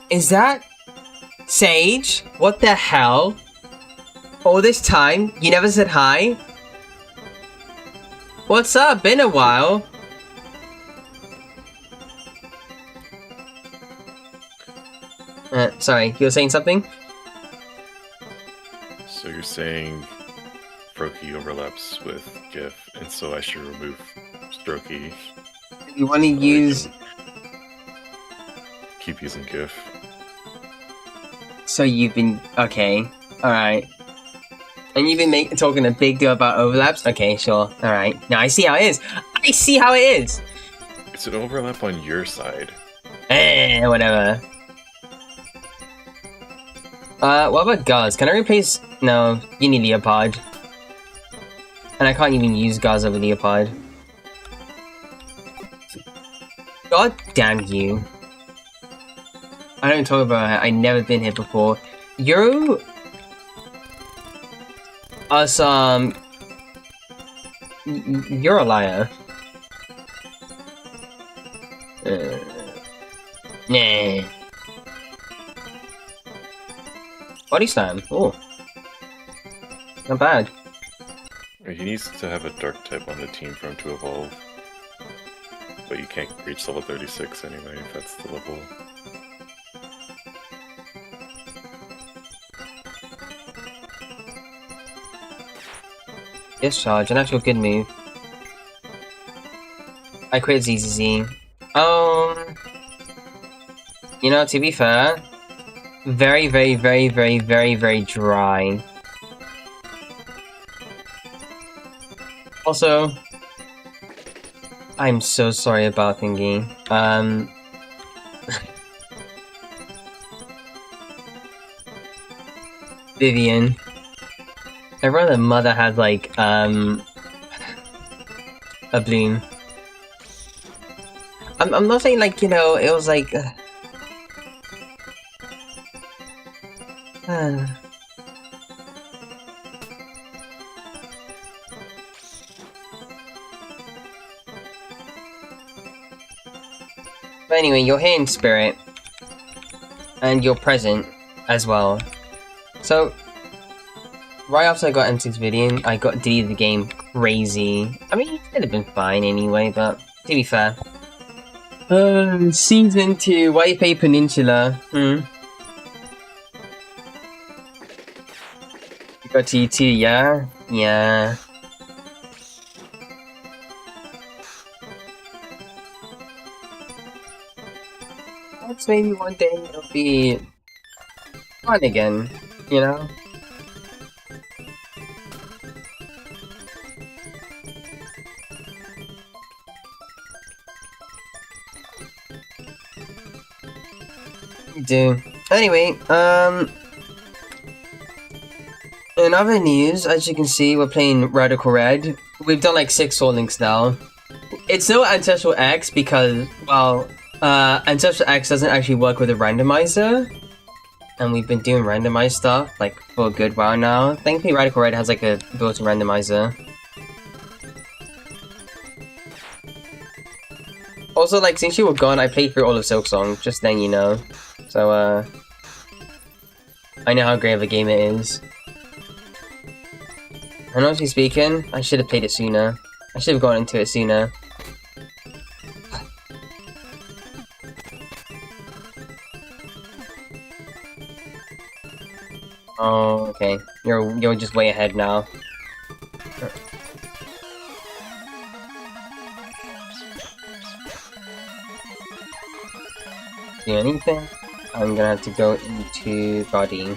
Is that Sage? What the hell? All this time, you never said hi? What's up? Been a while. Sorry, you were saying something?
So you're saying Froakie overlaps with GIF, and so I should remove Strokey.
You want to use...
Keep using GIF.
So you've been... Okay. Alright. And you've been talking a big deal about overlaps? Okay, sure. Alright. Now I see how it is. I see how it is!
It's an overlap on your side.
Whatever. What about Guz? Can I replace... No, you need Leopard. And I can't even use Guz over Leopard. God damn you. I don't talk about it. I've never been here before. You are some... You're a liar. Nah. Body slam. Oh. Not bad.
He needs to have a dark type on the team for him to evolve. But you can't reach level 36 anyway, if that's the level.
Discharge, an actual good move. I quit ZZZ. You know, to be fair, very, very, very, very, very, very dry. Also, I'm so sorry about thingy. Vivian. I'd rather mother had like, a bloom. I'm not saying like, you know, it was like... But anyway, you're here in spirit. And you're present as well. So, right after I got M6 Vivian, I got deleted the game crazy. I mean, it could have been fine anyway, but to be fair. Season 2, White Bay Peninsula. You got T2, yeah? Yeah. Perhaps maybe one day it'll be fun again, you know? Do. Anyway, in other news, as you can see, we're playing Radical Red. We've done like 6 Soul Links now. It's no Ancestral X because, well, Ancestral X doesn't actually work with a randomizer. And we've been doing randomized stuff, like, for a good while now. Thankfully, Radical Red has like a built-in randomizer. Also, like, since you were gone, I played through all of Silksong, just then you know. So, I know how great of a game it is. And honestly speaking, I should have played it sooner. I should have gone into it sooner. Oh, okay. You're just way ahead now. do anything. I'm gonna have to go into body.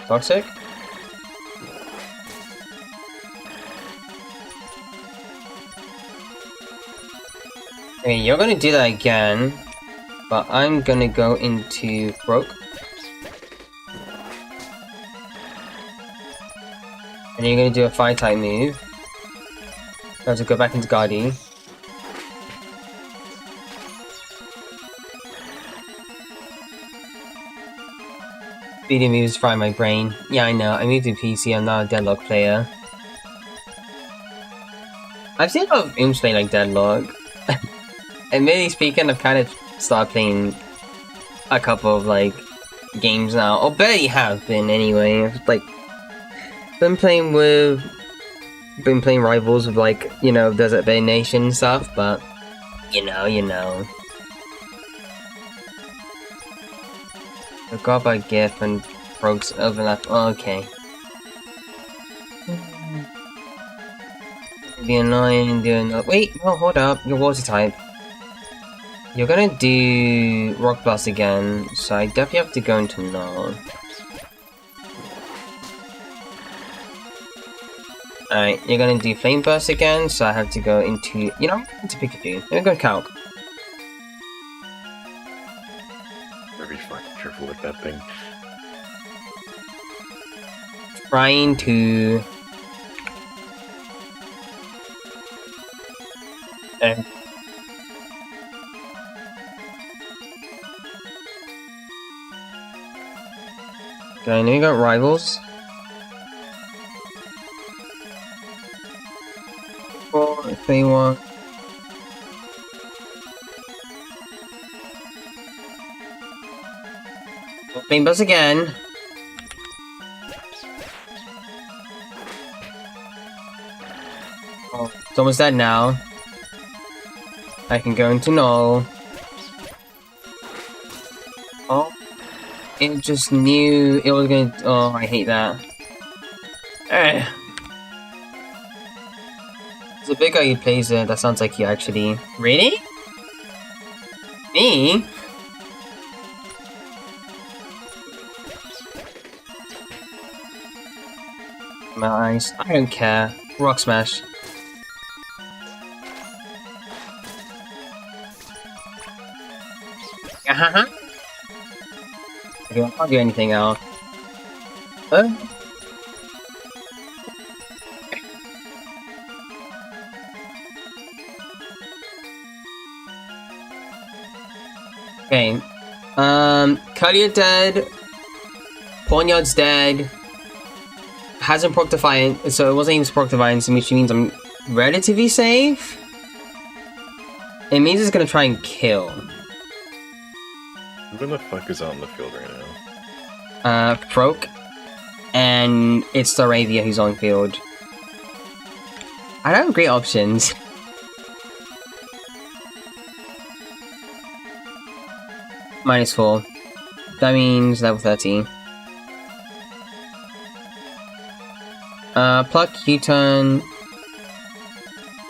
Toxic? Okay, you're gonna do that again, but I'm gonna go into Broke. And you're gonna do a fire type move. I have to go back into Guardy. Speedy moves fry my brain. Yeah, I know, I moved to PC, I'm not a Deadlock player. I've seen a lot of Ooms play like Deadlock. Admittedly speaking, I've kind of started playing a couple of like games now, or barely have been anyway. I've like been playing rivals with like, you know, Desert Bay Nation and stuff, but you know. Forgot about GIF and Rogue's overlap. Oh, okay. Be annoying doing that. Wait, no, hold up. Your water type. You're gonna do Rock Blast again, so I definitely have to go into Null. Alright, you're gonna do Flame Burst again, so I have to go into... You know, into Pikachu. Let me go Calc.
Better be fucking careful with that thing.
Trying to... Okay, now you got Rivals. 4, if they want. Flame Buzz again. Oh, it's almost dead now. I can go into Null. Oh. It just knew it was gonna... Oh, I hate that. Ugh. There's a big guy who plays it. That sounds like you actually... Really? Me? My eyes. I don't care. Rock Smash. Uh-huh. Okay, I can't do anything else. Okay. Cuddy dead. Ponyard's dead. Hasn't proc Defiant, so it wasn't even proc Defiance, which means I'm relatively safe. It means it's gonna try and kill.
Who the fuck is on the field right now?
Proc. And it's Staravia who's on field. I don't have great options. -4. That means level 13. Pluck, U-turn,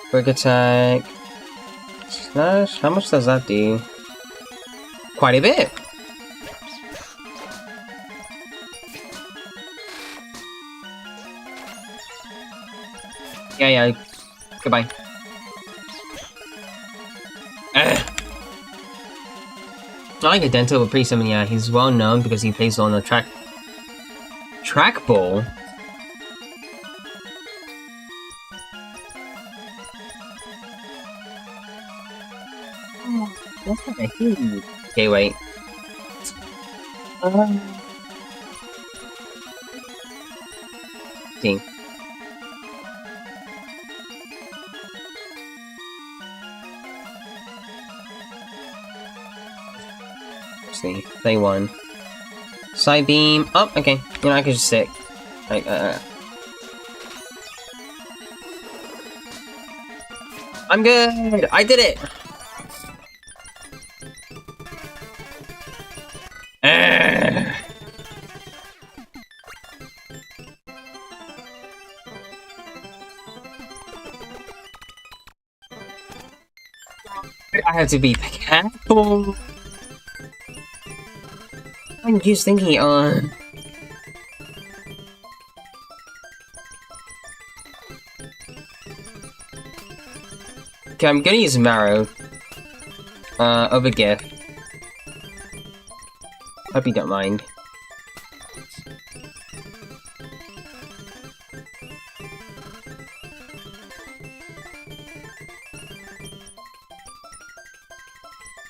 Quick Attack, Slash. How much does that do? Quite a bit! Yeah. Goodbye. I like Adento, but pretty similar. Yeah, he's well known because he plays on the trackball. That's not a huge. Okay, wait. See. See, they won. Side beam. Oh, okay. You know, I could just stick. Like, I'm good. I did it. I have to be careful. I'm just thinking on. Okay, I'm gonna use Marrow. Over gift. Hope you don't mind.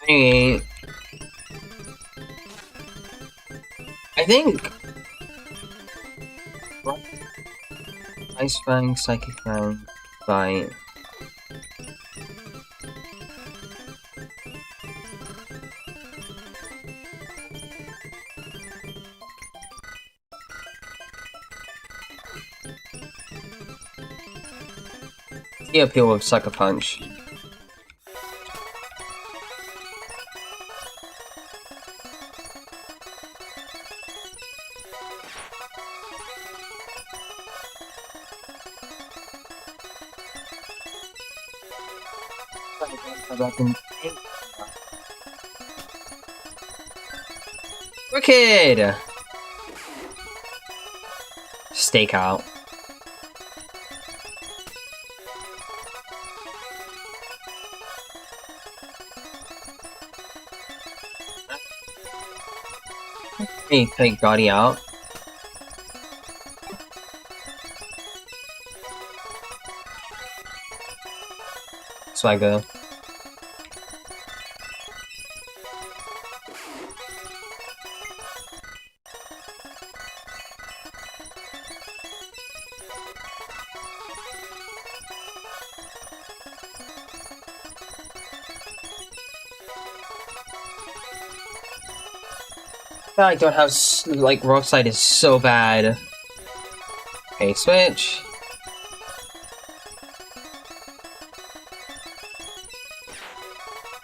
Hey. I think Ice Fang, Psychic Fang, Bite. The appeal of Sucker Punch. Wicked! Stakeout. Hey, take body out. Swagger. I don't have like Rock Slide is so bad. Okay, switch.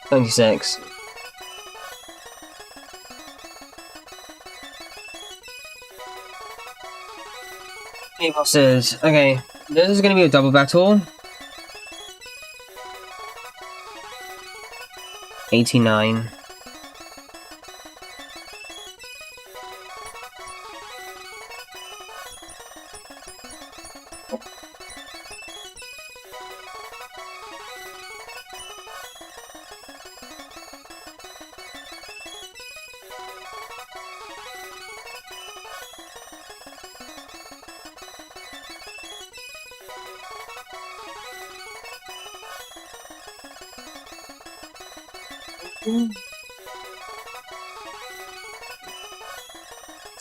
$26. Okay, bosses. Okay, this is gonna be a double battle. 89.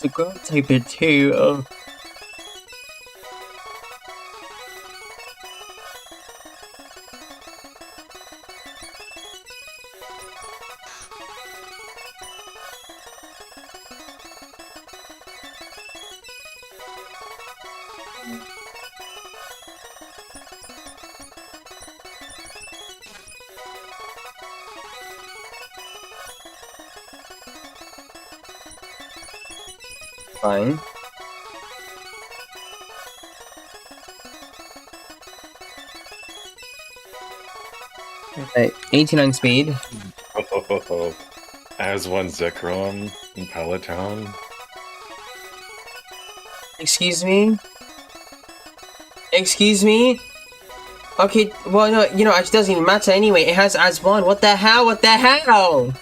It's a ground type it too. Oh. Fine. Okay, 89 speed.
As one Zekrom in Palatown.
Excuse me? Excuse me? Okay, well, no, you know, it doesn't even matter anyway. It has as one. What the hell? What the hell?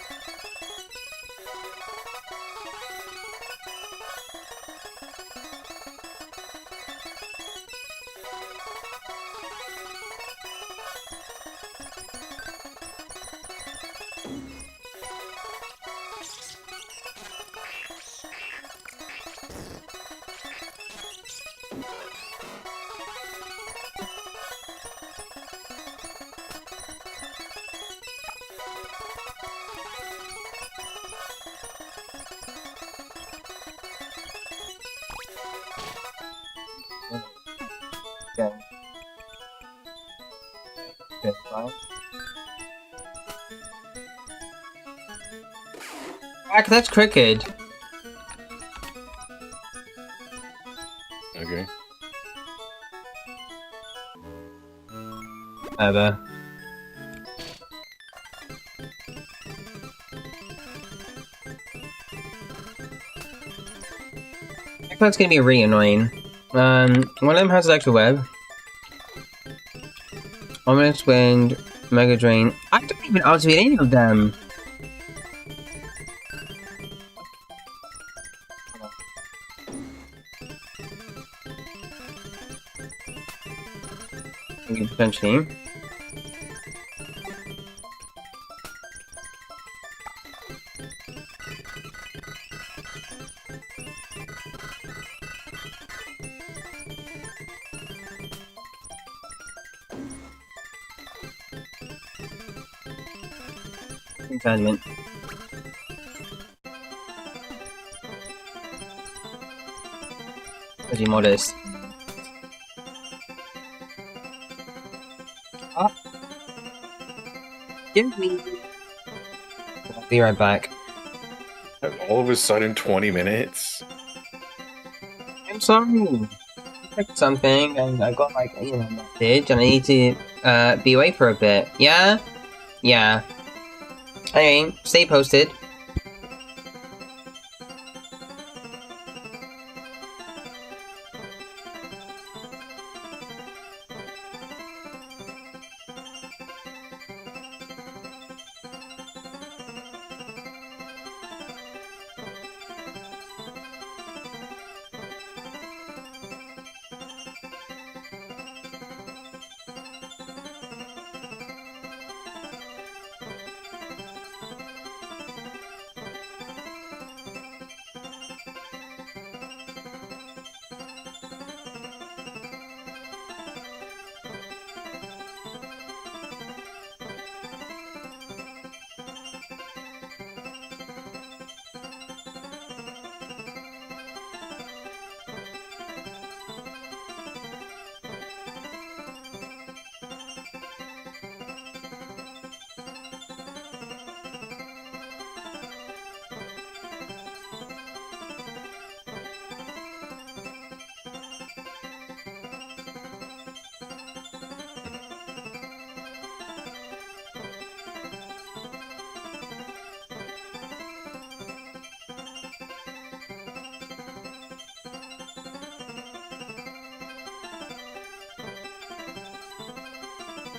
Okay. Good, right? Heck, that's crooked.
Okay.
Ever. That's gonna be really annoying. One of them has electric web. Ominous Wind, Mega Drain. I don't even activate any of them. Maybe potentially. Enchantment. Pretty modest. Oh. Give me. I'll be right back.
All of a sudden, 20 minutes?
I'm sorry. I checked something and I got like, you know, a message and I need to be away for a bit. Yeah? Yeah. Anyway, stay posted.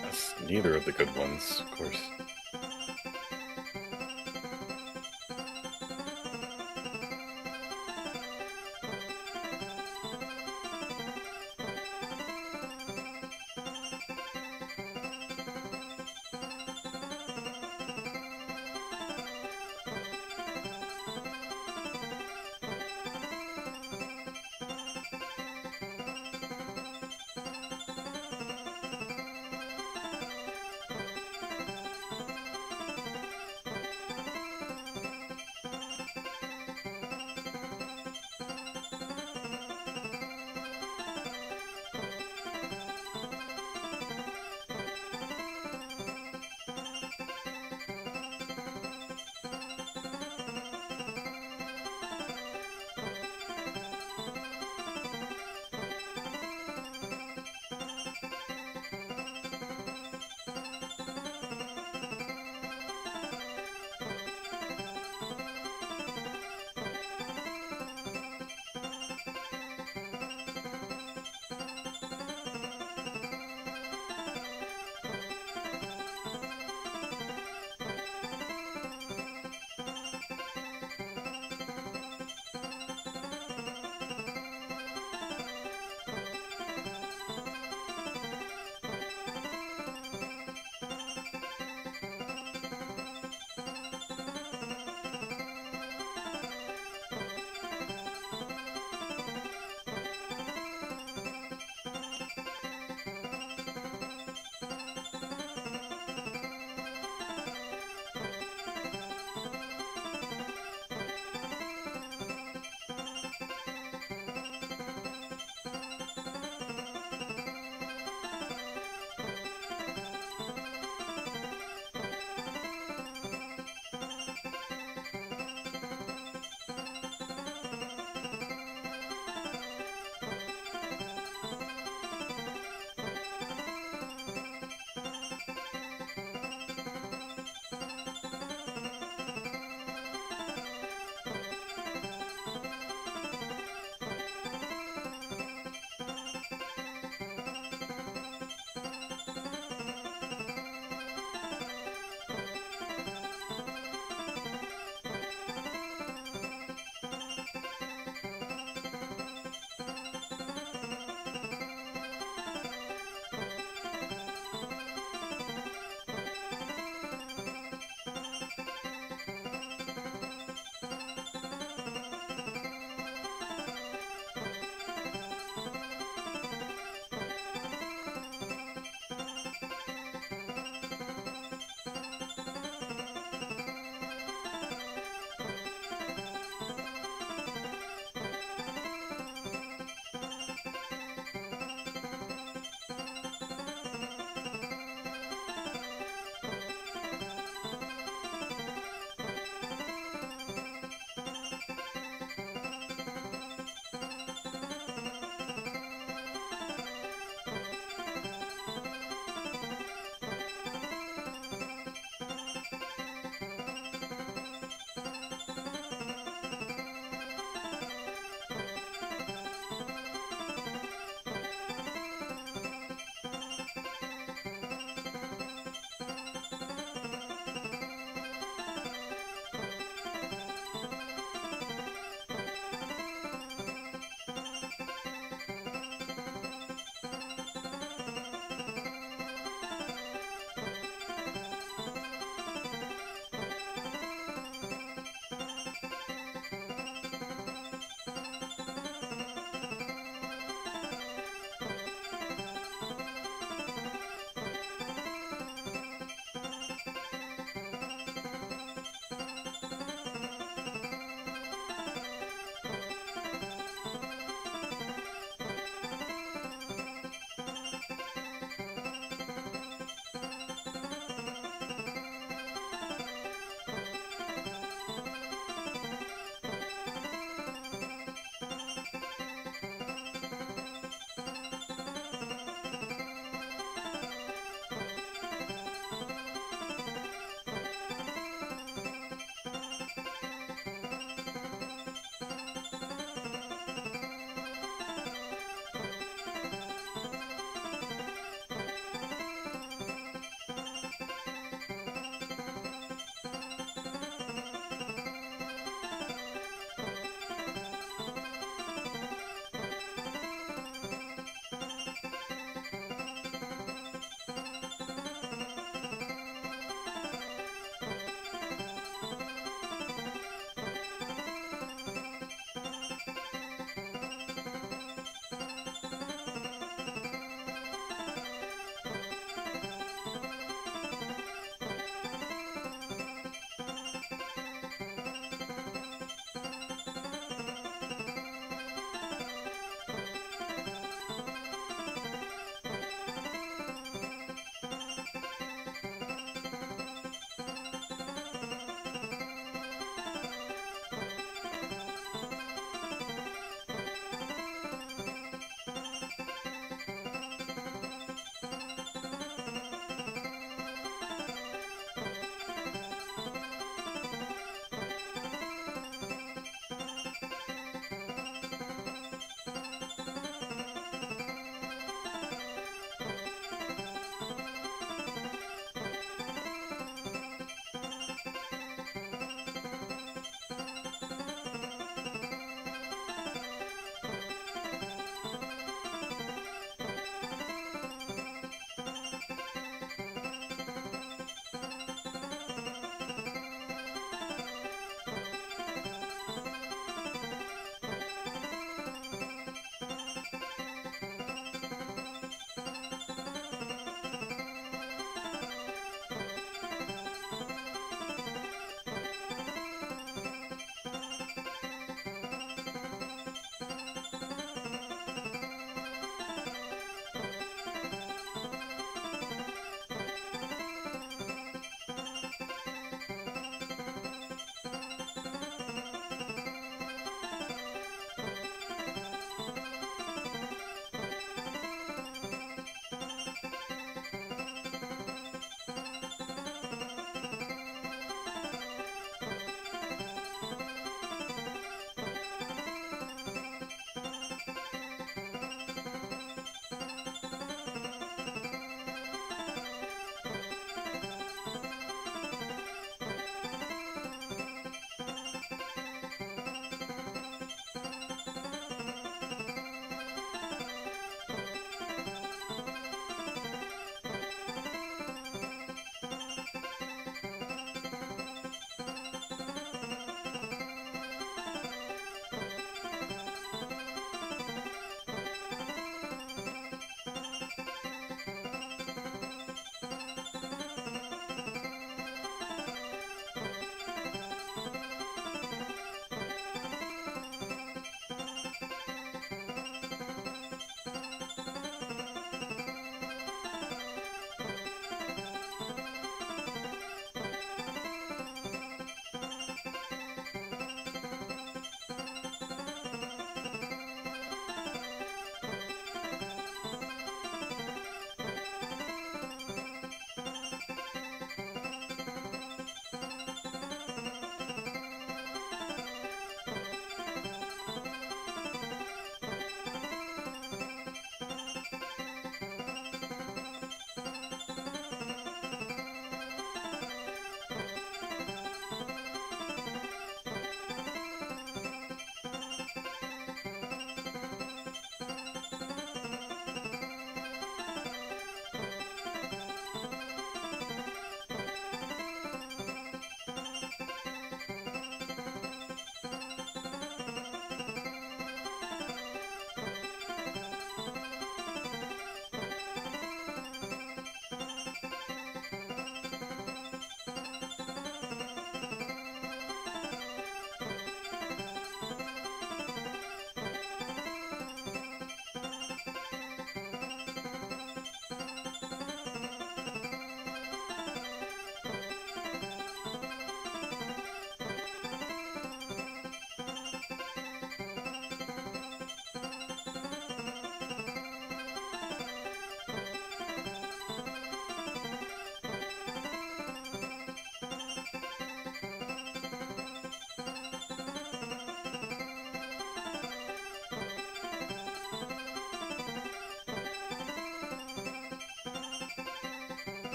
That's neither of the good ones, of course.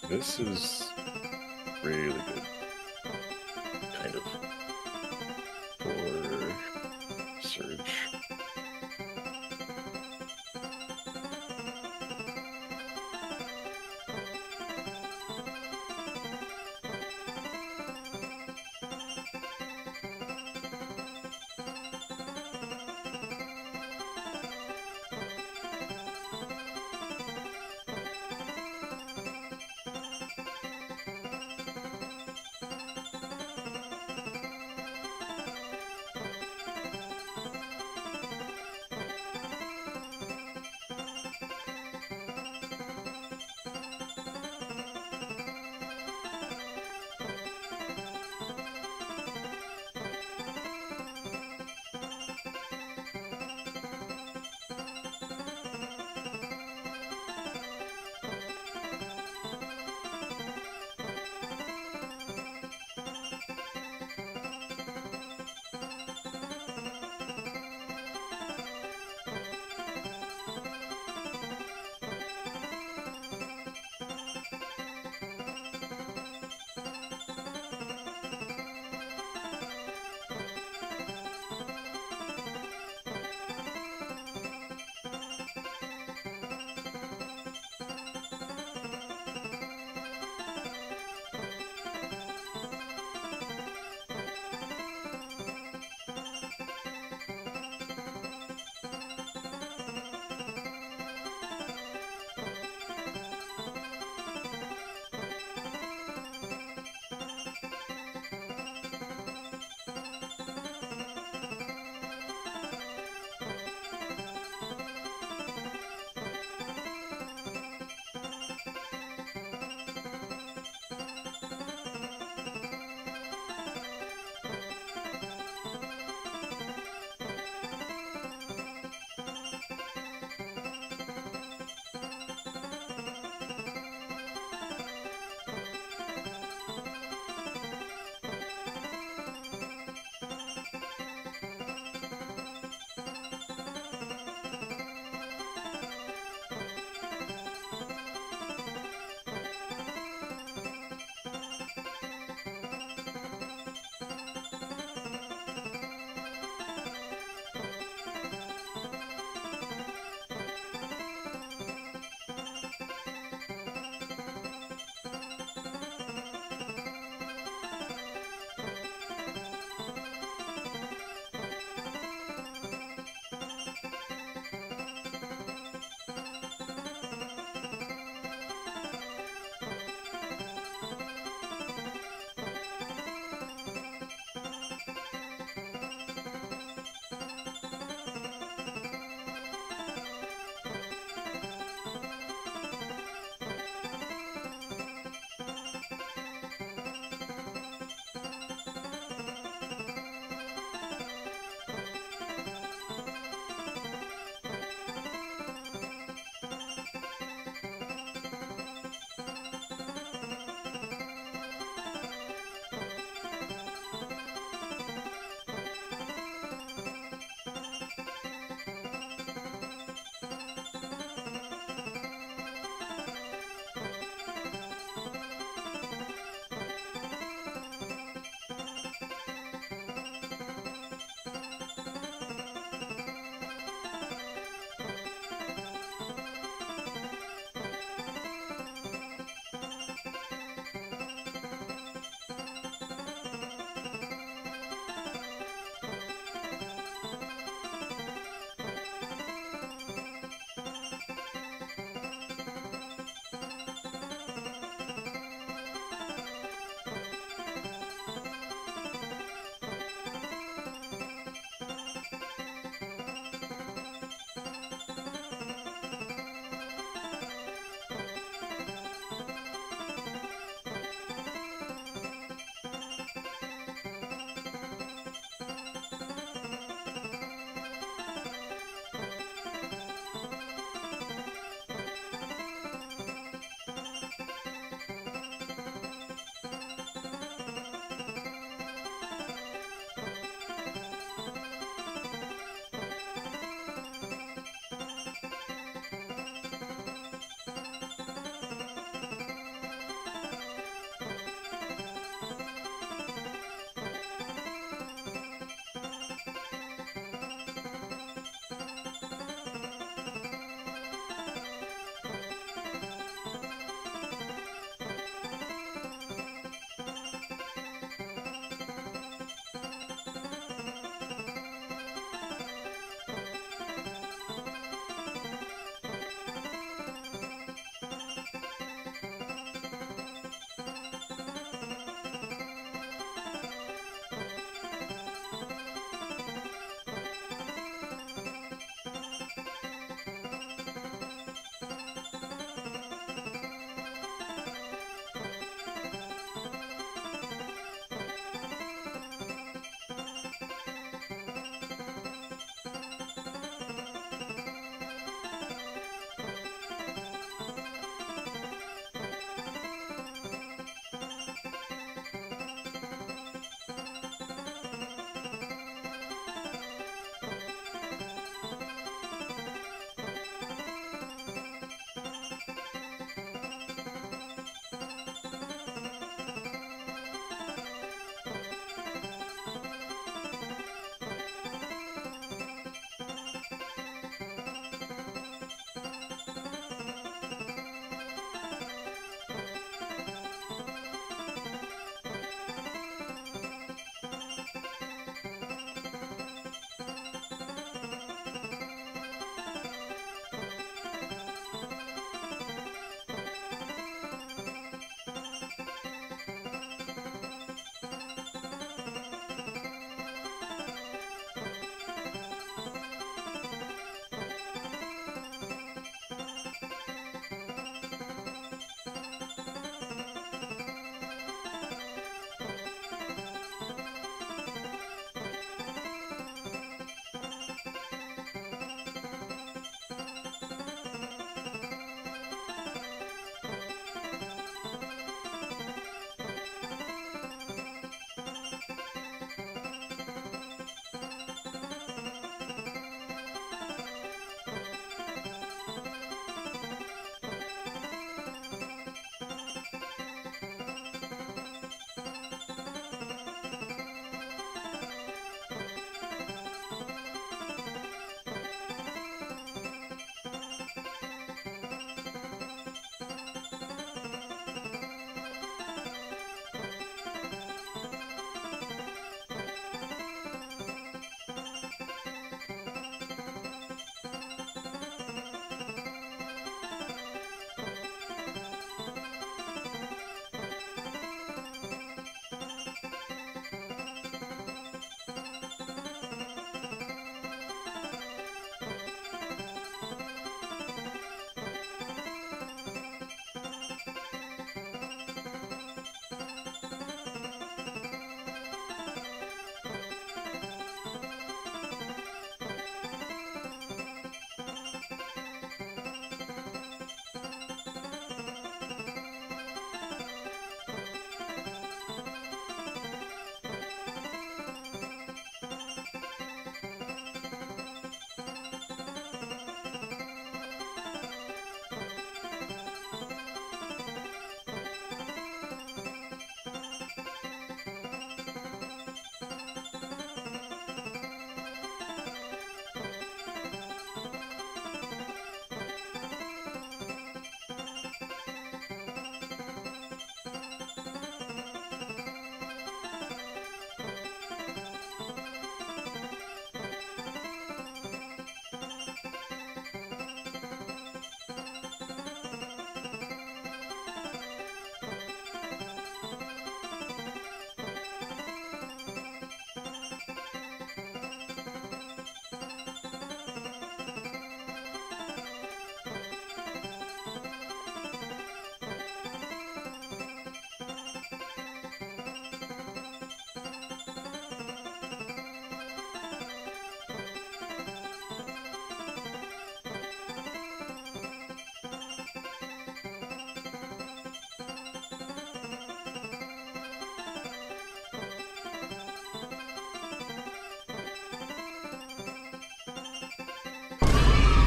This is really good. Kind of. For Surge.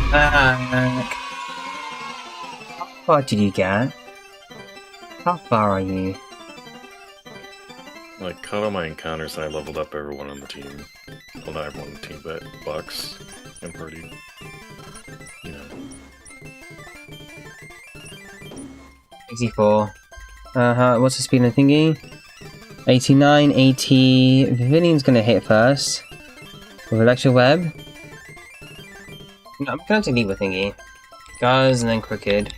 How far did you get? How far are you?
I cut all my encounters and I leveled up everyone on the team. Well, not everyone on the team, but Bucks and Purdy. You know.
64. What's the speed of the thingy? 89, 80. Vivian's gonna hit first. With Electro Web. No, I'm going to leave with thingy. Guys, and then Crooked.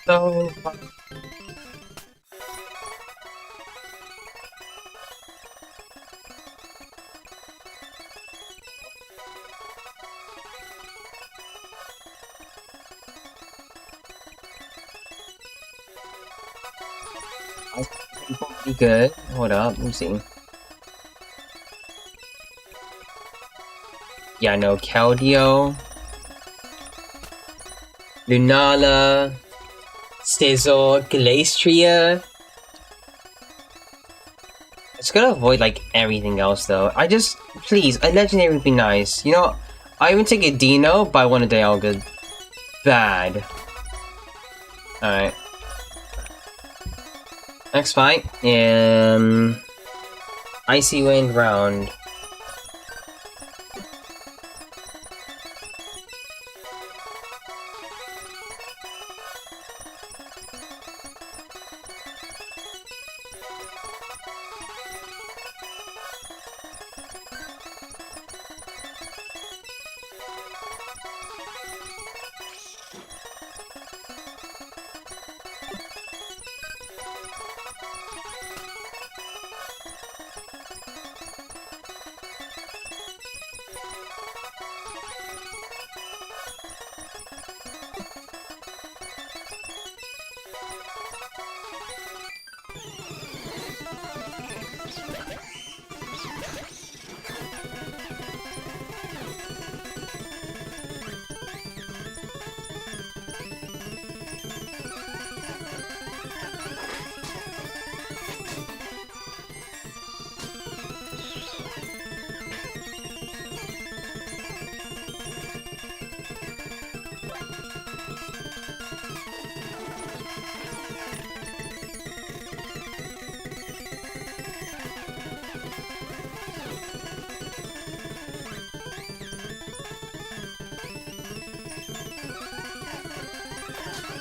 So fun. Pretty good. Hold up, let me see. Yeah, no, Keldeo, Lunala, Sizzle, Glacier. It's gonna avoid like everything else though. Please, a legendary would be nice. You know, I even take a Dino, but I want a Dialga. Bad. Alright. Next fight, Icy Wind round.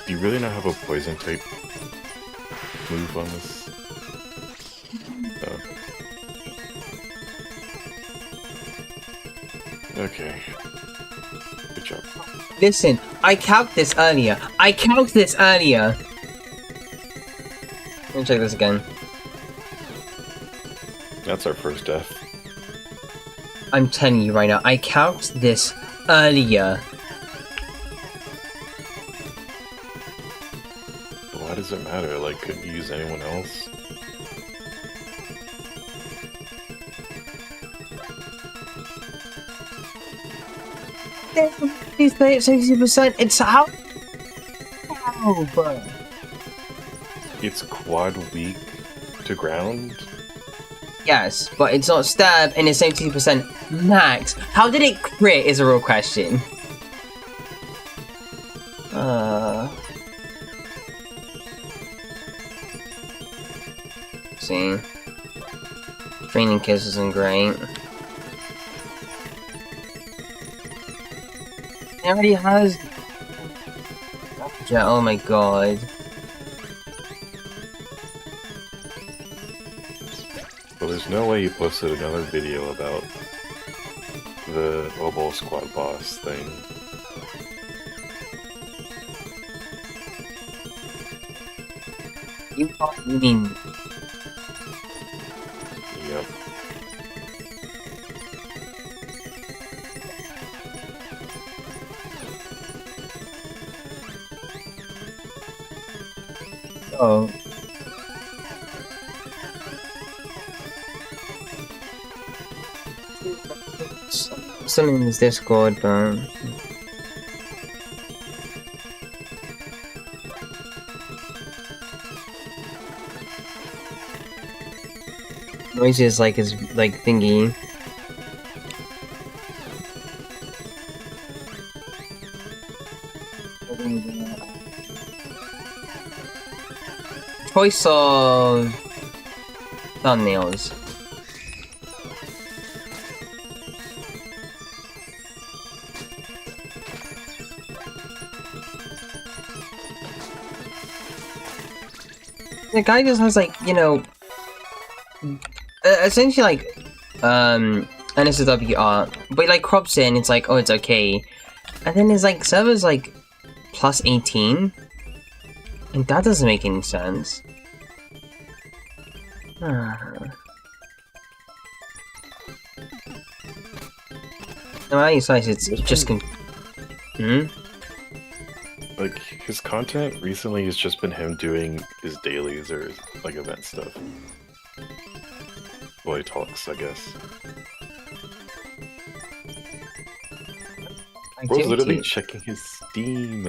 Do you really not have a poison type move on this? Oh. Okay. Good job.
Listen, I calced this earlier. Let me check this again.
That's our first death.
I'm telling you right now, I calced this earlier.
Why does it matter? Like, couldn't you use anyone else?
He's 60%. It's how? Oh, bro.
It's quad weak to ground.
Yes, but it's not stab and it's 72% max. How did it crit is a real question. See. Training kiss isn't great. It already has... Oh my god.
Well, there's no way you posted another video about the Mobile Squad boss thing.
You mean...
Yep.
Oh. Something in this Discord, but... Noises like his, like, thingy. Choice of... thumbnails. The guy just has, like, you know... essentially, like, NSW art, but he, like, crops it and it's like, oh, it's okay. And then his, like, server's, like, plus 18? And that doesn't make any sense. No, I size it's just
Like, his content recently has just been him doing his dailies or, like, event stuff. Well, he talks, I guess. Bro's literally checking his Steam.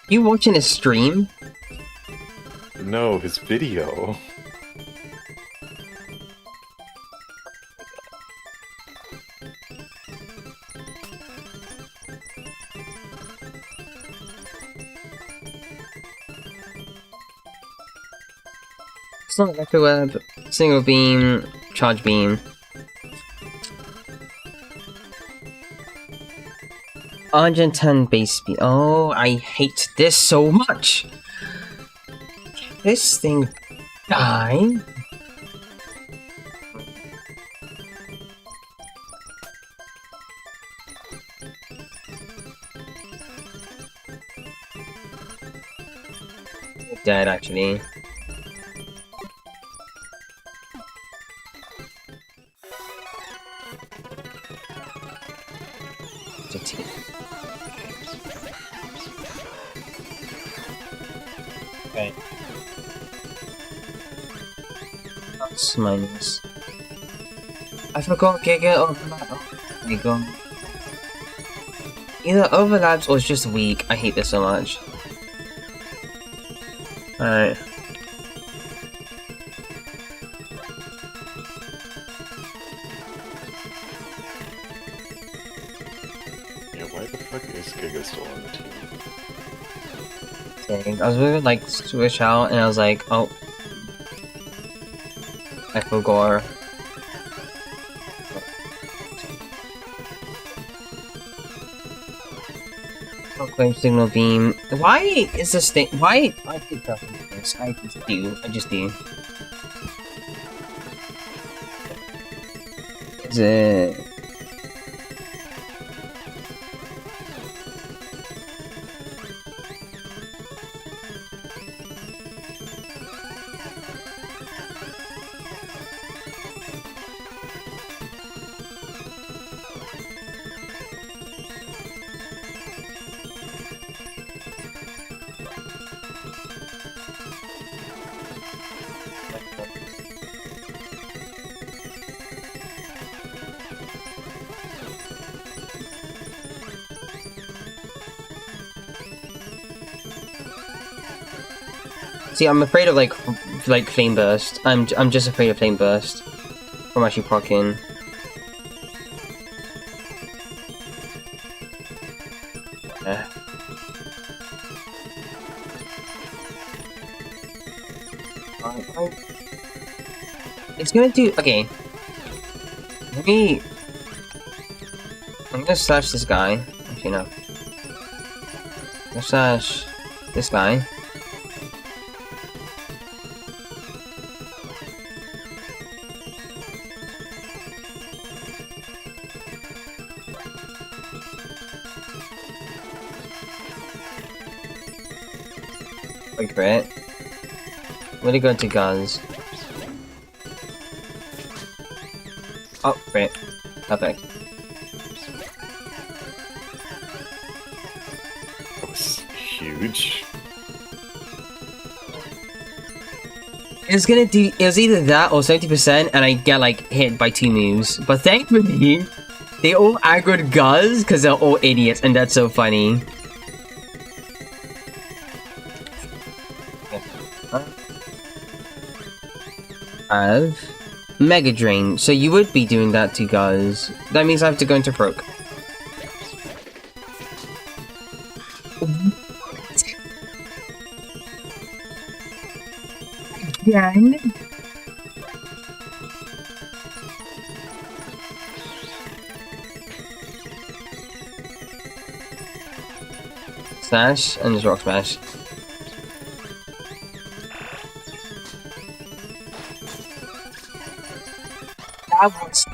You watching a stream?
No, his video.
It's not electro web, single beam, charge beam. 110 base speed. Oh, I hate this so much. This thing died. Dead actually. Okay. That's minus. I forgot Giga overlap. Oh my god. Either overlaps or it's just weak. I hate this so much. Alright.
Yeah, why the fuck is Giga still on the team?
I was moving like switch out and I was like, oh. Echo Gore. Claim signal beam. Why is this thing? Why? I keep talking this. I just do. I just do. Is it? See, I'm afraid of like like flame burst. I'm just afraid of flame burst from actually proccing. It's gonna do okay. Maybe I'm gonna slash this guy. Actually, no. I'm gonna slash this guy. Wait for it. Really go to guns. Oh, great. Perfect.
That was huge.
It was gonna do. It was either that or 70%, and I get like hit by 2 moves. But thankfully, they all aggroed Guz because they're all idiots, and that's so funny. Have Mega Drain. So you would be doing that to Guz. That means I have to go into Brook. Again? Smash and just Rock Smash. That was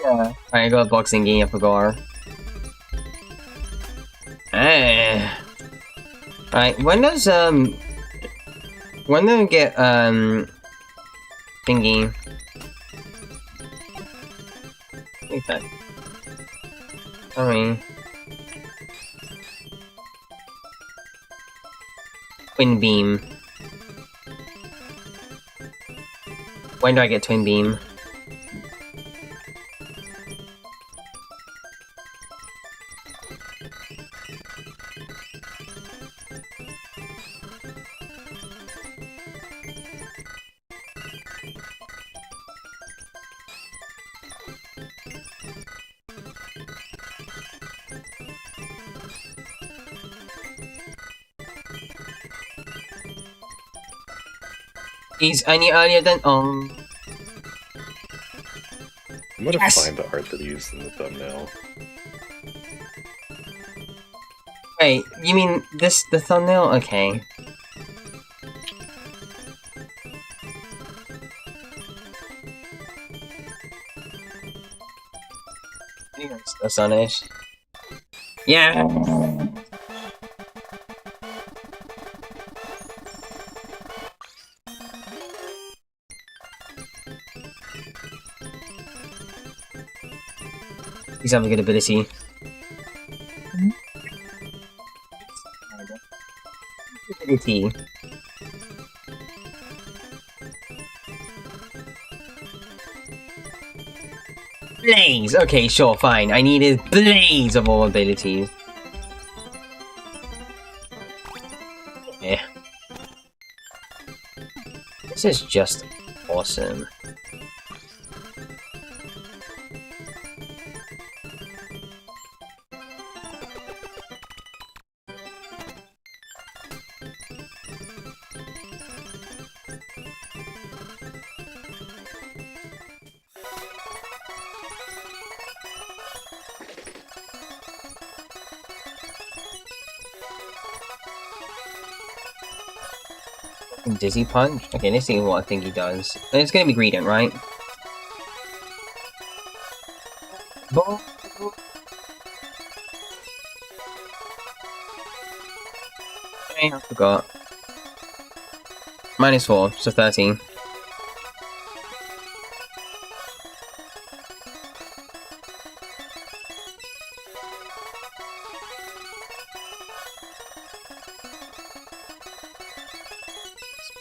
yeah. I got a boxing game, I forgot. Alright, when do we get thingy? Okay. Sorry. Twin Beam. When do I get Twin Beam? He's any earlier than
I'm gonna find the art that he used in the thumbnail.
Wait, you mean the thumbnail? Okay. That's Sunish. Yeah. He's having a good ability. Ability. Blaze! Okay, sure, fine. I needed Blaze of all abilities. Yeah. This is just awesome. Dizzy Punch? Okay, let's see what I think he does. It's gonna be Greedent, right? I forgot. -4, so 13.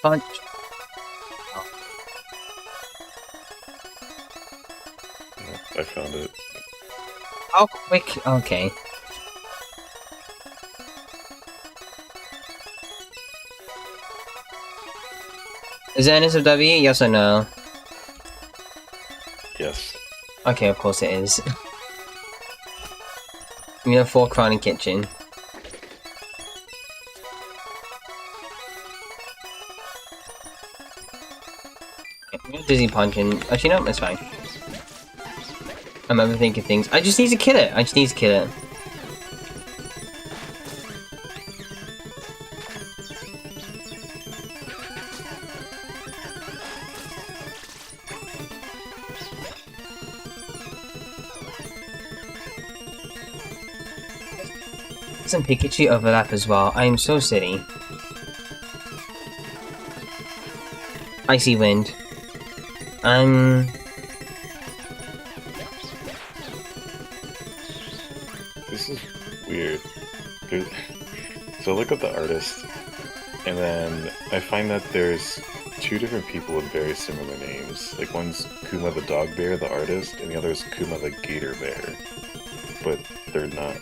Punch.
I found it.
How quick? Okay. Is there an SFW? Yes or no?
Yes.
Okay, of course it is. We have 4 Chronic Kitchen. Dizzy punching. Actually, no, it's fine. I'm overthinking things. I just need to kill it. I just need to kill it. Some Pikachu overlap as well. I am so silly. Icy Wind.
This is weird. So I look up the artist, and then I find that there's 2 different people with very similar names. Like one's Kuma the Dog Bear, the artist, and the other is Kuma the Gator Bear. But they're not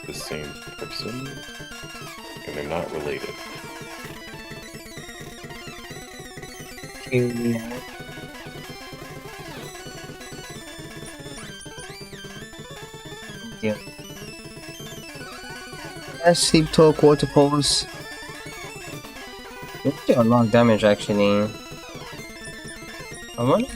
the same person, and they're not related.
Yeah. Sleep talk, water pose. They do a lot of damage actually. I wonder.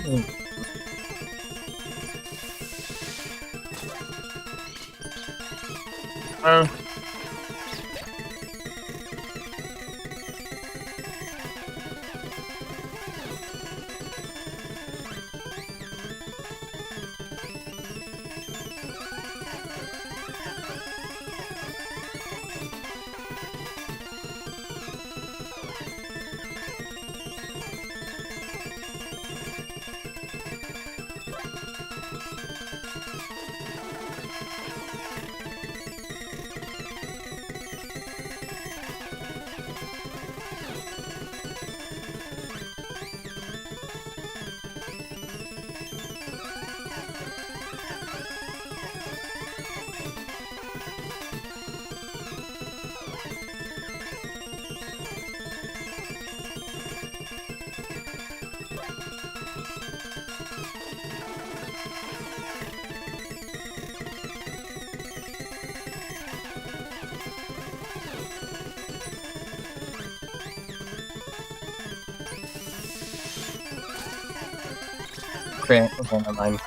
Crit. Okay, never mind.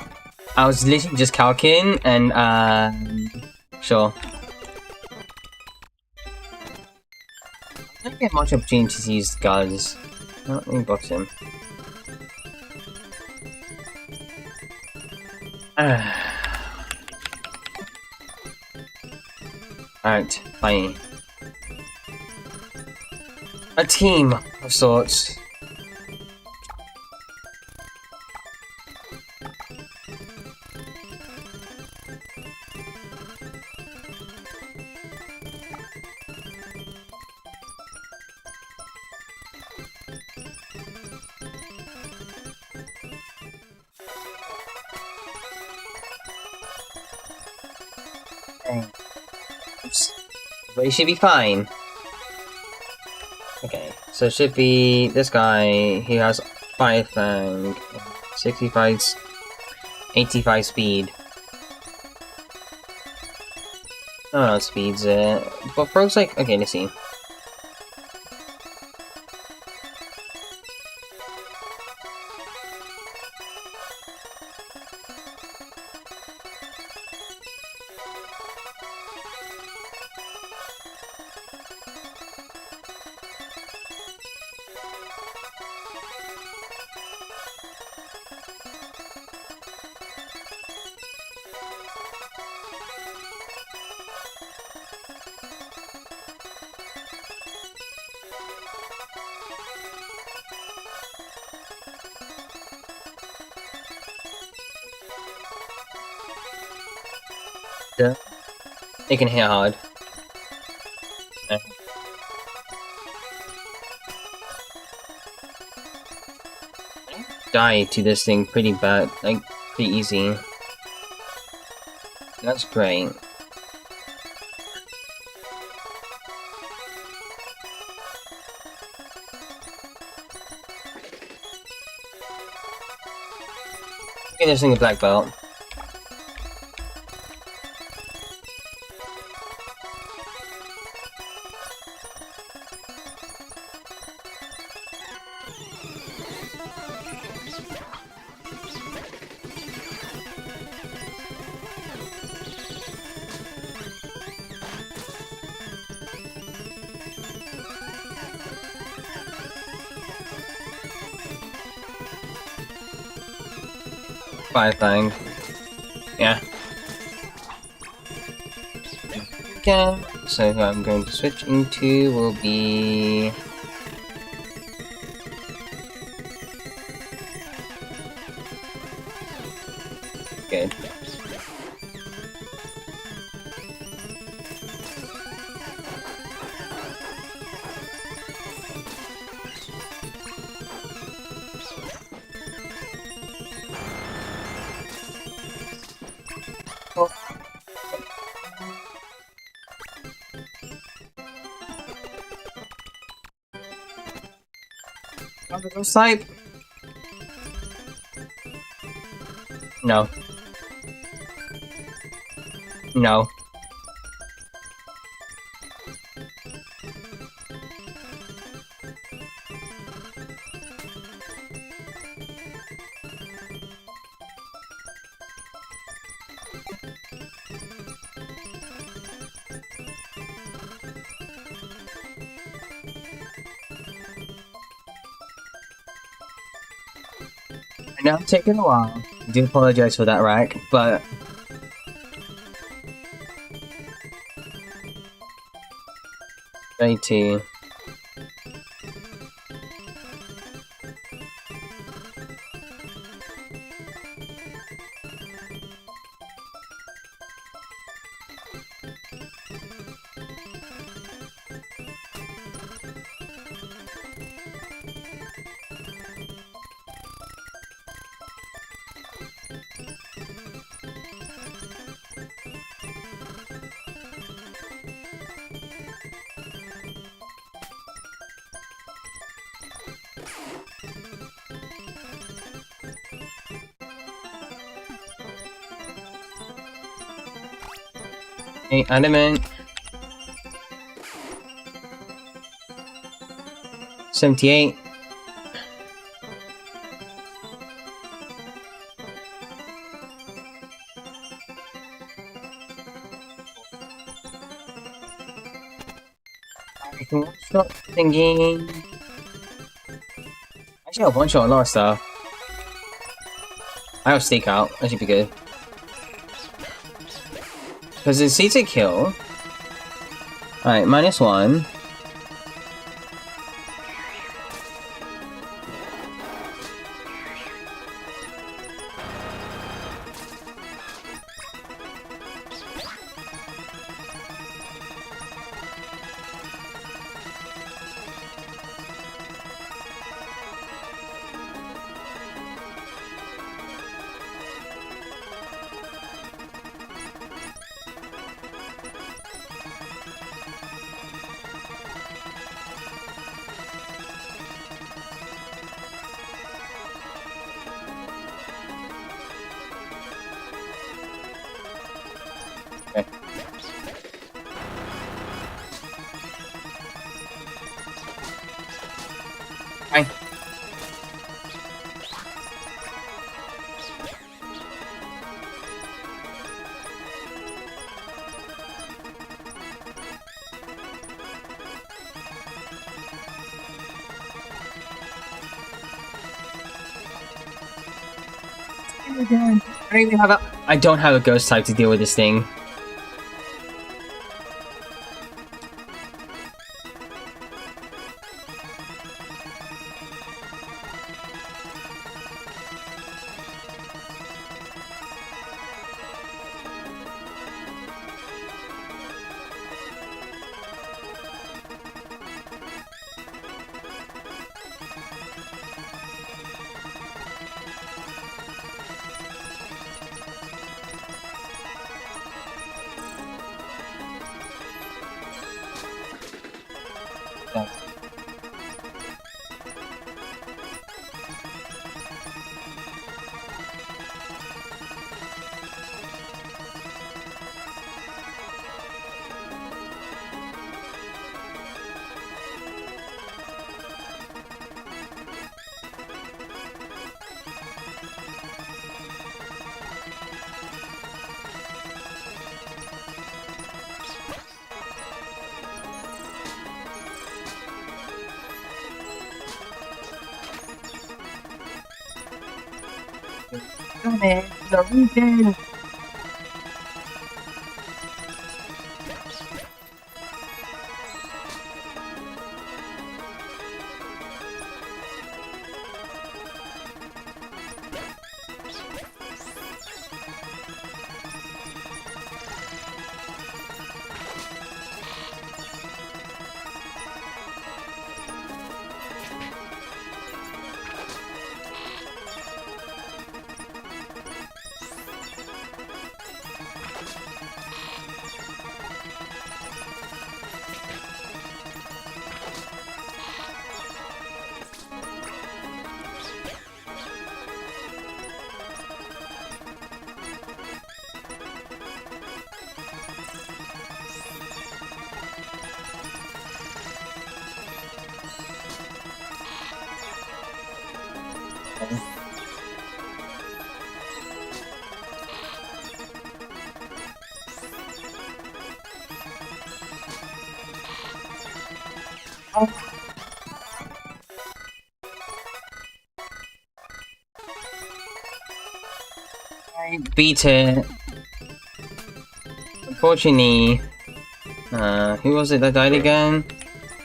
I was literally just calculating and sure. I don't get much opportunity to use guns. Let me box him. Alright, fine. A team of sorts. Oops. But he should be fine. Okay, so it should be this guy. He has 5 fang, 65, 85 speed. Oh no, speed's it. But Frog's like, okay, let's see. Yeah. It can hit hard. Die to this thing pretty bad, like pretty easy. That's great. finishing a black belt. Fire thing. Yeah. Okay, so who I'm going to switch into will be... Good. Another ghost type? No. No. I know it's taken a while. I do apologize for that, Rack, but... JT. Hey, adamant. 78. I can one-shot thingy. Actually, I'll one-shot a lot of stuff. I have stake out. That should be good. Because it's easy to kill. Alright, -1. Okay. Fine. I don't have a ghost type to deal with this thing. Damn it, Norwegian! I beat it. Unfortunately, who was it that died again?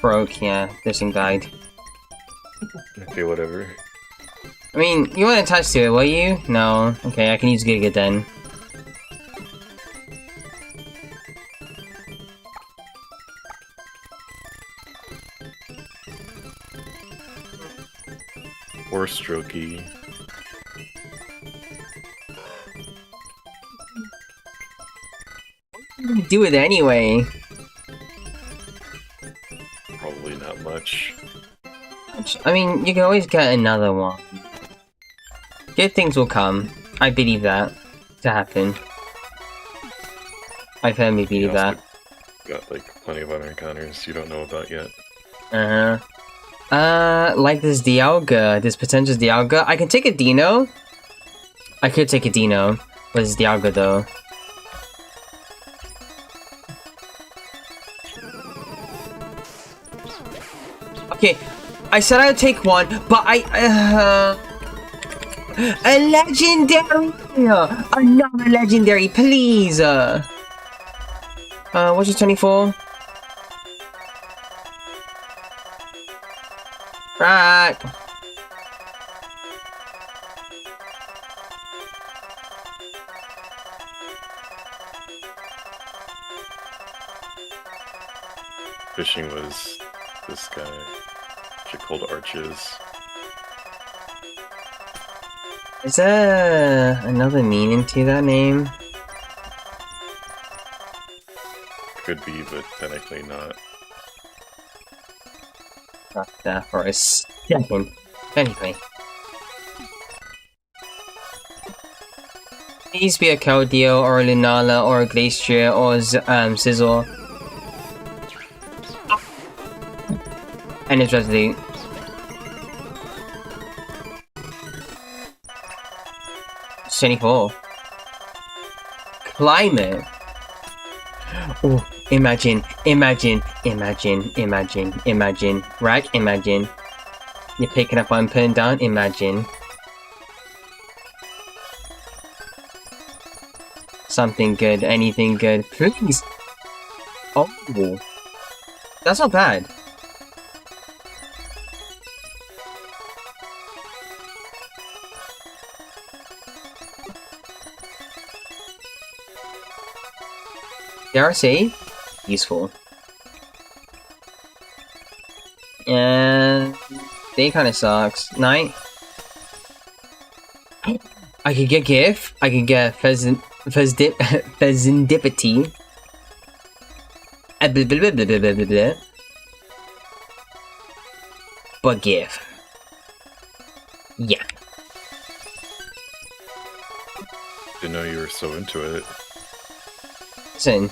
Broke, yeah, this thing died.
Okay, whatever.
I mean, you weren't attached to it, were you? No. Okay, I can use Giga then.
Or Strokey.
What do you do with it anyway?
Probably not much.
I mean, you can always get another one. Good things will come. I believe that to happen. I firmly believe that.
Got like plenty of other encounters you don't know about yet.
Like this Dialga, this potential Dialga. I can take a Dino. I could take a Dino. But it's Dialga though. Okay, I said I would take one, but a legendary! Another legendary, please! What's your 24? Right.
Fishing was this guy. Called Arches.
Is there another meaning to that name?
Could be, but technically not.
Not that for a second. Anyway. Please be a Keldeo or a Lunala or a Glacier or Sizzle. And it's Resolute. It's 24. Climate. Oh, imagine. Right? Imagine. You're picking up what I'm putting down? Imagine. Something good, anything good, please. Oh, that's not bad. DRC, useful. And they kind of sucks. Night. I could get GIF. I could get Pheasantipity. But GIF. Yeah.
Didn't know you were so into it.
Listen,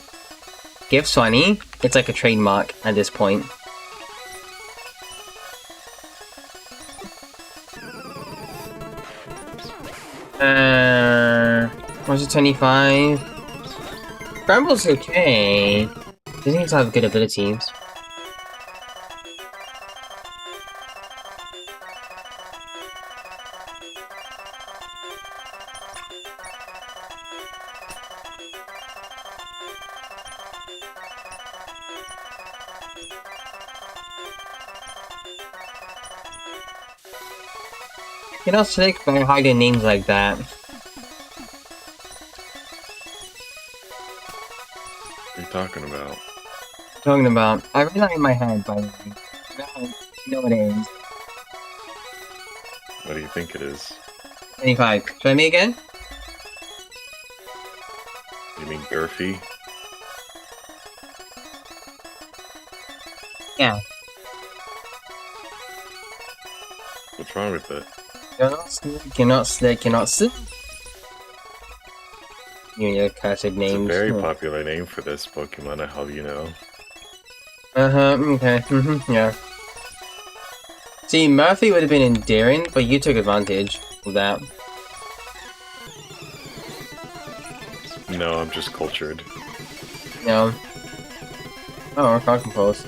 GIF's funny. It's like a trademark at this point. What's it, 25? Bramble's okay. He seems to have good abilities. You're not slick by hiding names like that.
What are you talking about?
Talking about, I read that in my head, by the way. I know what it is.
What do you think it is?
25. Try me again?
You mean Durfee?
Yeah.
What's wrong with it?
You're not slick, you're not slick, you're not slick. You and your cursed names.
It's a very popular name for this Pokemon, how do you know?
Okay, yeah. See, Murphy would have been endearing, but you took advantage of that.
No, I'm just cultured.
No. Oh, car compose.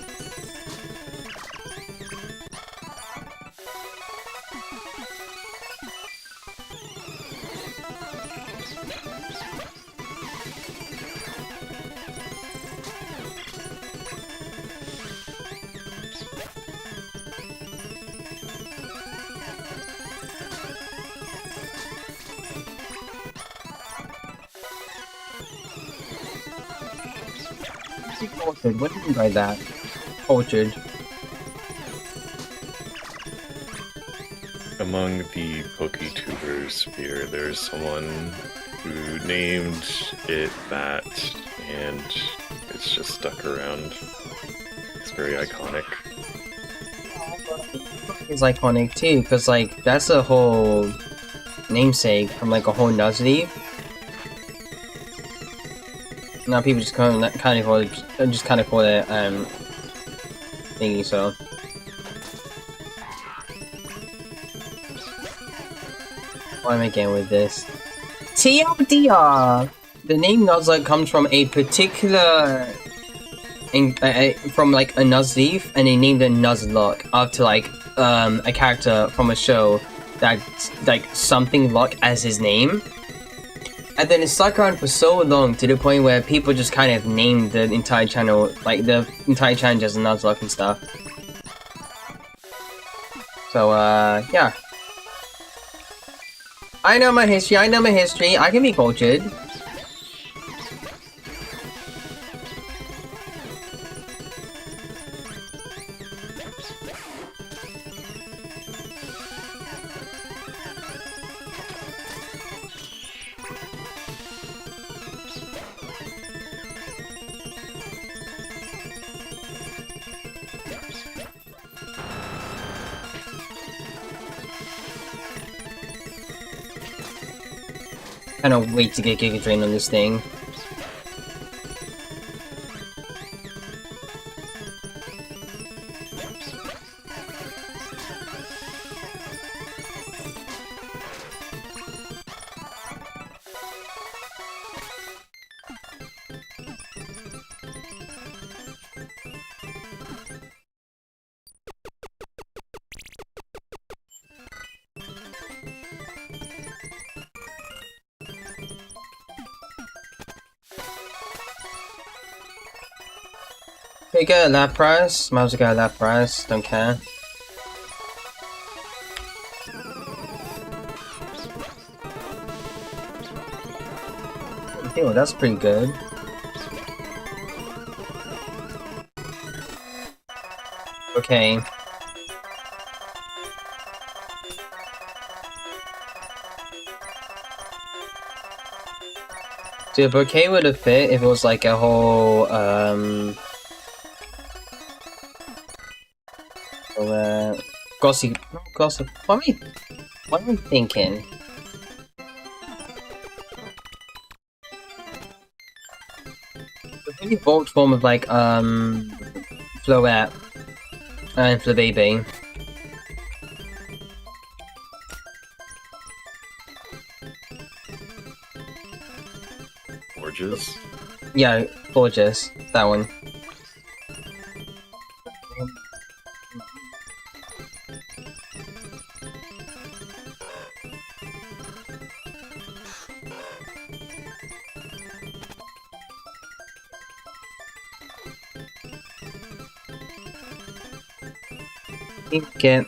Cultured. What do you mean by that? Cultured.
Among the PokeTubers here, there's someone who named it that, and it's just stuck around. It's very iconic.
It's iconic too, because like that's a whole namesake from like a whole Nuzleaf. Now people just kind of call it, thingy. So what am I getting with this? TLDR. The name Nuzlocke comes from a particular, from like a Nuzleaf, and they named it Nuzlocke after like a character from a show that's like something Lock as his name. And then it stuck around for so long to the point where people just kind of named the entire channel, like the entire channel just Nuzlocke and stuff. So, yeah. I know my history, I can be cultured. Cannot wait to get Giga Drain on this thing. Okay, get a lap prize. Might as well get a lap prize. Don't care. Okay, well, that's pretty good. Okay. So a bouquet would have fit if it was like a whole, Gossip. What am I thinking? The really bulk form of like, Floette and Flabébé.
Gorgeous?
Yeah, gorgeous. That one. Get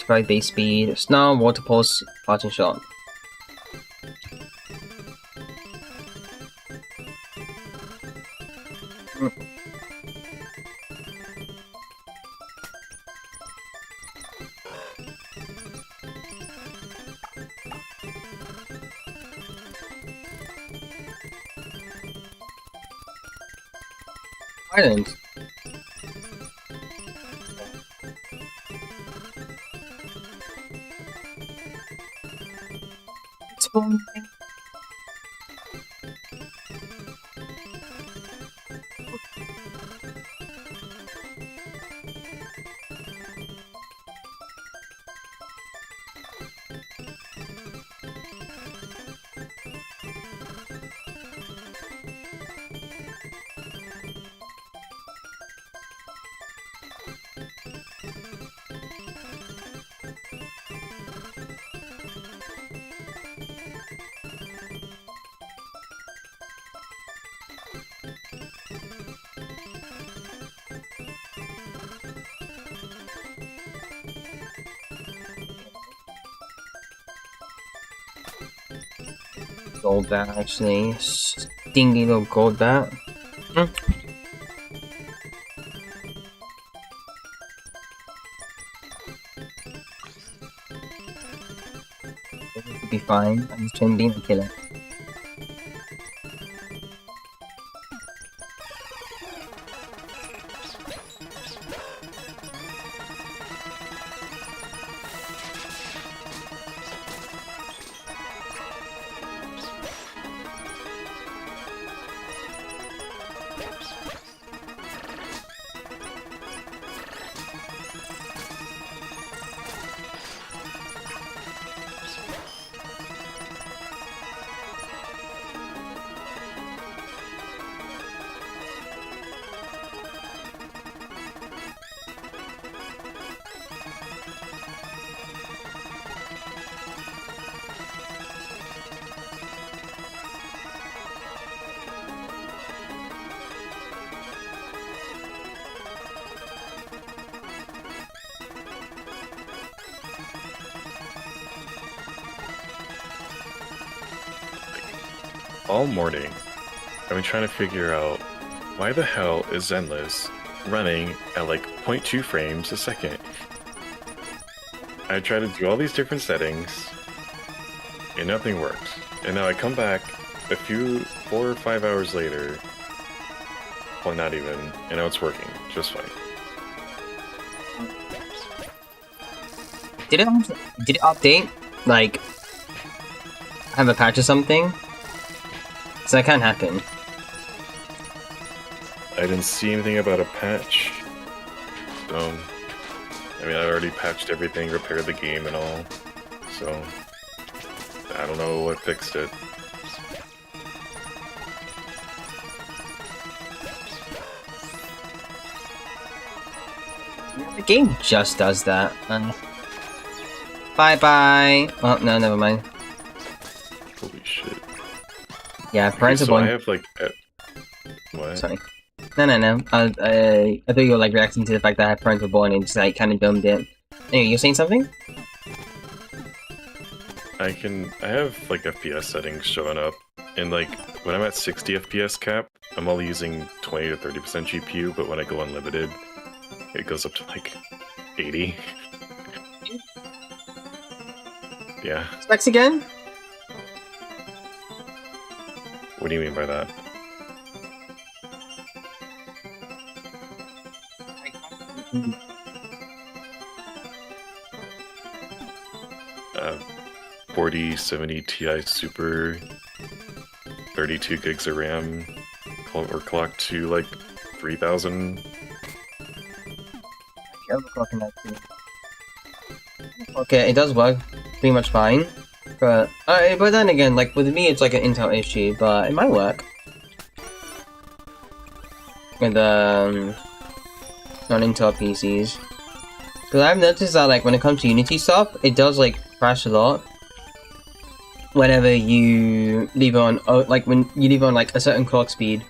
provide base speed, snarl, water pulse, parting shot. Island. It's one thing. Gold bat, actually. Stingy little gold bat. It'll be fine. I'm just trying to kill it.
All morning, I've been trying to figure out why the hell is Zenless running at like 0.2 frames a second. I tried to do all these different settings, and nothing worked. And now I come back a few 4 or 5 hours later, well, not even, and now it's working just fine.
Did it update? Like, have a patch or something? So that can happen.
I didn't see anything about a patch. So, I mean, I already patched everything, repaired the game and all. So, I don't know what fixed it.
The game just does that. Bye bye. Oh no, never mind.
Holy shit.
Yeah, parental
so
bond.
I have like. What?
Sorry. No. I thought you were like reacting to the fact that I have parental bond and just like kind of domed it. Anyway, you're saying something?
I have like FPS settings showing up, and like when I'm at 60 FPS cap, I'm only using 20 to 30% GPU, but when I go unlimited, it goes up to like 80. Yeah.
Specs again?
What do you mean by that? 4070 Ti Super, 32 gigs of RAM, or clocked to like 3000.
Overclocking that too. Okay, it does work pretty much fine, but then again, like with me, it's like an Intel issue, but it might work with non-Intel PCs. Because I've noticed that like when it comes to Unity stuff, it does like crash a lot whenever you leave it on, like when you leave it on like a certain clock speed.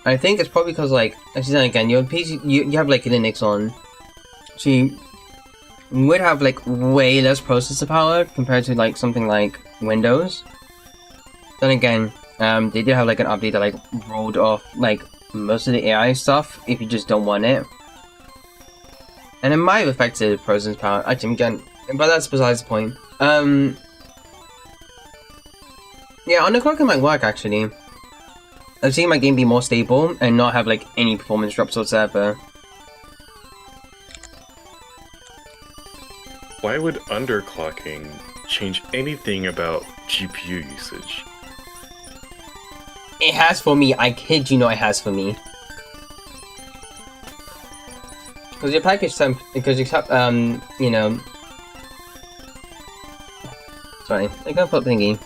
I think it's probably because like, actually then again, your PC, you have like Linux on, so would have like way less processor power compared to like something like Windows. Then again, they did have like an update that like rolled off like most of the AI stuff if you just don't want it. And it might have affected processor power. Actually, again, but that's besides the point. Yeah, underclocking might work actually. I've seen my game be more stable and not have like any performance drops whatsoever.
Why would underclocking change anything about GPU usage?
It has for me, I kid you not, it has for me. Because your package temp, because you you know... Sorry, I gotta put thingy.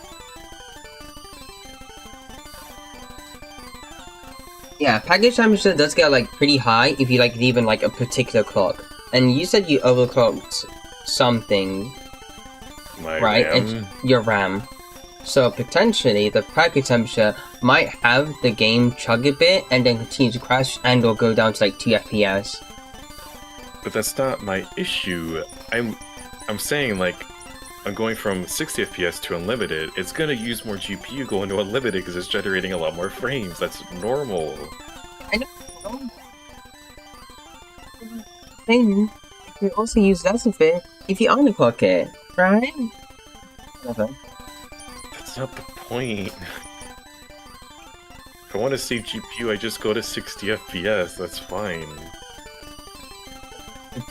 Yeah, package temperature does get like pretty high if you like leave in like a particular clock. And you said you overclocked something, right? And your RAM. So potentially the package temperature might have the game chug a bit and then continue to crash and or go down to like 2 FPS.
But that's not my issue. I'm saying like I'm going from 60 FPS to unlimited. It's gonna use more GPU going to unlimited because it's generating a lot more frames. That's normal.
I know. Thing, you can also use less of it if you underclock it, right? Whatever.
That's not the point. If I want to save GPU, I just go to 60 FPS. That's fine.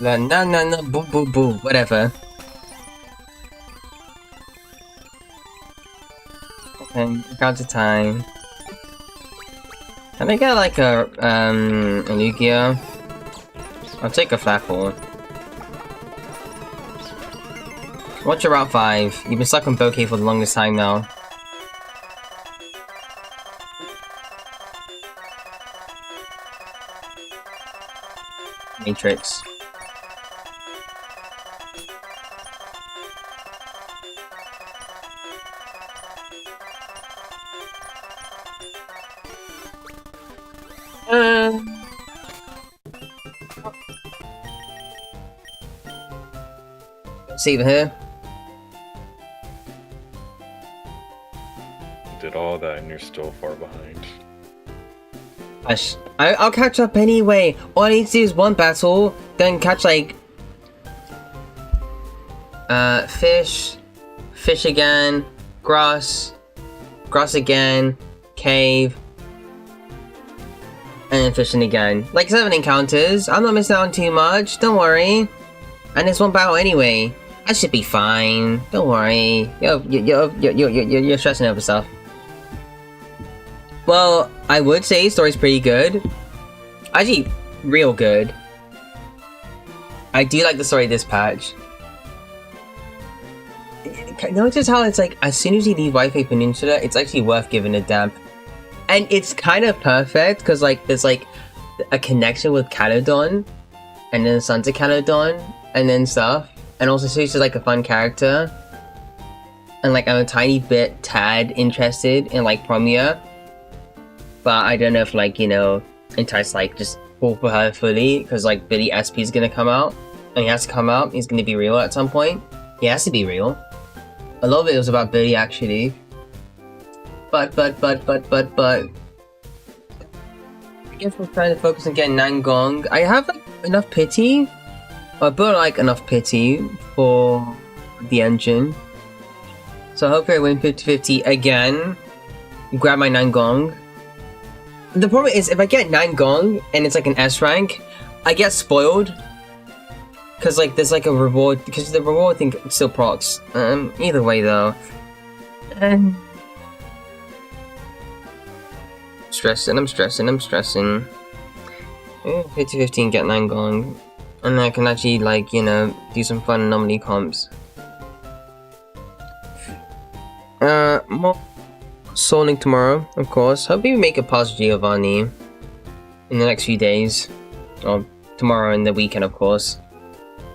No, boo boo boo, whatever. Okay, got the time. Can I get like a Lugia? I'll take a Flapple. What's your Route 5? You've been stuck on Bouquet for the longest time now. Matrix. Save her.
Did all that and you're still far behind.
I'll catch up anyway. All I need to do is one battle, then catch like fish again, grass again, cave, and then fishing again. Like 7 encounters. I'm not missing out on too much. Don't worry. And it's one battle anyway. I should be fine. Don't worry. You're stressing over stuff. Well, I would say the story's pretty good. Actually, real good. I do like the story of this patch. Notice how it's like, as soon as you leave Wi-Fi Peninsula, it's actually worth giving a damn. And it's kind of perfect, because like, there's like a connection with Calydon, and then Sons of Calydon, and then stuff. And also, she's just like a fun character. And like, I'm a tiny bit tad interested in like Promia. But I don't know if like, you know, Entice like just fall for her fully. Because like Billy SP is gonna come out. And he has to come out. He's gonna be real at some point. He has to be real. A lot of it was about Billy actually. But. I guess we're trying to focus on getting Nangong. I have like enough pity. I built like enough pity for the engine. So hopefully I win 50-50 again. Grab my Nangong. The problem is if I get Nangong and it's like an S rank, I get spoiled. Cause like there's like a reward, because the reward thing still procs. Either way though. I'm stressing. 50-50 and get Nangong. And then I can actually, like, you know, do some fun anomaly comps. More Soul Link tomorrow, of course. Hope we make a past Giovanni in the next few days. Or tomorrow and the weekend, of course.